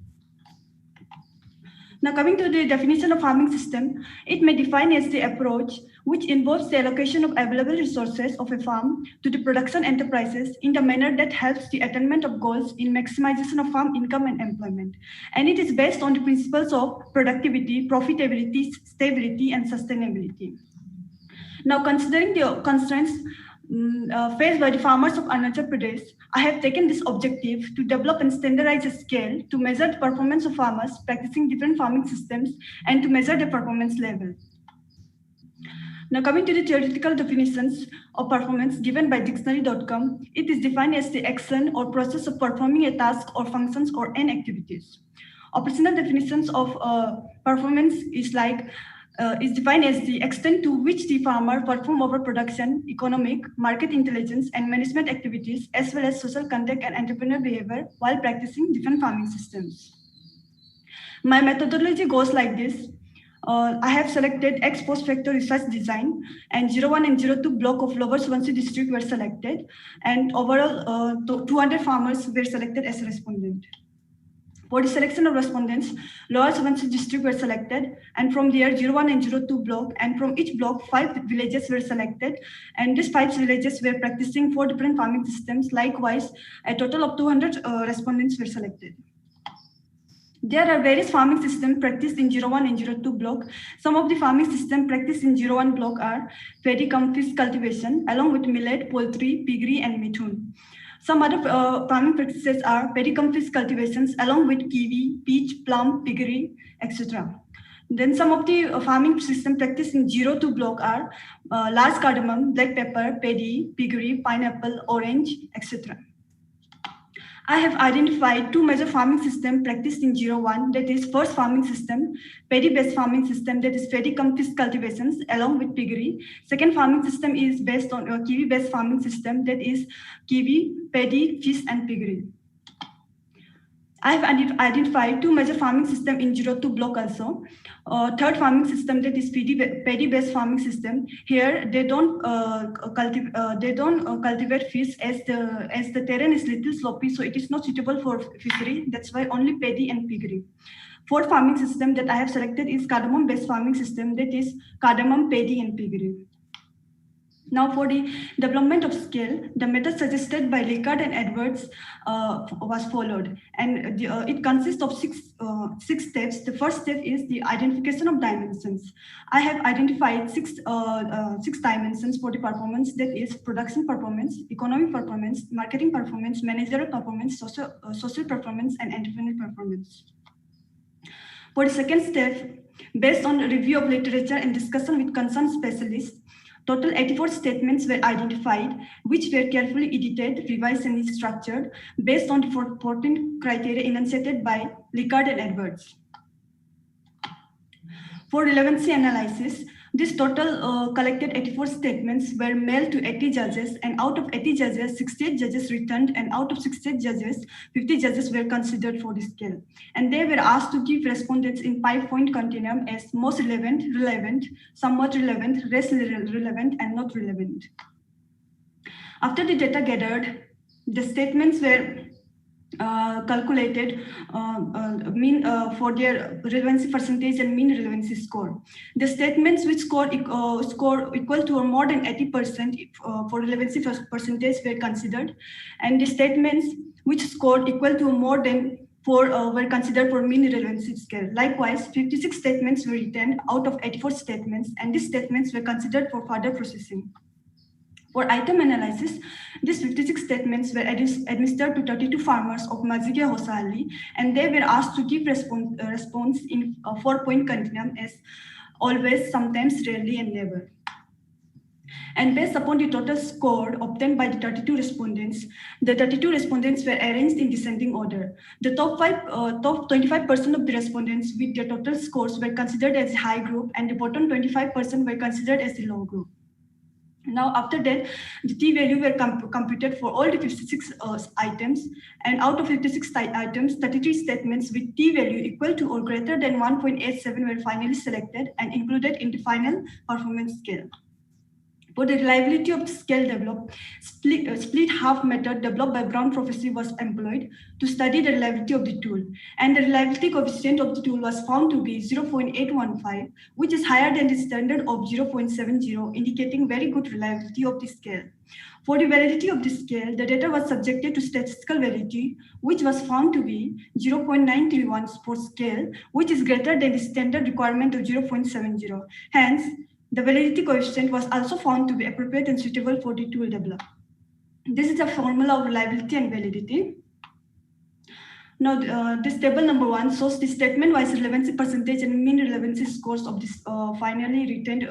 Now, coming to the definition of farming system, it may define as the approach which involves the allocation of available resources of a farm to the production enterprises in the manner that helps the attainment of goals in maximization of farm income and employment. And it is based on the principles of productivity, profitability, stability, and sustainability. Now, considering the constraints faced by the farmers of Arunachal Pradesh, I have taken this objective to develop and standardize a scale to measure the performance of farmers practicing different farming systems and to measure the performance level. Now, coming to the theoretical definitions of performance given by dictionary.com, it is defined as the action or process of performing a task or functions or n activities. Operational definitions of performance is defined as the extent to which the farmer perform over production, economic, market intelligence, and management activities, as well as social conduct and entrepreneurial behavior while practicing different farming systems. My methodology goes like this. I have selected ex post facto research design, and 01 and 02 block of Lower Subansiri district were selected, and overall 200 farmers were selected as respondent. For the selection of respondents, Lower Subansiri district were selected, and from there 01 and 02 block, and from each block 5 villages were selected, and these 5 villages were practicing 4 different farming systems. Likewise, a total of 200 respondents were selected. There are various farming systems practiced in 01 and 02 block. Some of the farming systems practiced in 01 block are paddy cum fish cultivation, along with millet, poultry, piggery, and mithun. Some other farming practices are paddy cum fish cultivations, along with kiwi, peach, plum, piggery, etc. Then some of the farming systems practiced in 02 block are large cardamom, black pepper, paddy, piggery, pineapple, orange, etc. I have identified 2 major farming systems practiced in 01, that is first farming system, paddy-based farming system, that is paddy cum fish cultivations along with piggery. Second farming system is based on a kiwi-based farming system, that is kiwi, paddy, fish, and piggery. I have identified 2 major farming systems in 02 block also. Third farming system, that is paddy-based farming system. Here they don't cultivate fish as the terrain is little sloppy, so it is not suitable for fishery. That's why only paddy and piggery. Fourth farming system that I have selected is cardamom-based farming system, that is cardamom, paddy, and piggery. Now, for the development of scale, the method suggested by Rickard and Edwards was followed, and it consists of six steps. The first step is the identification of dimensions. I have identified six dimensions for the performance, that is production performance, economic performance, marketing performance, managerial performance, social performance, and entrepreneurial performance. For the second step, based on review of literature and discussion with concerned specialists, total 84 statements were identified, which were carefully edited, revised, and structured based on the 14 criteria enunciated by Rickard and Edwards. For relevancy analysis, this total collected 84 statements were mailed to 80 judges, and out of 80 judges, 68 judges returned, and out of 68 judges, 50 judges were considered for the scale. And they were asked to give respondents in 5-point continuum as most relevant, relevant, somewhat relevant, less relevant, and not relevant. After the data gathered, the statements were calculated for their relevancy percentage and mean relevancy score. The statements which score equal to or more than 80% for relevancy percentage were considered, and the statements which scored equal to or more than 4 were considered for mean relevancy scale. Likewise, 56 statements were retained out of 84 statements, and these statements were considered for further processing. For item analysis, these 56 statements were administered to 32 farmers of Mazigia Hosali, and they were asked to give response in a 4-point continuum as always, sometimes, rarely, and never. And based upon the total score obtained by the 32 respondents, the 32 respondents were arranged in descending order. The top 25% of the respondents with their total scores were considered as a high group, and the bottom 25% were considered as a low group. Now, after that, the t-value were computed for all the 56 items, and out of 56 items, 33 statements with t-value equal to or greater than 1.87 were finally selected and included in the final performance scale. For the reliability of the scale developed, split half method developed by Brown Professor was employed to study the reliability of the tool. And the reliability coefficient of the tool was found to be 0.815, which is higher than the standard of 0.70, indicating very good reliability of the scale. For the validity of the scale, the data was subjected to statistical validity, which was found to be 0.931 for scale, which is greater than the standard requirement of 0.70. Hence, the validity coefficient was also found to be appropriate and suitable for the tool developed. This is a formula of reliability and validity. Now, this table number 1 shows the statement-wise relevancy percentage and mean relevancy scores of this finally retained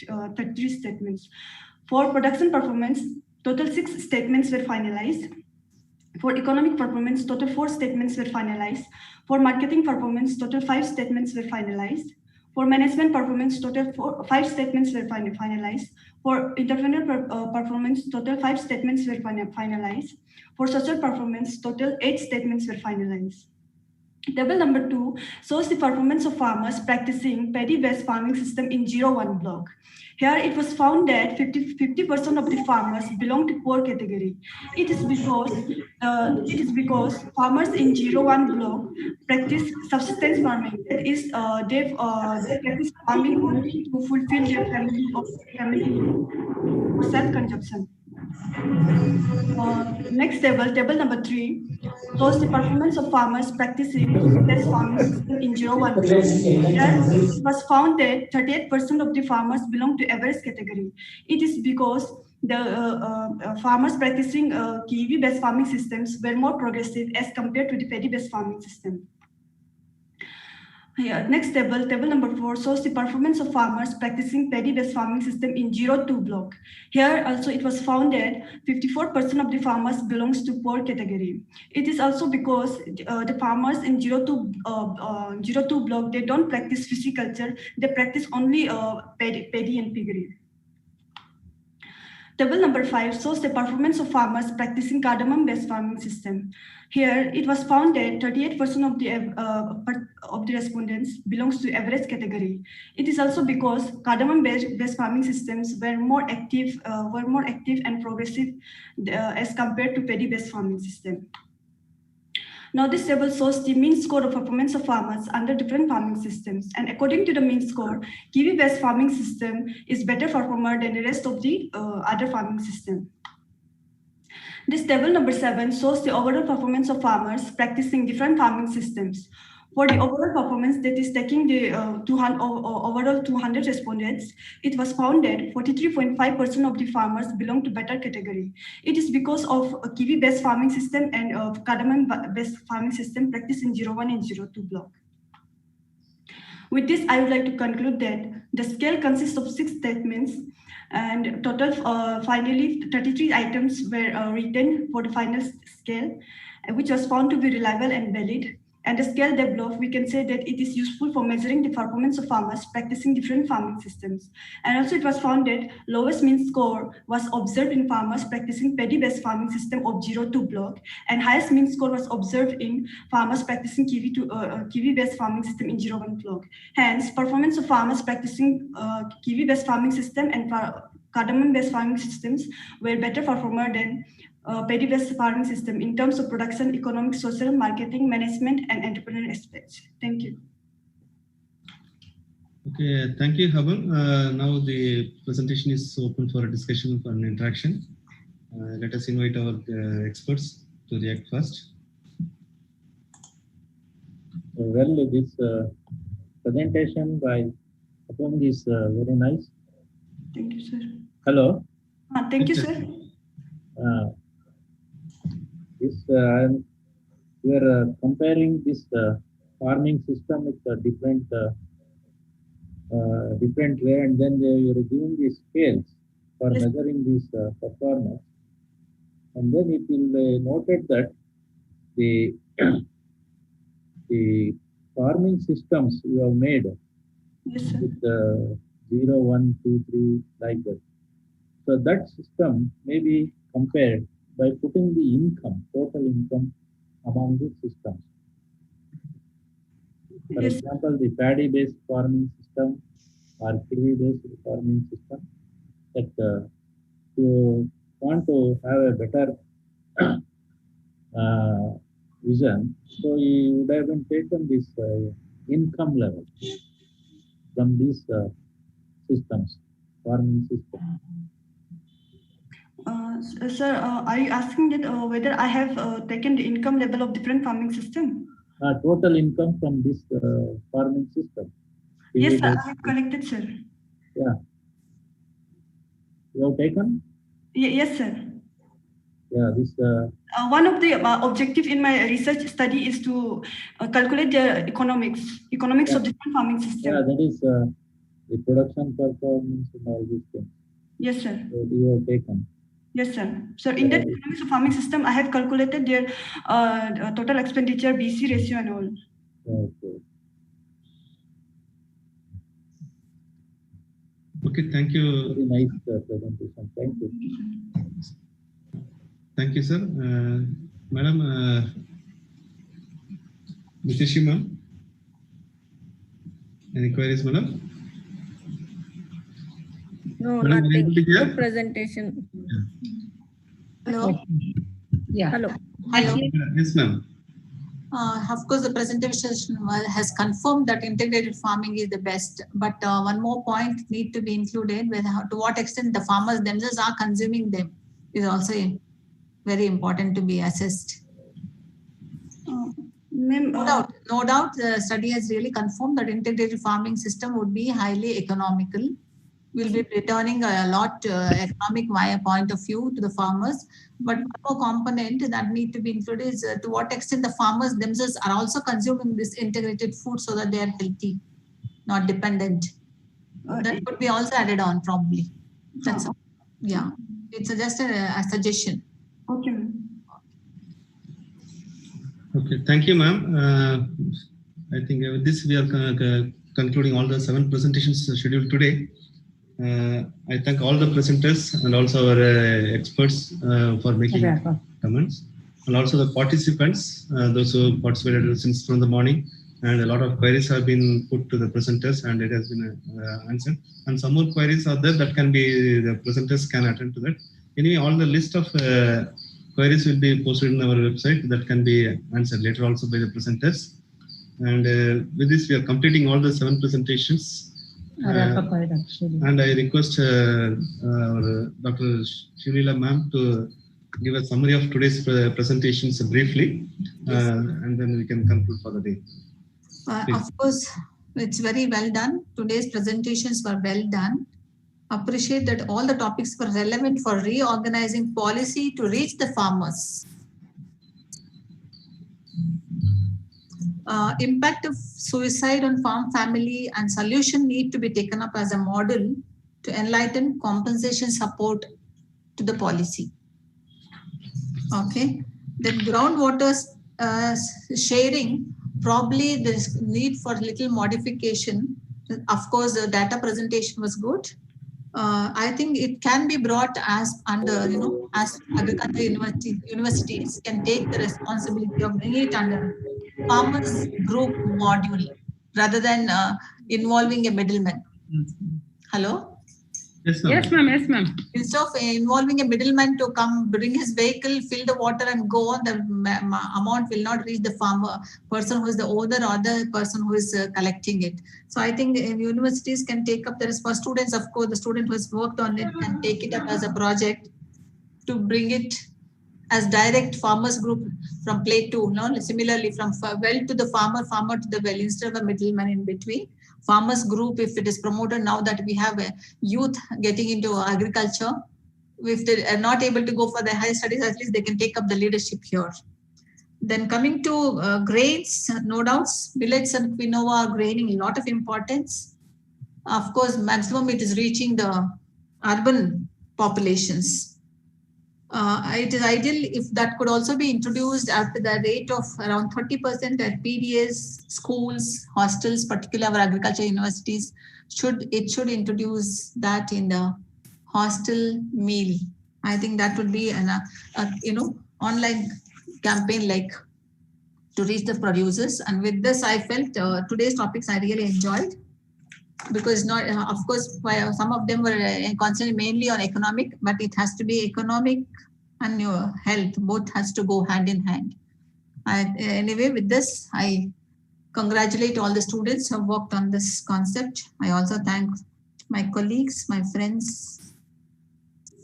33 statements. For production performance, total 6 statements were finalized. For economic performance, total 4 statements were finalized. For marketing performance, total 5 statements were finalized. For management performance, total 5 statements were finalized. For entrepreneurial performance, total 5 statements were finalized. For social performance, total 8 statements were finalized. Table number 2 shows the performance of farmers practicing paddy-based farming system in 0-1 block. Here it was found that 50% of the farmers belong to poor category. It is because farmers in 0-1 block practice subsistence farming. That is, they practice farming only to fulfill their family for self-consumption. Next table number 3, shows the performance of farmers practicing paddy-based farming system in 0-1 block. Here it was found that 38% of the farmers belong to average category. It is because the farmers practicing kiwi-based farming systems were more progressive as compared to the paddy-based farming system. Yeah, next table number 4 shows the performance of farmers practicing paddy-based farming system in 0-2 block. Here also it was found that 54% of the farmers belongs to poor category. It is also because the farmers in 0-2 block, they don't practice pisciculture, they practice only paddy and piggery. Table number 5 shows the performance of farmers practicing cardamom-based farming system. Here, it was found that 38% of the respondents belongs to average category. It is also because cardamom-based farming systems were more active and progressive as compared to paddy-based farming system. Now this table shows the mean score of performance of farmers under different farming systems. And according to the mean score, kiwi-based farming system is better performer than the rest of the other farming system. This table number 7 shows the overall performance of farmers practicing different farming systems. For the overall performance, that is taking the overall 200 respondents, it was found that 43.5% of the farmers belong to better category. It is because of a kiwi-based farming system and a cardamom-based farming system practiced in 01 and 02 block. With this, I would like to conclude that the scale consists of 6 statements, and total finally 33 items were written for the final scale, which was found to be reliable and valid. And the scale developed, we can say that it is useful for measuring the performance of farmers practicing different farming systems. And also it was found that lowest mean score was observed in farmers practicing paddy-based farming system of 02 block, and highest mean score was observed in farmers practicing kiwi-based farming system in 01 block. Hence, performance of farmers practicing kiwi-based farming system and cardamom-based farming systems were better performer than paddy-based farming system in terms of production, economic, social, marketing, management, and entrepreneurial aspects. Thank you. Okay, thank you, Haban. Now the presentation is open for a discussion and interaction. Let us invite our experts to react first. Well, this presentation by Haban is very nice. Thank you, sir. Hello. Thank you, sir. We are comparing this farming system with a different way, and then we are giving these scales for measuring this performance. And then it will be noted that the farming systems you have made with 0, 1, 2, 3 like that. So that system may be compared by putting the income, total income among the systems. For example, the paddy-based farming system or kiwi-based farming system, that you want to have a better vision, so you would have been taken this income level from these systems, farming systems. Sir, are you asking that whether I have taken the income level of different farming system? Total income from this farming system. Yes, sir, I have collected, sir. Yeah. You have taken? Yes, sir. Yeah, this. One of the objective in my research study is to calculate the economics of different farming systems. Yeah, that is the production performance and all these things. Yes, sir. So you have taken. Yes, sir. So in that economics of farming system, I have calculated their total expenditure, BC ratio and all. Okay. Okay, thank you. Very nice presentation. Thank you. Thank you, sir. Madam, Nitishi ma'am, any queries, madam? No, Madam, nothing. Good presentation. Hello. Yeah. Hello. Hello. Yes, ma'am. Of course, the presentation has confirmed that integrated farming is the best. But one more point need to be included with to what extent the farmers themselves are consuming them is also very important to be assessed. No doubt, the study has really confirmed that integrated farming system would be highly economical. We'll be returning a lot economic via point of view to the farmers. But one more component that need to be included is to what extent the farmers themselves are also consuming this integrated food so that they are healthy, not dependent. That could be also added on probably. That's all. Yeah, it's just a suggestion. Okay. Okay, thank you, ma'am. I think with this we are concluding all the 7 presentations scheduled today. I thank all the presenters and also our experts for making comments, and also the participants, those who participated since from the morning, and a lot of queries have been put to the presenters and it has been answered. And some more queries are there that can be, the presenters can attend to that. Anyway, all the list of queries will be posted on our website that can be answered later also by the presenters. And with this, we are completing all the 7 presentations. And I request our Dr. Shirila ma'am to give a summary of today's presentations briefly, and then we can conclude for the day. Of course, it's very well done. Today's presentations were well done. Appreciate that all the topics were relevant for reorganizing policy to reach the farmers. Impact of suicide on farm family and solution need to be taken up as a model to enlighten compensation support to the policy. Okay, then groundwater sharing, probably there's need for little modification. Of course, the data presentation was good. I think it can be brought as under, as agriculture universities can take the responsibility of bringing it under farmers group module rather than involving a middleman. Hello? Yes, ma'am. Yes, ma'am. Yes, ma'am. Instead of involving a middleman to come bring his vehicle, fill the water and go on, the amount will not reach the farmer, person who is the owner or the person who is collecting it. So I think universities can take up the response. Students, of course, the student who has worked on it can take it up as a project to bring it as direct farmers group from play to, similarly from well to the farmer, farmer to the well, instead of a middleman in between. Farmers group, if it is promoted now that we have a youth getting into agriculture, if they are not able to go for their higher studies, at least they can take up the leadership here. Then coming to grains, no doubts, millets and quinoa are gaining a lot of importance. Of course, maximum it is reaching the urban populations. It is ideal if that could also be introduced at the rate of around 30% at PDAs, schools, hostels, particularly our agriculture universities. It should introduce that in the hostel meal. I think that would be an online campaign like to reach the producers. And with this, I felt today's topics I really enjoyed, because not of course some of them were concentrated mainly on economic, but it has to be economic and your health, both has to go hand in hand. Anyway, with this, I congratulate all the students who have worked on this concept. I also thank my colleagues, my friends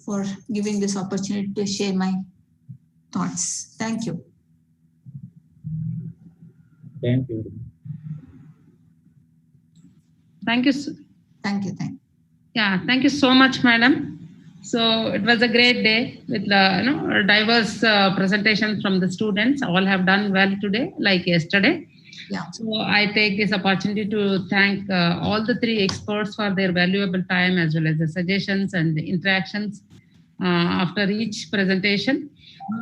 for giving this opportunity to share my thoughts. Thank you. Thank you. Thank you. Thank you. Yeah, thank you so much, madam. So it was a great day with diverse presentations from the students. All have done well today, like yesterday. Yeah. So I take this opportunity to thank all the 3 experts for their valuable time, as well as the suggestions and the interactions after each presentation.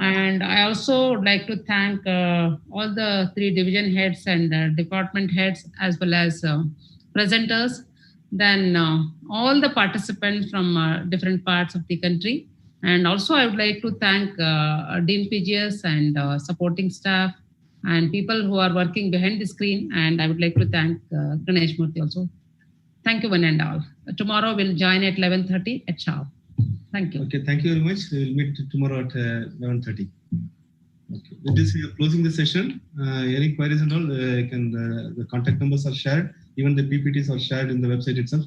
And I also would like to thank all the 3 division heads and department heads, as well as presenters, then all the participants from different parts of the country. And also I would like to thank Dean PGS and supporting staff and people who are working behind the screen. And I would like to thank Ganesh Murthy also. Thank you one and all. Tomorrow we'll join at 11:30 at sharp. Thank you. Okay, thank you very much. We will meet tomorrow at 11:30. Okay. With this, we are closing the session. Any queries and all, the contact numbers are shared. Even the PPTs are shared in the website itself.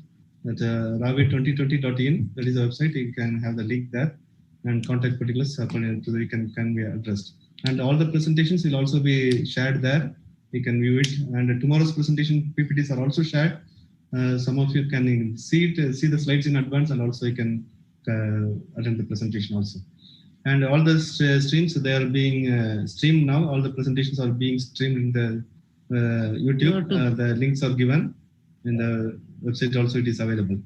At ravi2020.in, that is the website. You can have the link there, and contact particulars so that can be addressed. And all the presentations will also be shared there. You can view it. And tomorrow's presentation PPTs are also shared. Some of you can see the slides in advance, and also you can attend the presentation also. And all the streams, they are being streamed now. All the presentations are being streamed in the YouTube. The links are given in the website also, it is available.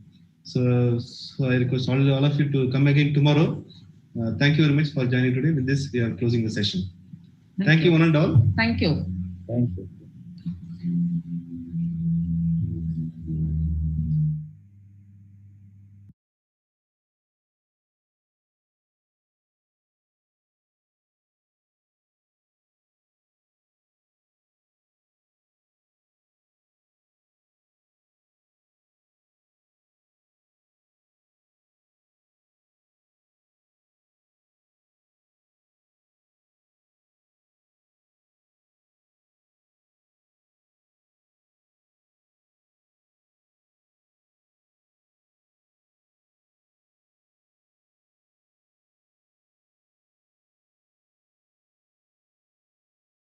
So I request all of you to come again tomorrow. Thank you very much for joining today. With this, we are closing the session. Thank you one and all. Thank you. Thank you.